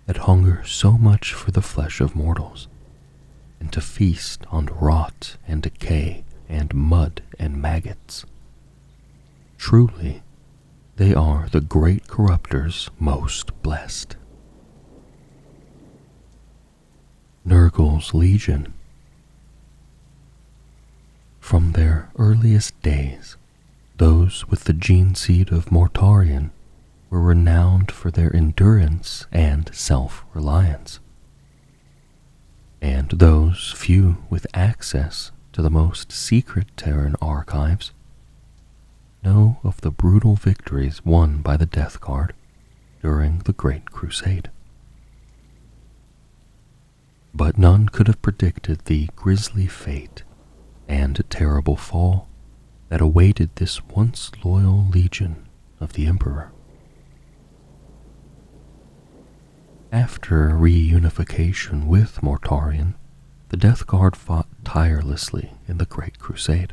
that hunger so much for the flesh of mortals, and to feast on rot and decay and mud and maggots. Truly, they are the great corruptors most blessed. Nurgle's Legion. From their earliest days, those with the gene seed of Mortarion were renowned for their endurance and self-reliance. And those few with access to the most secret Terran archives know of the brutal victories won by the Death Guard during the Great Crusade. But none could have predicted the grisly fate and terrible fall that awaited this once loyal legion of the Emperor. After reunification with Mortarion, the Death Guard fought tirelessly in the Great Crusade,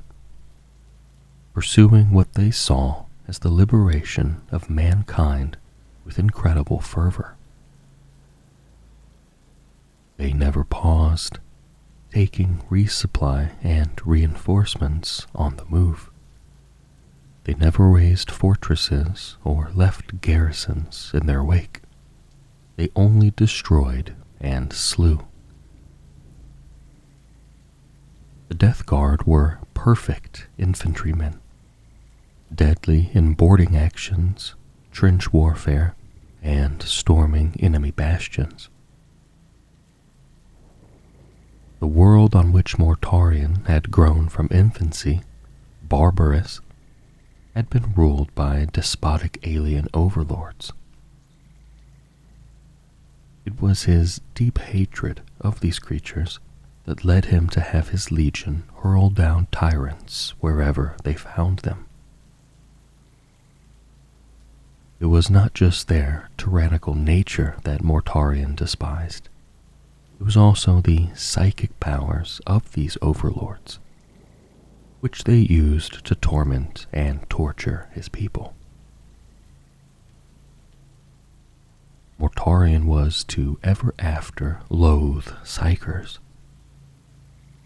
pursuing what they saw as the liberation of mankind with incredible fervor. They never paused, taking resupply and reinforcements on the move. They never razed fortresses or left garrisons in their wake. They only destroyed and slew. The Death Guard were perfect infantrymen, deadly in boarding actions, trench warfare, and storming enemy bastions. The world on which Mortarion had grown from infancy, barbarous, had been ruled by despotic alien overlords. It was his deep hatred of these creatures that led him to have his legion hurl down tyrants wherever they found them. It was not just their tyrannical nature that Mortarion despised. It was also the psychic powers of these overlords, which they used to torment and torture his people. Mortarion was to ever after loathe psychers,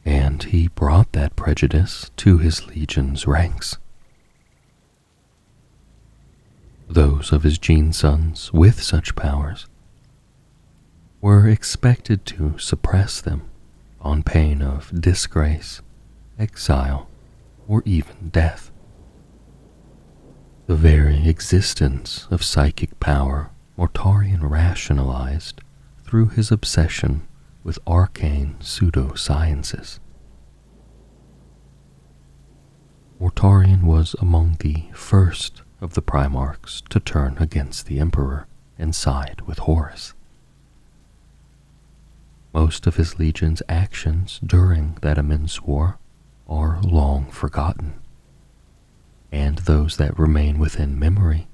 and he brought that prejudice to his legion's ranks. Those of his gene sons with such powers were expected to suppress them on pain of disgrace, exile, or even death. The very existence of psychic power Mortarion rationalized through his obsession with arcane pseudosciences. Mortarion was among the first of the Primarchs to turn against the Emperor and side with Horus. Most of his legion's actions during that immense war are long forgotten, and those that remain within memory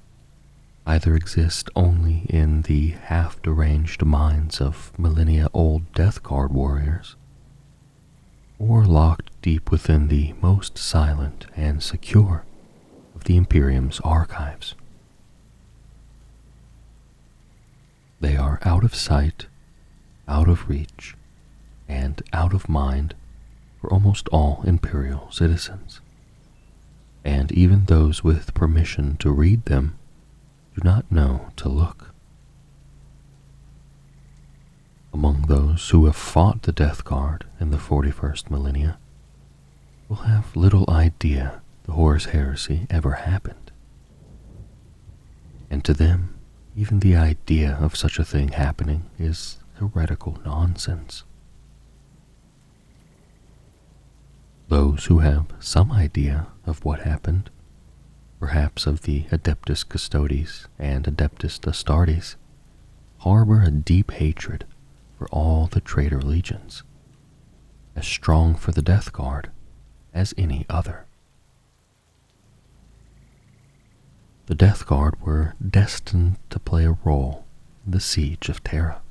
either exist only in the half-deranged minds of millennia-old Death Guard warriors, or locked deep within the most silent and secure of the Imperium's archives. They are out of sight, out of reach, and out of mind for almost all Imperial citizens, and even those with permission to read them do not know to look. Among those who have fought the Death Guard in the 41st millennia will have little idea the Horus Heresy ever happened, and to them even the idea of such a thing happening is heretical nonsense. Those who have some idea of what happened, perhaps of the Adeptus Custodes and Adeptus Astartes, harbor a deep hatred for all the traitor legions, as strong for the Death Guard as any other. The Death Guard were destined to play a role in the siege of Terra,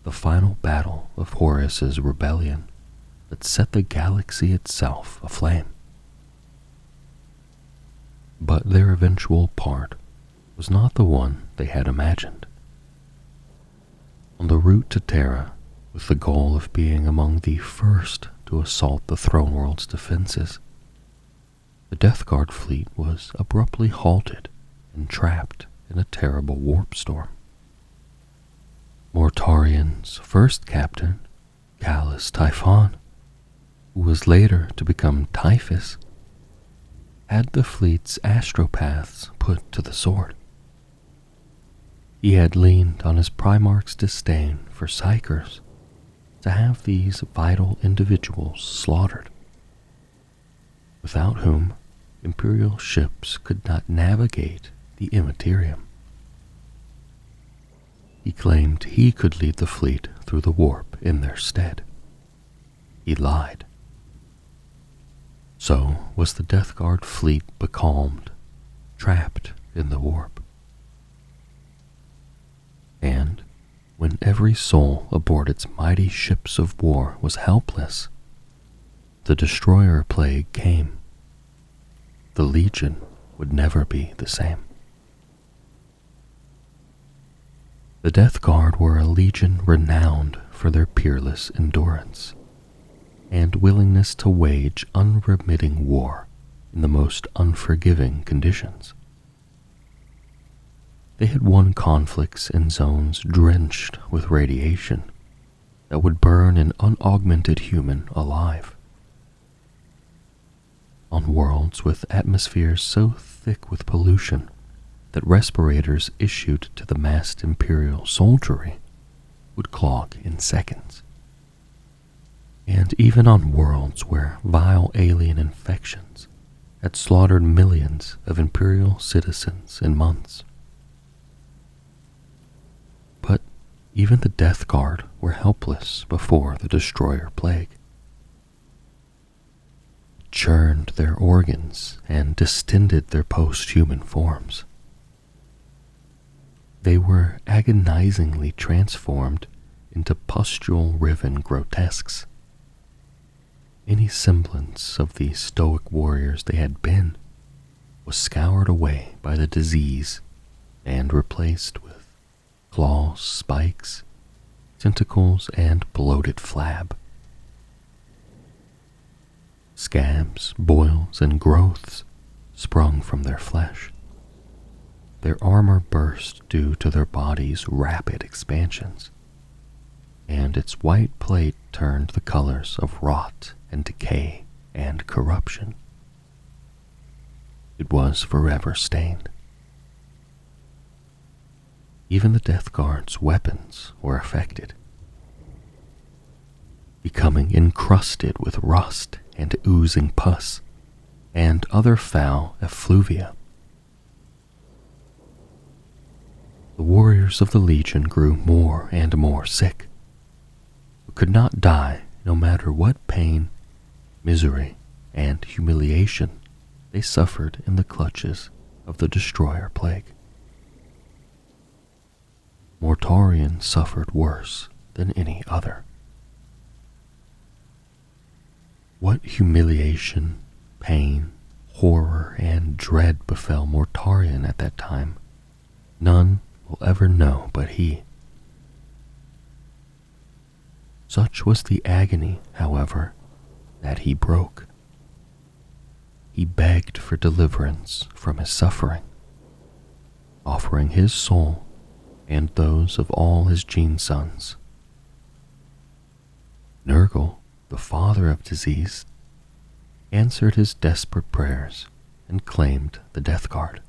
the final battle of Horus's rebellion that set the galaxy itself aflame. But their eventual part was not the one they had imagined. On the route to Terra, with the goal of being among the first to assault the Throne World's defenses, the Death Guard fleet was abruptly halted and trapped in a terrible warp storm. Mortarion's first captain, Callus Typhon, who was later to become Typhus, had the fleet's astropaths put to the sword. He had leaned on his Primarch's disdain for Psykers to have these vital individuals slaughtered, without whom Imperial ships could not navigate the Immaterium. He claimed he could lead the fleet through the warp in their stead. He lied. So was the Death Guard fleet becalmed, trapped in the warp. And when every soul aboard its mighty ships of war was helpless, the destroyer plague came. The Legion would never be the same. The Death Guard were a legion renowned for their peerless endurance and willingness to wage unremitting war in the most unforgiving conditions. They had won conflicts in zones drenched with radiation that would burn an unaugmented human alive. On worlds with atmospheres so thick with pollution that respirators issued to the massed Imperial soldiery would clog in seconds. And even on worlds where vile alien infections had slaughtered millions of Imperial citizens in months. But even the Death Guard were helpless before the Destroyer Plague. It churned their organs and distended their post-human forms. They were agonizingly transformed into pustule-riven grotesques. Any semblance of the stoic warriors they had been was scoured away by the disease and replaced with claws, spikes, tentacles, and bloated flab. Scabs, boils, and growths sprung from their flesh. Their armor burst due to their bodies' rapid expansions, and its white plate turned the colors of rot and decay and corruption. It was forever stained. Even the Death Guard's weapons were affected, becoming encrusted with rust and oozing pus and other foul effluvia. The warriors of the Legion grew more and more sick, but could not die no matter what pain, misery, and humiliation they suffered in the clutches of the Destroyer Plague. Mortarion suffered worse than any other. What humiliation, pain, horror, and dread befell Mortarion at that time, none will ever know but he. Such was the agony, however, that he broke. He begged for deliverance from his suffering, offering his soul and those of all his gene sons. Nurgle, the father of disease, answered his desperate prayers and claimed the Death Guard.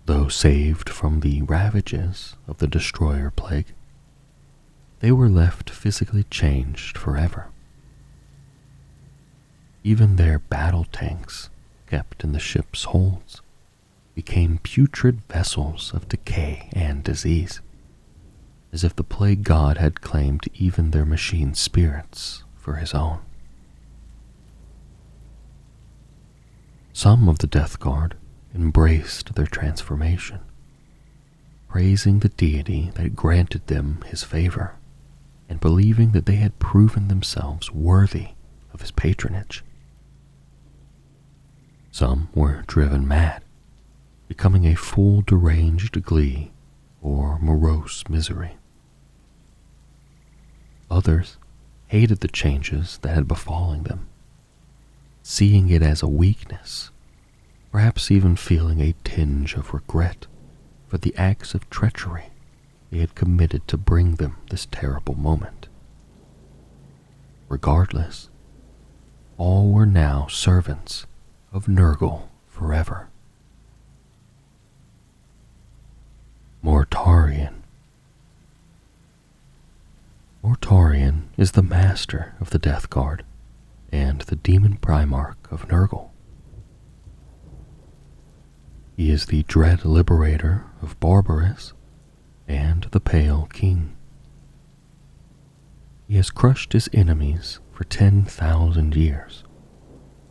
Though saved from the ravages of the Destroyer Plague, they were left physically changed forever. Even their battle tanks, kept in the ship's holds, became putrid vessels of decay and disease, as if the plague god had claimed even their machine spirits for his own. Some of the Death Guard embraced their transformation, praising the deity that granted them his favor, and believing that they had proven themselves worthy of his patronage. Some were driven mad, becoming a full deranged glee or morose misery. Others hated the changes that had befallen them, seeing it as a weakness, perhaps even feeling a tinge of regret for the acts of treachery they had committed to bring them this terrible moment. Regardless, all were now servants of Nurgle forever. Mortarion. Mortarion is the master of the Death Guard and the demon Primarch of Nurgle. He is the dread liberator of Barbarous and the Pale King. He has crushed his enemies for 10,000 years,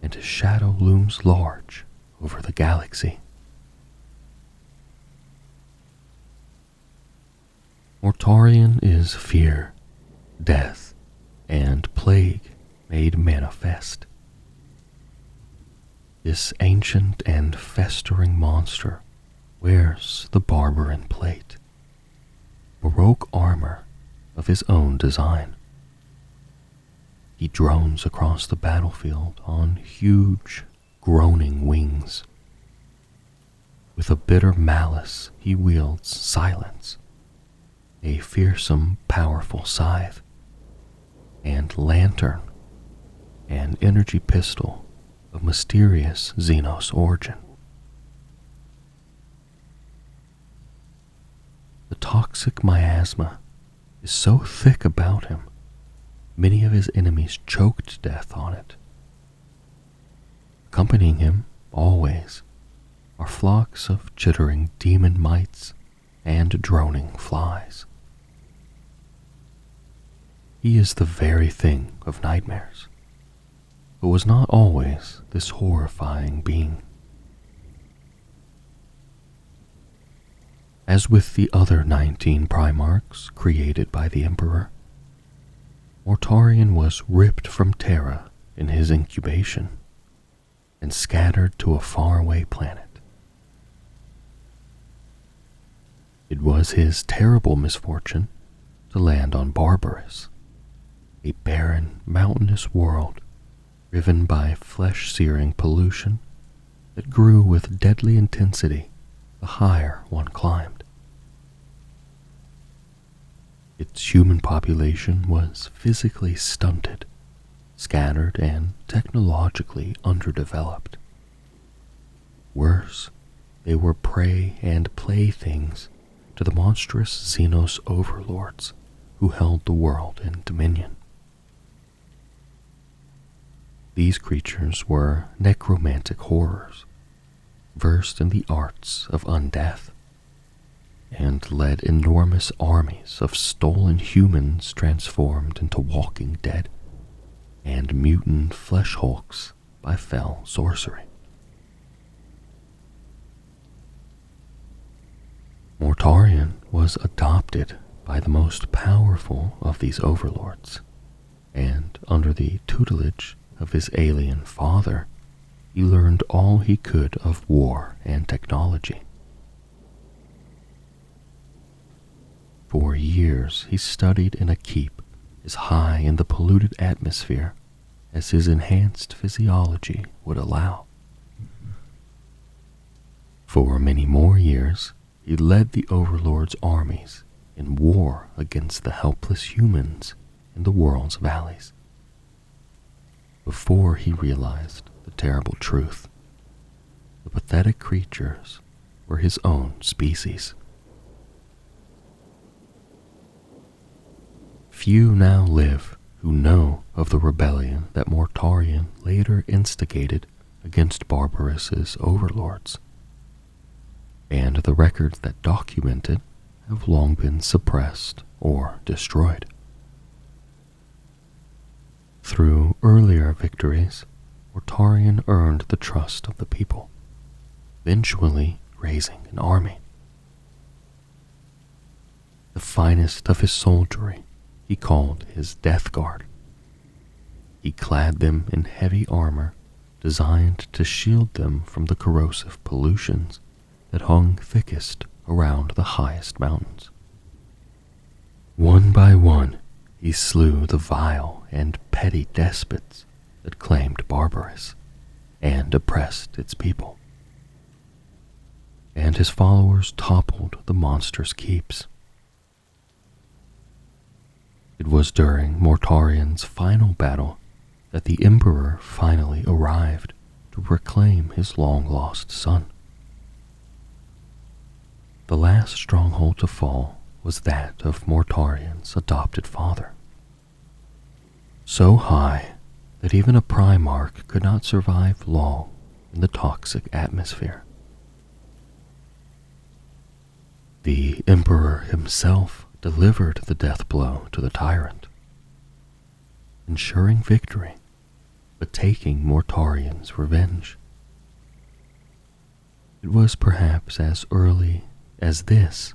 and his shadow looms large over the galaxy. Mortarion is fear, death, and plague made manifest. This ancient and festering monster wears the Barbaran plate, Baroque armor of his own design. He drones across the battlefield on huge, groaning wings. With a bitter malice, he wields silence, a fearsome, powerful scythe, and lantern, an energy pistol of mysterious Xenos origin. The toxic miasma is so thick about him, many of his enemies choked death on it. Accompanying him, always, are flocks of chittering demon mites and droning flies. He is the very thing of nightmares, but was not always this horrifying being. As with the other 19 Primarchs created by the Emperor, Mortarion was ripped from Terra in his incubation and scattered to a faraway planet. It was his terrible misfortune to land on Barbarous, a barren, mountainous world riven by flesh-searing pollution that grew with deadly intensity the higher one climbed. Its human population was physically stunted, scattered, and technologically underdeveloped. Worse, they were prey and playthings to the monstrous Xenos overlords who held the world in dominion. These creatures were necromantic horrors, versed in the arts of undeath, and led enormous armies of stolen humans transformed into walking dead and mutant flesh hulks by fell sorcery. Mortarion was adopted by the most powerful of these overlords, and under the tutelage of his alien father, he learned all he could of war and technology. For years he studied in a keep as high in the polluted atmosphere as his enhanced physiology would allow. For many more years, he led the Overlord's armies in war against the helpless humans in the world's valleys. Before he realized the terrible truth, the pathetic creatures were his own species. Few now live who know of the rebellion that Mortarion later instigated against Barbaros's overlords, and the records that document it have long been suppressed or destroyed. Through earlier victories, Mortarion earned the trust of the people, eventually raising an army. The finest of his soldiery he called his Death Guard. He clad them in heavy armor designed to shield them from the corrosive pollutions that hung thickest around the highest mountains. One by one, he slew the vile and petty despots that claimed Barbaros and oppressed its people. And his followers toppled the monster's keeps. It was during Mortarion's final battle that the Emperor finally arrived to reclaim his long-lost son. The last stronghold to fall was that of Mortarion's adopted father. So high that even a Primarch could not survive long in the toxic atmosphere. The Emperor himself delivered the death blow to the tyrant, ensuring victory, but taking Mortarion's revenge. It was perhaps as early as this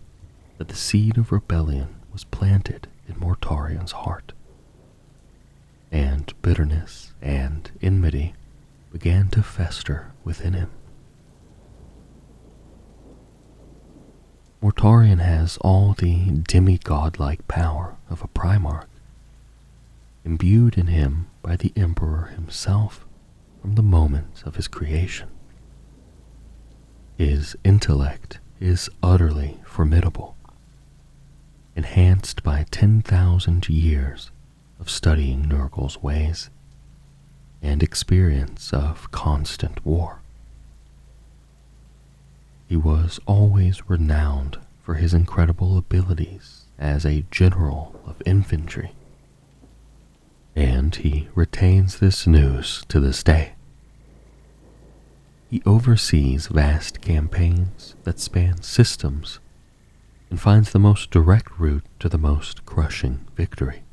that the seed of rebellion was planted in Mortarion's heart, and bitterness and enmity began to fester within him. Mortarion has all the demigod-like power of a Primarch, imbued in him by the Emperor himself from the moment of his creation. His intellect is utterly formidable, enhanced by 10,000 years of studying Nurgle's ways and experience of constant war. He was always renowned for his incredible abilities as a general of infantry, and he retains this news to this day. He oversees vast campaigns that span systems and finds the most direct route to the most crushing victory.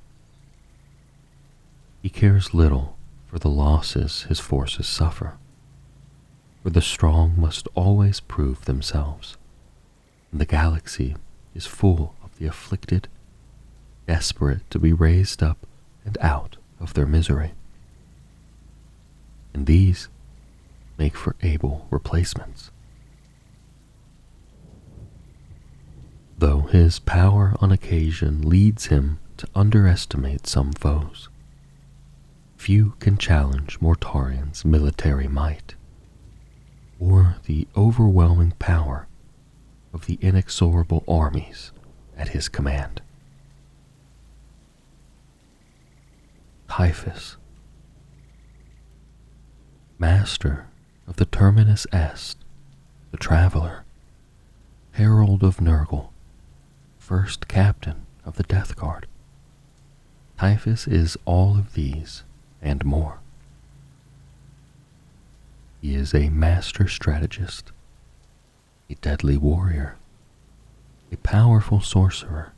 He cares little for the losses his forces suffer, for the strong must always prove themselves, and the galaxy is full of the afflicted, desperate to be raised up and out of their misery. And these make for able replacements. Though his power on occasion leads him to underestimate some foes, few can challenge Mortarion's military might, or the overwhelming power of the inexorable armies at his command. Typhus, master of the Terminus Est, the Traveler, Herald of Nurgle, first captain of the Death Guard. Typhus is all of these and more. He is a master strategist, a deadly warrior, a powerful sorcerer,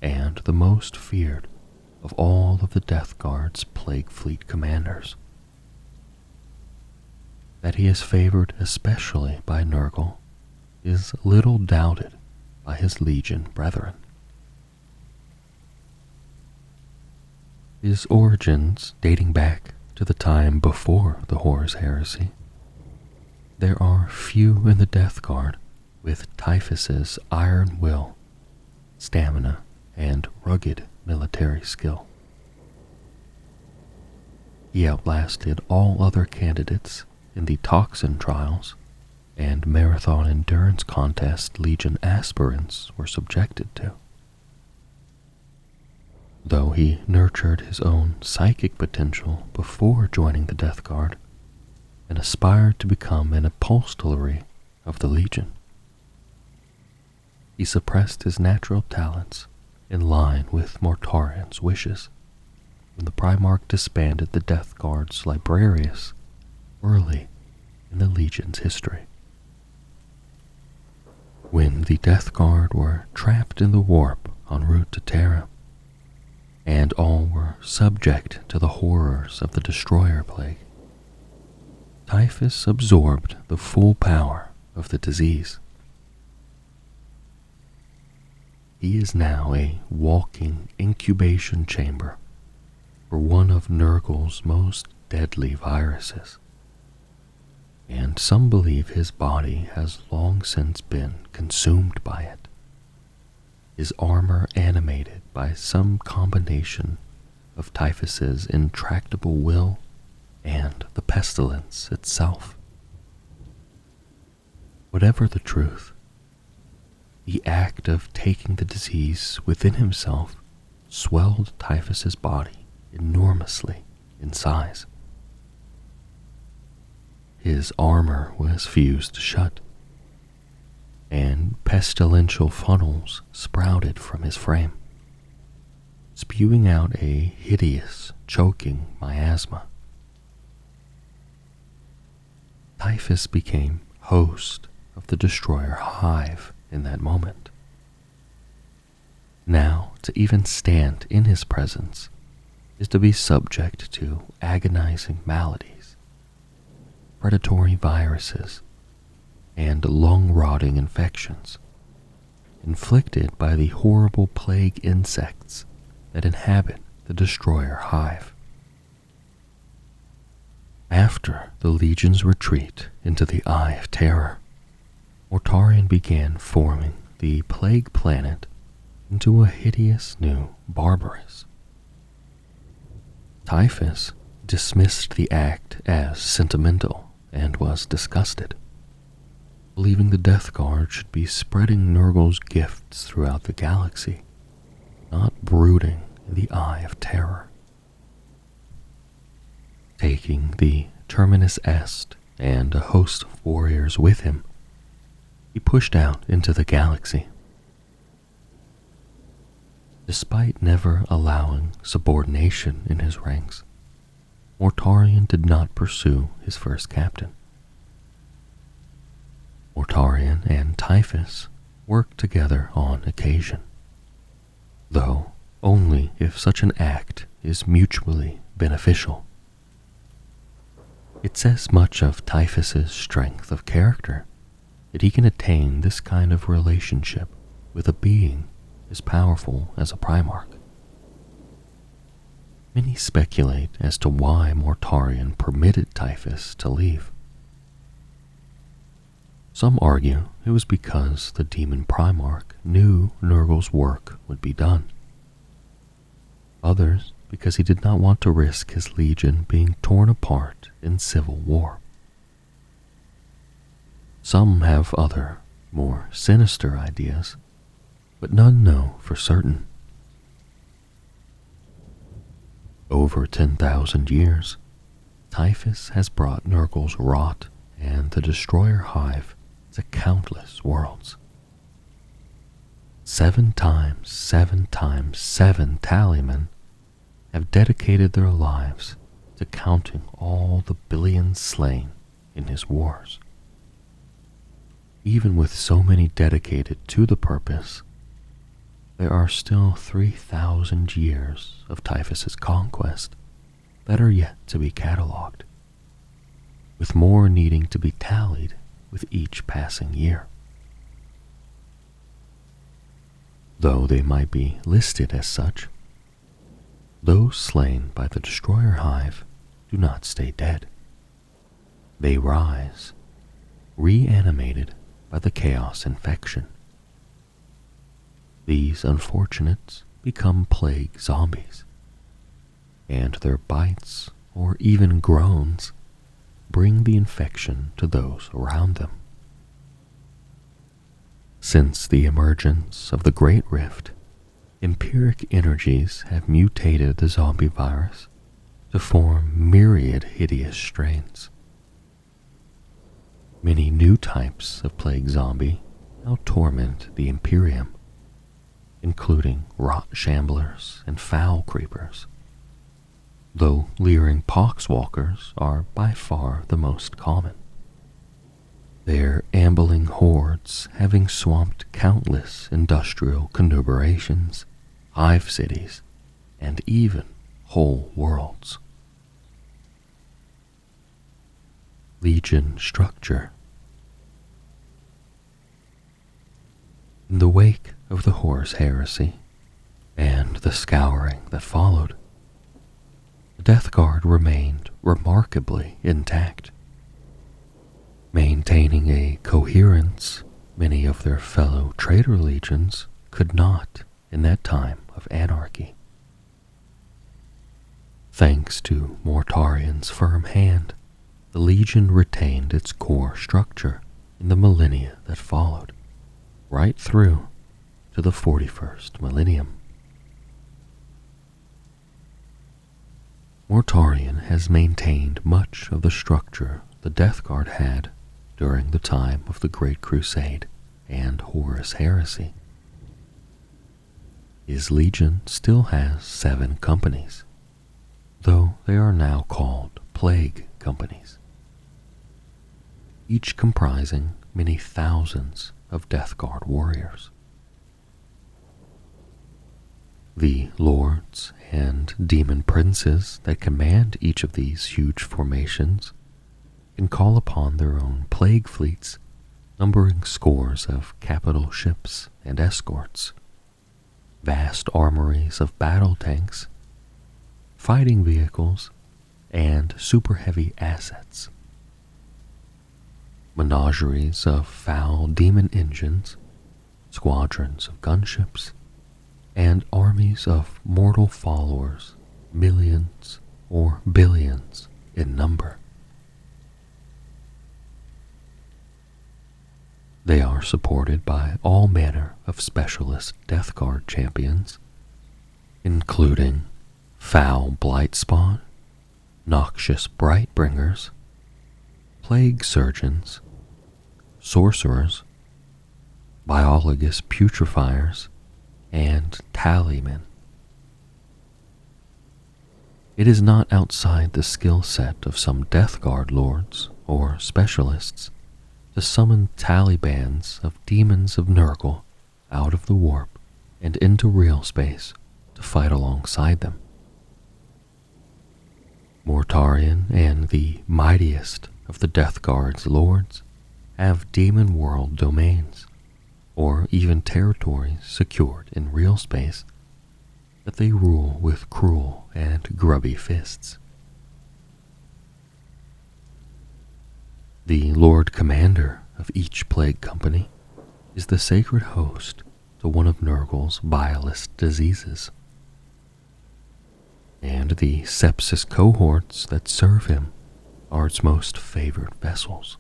and the most feared of all of the Death Guard's Plague Fleet commanders. That he is favored especially by Nurgle is little doubted by his Legion brethren. His origins dating back to the time before the Horus Heresy, there are few in the Death Guard with Typhus's iron will, stamina, and rugged military skill. He outlasted all other candidates in the toxin trials and marathon endurance contest Legion aspirants were subjected to. Though he nurtured his own psychic potential before joining the Death Guard and aspired to become an upholstery of the Legion, he suppressed his natural talents in line with Mortarian's wishes when the Primarch disbanded the Death Guard's Librarius early in the Legion's history. When the Death Guard were trapped in the warp en route to Terra, and all were subject to the horrors of the Destroyer Plague, Typhus absorbed the full power of the disease. He is now a walking incubation chamber for one of Nurgle's most deadly viruses, and some believe his body has long since been consumed by it, his armor animated by some combination of Typhus's intractable will and the pestilence itself. Whatever the truth, the act of taking the disease within himself swelled Typhus's body enormously in size. His armor was fused shut, and pestilential funnels sprouted from his frame, spewing out a hideous, choking miasma. Typhus became host of the Destroyer Hive in that moment. Now, to even stand in his presence is to be subject to agonizing maladies, predatory viruses, and lung-rotting infections inflicted by the horrible plague insects that inhabit the Destroyer Hive. After the Legion's retreat into the Eye of Terror, Mortarion began forming the Plague Planet into a hideous new Barbarous. Typhus dismissed the act as sentimental and was disgusted, believing the Death Guard should be spreading Nurgle's gifts throughout the galaxy, not brooding in the Eye of Terror. Taking the Terminus Est and a host of warriors with him, he pushed out into the galaxy. Despite never allowing subordination in his ranks, Mortarion did not pursue his first captain. Mortarion and Typhus worked together on occasion, though only if such an act is mutually beneficial. It says much of Typhus's strength of character that he can attain this kind of relationship with a being as powerful as a Primarch. Many speculate as to why Mortarion permitted Typhus to leave. Some argue it was because the Demon Primarch knew Nurgle's work would be done. Others because he did not want to risk his Legion being torn apart in civil war. Some have other, more sinister ideas, but none know for certain. over 10,000 years, typhus has brought Nurgle's rot and the Destroyer Hive to countless worlds. 7 times 7 times 7 tallymen have dedicated their lives to counting all the billions slain in his wars. Even with so many dedicated to the purpose, there are still 3,000 years of Typhus's conquest that are yet to be catalogued, with more needing to be tallied with each passing year. Though they might be listed as such, those slain by the Destroyer Hive do not stay dead. They rise, reanimated by the Chaos infection. These unfortunates become plague zombies, and their bites or even groans bring the infection to those around them. Since the emergence of the Great Rift, empiric energies have mutated the zombie virus to form myriad hideous strains. Many new types of plague zombie now torment the Imperium, including rot shamblers and foul creepers, though leering poxwalkers are by far the most common. Their ambling hordes having swamped countless industrial conurbations, hive cities, and even whole worlds. Legion structure. In the wake of the Horus Heresy and the scouring that followed, the Death Guard remained remarkably intact, maintaining a coherence many of their fellow traitor legions could not in that time of anarchy. Thanks to Mortarian's firm hand, the Legion retained its core structure in the millennia that followed, right through to the 41st millennium. Mortarian has maintained much of the structure the Death Guard had during the time of the Great Crusade and Horus Heresy. His Legion still has 7 companies, though they are now called Plague Companies, each comprising many thousands of Death Guard warriors. The lords and demon princes that command each of these huge formations can call upon their own plague fleets, numbering scores of capital ships and escorts, vast armories of battle tanks, fighting vehicles, and super heavy assets, menageries of foul demon engines, squadrons of gunships, and armies of mortal followers, millions or billions in number. They are supported by all manner of specialist Death Guard champions, including foul Blightspawn, noxious Brightbringers, plague surgeons, sorcerers, biologous putrefiers, and tallymen. It is not outside the skill set of some Death Guard lords or specialists to summon tally bands of demons of Nurgle out of the warp and into real space to fight alongside them. Mortarian and the mightiest of the Death Guard's lords have demon world domains, or even territories secured in real space that they rule with cruel and grubby fists. The Lord Commander of each plague company is the sacred host to one of Nurgle's vilest diseases, and the sepsis cohorts that serve him are its most favored vessels.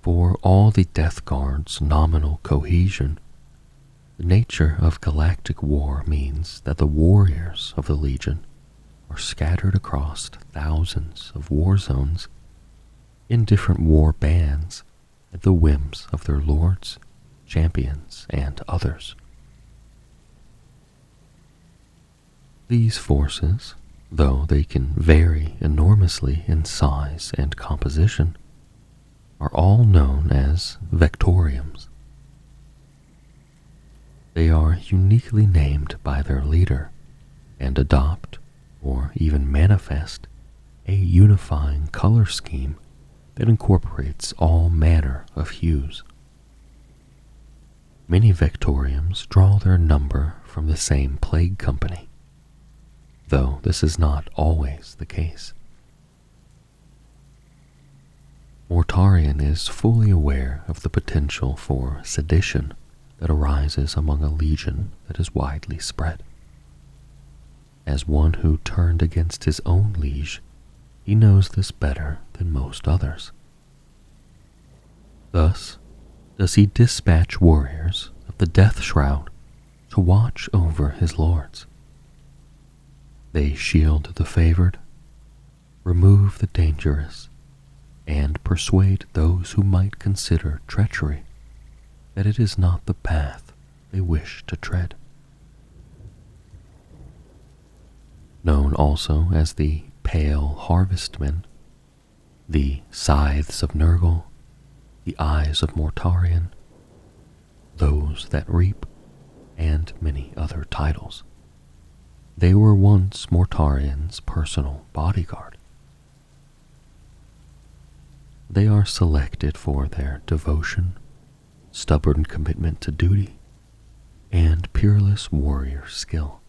For all the Death Guard's nominal cohesion, The nature of galactic war means that the warriors of the Legion are scattered across thousands of war zones in different war bands at the whims of their lords, champions, and others. These forces, though they can vary enormously in size and composition, are all known as Vectoriums. They are uniquely named by their leader and adopt, or even manifest, a unifying color scheme that incorporates all manner of hues. Many Vectoriums draw their number from the same plague company, though this is not always the case. Mortarion is fully aware of the potential for sedition that arises among a legion that is widely spread. As one who turned against his own liege, he knows this better than most others. Thus does he dispatch warriors of the Death Shroud to watch over his lords. They shield the favored, remove the dangerous, and persuade those who might consider treachery that it is not the path they wish to tread. Known also as the Pale Harvestmen, the Scythes of Nurgle, the Eyes of Mortarion, those that reap, and many other titles. They were once Mortarion's personal bodyguard. They are selected for their devotion, stubborn commitment to duty, and peerless warrior skill.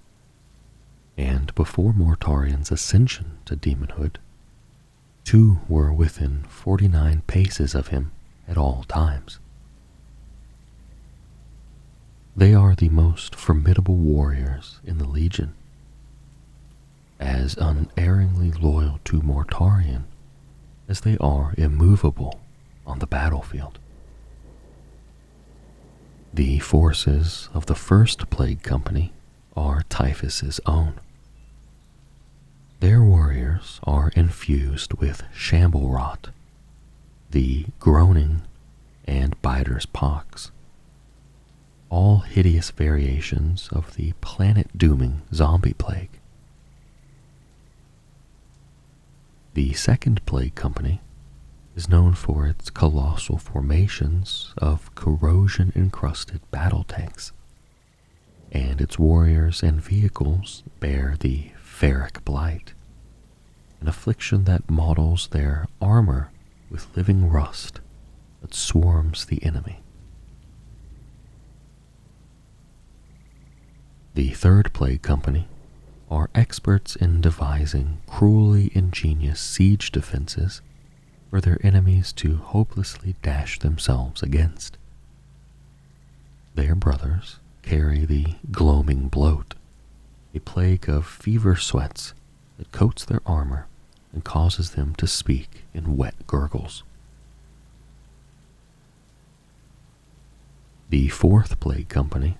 And before Mortarion's ascension to demonhood, two were within 49 paces of him at all times. They are the most formidable warriors in the Legion, as unerringly loyal to Mortarion as they are immovable on the battlefield. The forces of the First Plague Company are Typhus's own. Their warriors are infused with Shamble Rot, the Groaning, and Biter's Pox, all hideous variations of the planet-dooming zombie plague. The Second Plague Company is known for its colossal formations of corrosion-encrusted battle tanks, and its warriors and vehicles bear the Ferric Blight, an affliction that models their armor with living rust that swarms the enemy. The Third Plague Company are experts in devising cruelly ingenious siege defenses for their enemies to hopelessly dash themselves against. Their brothers carry the Gloaming Bloat, a plague of fever sweats that coats their armor and causes them to speak in wet gurgles. The Fourth Plague Company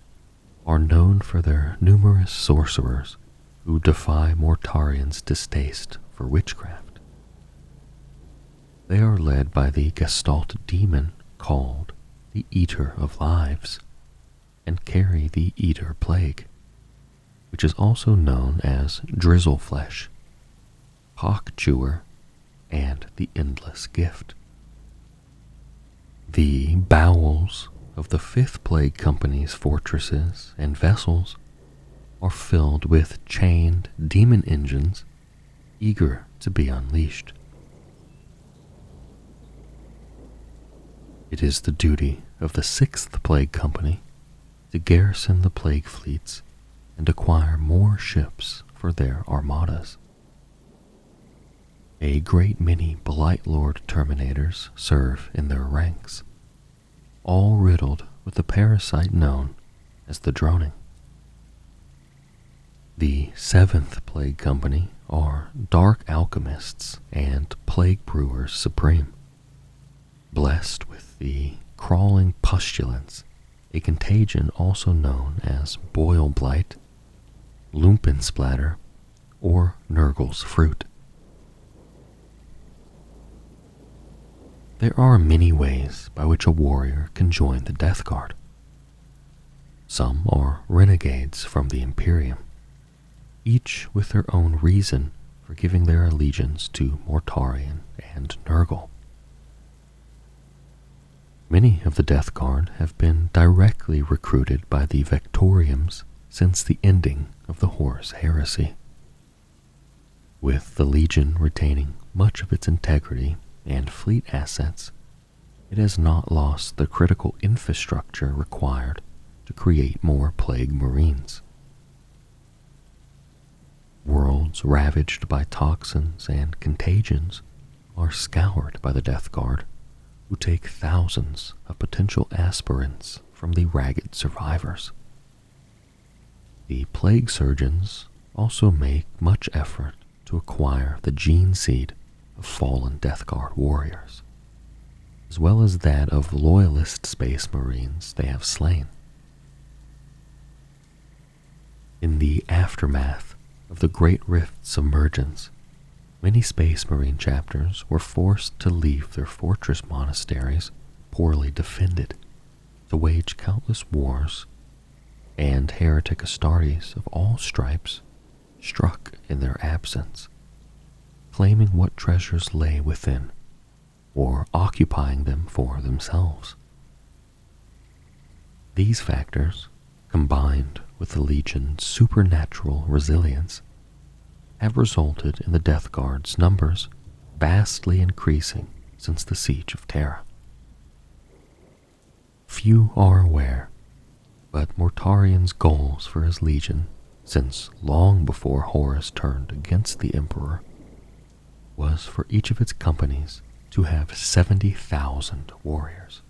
are known for their numerous sorcerers who defy Mortarion's distaste for witchcraft. They are led by the Gestalt demon called the Eater of Lives and carry the Eater Plague, which is also known as Drizzleflesh, Hawk Chewer, and the Endless Gift. The bowels of the Fifth Plague Company's fortresses and vessels are filled with chained demon engines eager to be unleashed. It is the duty of the Sixth Plague Company to garrison the plague fleets and acquire more ships for their armadas. A great many Blight Lord Terminators serve in their ranks, all riddled with the parasite known as the Droning. The Seventh Plague Company are dark alchemists and plague brewers supreme, blessed with the crawling pustulence a contagion also known as boil blight, lumpen splatter, or Nurgle's fruit. There are many ways by which a warrior can join the Death Guard. Some are renegades from the Imperium, each with their own reason for giving their allegiance to Mortarion and Nurgle. Many of the Death Guard have been directly recruited by the Vectoriums since the ending of the Horus Heresy. With the Legion retaining much of its integrity and fleet assets, it has not lost the critical infrastructure required to create more Plague Marines. Worlds ravaged by toxins and contagions are scoured by the Death Guard, who take thousands of potential aspirants from the ragged survivors. The Plague Surgeons also make much effort to acquire the gene seed of fallen Death Guard warriors, as well as that of loyalist Space Marines they have slain. In the aftermath of the Great Rift's emergence, many Space Marine chapters were forced to leave their fortress monasteries poorly defended to wage countless wars, and heretic Astartes of all stripes struck in their absence, claiming what treasures lay within, or occupying them for themselves. These factors, combined with the Legion's supernatural resilience, have resulted in the Death Guard's numbers vastly increasing since the Siege of Terra. Few are aware, but Mortarion's goals for his Legion, since long before Horus turned against the Emperor, was for each of its companies to have 70,000 warriors.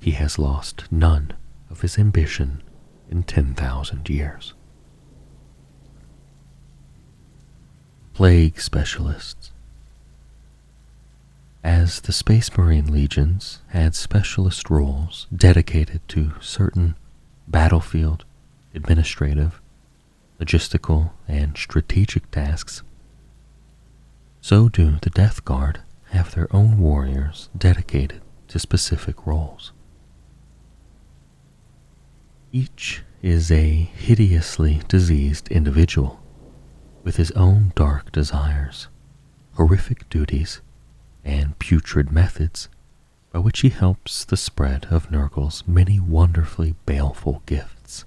He has lost none of his ambition in 10,000 years. Plague Specialists. As the Space Marine Legions had specialist roles dedicated to certain battlefield, administrative, logistical, and strategic tasks, so do the Death Guard have their own warriors dedicated to specific roles. Each is a hideously diseased individual with his own dark desires, horrific duties, and putrid methods by which he helps the spread of Nurgle's many wonderfully baleful gifts.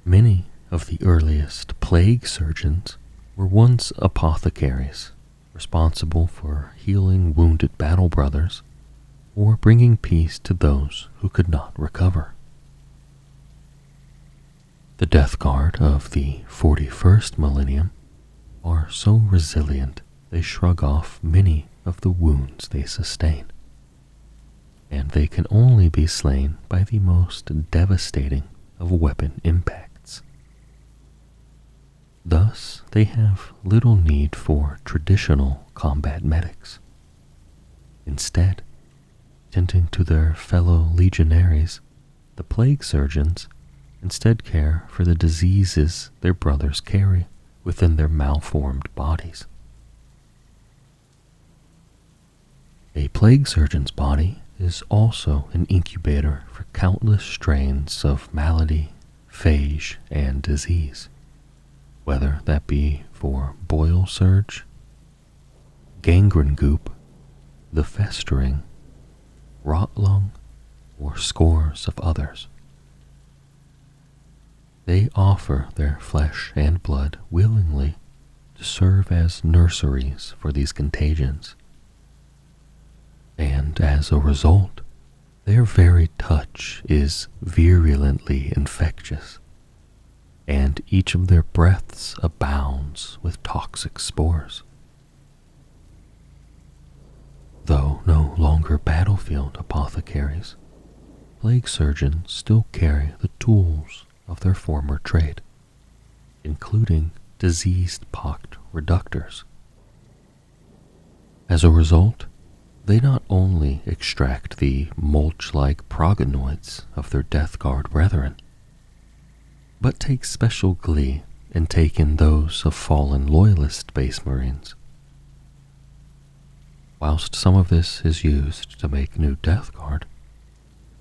Many of the earliest Plague Surgeons were once apothecaries, responsible for healing wounded battle brothers or bringing peace to those who could not recover. The Death Guard of the 41st millennium are so resilient they shrug off many of the wounds they sustain, and they can only be slain by the most devastating of weapon impacts. Thus, they have little need for traditional combat medics. Instead, tending to their fellow legionaries, the Plague Surgeons instead care for the diseases their brothers carry within their malformed bodies. A Plague Surgeon's body is also an incubator for countless strains of malady, phage, and disease, whether that be for boil surge, gangrene goop, the festering, rot lung, or scores of others. They offer their flesh and blood willingly to serve as nurseries for these contagions, and as a result, their very touch is virulently infectious, and each of their breaths abounds with toxic spores. Though no longer battlefield apothecaries, Plague Surgeons still carry the tools of their former trade, including diseased pocked reductors. As a result, They not only extract the mulch-like progenoids of their Death Guard brethren, but take special glee in taking those of fallen Loyalist Space Marines. Whilst some of this is used to make new Death Guard,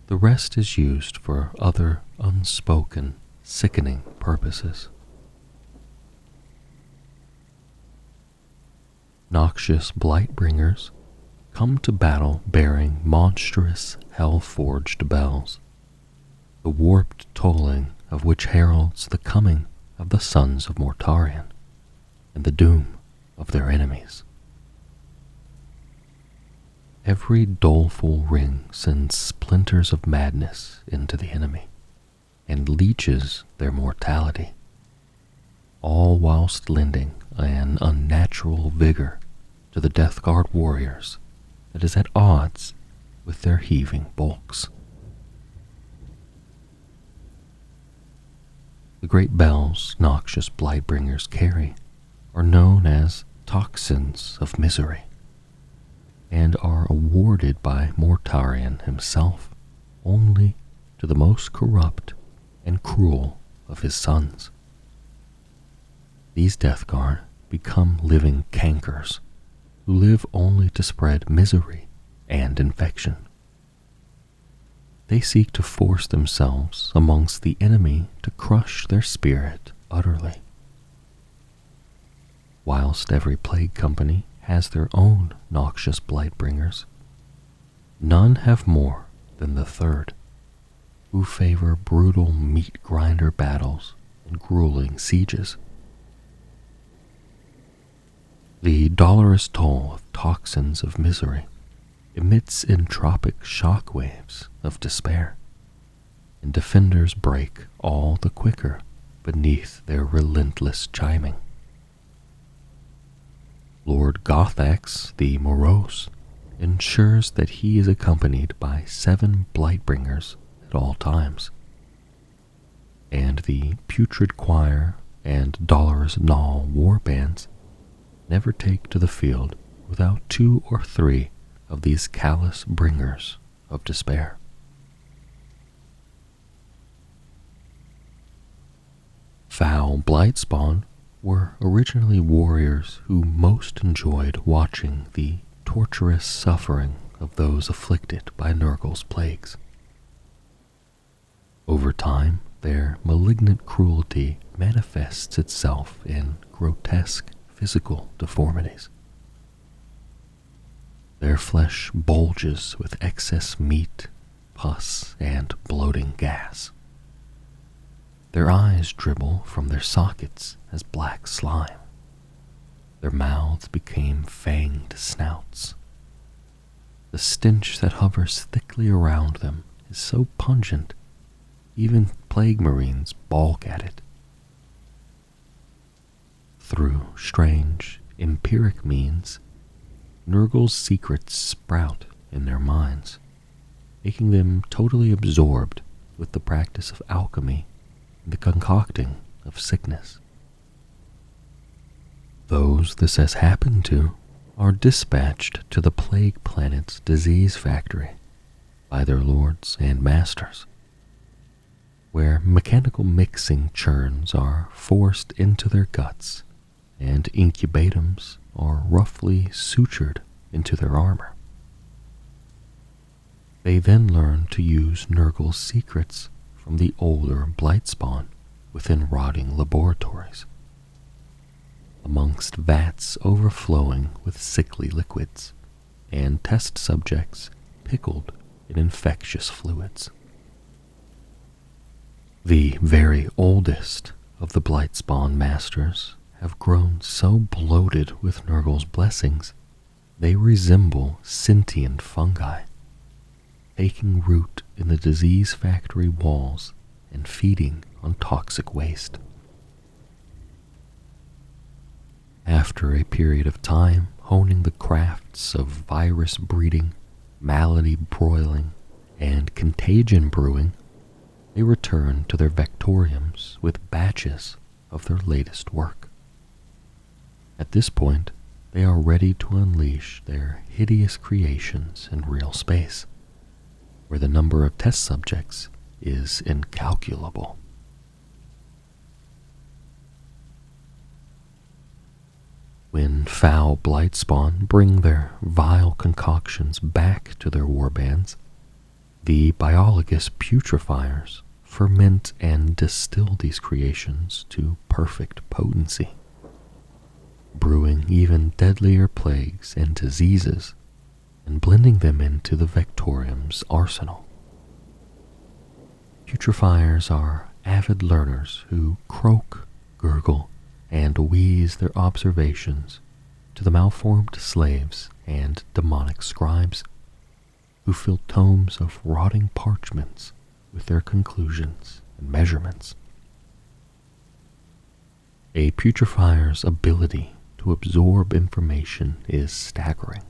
the rest is used for other unspoken, sickening purposes. Noxious Blightbringers come to battle bearing monstrous hell-forged bells, the warped tolling of which heralds the coming of the sons of Mortarion and the doom of their enemies. Every doleful ring sends splinters of madness into the enemy and leeches their mortality, all whilst lending an unnatural vigor to the Death Guard warriors that is at odds with their heaving bulks. The great bells noxious Blightbringers carry are known as toxins of misery, and are awarded by Mortarion himself only to the most corrupt and cruel of his sons. These Death Guard become living cankers who live only to spread misery and infection. They seek to force themselves amongst the enemy to crush their spirit utterly. Whilst every plague company has their own noxious Blightbringers, none have more than the third, who favor brutal meat-grinder battles and grueling sieges. The dolorous toll of toxins of misery emits entropic shock waves of despair, and defenders break all the quicker beneath their relentless chiming. Lord Gothax the Morose ensures that he is accompanied by 7 Blightbringers at all times, and the Putrid Choir and Dolorous Gnaw war bands never take to the field without 2 or 3 of these callous bringers of despair. Foul Blightspawn were originally warriors who most enjoyed watching the torturous suffering of those afflicted by Nurgle's plagues. Over time, their malignant cruelty manifests itself in grotesque physical deformities. Their flesh bulges with excess meat, pus, and bloating gas. Their eyes dribble from their sockets as black slime. Their mouths became fanged snouts. The stench that hovers thickly around them is so pungent, even plague marines balk at it. Through strange, empiric means, Nurgle's secrets sprout in their minds, making them totally absorbed with the practice of alchemy and the concocting of sickness. Those this has happened to are dispatched to the plague planet's disease factory by their lords and masters, where mechanical mixing churns are forced into their guts and incubatums are roughly sutured into their armor. They then learn to use Nurgle's secrets from the older Blightspawn within rotting laboratories, amongst vats overflowing with sickly liquids and test subjects pickled in infectious fluids. The very oldest of the Blightspawn masters have grown so bloated with Nurgle's blessings, they resemble sentient fungi, taking root in the disease factory walls and feeding on toxic waste. After a period of time honing the crafts of virus breeding, malady broiling, and contagion brewing, they return to their vectoriums with batches of their latest work. At this point, they are ready to unleash their hideous creations in real space, where the number of test subjects is incalculable. When foul blightspawn bring their vile concoctions back to their warbands, the biologous putrefiers ferment and distill these creations to perfect potency, brewing even deadlier plagues and diseases and blending them into the Vectorium's arsenal. Putrefiers are avid learners who croak, gurgle, and wheeze their observations to the malformed slaves and demonic scribes who fill tomes of rotting parchments with their conclusions and measurements. A putrefier's ability to absorb information is staggering.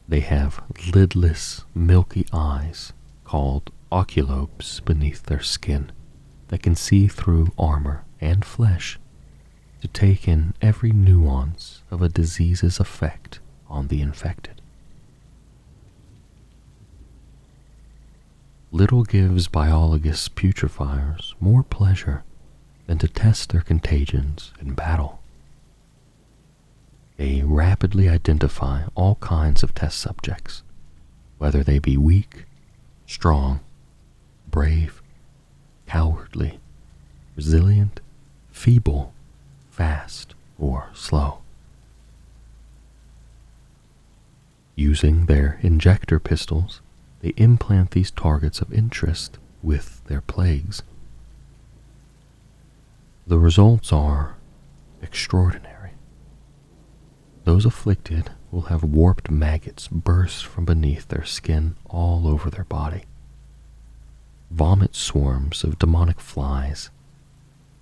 They have lidless, milky eyes called oculopes beneath their skin that can see through armor and flesh to take in every nuance of a disease's effect on the infected. Little gives biologous putrefiers more pleasure than to test their contagions in battle. They rapidly identify all kinds of test subjects, whether they be weak, strong, brave, cowardly, resilient, feeble, fast, or slow. Using their injector pistols, they implant these targets of interest with their plagues. The results are extraordinary. Those afflicted will have warped maggots burst from beneath their skin all over their body, vomit swarms of demonic flies,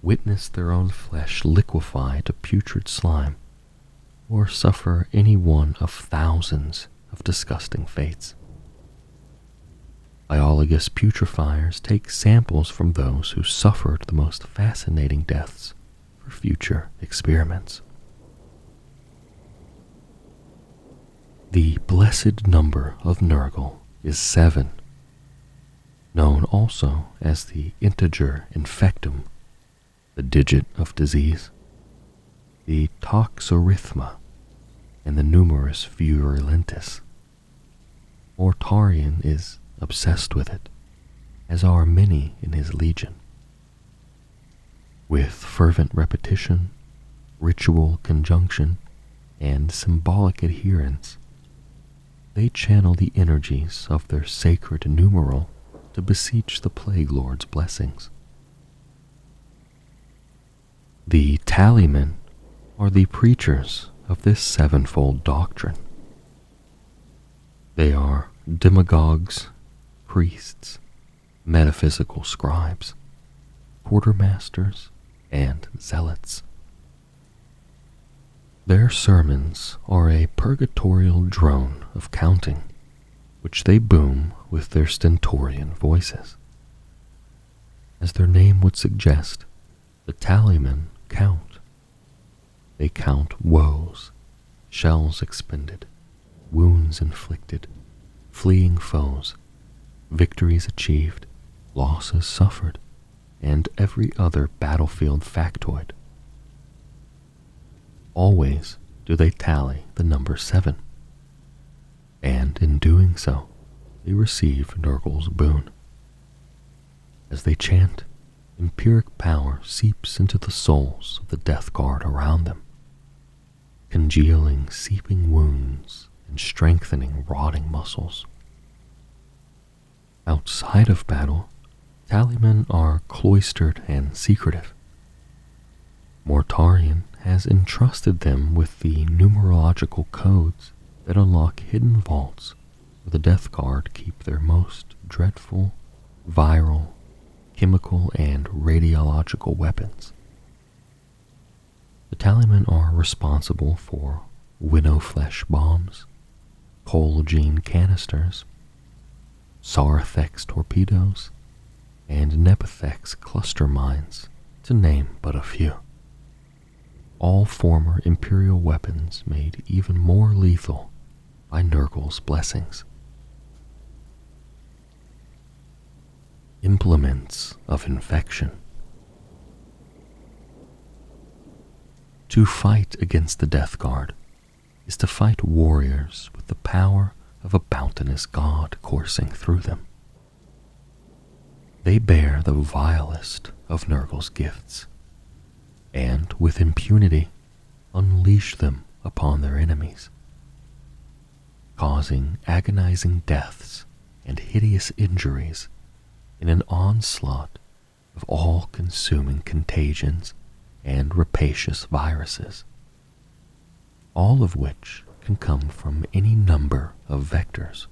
witness their own flesh liquefy to putrid slime, or suffer any one of thousands of disgusting fates. Biologous putrefiers take samples from those who suffered the most fascinating deaths for future experiments. The blessed number of Nurgle is 7, known also as the integer infectum, the digit of disease, the toxorhythma, and the numerus virulentus. Mortarion is obsessed with it, as are many in his legion. With fervent repetition, ritual conjunction, and symbolic adherence, they channel the energies of their sacred numeral to beseech the Plague Lord's blessings. The tallymen are the preachers of this sevenfold doctrine. They are demagogues, priests, metaphysical scribes, quartermasters, and zealots. Their sermons are a purgatorial drone of counting, which they boom with their stentorian voices. As their name would suggest, the tallymen count. They count woes, shells expended, wounds inflicted, fleeing foes, victories achieved, losses suffered, and every other battlefield factoid. Always do they tally the number 7, and in doing so, they receive Nurgle's boon. As they chant, empiric power seeps into the souls of the death guard around them, congealing seeping wounds and strengthening rotting muscles. Outside of battle, tallymen are cloistered and secretive. Mortarion has entrusted them with the numerological codes that unlock hidden vaults where the Death Guard keep their most dreadful, viral, chemical, and radiological weapons. The tallymen are responsible for winnow flesh bombs, coal gene canisters, Sarthex torpedoes, and Nepithex cluster mines, to name but a few. all former Imperial weapons made even more lethal by Nurgle's blessings. Implements of infection. To fight against the Death Guard is to fight warriors with the power of a bounteous god coursing through them. They bear the vilest of Nurgle's gifts, and with impunity unleash them upon their enemies, causing agonizing deaths and hideous injuries in an onslaught of all-consuming contagions and rapacious viruses, all of which can come from any number of vectors.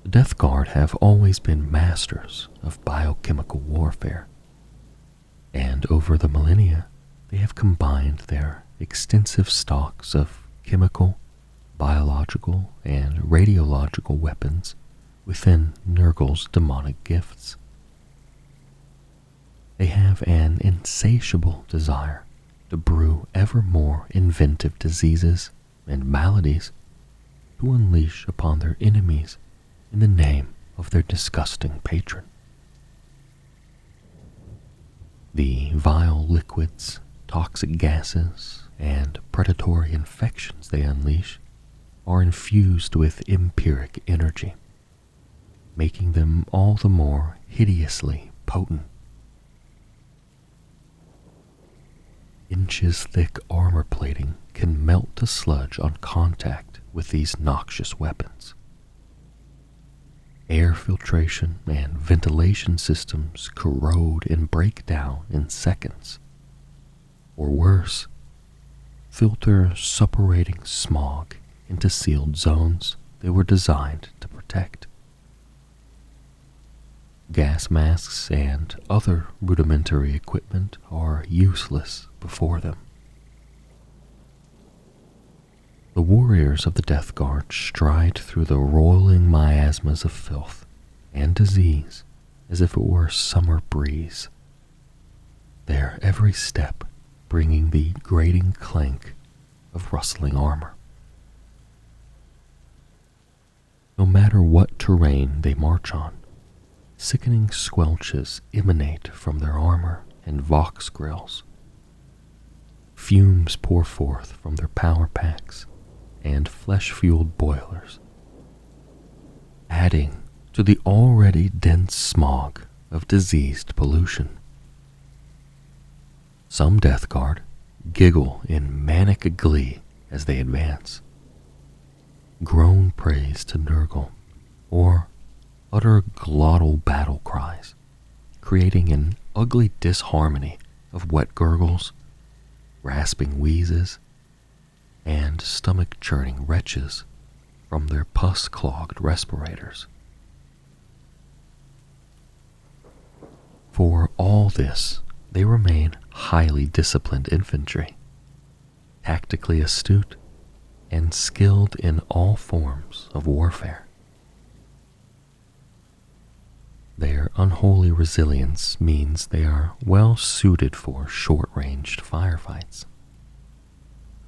The Death Guard have always been masters of biochemical warfare, and over the millennia they have combined their extensive stocks of chemical, biological, and radiological weapons within Nurgle's demonic gifts. They have an insatiable desire to brew ever more inventive diseases and maladies to unleash upon their enemies in the name of their disgusting patron. The vile liquids, toxic gases, and predatory infections they unleash are infused with empiric energy, making them all the more hideously potent. Inches-thick armor plating can melt to sludge on contact with these noxious weapons. Air filtration and ventilation systems corrode and break down in seconds. Or worse, filter suppurating smog into sealed zones they were designed to protect. Gas masks and other rudimentary equipment are useless before them. The warriors of the Death Guard stride through the roiling miasmas of filth and disease as if it were a summer breeze, their every step bringing the grating clank of rustling armor. No matter what terrain they march on, sickening squelches emanate from their armor and vox grills. Fumes pour forth from their power packs and flesh-fueled boilers, adding to the already dense smog of diseased pollution. Some Death Guard giggle in manic glee as they advance, groan praise to Nurgle, or utter glottal battle cries, creating an ugly disharmony of wet gurgles, rasping wheezes, and stomach-churning retches from their pus-clogged respirators. For all this, they remain highly disciplined infantry, tactically astute, and skilled in all forms of warfare. Their unholy resilience means they are well suited for short-ranged firefights,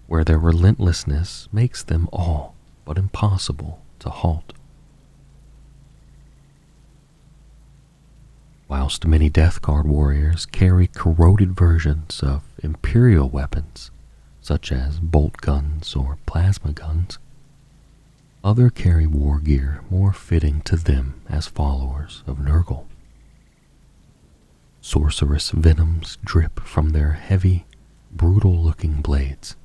where their relentlessness makes them all but impossible to halt. Whilst many Death Guard warriors carry corroded versions of Imperial weapons, such as bolt guns or plasma guns, others carry war gear more fitting to them as followers of Nurgle. Sorcerous venoms drip from their heavy, brutal-looking blades.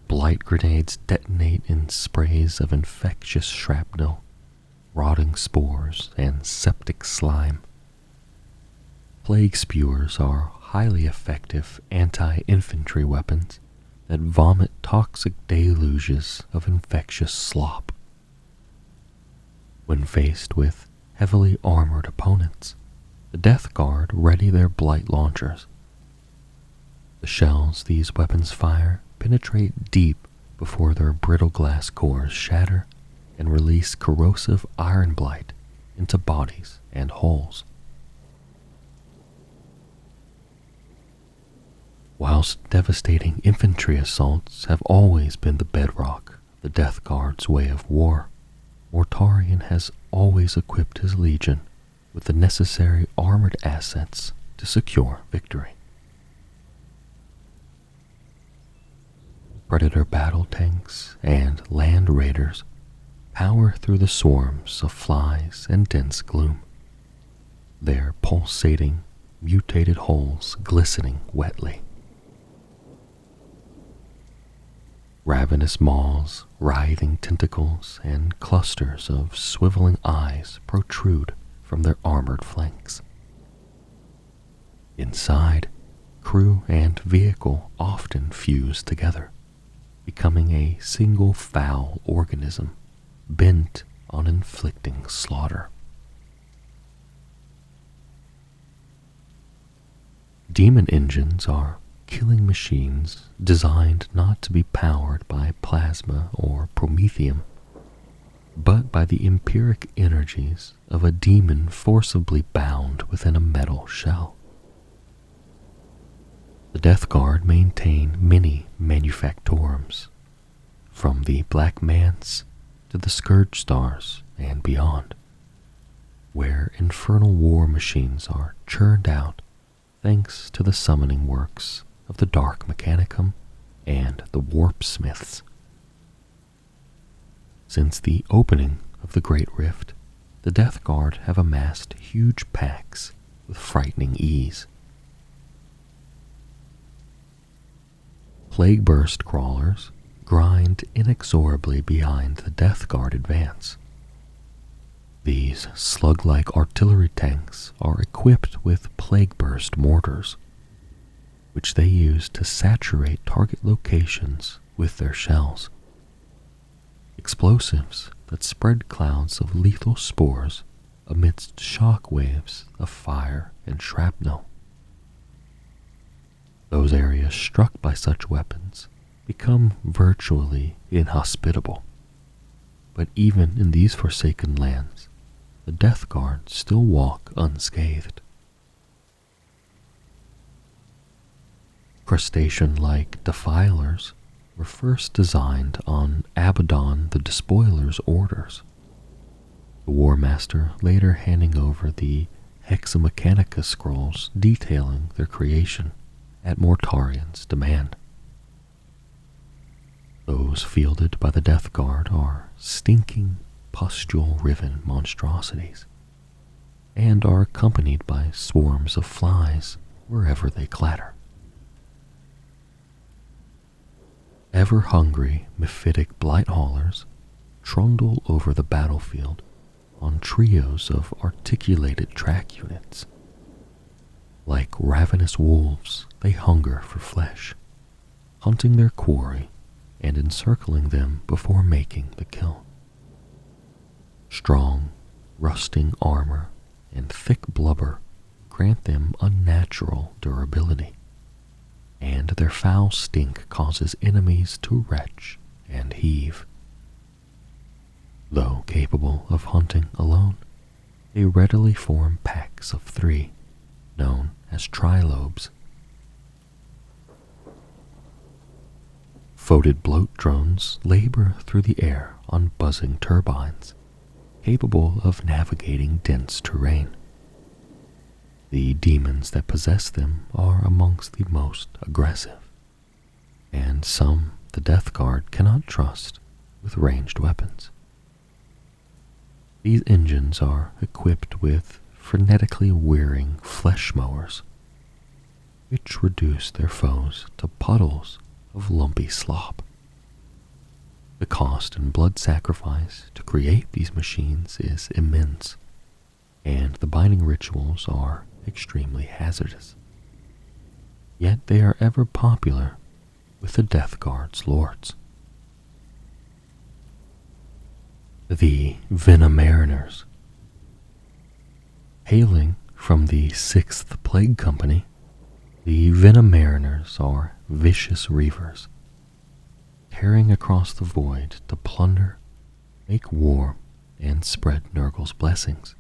Blight grenades detonate in sprays of infectious shrapnel, rotting spores, and septic slime. Plague spewers are highly effective anti-infantry weapons that vomit toxic deluges of infectious slop. When faced with heavily armored opponents, the Death Guard ready their blight launchers. The shells these weapons fire penetrate deep before their brittle glass cores shatter and release corrosive iron blight into bodies and hulls. Whilst devastating infantry assaults have always been the bedrock of the Death Guard's way of war, Mortarion has always equipped his legion with the necessary armored assets to secure victory. Predator battle tanks and land raiders power through the swarms of flies and dense gloom, their pulsating, mutated hulls glistening wetly. Ravenous maws, writhing tentacles, and clusters of swiveling eyes protrude from their armored flanks. Inside, crew and vehicle often fuse together, becoming a single foul organism bent on inflicting slaughter. Demon engines are killing machines designed not to be powered by plasma or promethium, but by the empiric energies of a demon forcibly bound within a metal shell. The Death Guard maintain many manufactorums, from the Black Manse to the Scourge Stars and beyond, where infernal war machines are churned out thanks to the summoning works of the Dark Mechanicum and the Warp Smiths. Since the opening of the Great Rift, the Death Guard have amassed huge packs with frightening ease. Plague-burst crawlers grind inexorably behind the Death Guard advance. These slug-like artillery tanks are equipped with plague-burst mortars, which they use to saturate target locations with their shells. Explosives that spread clouds of lethal spores amidst shock waves of fire and shrapnel. Those areas struck by such weapons become virtually inhospitable. But even in these forsaken lands, the Death Guard still walk unscathed. Crustacean-like defilers were first designed on Abaddon the Despoiler's orders, the War Master later handing over the Hexamechanica scrolls detailing their creation at Mortarion's demand. Those fielded by the Death Guard are stinking, pustule-riven monstrosities, and are accompanied by swarms of flies wherever they clatter. Ever-hungry, mephitic blight haulers trundle over the battlefield on trios of articulated track units. Like ravenous wolves, they hunger for flesh, hunting their quarry and encircling them before making the kill. Strong, rusting armor and thick blubber grant them unnatural durability, and their foul stink causes enemies to retch and heave. Though capable of hunting alone, they readily form packs of 3, known as trilobes. Foated bloat drones labor through the air on buzzing turbines, capable of navigating dense terrain. The demons that possess them are amongst the most aggressive, and some the Death Guard cannot trust with ranged weapons. These engines are equipped with frenetically whirring flesh mowers, which reduce their foes to puddles of lumpy slop. The cost and blood sacrifice to create these machines is immense, and the binding rituals are extremely hazardous. Yet they are ever popular with the Death Guard's lords. The Venom Mariners. Hailing from the 6th Plague Company, the Venom Mariners are vicious reavers, tearing across the void to plunder, make war, and spread Nurgle's blessings.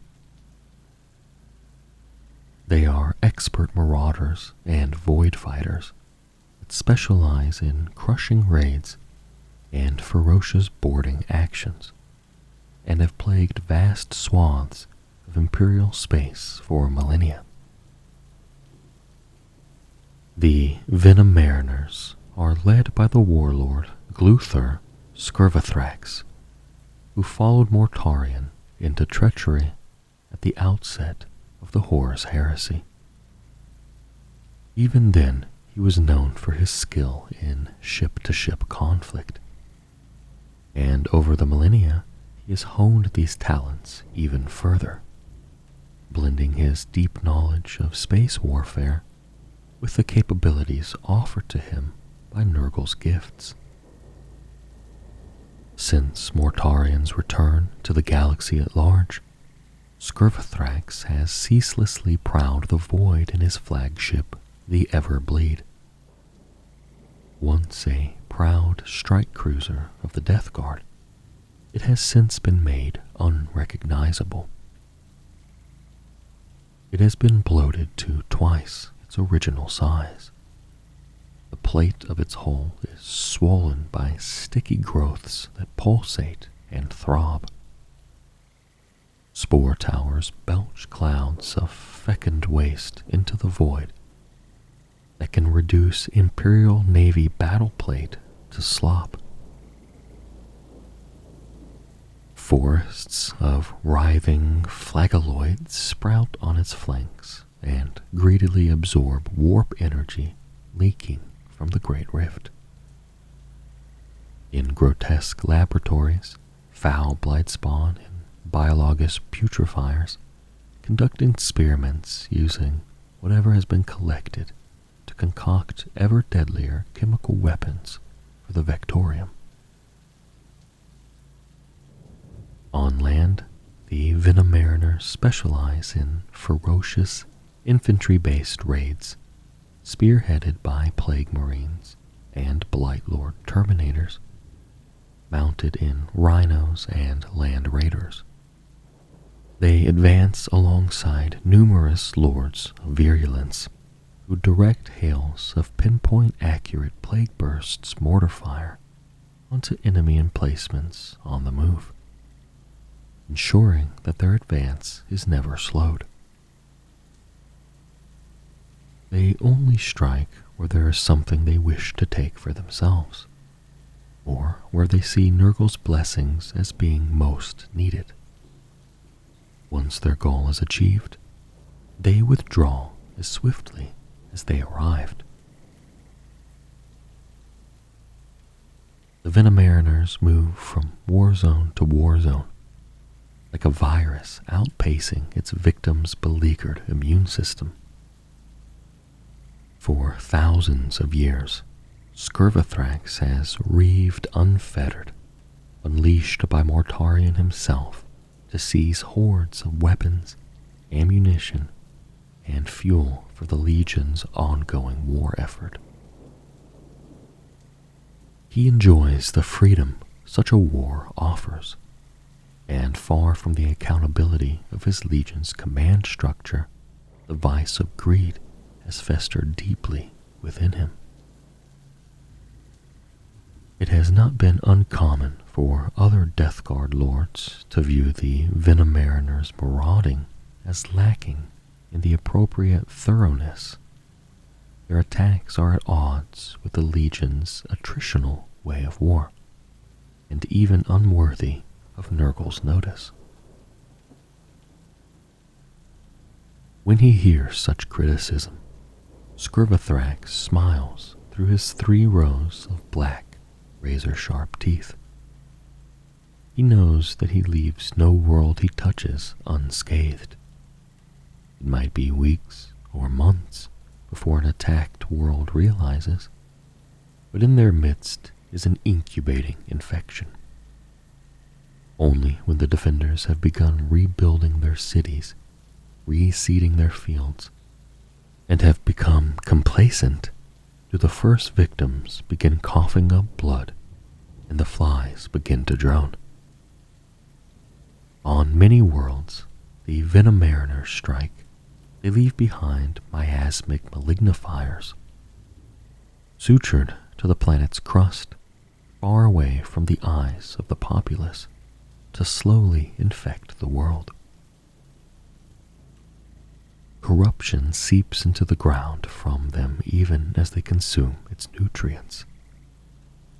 They are expert marauders and void fighters specialize in crushing raids and ferocious boarding actions, and have plagued vast swaths of Imperial space for millennia. The Venom Mariners are led by the warlord Gluthar Skirvathrax, who followed Mortarion into treachery at the outset of the Horror's heresy. Even then, he was known for his skill in ship-to-ship conflict, and over the millennia, he has honed these talents even further, blending his deep knowledge of space warfare with the capabilities offered to him by Nurgle's gifts. Since Mortarion's return to the galaxy at large, Skirvathrax has ceaselessly prowled the void in his flagship, the Everbleed. Once a proud strike cruiser of the Death Guard, it has since been made unrecognizable. It has been bloated to twice its original size. The plate of its hull is swollen by sticky growths that pulsate and throb. Spore towers belch clouds of fecund waste into the void that can reduce Imperial Navy battle plate to slop. Forests of writhing flagelloids sprout on its flanks and greedily absorb warp energy leaking from the Great Rift. In grotesque laboratories, foul blightspawn and biologous putrefiers conduct experiments using whatever has been collected to concoct ever deadlier chemical weapons for the Vectorium. On land, the Venom Mariners specialize in ferocious infantry-based raids, spearheaded by Plague Marines and Blightlord Terminators, mounted in rhinos and land raiders. They advance alongside numerous Lords of Virulence, who direct hails of pinpoint-accurate plague bursts mortar fire onto enemy emplacements on the move, ensuring that their advance is never slowed. They only strike where there is something they wish to take for themselves, or where they see Nurgle's blessings as being most needed. Once their goal is achieved, they withdraw as swiftly as they arrived. The Venom Mariners move from war zone to war zone, like a virus outpacing its victim's beleaguered immune system. For thousands of years, Skirvathrax has reaved unfettered, unleashed by Mortarion himself to seize hordes of weapons, ammunition, and fuel for the Legion's ongoing war effort. He enjoys the freedom such a war offers, and far from the accountability of his Legion's command structure, the vice of greed has festered deeply within him. It has not been uncommon for other Death Guard lords to view the Venom Mariners' marauding as lacking in the appropriate thoroughness. Their attacks are at odds with the Legion's attritional way of war, and even unworthy of Nurgle's notice. When he hears such criticism, Skirvathrax smiles through his 3 rows of black, razor-sharp teeth. He knows that he leaves no world he touches unscathed. It might be weeks or months before an attacked world realizes, but in their midst is an incubating infection. Only when the defenders have begun rebuilding their cities, reseeding their fields, and have become complacent do the first victims begin coughing up blood and the flies begin to drone. On many worlds, the Venom Mariners strike. They leave behind miasmic malignifiers. sutured to the planet's crust, far away from the eyes of the populace, to slowly infect the world. Corruption seeps into the ground from them even as they consume its nutrients,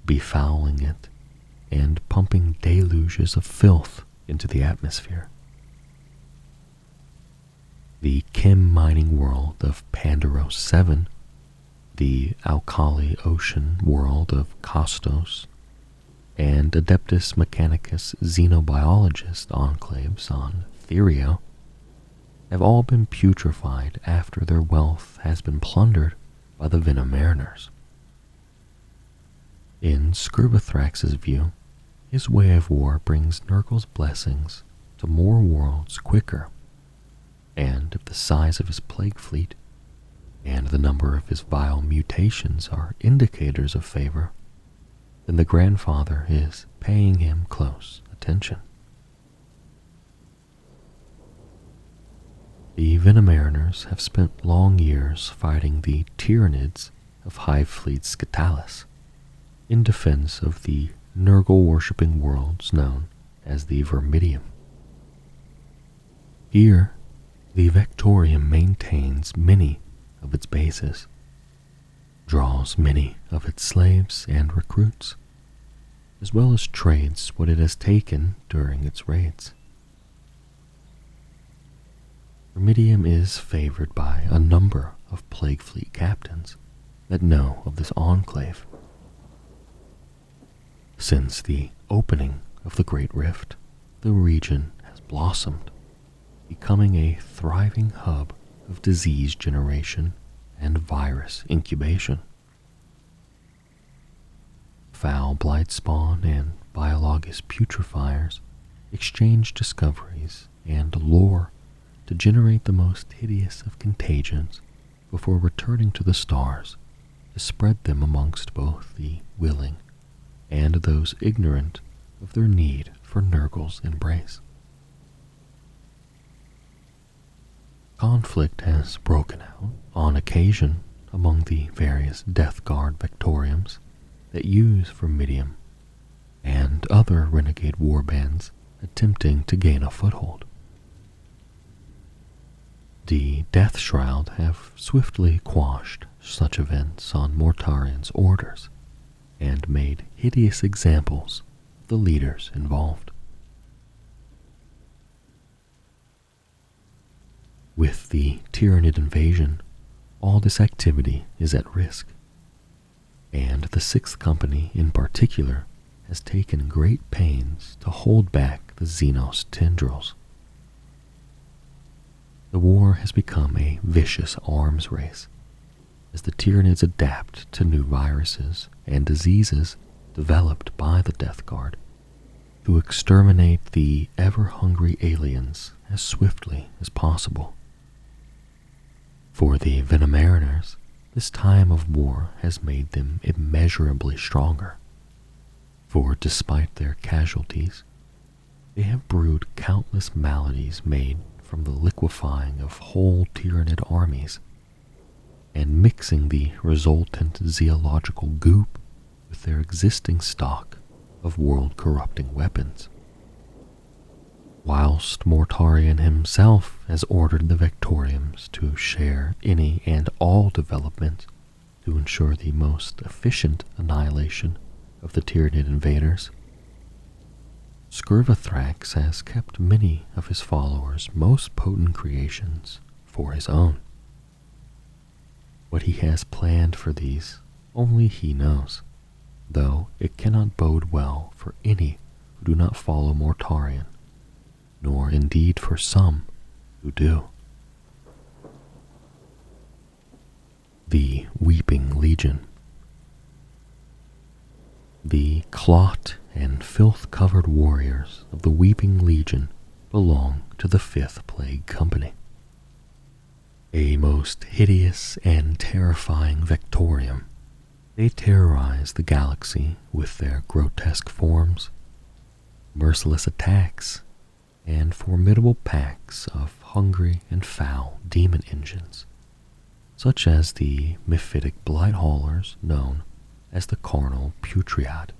befouling it and pumping deluges of filth into the atmosphere. The chem mining world of Pandaros 7, the alkali ocean world of Kostos, and Adeptus Mechanicus xenobiologist enclaves on Therio have all been putrefied after their wealth has been plundered by the Venom Mariners. In Scribothrax's view, his way of war brings Nurgle's blessings to more worlds quicker, and if the size of his plague fleet and the number of his vile mutations are indicators of favor, then the grandfather is paying him close attention. The Venom-Mariners have spent long years fighting the Tyranids of Hive Fleet Scatalis in defense of the Nurgle-worshipping worlds known as the Vermidium. Here, the Vectorium maintains many of its bases, draws many of its slaves and recruits, as well as trades what it has taken during its raids. Vermidium is favored by a number of Plague Fleet captains that know of this enclave. Since the opening of the Great Rift, the region has blossomed, becoming a thriving hub of disease generation and virus incubation. Foul Blightspawn and Biologus putrefiers exchange discoveries and lore to generate the most hideous of contagions before returning to the stars to spread them amongst both the willing and those ignorant of their need for Nurgle's embrace. Conflict has broken out on occasion among the various Death Guard Vectoriums that use Vermidium and other renegade warbands attempting to gain a foothold. The Death Shroud have swiftly quashed such events on Mortarian's orders and made hideous examples of the leaders involved. With the Tyranid invasion, all this activity is at risk, and the Sixth Company in particular has taken great pains to hold back the Xenos tendrils. The war has become a vicious arms race as the Tyranids adapt to new viruses and diseases developed by the Death Guard to exterminate the ever-hungry aliens as swiftly as possible. For the Venom-Mariners, this time of war has made them immeasurably stronger, for despite their casualties, they have brewed countless maladies made from the liquefying of whole Tyranid armies and mixing the resultant zeological goop with their existing stock of world-corrupting weapons. Whilst Mortarian himself has ordered the Vectoriums to share any and all development to ensure the most efficient annihilation of the Tyranid invaders, Scribothrax has kept many of his followers' most potent creations for his own. What he has planned for these, only he knows, though it cannot bode well for any who do not follow Mortarian, nor indeed for some who do. The Weeping Legion. The clot and filth-covered warriors of the Weeping Legion belong to the Fifth Plague Company, a most hideous and terrifying Vectorium. They terrorize the galaxy with their grotesque forms, merciless attacks, and formidable packs of hungry and foul demon engines, such as the mephitic blight haulers known as the carnal putriad.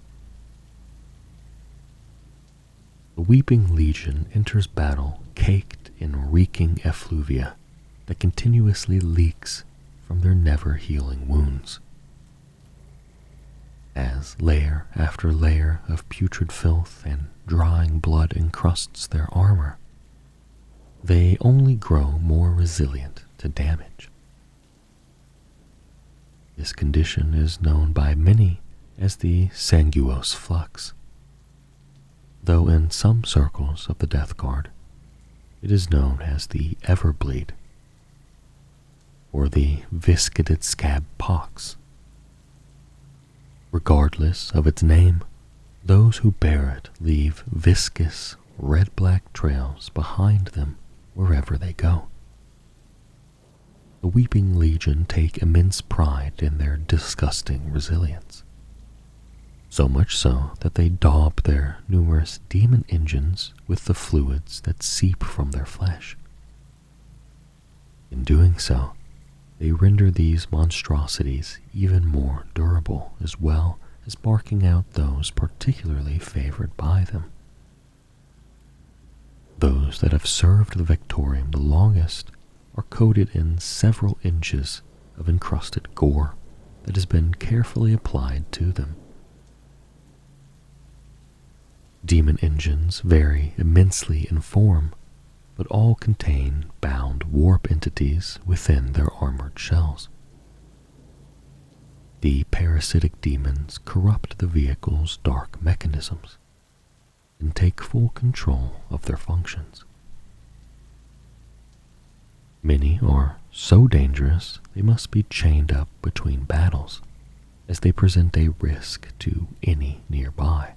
The Weeping Legion enters battle caked in reeking effluvia that continuously leaks from their never-healing wounds. As layer after layer of putrid filth and drying blood encrusts their armor, they only grow more resilient to damage. This condition is known by many as the sanguose flux, though in some circles of the Death Guard, it is known as the Everbleed, or the viscided scab pox. Regardless of its name, those who bear it leave viscous, red-black trails behind them wherever they go. The Weeping Legion take immense pride in their disgusting resilience, so much so that they daub their numerous demon engines with the fluids that seep from their flesh. In doing so, they render these monstrosities even more durable, as well as marking out those particularly favored by them. Those that have served the Victorium the longest are coated in several inches of encrusted gore that has been carefully applied to them. Demon engines vary immensely in form, but all contain bound warp entities within their armored shells. The parasitic demons corrupt the vehicle's dark mechanisms and take full control of their functions. Many are so dangerous they must be chained up between battles, as they present a risk to any nearby.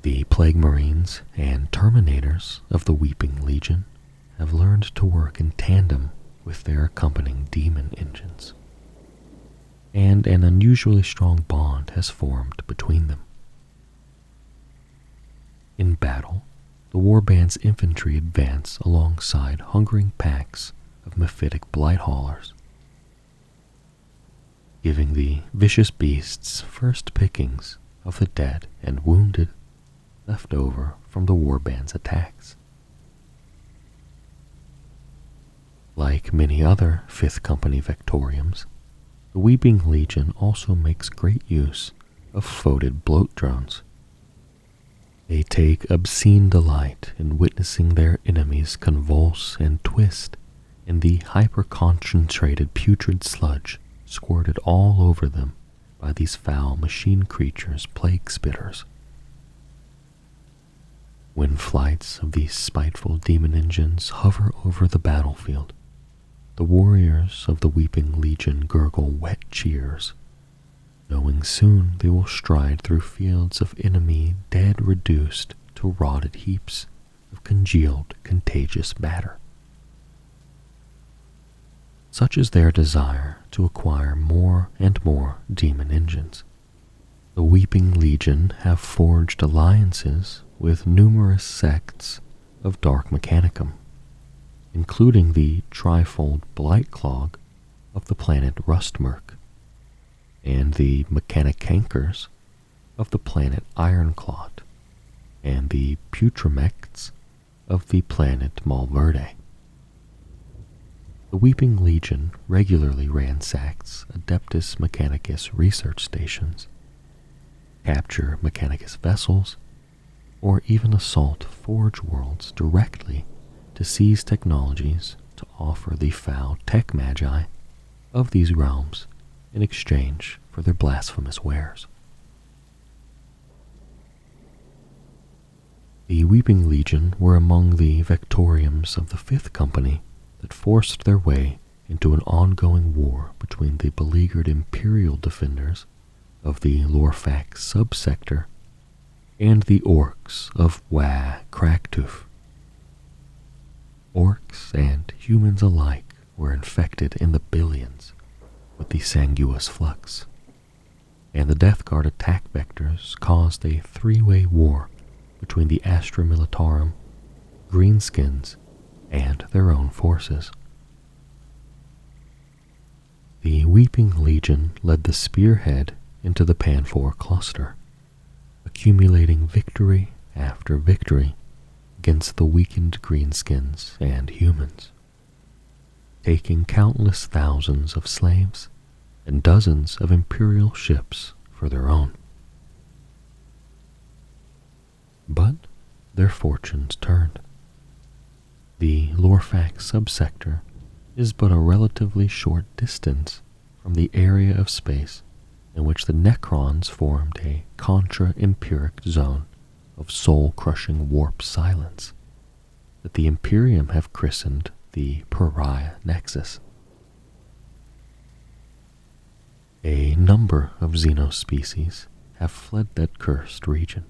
The Plague Marines and Terminators of the Weeping Legion have learned to work in tandem with their accompanying demon engines, and an unusually strong bond has formed between them. In battle, the Warband's infantry advance alongside hungering packs of mephitic blight haulers, giving the vicious beasts first pickings of the dead and wounded left over from the Warband's attacks. Like many other 5th Company Victoriums, the Weeping Legion also makes great use of foetid bloat drones. They take obscene delight in witnessing their enemies convulse and twist in the hyper-concentrated putrid sludge squirted all over them by these foul machine creatures' plague spitters. When flights of these spiteful demon engines hover over the battlefield, the warriors of the Weeping Legion gurgle wet cheers, knowing soon they will stride through fields of enemy dead reduced to rotted heaps of congealed, contagious matter. Such is their desire to acquire more and more demon engines. The Weeping Legion have forged alliances with numerous sects of Dark Mechanicum, including the trifold Blight Clog of the planet Rustmerk, and the Mechanicankers of the planet Ironclot, and the Putrimects of the planet Malverde. The Weeping Legion regularly ransacks Adeptus Mechanicus research stations, capture Mechanicus vessels, or even assault forge worlds directly to seize technologies to offer the foul tech magi of these realms in exchange for their blasphemous wares. The Weeping Legion were among the Victoriums of the 5th Company that forced their way into an ongoing war between the beleaguered Imperial defenders of the Lorfax subsector and the orcs of Wa Kraktuf. Orcs and humans alike were infected in the billions with the sanguous flux, and the Death Guard attack vectors caused a three-way war between the Astra Militarum, Greenskins, and their own forces. The Weeping Legion led the spearhead into the Panfor cluster, accumulating victory after victory against the weakened greenskins and humans, taking countless thousands of slaves and dozens of imperial ships for their own. But their fortunes turned. The Lorfax subsector is but a relatively short distance from the area of space in which the Necrons formed a contra-empiric zone of soul-crushing warp silence that the Imperium have christened the Pariah Nexus. A number of xenospecies have fled that cursed region,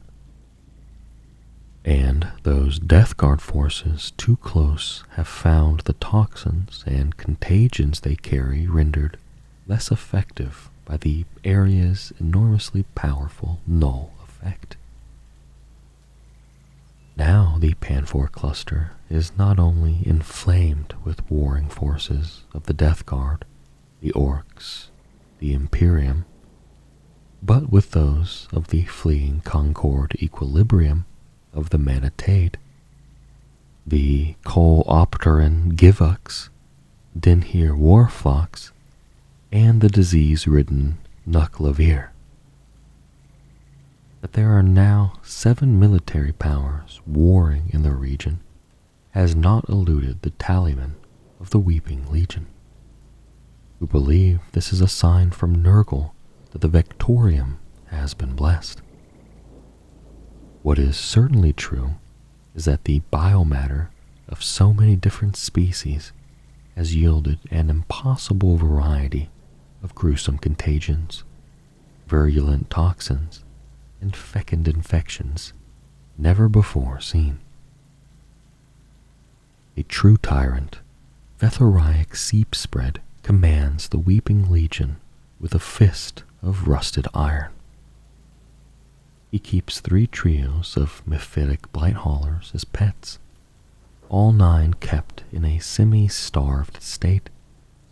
and those Death Guard forces too close have found the toxins and contagions they carry rendered less effective by the area's enormously powerful null effect. Now the Panfor cluster is not only inflamed with warring forces of the Death Guard, the Orcs, the Imperium, but with those of the fleeing Concord Equilibrium of the Manatade, the Coleopteran Givux, Dinhir Warflox, and the disease-ridden Nuclavir. That there are now 7 military powers warring in the region has not eluded the tallyman of the Weeping Legion, who believe this is a sign from Nurgle that the Vectorium has been blessed. What is certainly true is that the biomatter of so many different species has yielded an impossible variety of gruesome contagions, virulent toxins, and fecund infections never before seen. A true tyrant, Vethoriac Seepspread commands the Weeping Legion with a fist of rusted iron. He keeps 3 trios of mephitic blight haulers as pets, all 9 kept in a semi-starved state,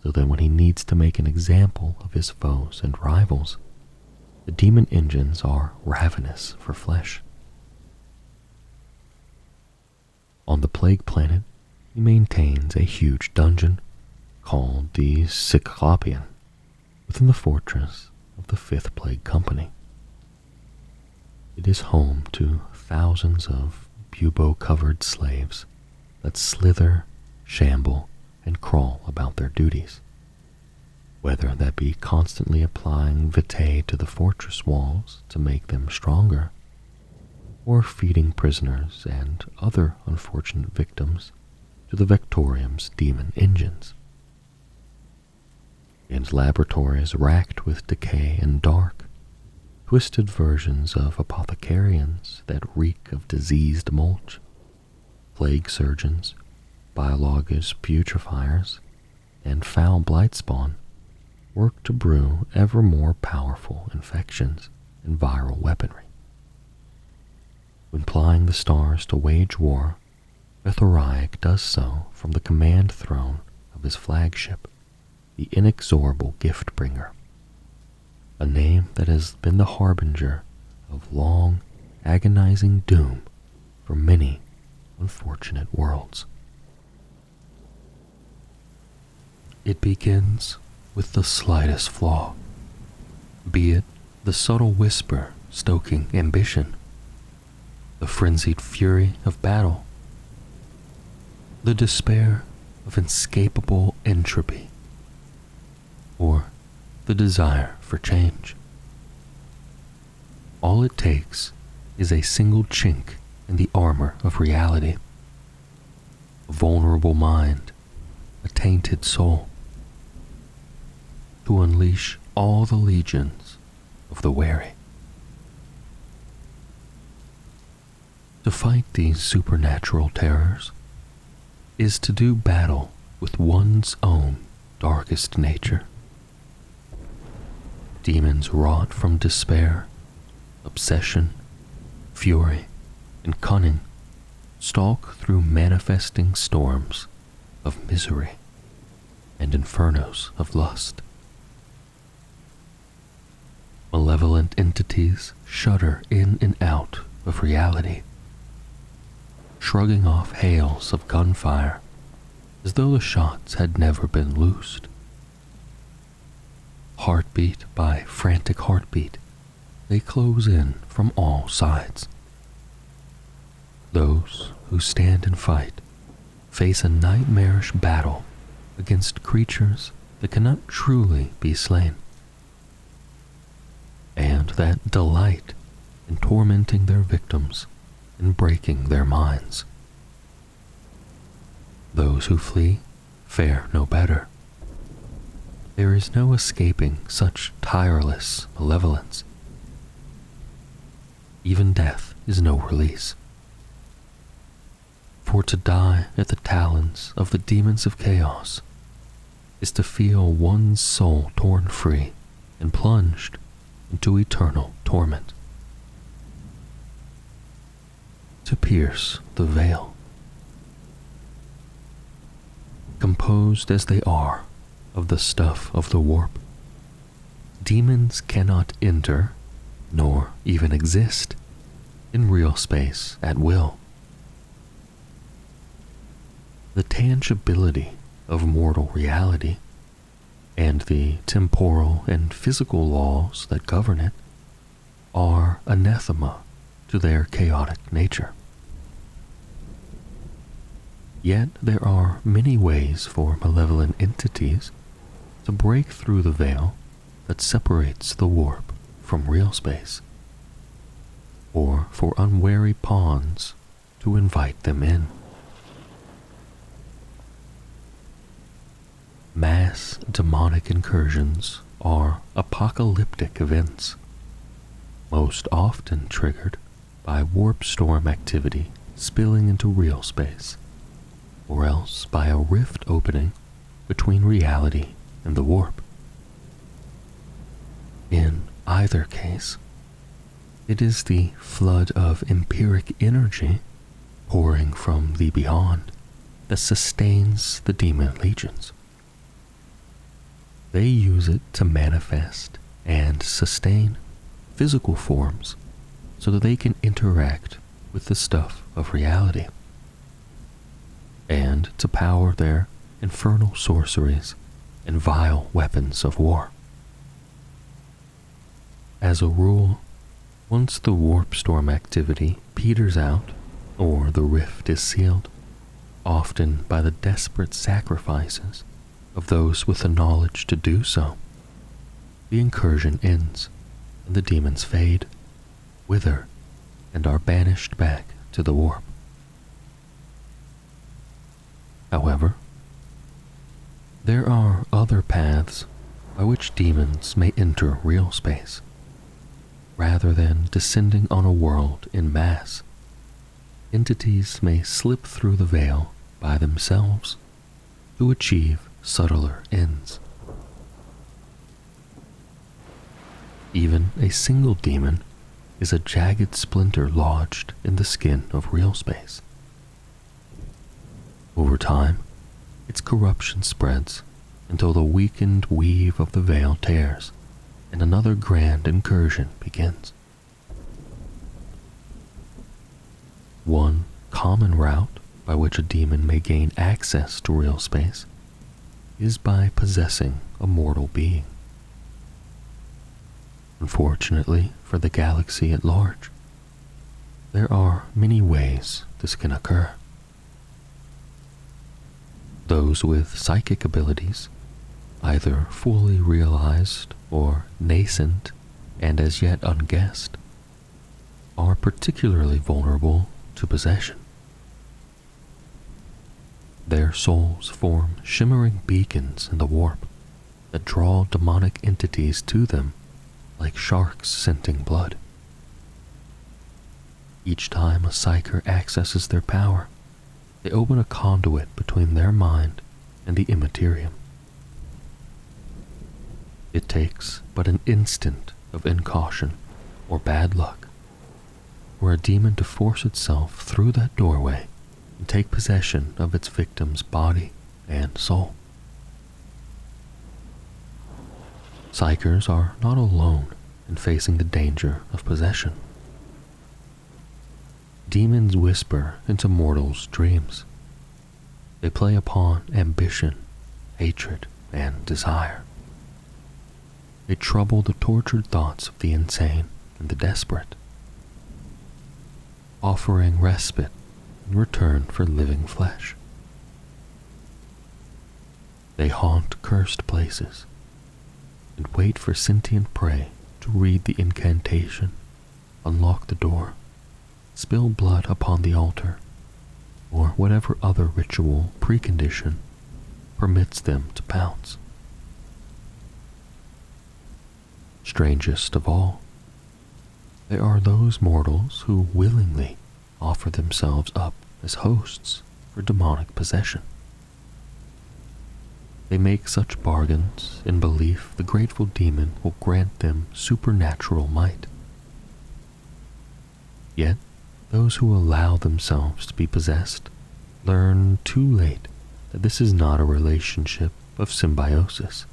so that when he needs to make an example of his foes and rivals, the demon engines are ravenous for flesh. On the Plague Planet, he maintains a huge dungeon called the Cyclopean within the fortress of the 5th Plague Company. It is home to thousands of bubo-covered slaves that slither, shamble, and crawl about their duties, whether that be constantly applying vitae to the fortress walls to make them stronger, or feeding prisoners and other unfortunate victims to the Vectorium's demon engines. In laboratories racked with decay and dark, twisted versions of apothecarians that reek of diseased mulch, plague surgeons, biologus putrefiers, and foul blightspawn work to brew ever more powerful infections and viral weaponry. When plying the stars to wage war, Vethoriac does so from the command throne of his flagship, the Inexorable Giftbringer, a name that has been the harbinger of long, agonizing doom for many unfortunate worlds. It begins with the slightest flaw, be it the subtle whisper stoking ambition, the frenzied fury of battle, the despair of inescapable entropy, or the desire for change. All it takes is a single chink in the armor of reality, a vulnerable mind, a tainted soul, to unleash all the legions of the wary. To fight these supernatural terrors is to do battle with one's own darkest nature. Demons wrought from despair, obsession, fury, and cunning stalk through manifesting storms of misery and infernos of lust. Malevolent entities shudder in and out of reality, shrugging off hails of gunfire as though the shots had never been loosed. Heartbeat by frantic heartbeat, they close in from all sides. Those who stand and fight face a nightmarish battle against creatures that cannot truly be slain, and that delight in tormenting their victims and breaking their minds. Those who flee fare no better. There is no escaping such tireless malevolence. Even death is no release. For to die at the talons of the demons of chaos is to feel one's soul torn free and plunged into eternal torment. To pierce the veil. Composed as they are of the stuff of the warp, demons cannot enter, nor even exist, in real space at will. The tangibility of mortal reality and the temporal and physical laws that govern it are anathema to their chaotic nature. Yet there are many ways for malevolent entities to break through the veil that separates the warp from real space, or for unwary pawns to invite them in. Mass demonic incursions are apocalyptic events, most often triggered by warp storm activity spilling into real space, or else by a rift opening between reality and the warp. In either case, it is the flood of empiric energy pouring from the beyond that sustains the demon legions. They use it to manifest and sustain physical forms so that they can interact with the stuff of reality, and to power their infernal sorceries and vile weapons of war. As a rule, once the warp storm activity peters out or the rift is sealed, often by the desperate sacrifices of those with the knowledge to do so, the incursion ends and the demons fade, wither, and are banished back to the warp. However, there are other paths by which demons may enter real space. Rather than descending on a world in mass, entities may slip through the veil by themselves to achieve subtler ends. Even a single demon is a jagged splinter lodged in the skin of real space. Over time, its corruption spreads until the weakened weave of the veil tears and another grand incursion begins. One common route by which a demon may gain access to real space is by possessing a mortal being. Unfortunately for the galaxy at large, there are many ways this can occur. Those with psychic abilities, either fully realized or nascent and as yet unguessed, are particularly vulnerable to possession. Their souls form shimmering beacons in the warp that draw demonic entities to them like sharks scenting blood. Each time a psyker accesses their power, they open a conduit between their mind and the immaterium. It takes but an instant of incaution or bad luck for a demon to force itself through that doorway and take possession of its victim's body and soul. Psykers are not alone and facing the danger of possession. Demons whisper into mortals' dreams. They play upon ambition, hatred, and desire. They trouble the tortured thoughts of the insane and the desperate, offering respite in return for living flesh. They haunt cursed places and wait for sentient prey to read the incantation, unlock the door, spill blood upon the altar, or whatever other ritual precondition permits them to pounce. Strangest of all, they are those mortals who willingly offer themselves up as hosts for demonic possession. They make such bargains in belief the grateful demon will grant them supernatural might. Yet, those who allow themselves to be possessed learn too late that this is not a relationship of symbiosis,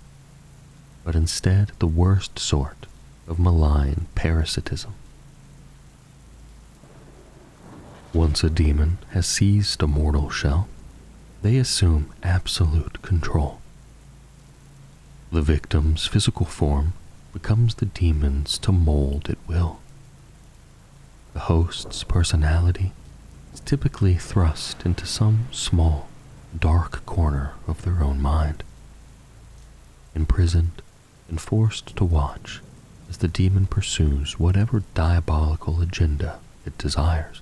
but instead the worst sort of malign parasitism. Once a demon has seized a mortal shell, they assume absolute control. The victim's physical form becomes the demon's to mold at will. The host's personality is typically thrust into some small, dark corner of their own mind, imprisoned and forced to watch as the demon pursues whatever diabolical agenda it desires.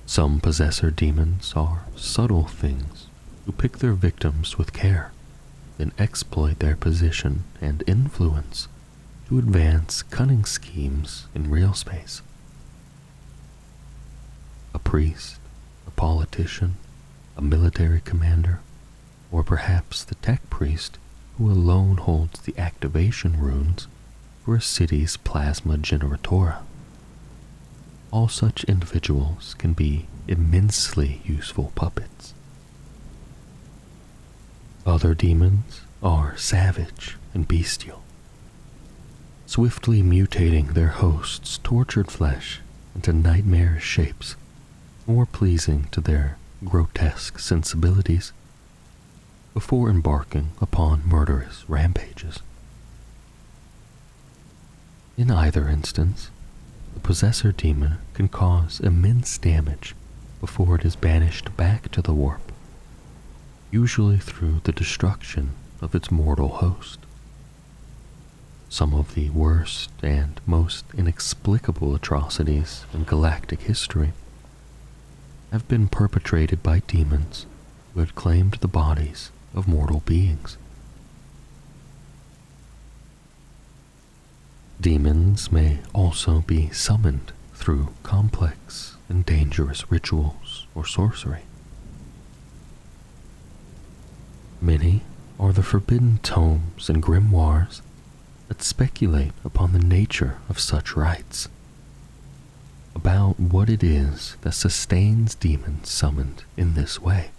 Some possessor demons are subtle things who pick their victims with care, then exploit their position and influence to advance cunning schemes in real space. A priest, a politician, a military commander, or perhaps the tech priest who alone holds the activation runes for a city's plasma generatora. All such individuals can be immensely useful puppets. Other demons are savage and bestial, swiftly mutating their host's tortured flesh into nightmarish shapes, more pleasing to their grotesque sensibilities, before embarking upon murderous rampages. In either instance, the possessor demon can cause immense damage before it is banished back to the warp, usually through the destruction of its mortal host. Some of the worst and most inexplicable atrocities in galactic history have been perpetrated by demons who had claimed the bodies of mortal beings. Demons may also be summoned through complex and dangerous rituals or sorcery. Many are the forbidden tomes and grimoires that speculate upon the nature of such rites, about what it is that sustains demons summoned in this way,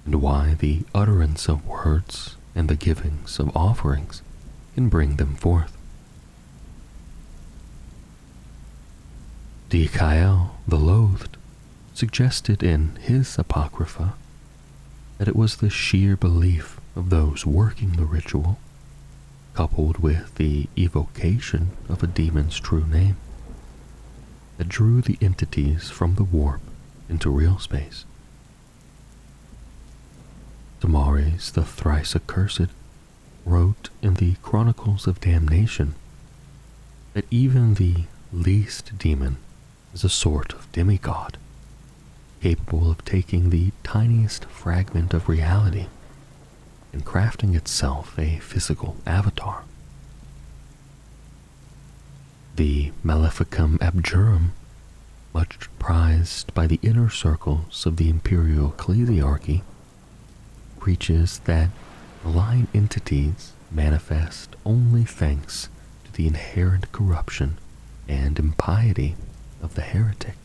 and why the utterance of words and the givings of offerings can bring them forth. Dikael the Loathed suggested in his Apocrypha that it was the sheer belief of those working the ritual, coupled with the evocation of a demon's true name, that drew the entities from the warp into real space. Damares the thrice accursed wrote in the Chronicles of Damnation that even the least demon is a sort of demigod, capable of taking the tiniest fragment of reality and crafting itself a physical avatar. The Maleficum Abjurum, much prized by the inner circles of the imperial ecclesiarchy, preaches that malign entities manifest only thanks to the inherent corruption and impiety of the heretic.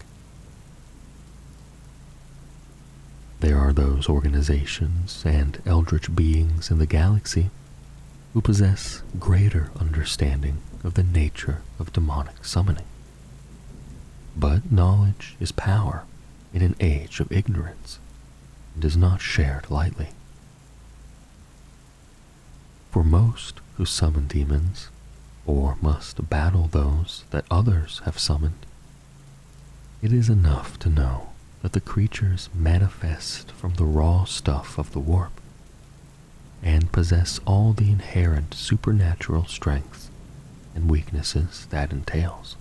There are those organizations and eldritch beings in the galaxy who possess greater understanding of the nature of demonic summoning. But knowledge is power in an age of ignorance and is not shared lightly. For most who summon demons, or must battle those that others have summoned, it is enough to know that the creatures manifest from the raw stuff of the warp and possess all the inherent supernatural strengths and weaknesses that entails.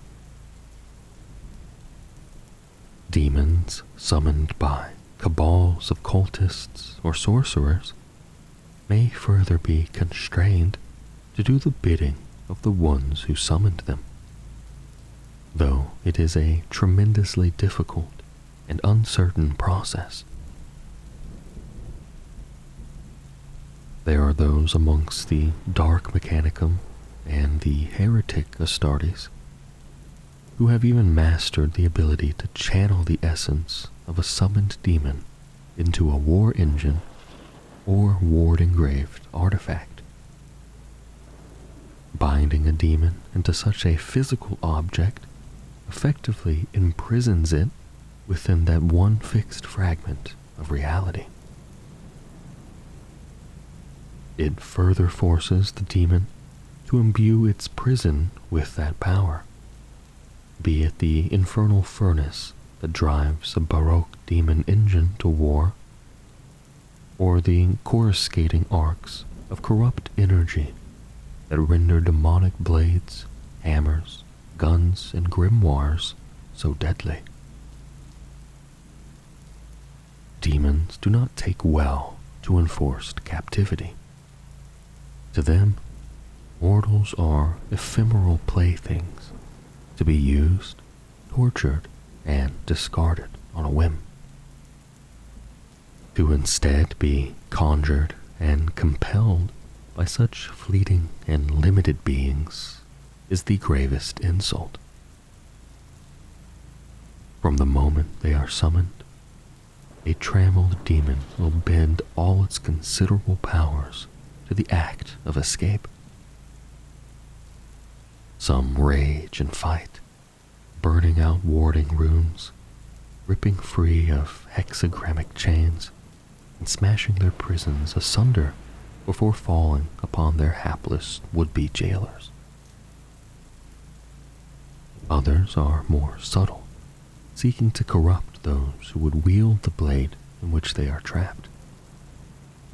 Demons summoned by cabals of cultists or sorcerers may further be constrained to do the bidding of the ones who summoned them, though it is a tremendously difficult and uncertain process. There are those amongst the Dark Mechanicum and the Heretic Astartes who have even mastered the ability to channel the essence of a summoned demon into a war engine or ward-engraved artifact. Binding a demon into such a physical object effectively imprisons it within that one fixed fragment of reality. It further forces the demon to imbue its prison with that power, be it the infernal furnace that drives a Baroque demon engine to war, or the coruscating arcs of corrupt energy that render demonic blades, hammers, guns, and grimoires so deadly. Demons do not take well to enforced captivity. To them, mortals are ephemeral playthings to be used, tortured, and discarded on a whim. To instead be conjured and compelled by such fleeting and limited beings is the gravest insult. From the moment they are summoned, a trammeled demon will bend all its considerable powers to the act of escape. Some rage and fight, burning out warding rooms, ripping free of hexagrammic chains, and smashing their prisons asunder before falling upon their hapless would-be jailers. Others are more subtle, seeking to corrupt those who would wield the blade in which they are trapped,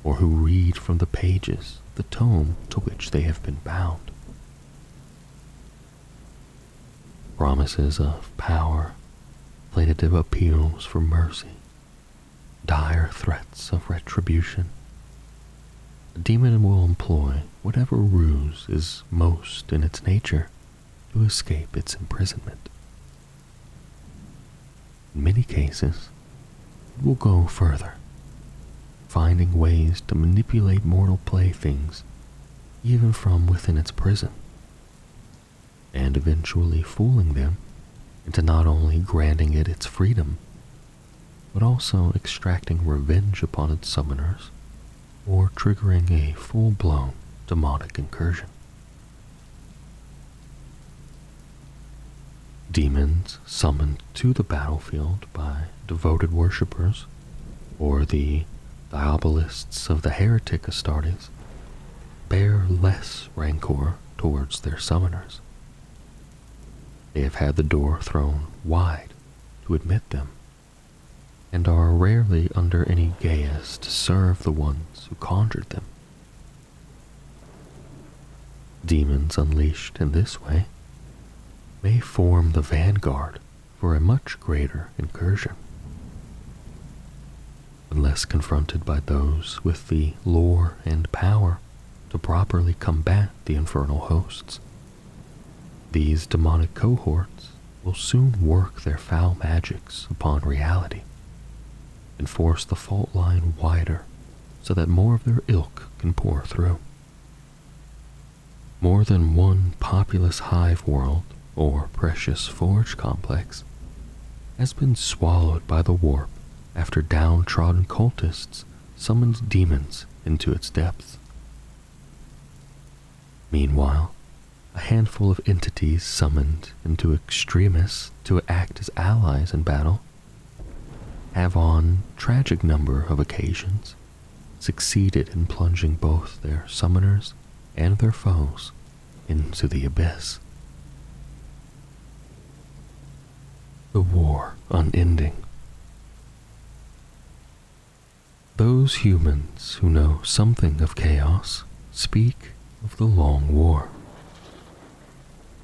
or who read from the pages of the tome to which they have been bound. Promises of power, plaintive appeals for mercy, dire threats of retribution. A demon will employ whatever ruse is most in its nature to escape its imprisonment. In many cases, it will go further, finding ways to manipulate mortal playthings even from within its prison, and eventually fooling them into not only granting it its freedom, but also extracting revenge upon its summoners or triggering a full-blown demonic incursion. Demons summoned to the battlefield by devoted worshippers or the diabolists of the Heretic Astartes bear less rancor towards their summoners. They have had the door thrown wide to admit them, and are rarely under any gaius to serve the ones who conjured them. Demons unleashed in this way may form the vanguard for a much greater incursion. Unless confronted by those with the lore and power to properly combat the infernal hosts, these demonic cohorts will soon work their foul magics upon reality and force the fault line wider so that more of their ilk can pour through. More than one populous hive world or precious forge complex has been swallowed by the warp after downtrodden cultists summoned demons into its depths. Meanwhile, a handful of entities summoned into extremis to act as allies in battle have on tragic number of occasions succeeded in plunging both their summoners and their foes into the abyss. The war unending. Those humans who know something of chaos speak of the Long War,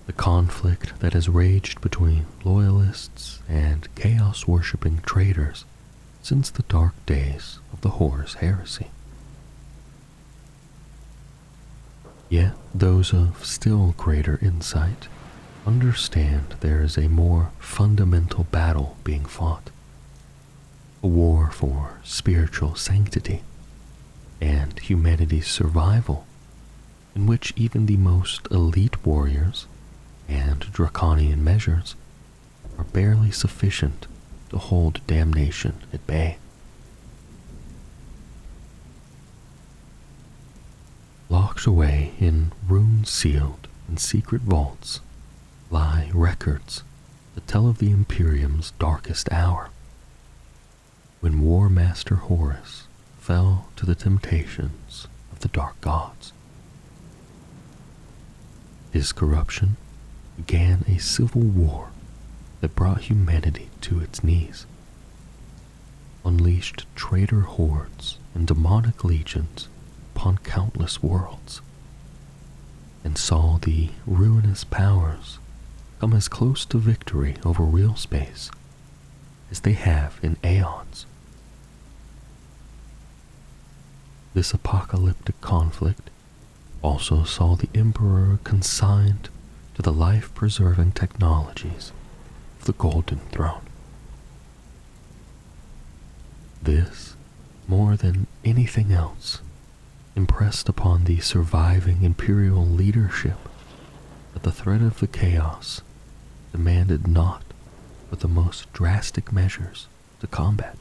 the conflict that has raged between loyalists and chaos-worshipping traitors since the dark days of the Horus heresy. Yet those of still greater insight understand there is a more fundamental battle being fought, a war for spiritual sanctity and humanity's survival, in which even the most elite warriors and draconian measures are barely sufficient to hold damnation at bay. Locked away in rune-sealed and secret vaults lie records that tell of the Imperium's darkest hour, when War Master Horus fell to the temptations of the Dark Gods. His corruption began a civil war that brought humanity to its knees, unleashed traitor hordes and demonic legions upon countless worlds, and saw the ruinous powers come as close to victory over real space as they have in aeons. This apocalyptic conflict also saw the Emperor consigned to the life-preserving technologies of the Golden Throne. This, more than anything else, impressed upon the surviving imperial leadership that the threat of the chaos demanded naught but the most drastic measures to combat.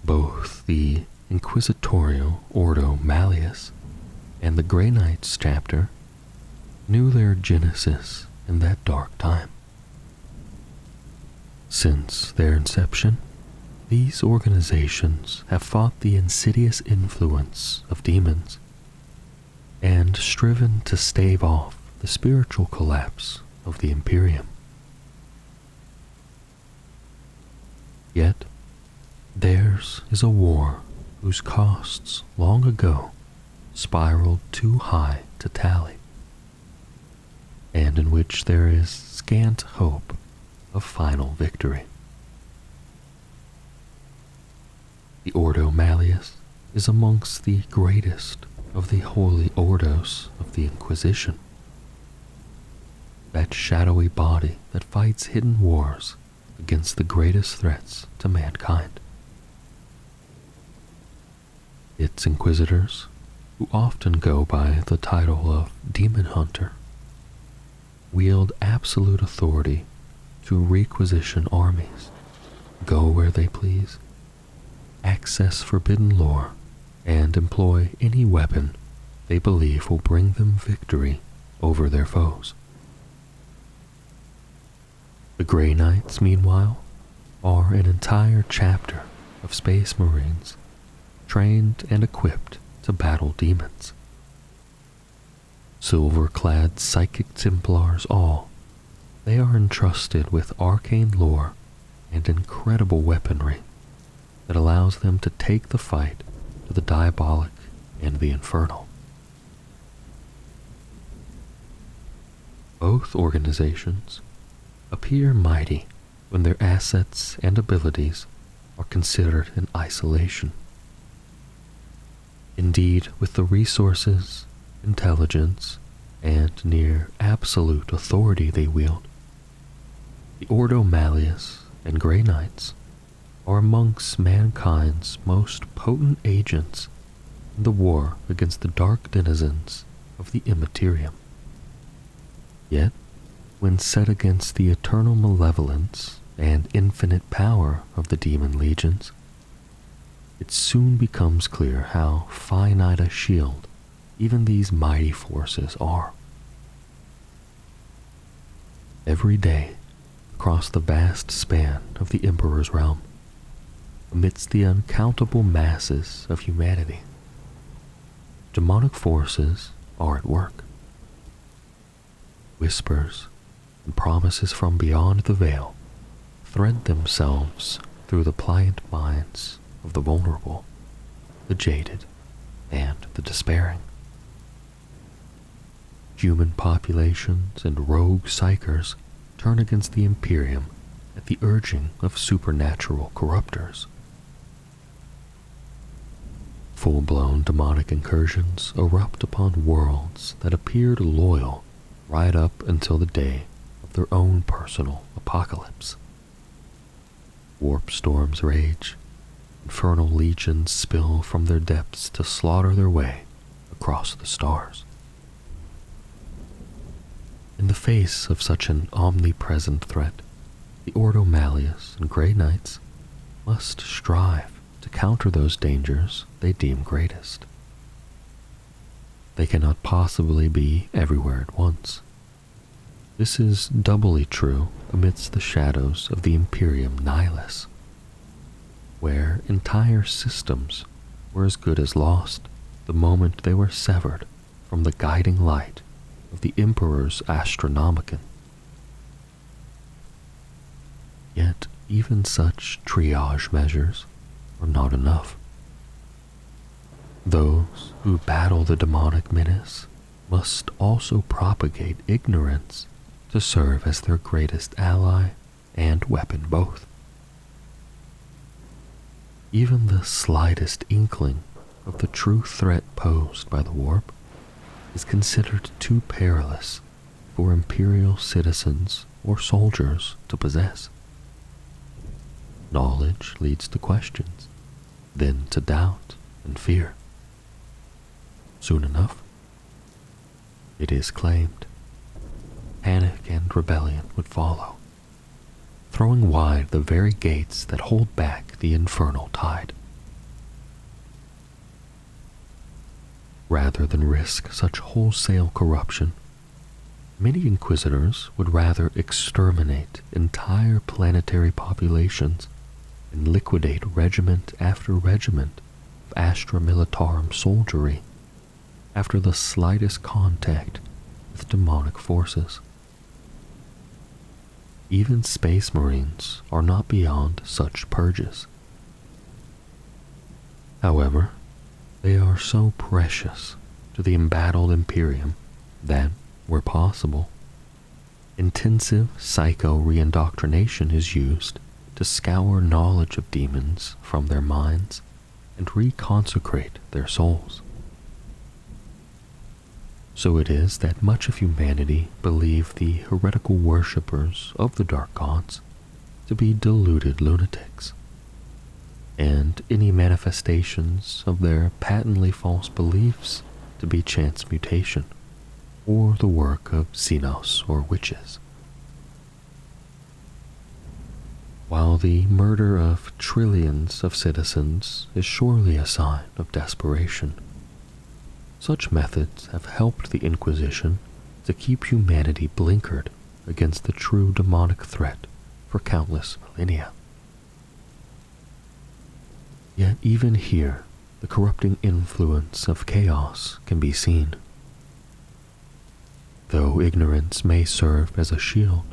Both the Inquisitorial Ordo Malleus and the Grey Knights chapter knew their genesis in that dark time. Since their inception, these organizations have fought the insidious influence of demons and striven to stave off the spiritual collapse of the Imperium. Yet, theirs is a war whose costs long ago spiraled too high to tally, and in which there is scant hope of final victory. The Ordo Malleus is amongst the greatest of the holy ordos of the Inquisition, that shadowy body that fights hidden wars against the greatest threats to mankind. Its inquisitors, who often go by the title of Demon Hunter, wield absolute authority to requisition armies, go where they please, access forbidden lore, and employ any weapon they believe will bring them victory over their foes. The Grey Knights, meanwhile, are an entire chapter of Space Marines trained and equipped to battle demons. Silver-clad psychic Templars all, they are entrusted with arcane lore and incredible weaponry that allows them to take the fight to the diabolic and the infernal. Both organizations appear mighty when their assets and abilities are considered in isolation. Indeed, with the resources, intelligence, and near absolute authority they wield, the Ordo Malleus and Grey Knights are amongst mankind's most potent agents in the war against the dark denizens of the Immaterium. Yet, when set against the eternal malevolence and infinite power of the demon legions, it soon becomes clear how finite a shield even these mighty forces are. Every day, across the vast span of the Emperor's realm, amidst the uncountable masses of humanity, demonic forces are at work. Whispers and promises from beyond the veil thread themselves through the pliant minds of the vulnerable, the jaded, and the despairing. Human populations and rogue psychers turn against the Imperium at the urging of supernatural corruptors. Full-blown demonic incursions erupt upon worlds that appeared loyal right up until the day of their own personal apocalypse. Warp storms rage, infernal legions spill from their depths to slaughter their way across the stars. In the face of such an omnipresent threat, the Ordo Malleus and Grey Knights must strive to counter those dangers they deem greatest. They cannot possibly be everywhere at once. This is doubly true amidst the shadows of the Imperium Nihilus, where entire systems were as good as lost the moment they were severed from the guiding light of the Emperor's Astronomicon. Yet even such triage measures are not enough. Those who battle the demonic menace must also propagate ignorance to serve as their greatest ally and weapon both. Even the slightest inkling of the true threat posed by the warp is considered too perilous for Imperial citizens or soldiers to possess. Knowledge leads to questions, then to doubt and fear. Soon enough, it is claimed, panic and rebellion would follow, throwing wide the very gates that hold back the infernal tide. Rather than risk such wholesale corruption, many inquisitors would rather exterminate entire planetary populations and liquidate regiment after regiment of Astra Militarum soldiery after the slightest contact with demonic forces. Even space marines are not beyond such purges. However, they are so precious to the embattled Imperium that, where possible, intensive psycho-reindoctrination is used to scour knowledge of demons from their minds and reconsecrate their souls. So it is that much of humanity believe the heretical worshippers of the dark gods to be deluded lunatics, and any manifestations of their patently false beliefs to be chance mutation or the work of Xenos or witches. While the murder of trillions of citizens is surely a sign of desperation, such methods have helped the Inquisition to keep humanity blinkered against the true demonic threat for countless millennia. Yet even here, the corrupting influence of chaos can be seen. Though ignorance may serve as a shield,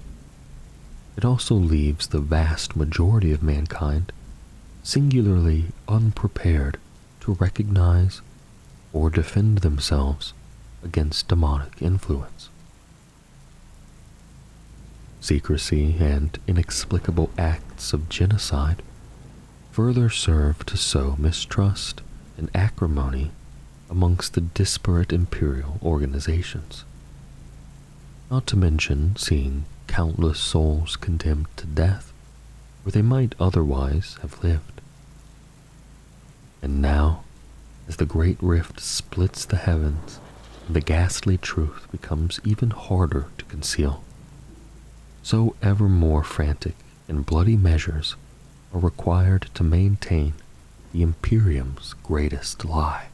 it also leaves the vast majority of mankind singularly unprepared to recognize or defend themselves against demonic influence. Secrecy and inexplicable acts of genocide further serve to sow mistrust and acrimony amongst the disparate imperial organizations, not to mention seeing countless souls condemned to death where they might otherwise have lived. And now, as the great rift splits the heavens and the ghastly truth becomes even harder to conceal, so ever more frantic and bloody measures are required to maintain the Imperium's greatest lie.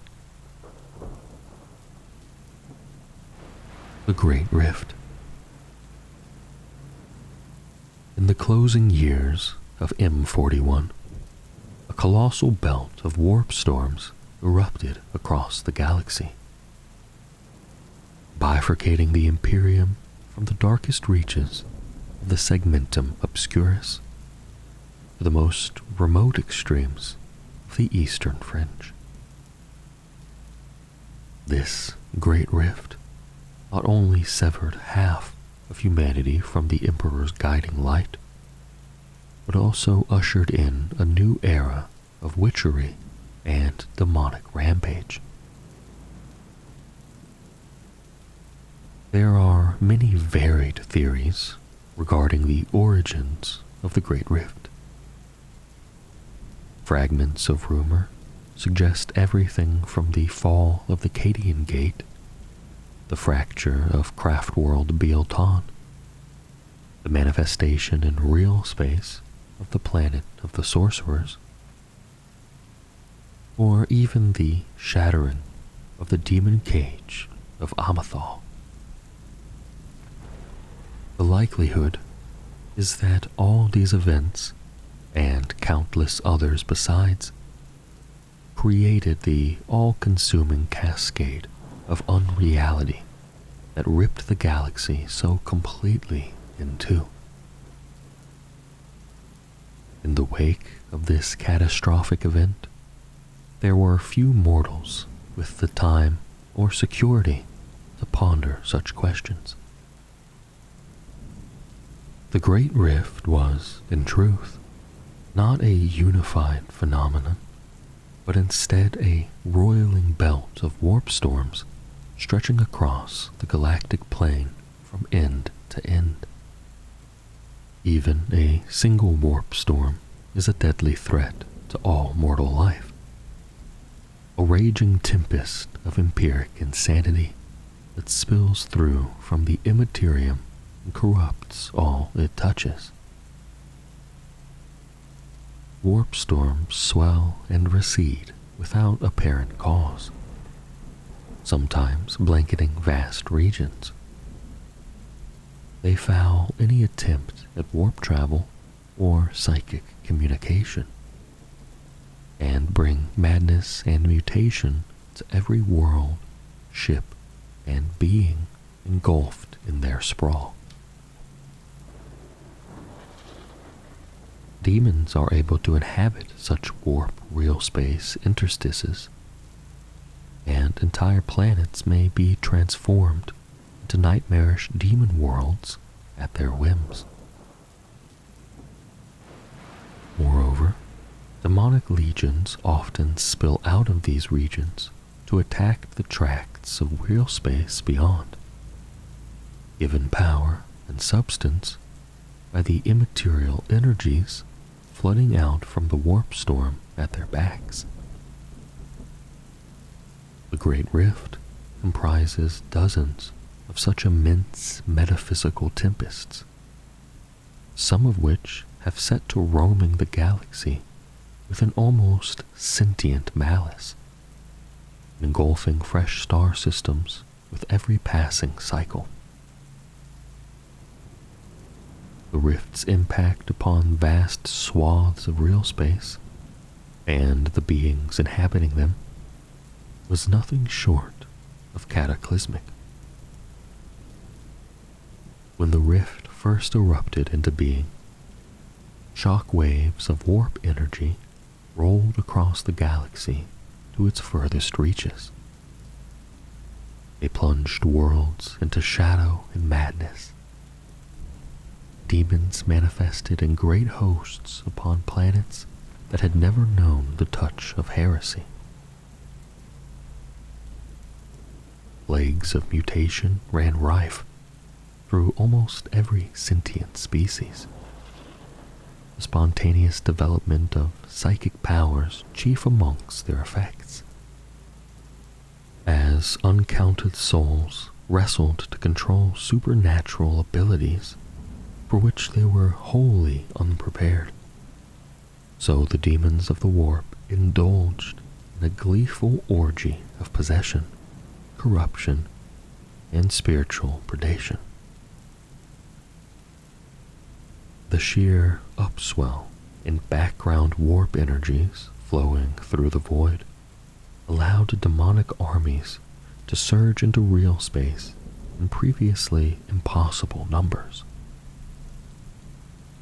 the Great Rift. In the closing years of M41, a colossal belt of warp storms erupted across the galaxy, bifurcating the Imperium from the darkest reaches of the Segmentum Obscurus to the most remote extremes of the Eastern Fringe. This Great Rift not only severed half of humanity from the Emperor's guiding light, but also ushered in a new era of witchery and demonic rampage. There are many varied theories regarding the origins of the Great Rift. Fragments of rumor suggest everything from the fall of the Cadian Gate, the fracture of Craftworld Bielton, the manifestation in real space of the planet of the sorcerers, or even the shattering of the demon cage of Amathal. The likelihood is that all these events, and countless others besides, created the all-consuming cascade of unreality that ripped the galaxy so completely in two. In the wake of this catastrophic event, there were few mortals with the time or security to ponder such questions. The Great Rift was, in truth, not a unified phenomenon, but instead a roiling belt of warp storms stretching across the galactic plane from end to end. Even a single warp storm is a deadly threat to all mortal life. A raging tempest of empiric insanity that spills through from the immaterium and corrupts all it touches. Warp storms swell and recede without apparent cause, sometimes blanketing vast regions. They foul any attempt at warp travel or psychic communication, and bring madness and mutation to every world, ship, and being engulfed in their sprawl. Demons are able to inhabit such warp real space interstices, and entire planets may be transformed into nightmarish demon worlds at their whims. Moreover, demonic legions often spill out of these regions to attack the tracts of real space beyond, given power and substance by the immaterial energies flooding out from the warp storm at their backs. The Great Rift comprises dozens of such immense metaphysical tempests, some of which have set to roaming the galaxy with an almost sentient malice, engulfing fresh star systems with every passing cycle. The rift's impact upon vast swaths of real space, and the beings inhabiting them, was nothing short of cataclysmic. When the rift first erupted into being, shock waves of warp energy rolled across the galaxy to its furthest reaches. They plunged worlds into shadow and madness. Demons manifested in great hosts upon planets that had never known the touch of heresy. Plagues of mutation ran rife through almost every sentient species. The spontaneous development of psychic powers chief amongst their effects. As uncounted souls wrestled to control supernatural abilities for which they were wholly unprepared, so the demons of the warp indulged in a gleeful orgy of possession, corruption, and spiritual predation. The sheer upswell and background warp energies flowing through the void allowed demonic armies to surge into real space in previously impossible numbers.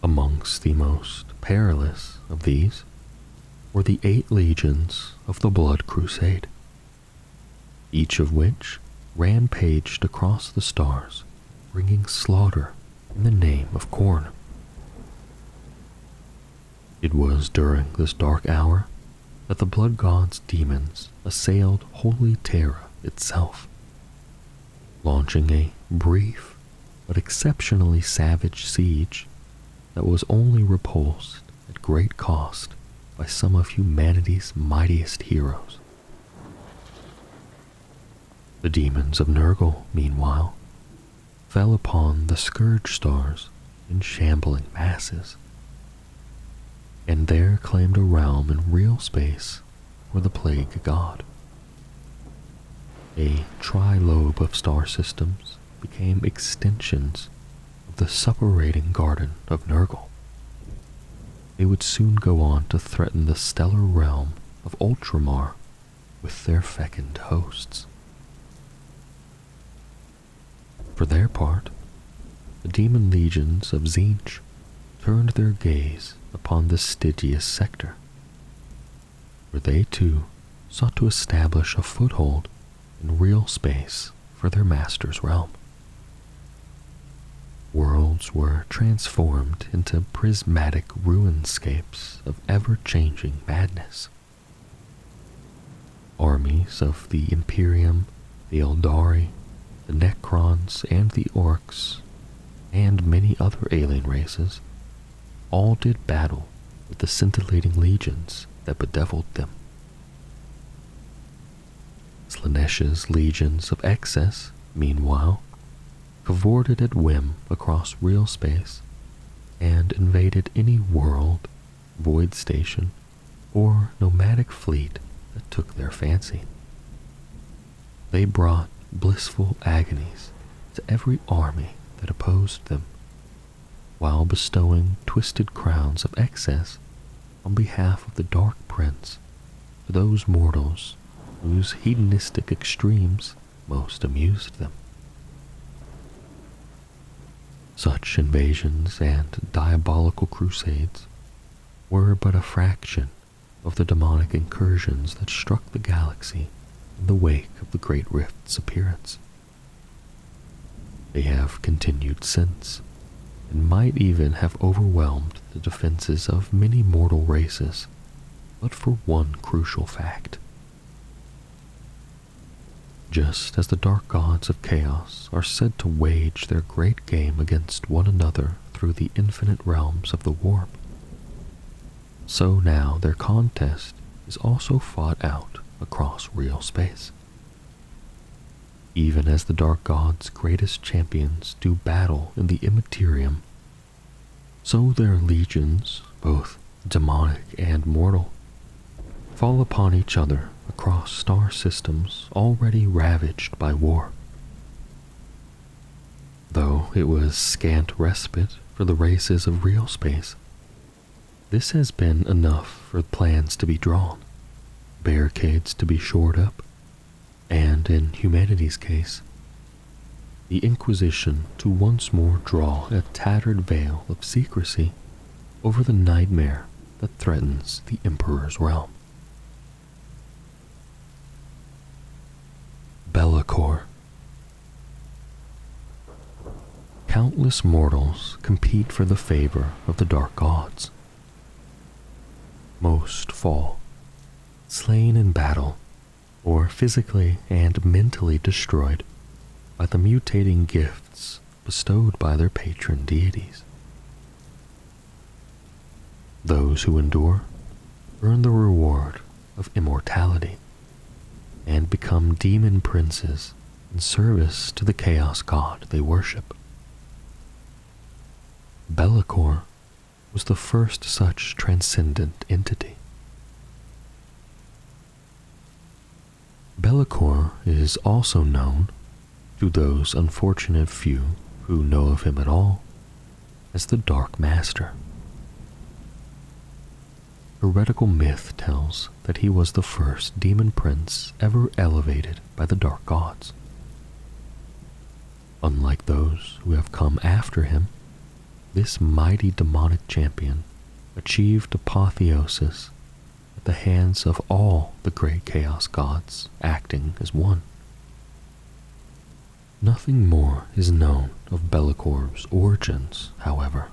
Amongst the most perilous of these were the 8 legions of the Blood Crusade, each of which rampaged across the stars, bringing slaughter in the name of Khorne. It was during this dark hour that the Blood God's demons assailed Holy Terra itself, launching a brief but exceptionally savage siege that was only repulsed at great cost by some of humanity's mightiest heroes. The demons of Nurgle, meanwhile, fell upon the Scourge Stars in shambling masses, and there claimed a realm in real space for the Plague God. A trilobe of star systems became extensions of the suppurating garden of Nurgle. They would soon go on to threaten the stellar realm of Ultramar with their fecund hosts. For their part, the demon legions of Tzeentch turned their gaze upon the Stygius sector, where they too sought to establish a foothold in real space for their master's realm. Worlds were transformed into prismatic ruinscapes of ever-changing madness. Armies of the Imperium, the Eldari, the Necrons, and the Orcs, and many other alien races, all did battle with the scintillating legions that bedeviled them. Slaanesh's legions of excess, meanwhile, cavorted at whim across real space and invaded any world, void station, or nomadic fleet that took their fancy. They brought blissful agonies to every army that opposed them, while bestowing twisted crowns of excess on behalf of the Dark Prince to those mortals whose hedonistic extremes most amused them. Such invasions and diabolical crusades were but a fraction of the demonic incursions that struck the galaxy in the wake of the Great Rift's appearance. They have continued since, and might even have overwhelmed the defenses of many mortal races, but for one crucial fact. Just as the dark gods of chaos are said to wage their great game against one another through the infinite realms of the warp, so now their contest is also fought out across real space. Even as the dark gods' greatest champions do battle in the immaterium, so their legions, both demonic and mortal, fall upon each other across star systems already ravaged by war. Though it was scant respite for the races of real space, this has been enough for plans to be drawn, barricades to be shored up, and in humanity's case, the Inquisition to once more draw a tattered veil of secrecy over the nightmare that threatens the Emperor's realm. Be'lakor. Countless mortals compete for the favor of the dark gods. Most fall, slain in battle, or physically and mentally destroyed by the mutating gifts bestowed by their patron deities. Those who endure earn the reward of immortality and become demon princes in service to the chaos god they worship. Be'lakor was the first such transcendent entity. Be'lakor is also known to those unfortunate few who know of him at all as the Dark Master. Heretical myth tells that he was the first demon prince ever elevated by the dark gods. Unlike those who have come after him, this mighty demonic champion achieved apotheosis at the hands of all the great chaos gods acting as one. Nothing more is known of Be'lakor's origins, however.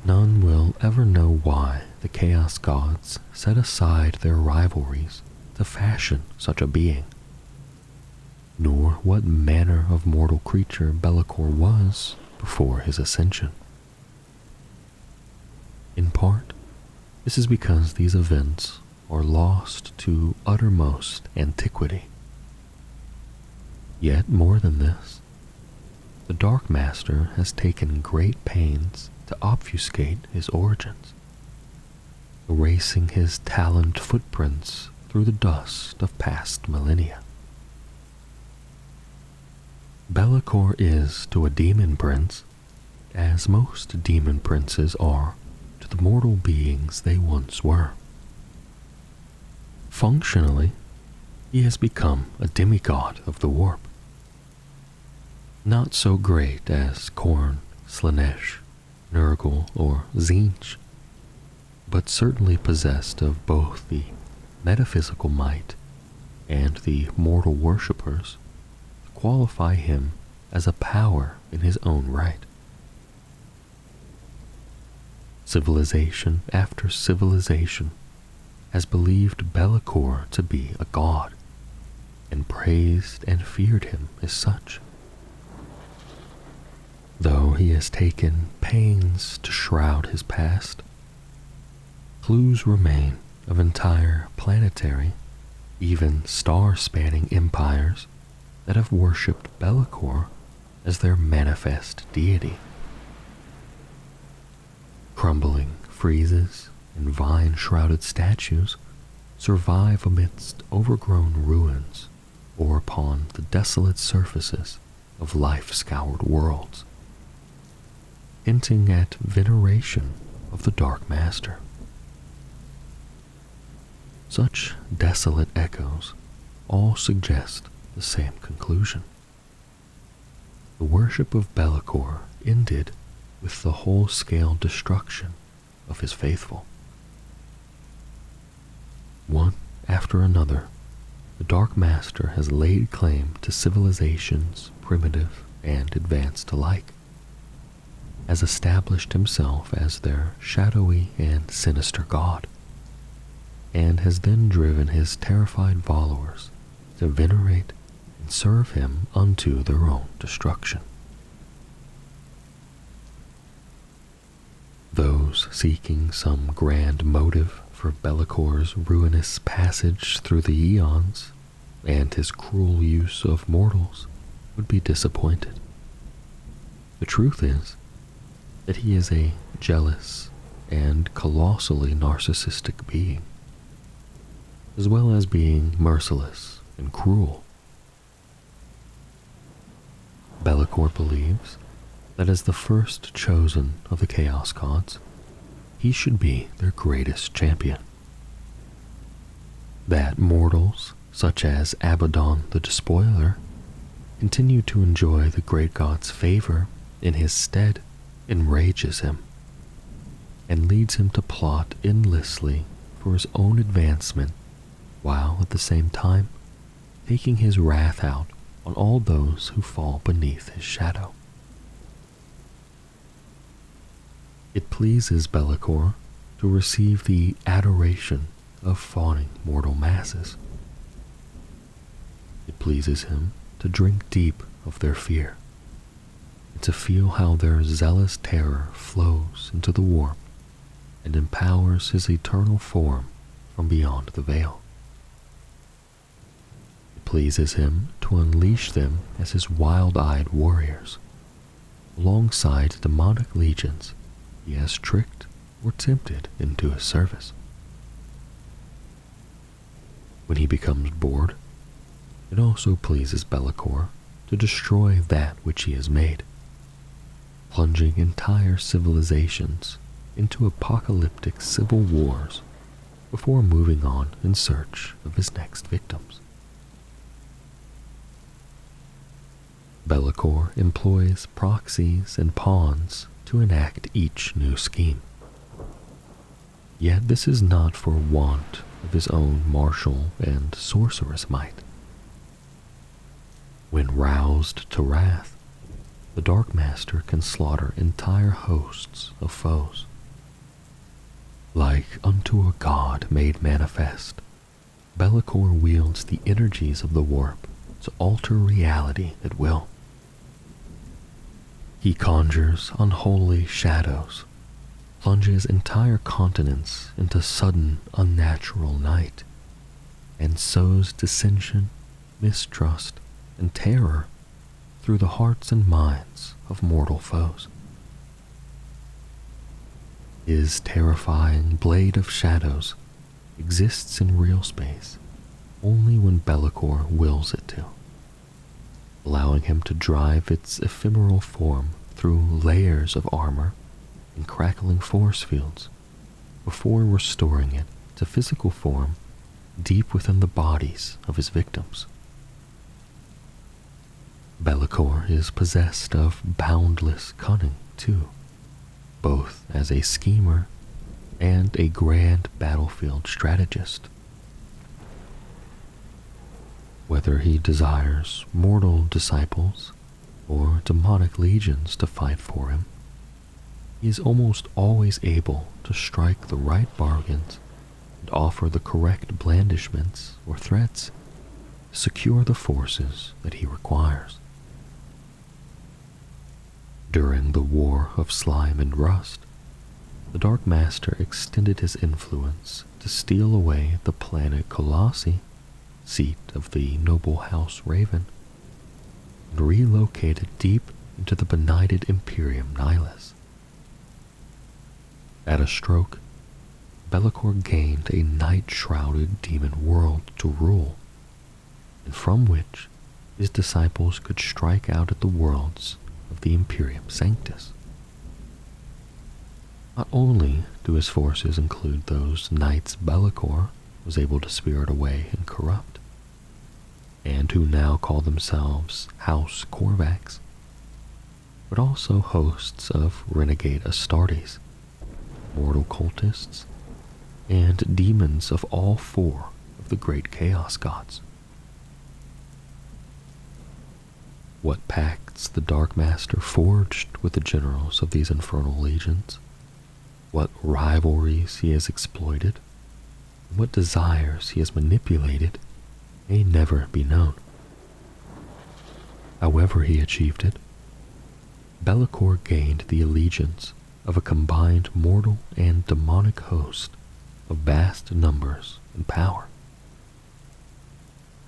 None will ever know why the chaos gods set aside their rivalries to fashion such a being, nor what manner of mortal creature Be'lakor was before his ascension. In part, this is because these events are lost to uttermost antiquity. Yet more than this, the Dark Master has taken great pains to obfuscate his origins, erasing his taloned footprints through the dust of past millennia. Be'lakor is to a demon prince as most demon princes are to the mortal beings they once were. Functionally, he has become a demigod of the warp. Not so great as Khorne, Slaanesh, Nurgle, or Tzeentch, but certainly possessed of both the metaphysical might and the mortal worshippers to qualify him as a power in his own right. Civilization after civilization has believed Be'lakor to be a god, and praised and feared him as such. Though he has taken pains to shroud his past, clues remain of entire planetary, even star-spanning empires that have worshipped Be'lakor as their manifest deity. Crumbling friezes and vine-shrouded statues survive amidst overgrown ruins or upon the desolate surfaces of life-scoured worlds, hinting at veneration of the Dark Master. Such desolate echoes all suggest the same conclusion. The worship of Be'lakor ended with the whole-scale destruction of his faithful. One after another, the Dark Master has laid claim to civilizations primitive and advanced alike, has established himself as their shadowy and sinister god, and has then driven his terrified followers to venerate and serve him unto their own destruction. Those seeking some grand motive for Be'lakor's ruinous passage through the eons and his cruel use of mortals would be disappointed. The truth is that he is a jealous and colossally narcissistic being, as well as being merciless and cruel. Be'lakor believes that as the first chosen of the Chaos Gods, he should be their greatest champion. That mortals, such as Abaddon the Despoiler, continue to enjoy the great god's favor in his stead enrages him, and leads him to plot endlessly for his own advancement, while at the same time taking his wrath out on all those who fall beneath his shadow. It pleases Be'lakor to receive the adoration of fawning mortal masses. It pleases him to drink deep of their fear, and to feel how their zealous terror flows into the warp and empowers his eternal form from beyond the veil. It pleases him to unleash them as his wild-eyed warriors, alongside demonic legions he has tricked or tempted into his service. When he becomes bored, It also pleases Be'lakor to destroy that which he has made, plunging entire civilizations into apocalyptic civil wars before moving on in search of his next victims. Be'lakor employs proxies and pawns to enact each new scheme. Yet this is not for want of his own martial and sorcerous might. When roused to wrath, the Dark Master can slaughter entire hosts of foes. Like unto a god made manifest, Be'lakor wields the energies of the warp to alter reality at will. He conjures unholy shadows, plunges entire continents into sudden unnatural night, and sows dissension, mistrust, and terror through the hearts and minds of mortal foes. His terrifying blade of shadows exists in real space only when Be'lakor wills it to, allowing him to drive its ephemeral form through layers of armor and crackling force fields before restoring it to physical form deep within the bodies of his victims. Be'lakor is possessed of boundless cunning, too, both as a schemer and a grand battlefield strategist. Whether he desires mortal disciples or demonic legions to fight for him, he is almost always able to strike the right bargains and offer the correct blandishments or threats to secure the forces that he requires. During the War of Slime and Rust, the Dark Master extended his influence to steal away the planet Colossi, seat of the noble house Raven, and relocated deep into the benighted Imperium Nihilus. At a stroke, Be'lakor gained a night-shrouded demon world to rule, and from which his disciples could strike out at the worlds of the Imperium Sanctus. Not only do his forces include those knights Be'lakor was able to spirit away and corrupt, and who now call themselves House Korvax, but also hosts of renegade Astartes, mortal cultists, and demons of all four of the great Chaos Gods. What pacts the Dark Master forged with the generals of these infernal legions, what rivalries he has exploited, and what desires he has manipulated may never be known. However he achieved it, Be'lakor gained the allegiance of a combined mortal and demonic host of vast numbers and power.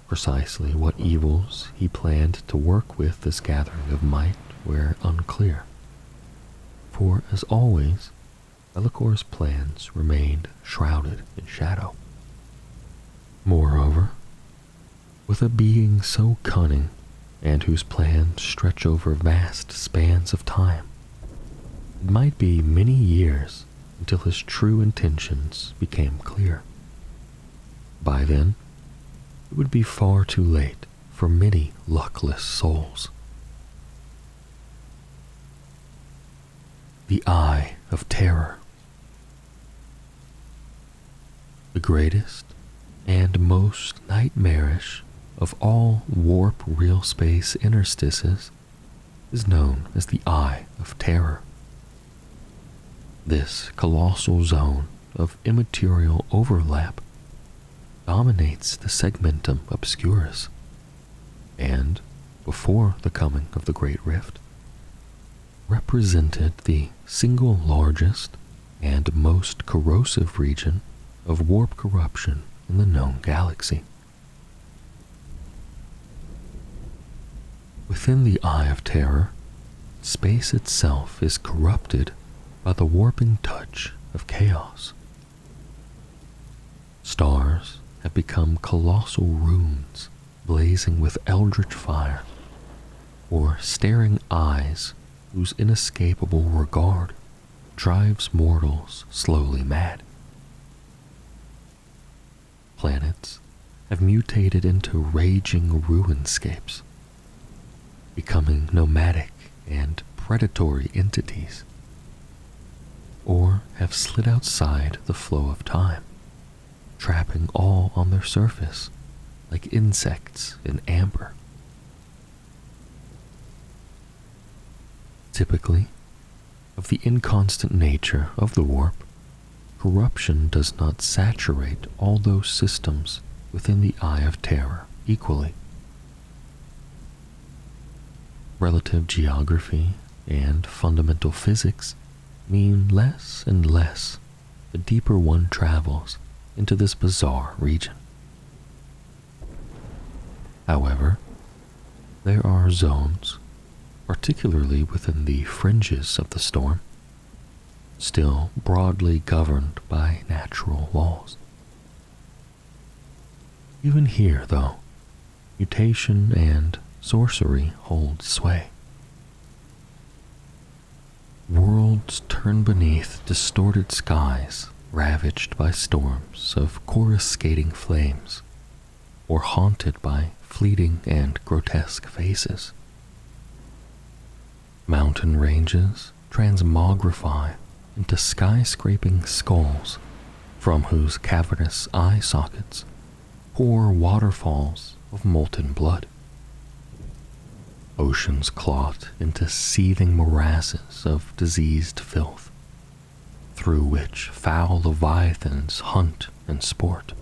Precisely what evils he planned to work with this gathering of might were unclear, for as always, Be'lakor's plans remained shrouded in shadow. Moreover, with a being so cunning and whose plans stretch over vast spans of time, it might be many years until his true intentions became clear. By then, it would be far too late for many luckless souls. The Eye of Terror. The greatest and most nightmarish of all warp real space interstices is known as the Eye of Terror. This colossal zone of immaterial overlap dominates the segmentum obscurus, and, before the coming of the Great Rift, represented the single largest and most corrosive region of warp corruption in the known galaxy. Within the Eye of Terror, space itself is corrupted by the warping touch of chaos. Stars have become colossal runes blazing with eldritch fire, or staring eyes whose inescapable regard drives mortals slowly mad. Planets have mutated into raging ruinscapes, becoming nomadic and predatory entities, or have slid outside the flow of time, trapping all on their surface like insects in amber. Typically, of the inconstant nature of the warp, corruption does not saturate all those systems within the Eye of Terror equally. Relative geography and fundamental physics mean less and less the deeper one travels into this bizarre region. However, there are zones, particularly within the fringes of the storm, still broadly governed by natural laws. Even here, though, mutation and sorcery hold sway. Worlds turn beneath distorted skies ravaged by storms of coruscating flames, or haunted by fleeting and grotesque faces. Mountain ranges transmogrify into skyscraping skulls from whose cavernous eye sockets pour waterfalls of molten blood. Oceans clot into seething morasses of diseased filth, through which foul leviathans hunt and sport.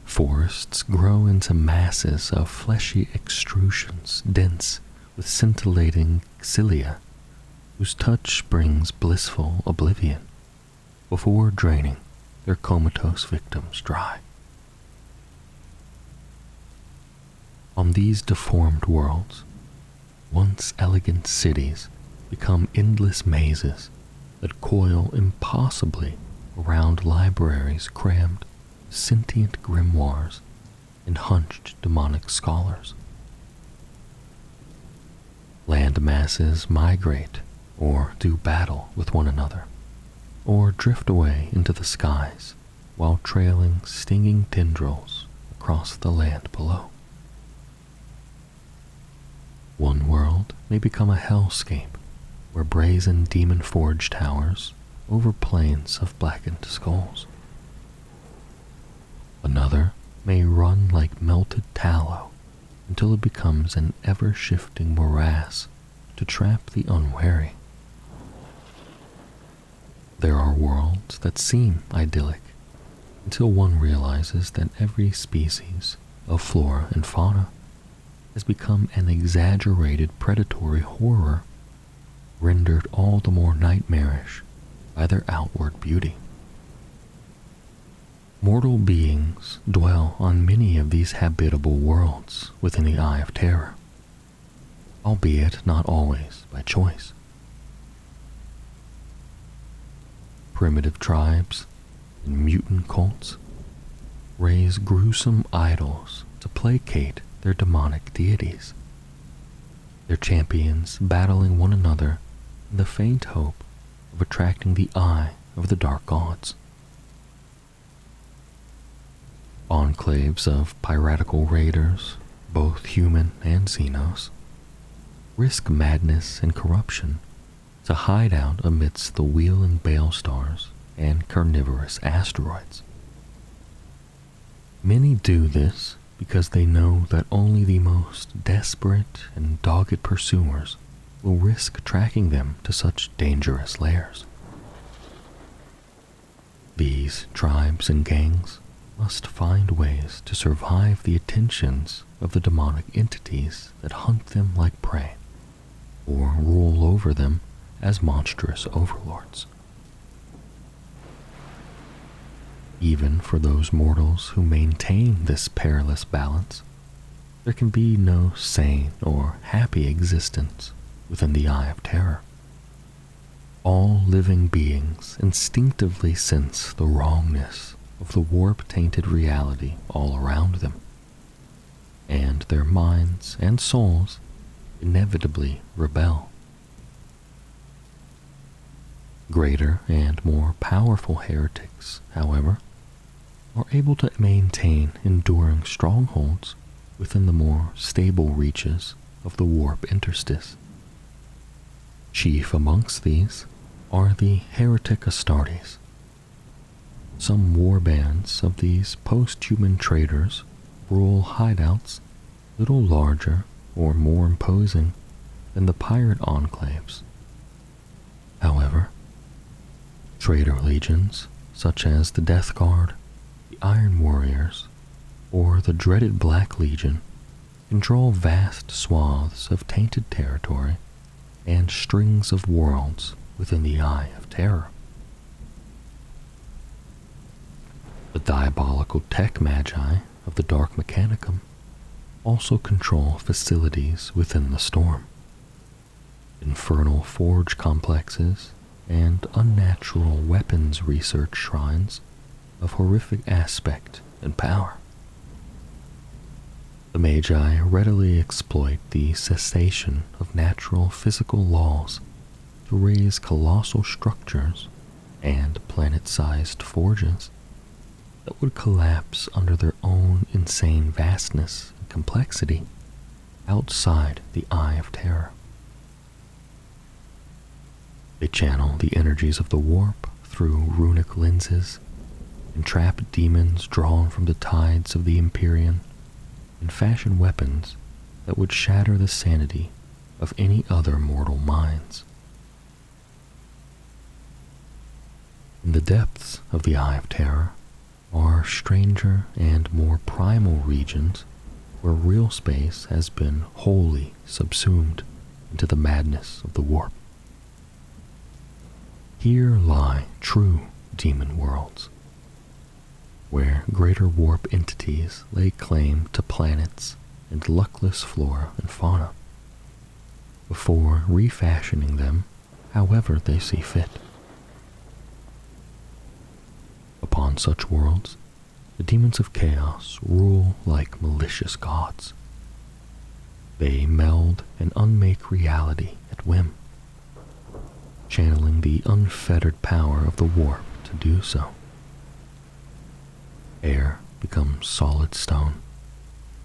Forests grow into masses of fleshy extrusions dense with scintillating cilia, whose touch brings blissful oblivion before draining their comatose victims dry. On these deformed worlds, once elegant cities become endless mazes that coil impossibly around libraries crammed with sentient grimoires and hunched demonic scholars. Land masses migrate or do battle with one another, or drift away into the skies while trailing stinging tendrils across the land below. One world may become a hellscape where brazen demon forge towers over plains of blackened skulls. Another may run like melted tallow until it becomes an ever-shifting morass to trap the unwary. There are worlds that seem idyllic until one realizes that every species of flora and fauna has become an exaggerated predatory horror, rendered all the more nightmarish by their outward beauty. Mortal beings dwell on many of these habitable worlds within the Eye of Terror, albeit not always by choice. Primitive tribes and mutant cults raise gruesome idols to placate their demonic deities, their champions battling one another in the faint hope of attracting the eye of the dark gods. Enclaves of piratical raiders, both human and Xenos, risk madness and corruption to hide out amidst the wheeling bale stars and carnivorous asteroids. Many do this because they know that only the most desperate and dogged pursuers will risk tracking them to such dangerous lairs. These tribes and gangs must find ways to survive the attentions of the demonic entities that hunt them like prey, or rule over them as monstrous overlords. Even for those mortals who maintain this perilous balance, there can be no sane or happy existence within the Eye of Terror. All living beings instinctively sense the wrongness of the warp-tainted reality all around them, their minds and souls inevitably rebel. Greater and more powerful heretics, however, are able to maintain enduring strongholds within the more stable reaches of the warp interstice. Chief amongst these are the Heretic Astartes. Some warbands of these post-human traders rule hideouts little larger or more imposing than the pirate enclaves. However, trader legions such as the Death Guard, the Iron Warriors, or the dreaded Black Legion control vast swaths of tainted territory and strings of worlds within the Eye of Terror. The diabolical tech magi of the Dark Mechanicum also control facilities within the Storm. Infernal forge complexes and unnatural weapons research shrines of horrific aspect and power. The Magi readily exploit the cessation of natural physical laws to raise colossal structures and planet-sized forges that would collapse under their own insane vastness and complexity outside the Eye of Terror. They channel the energies of the warp through runic lenses, entrap demons drawn from the tides of the Empyrean, and fashion weapons that would shatter the sanity of any other mortal minds. In the depths of the Eye of Terror are stranger and more primal regions where real space has been wholly subsumed into the madness of the warp. Here lie true demon worlds, where greater warp entities lay claim to planets and luckless flora and fauna, before refashioning them however they see fit. Upon such worlds, the demons of chaos rule like malicious gods. They meld and unmake reality at whim, channeling the unfettered power of the warp to do so. Air becomes solid stone,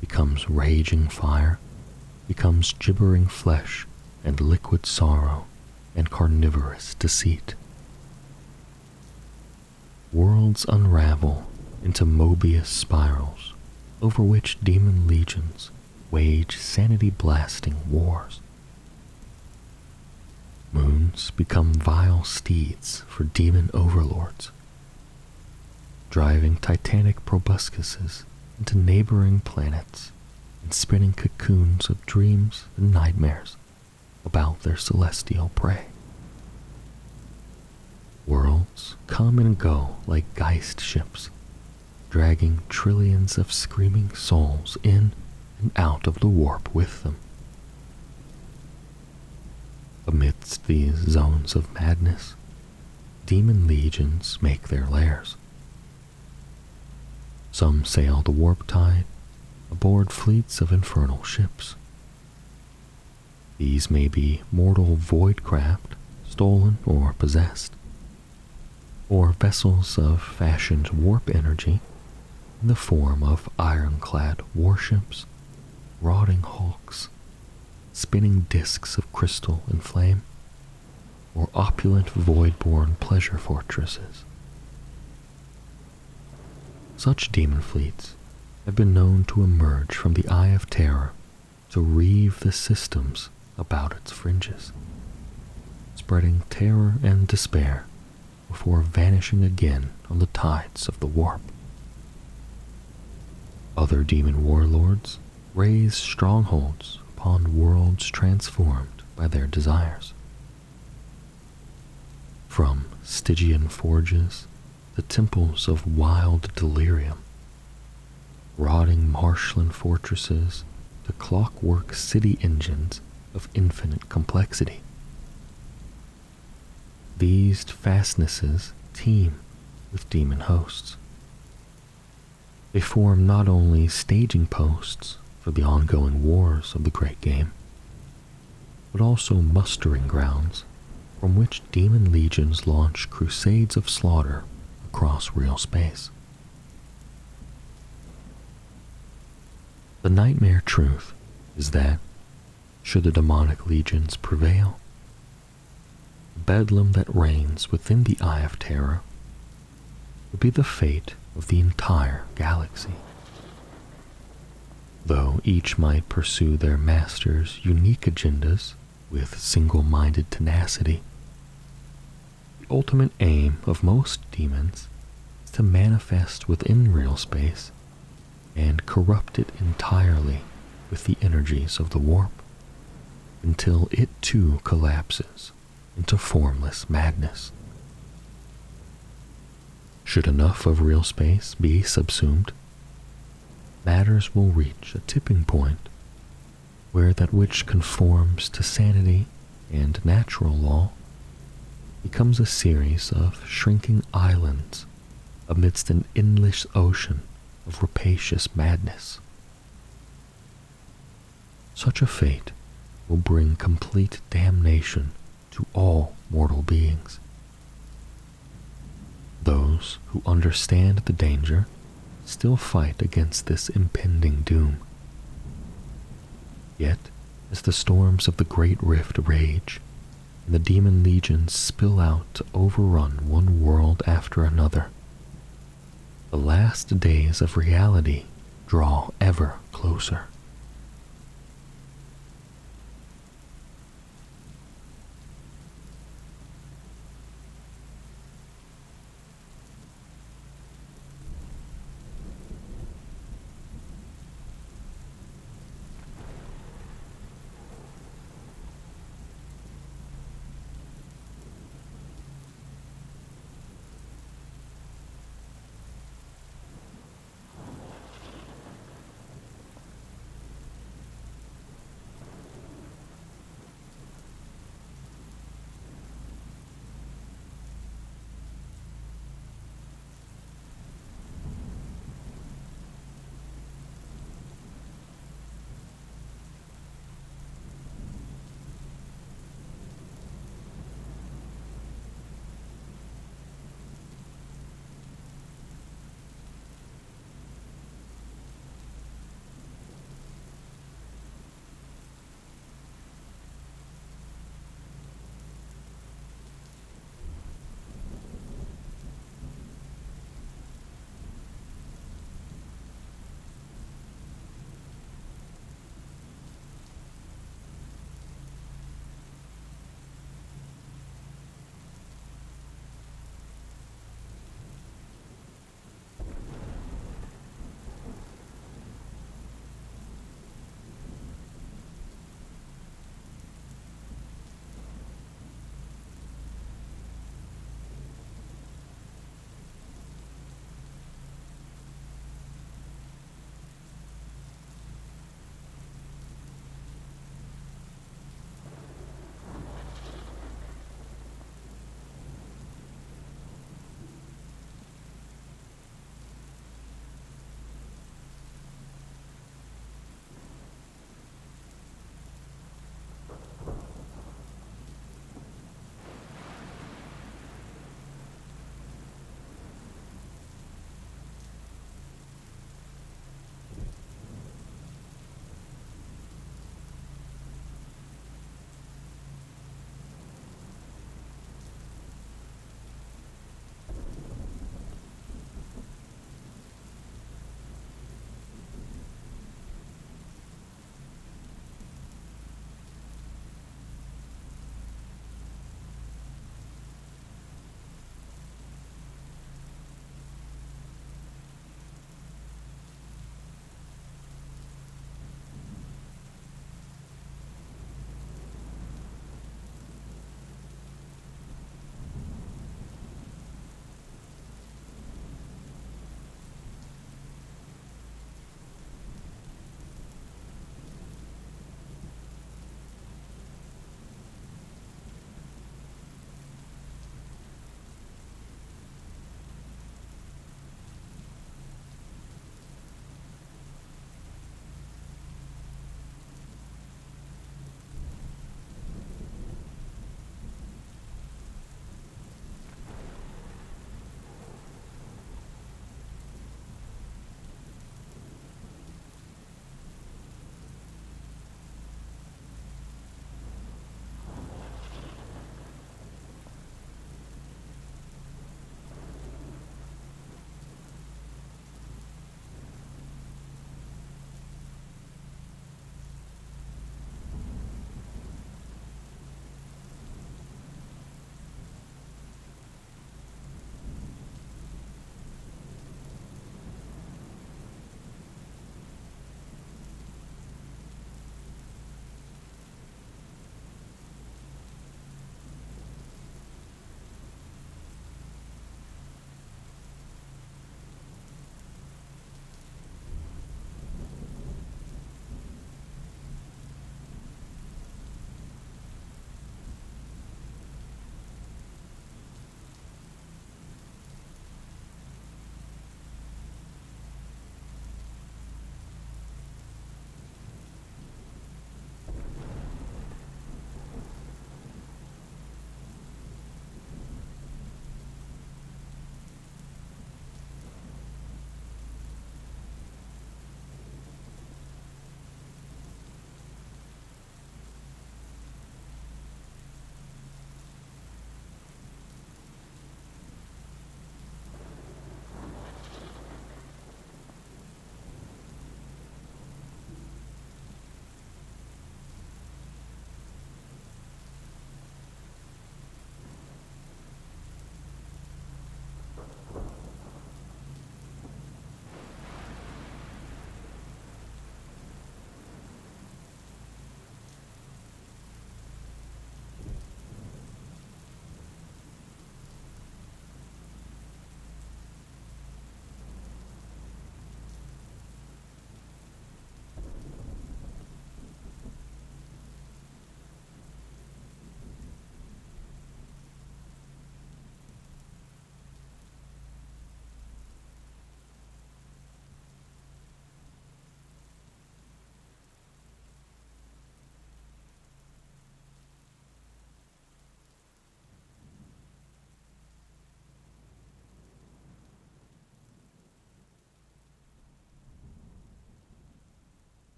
becomes raging fire, becomes gibbering flesh and liquid sorrow and carnivorous deceit. Worlds unravel into Mobius spirals over which demon legions wage sanity-blasting wars. Moons become vile steeds for demon overlords, driving titanic proboscises into neighboring planets and spinning cocoons of dreams and nightmares about their celestial prey. Worlds come and go like Geist ships, dragging trillions of screaming souls in and out of the warp with them. Amidst these zones of madness, demon legions make their lairs. Some sail the warp tide aboard fleets of infernal ships. These may be mortal void craft, stolen or possessed, or vessels of fashioned warp energy in the form of ironclad warships, rotting hulks, spinning disks of crystal and flame, or opulent void-born pleasure fortresses. Such demon fleets have been known to emerge from the Eye of Terror to reave the systems about its fringes, spreading terror and despair before vanishing again on the tides of the warp. Other demon warlords raise strongholds upon worlds transformed by their desires. From Stygian forges, the temples of wild delirium, rotting marshland fortresses to clockwork city engines of infinite complexity. These fastnesses teem with demon hosts. They form not only staging posts for the ongoing wars of the Great Game, but also mustering grounds from which demon legions launch crusades of slaughter across real space. The nightmare truth is that, should the demonic legions prevail, the bedlam that reigns within the Eye of Terror would be the fate of the entire galaxy. Though each might pursue their master's unique agendas with single-minded tenacity, the ultimate aim of most demons is to manifest within real space and corrupt it entirely with the energies of the warp, until it too collapses into formless madness. Should enough of real space be subsumed, matters will reach a tipping point where that which conforms to sanity and natural law becomes a series of shrinking islands amidst an endless ocean of rapacious madness. Such a fate will bring complete damnation to all mortal beings. Those who understand the danger still fight against this impending doom. Yet, as the storms of the Great Rift rage, and the demon legions spill out to overrun one world after another, the last days of reality draw ever closer.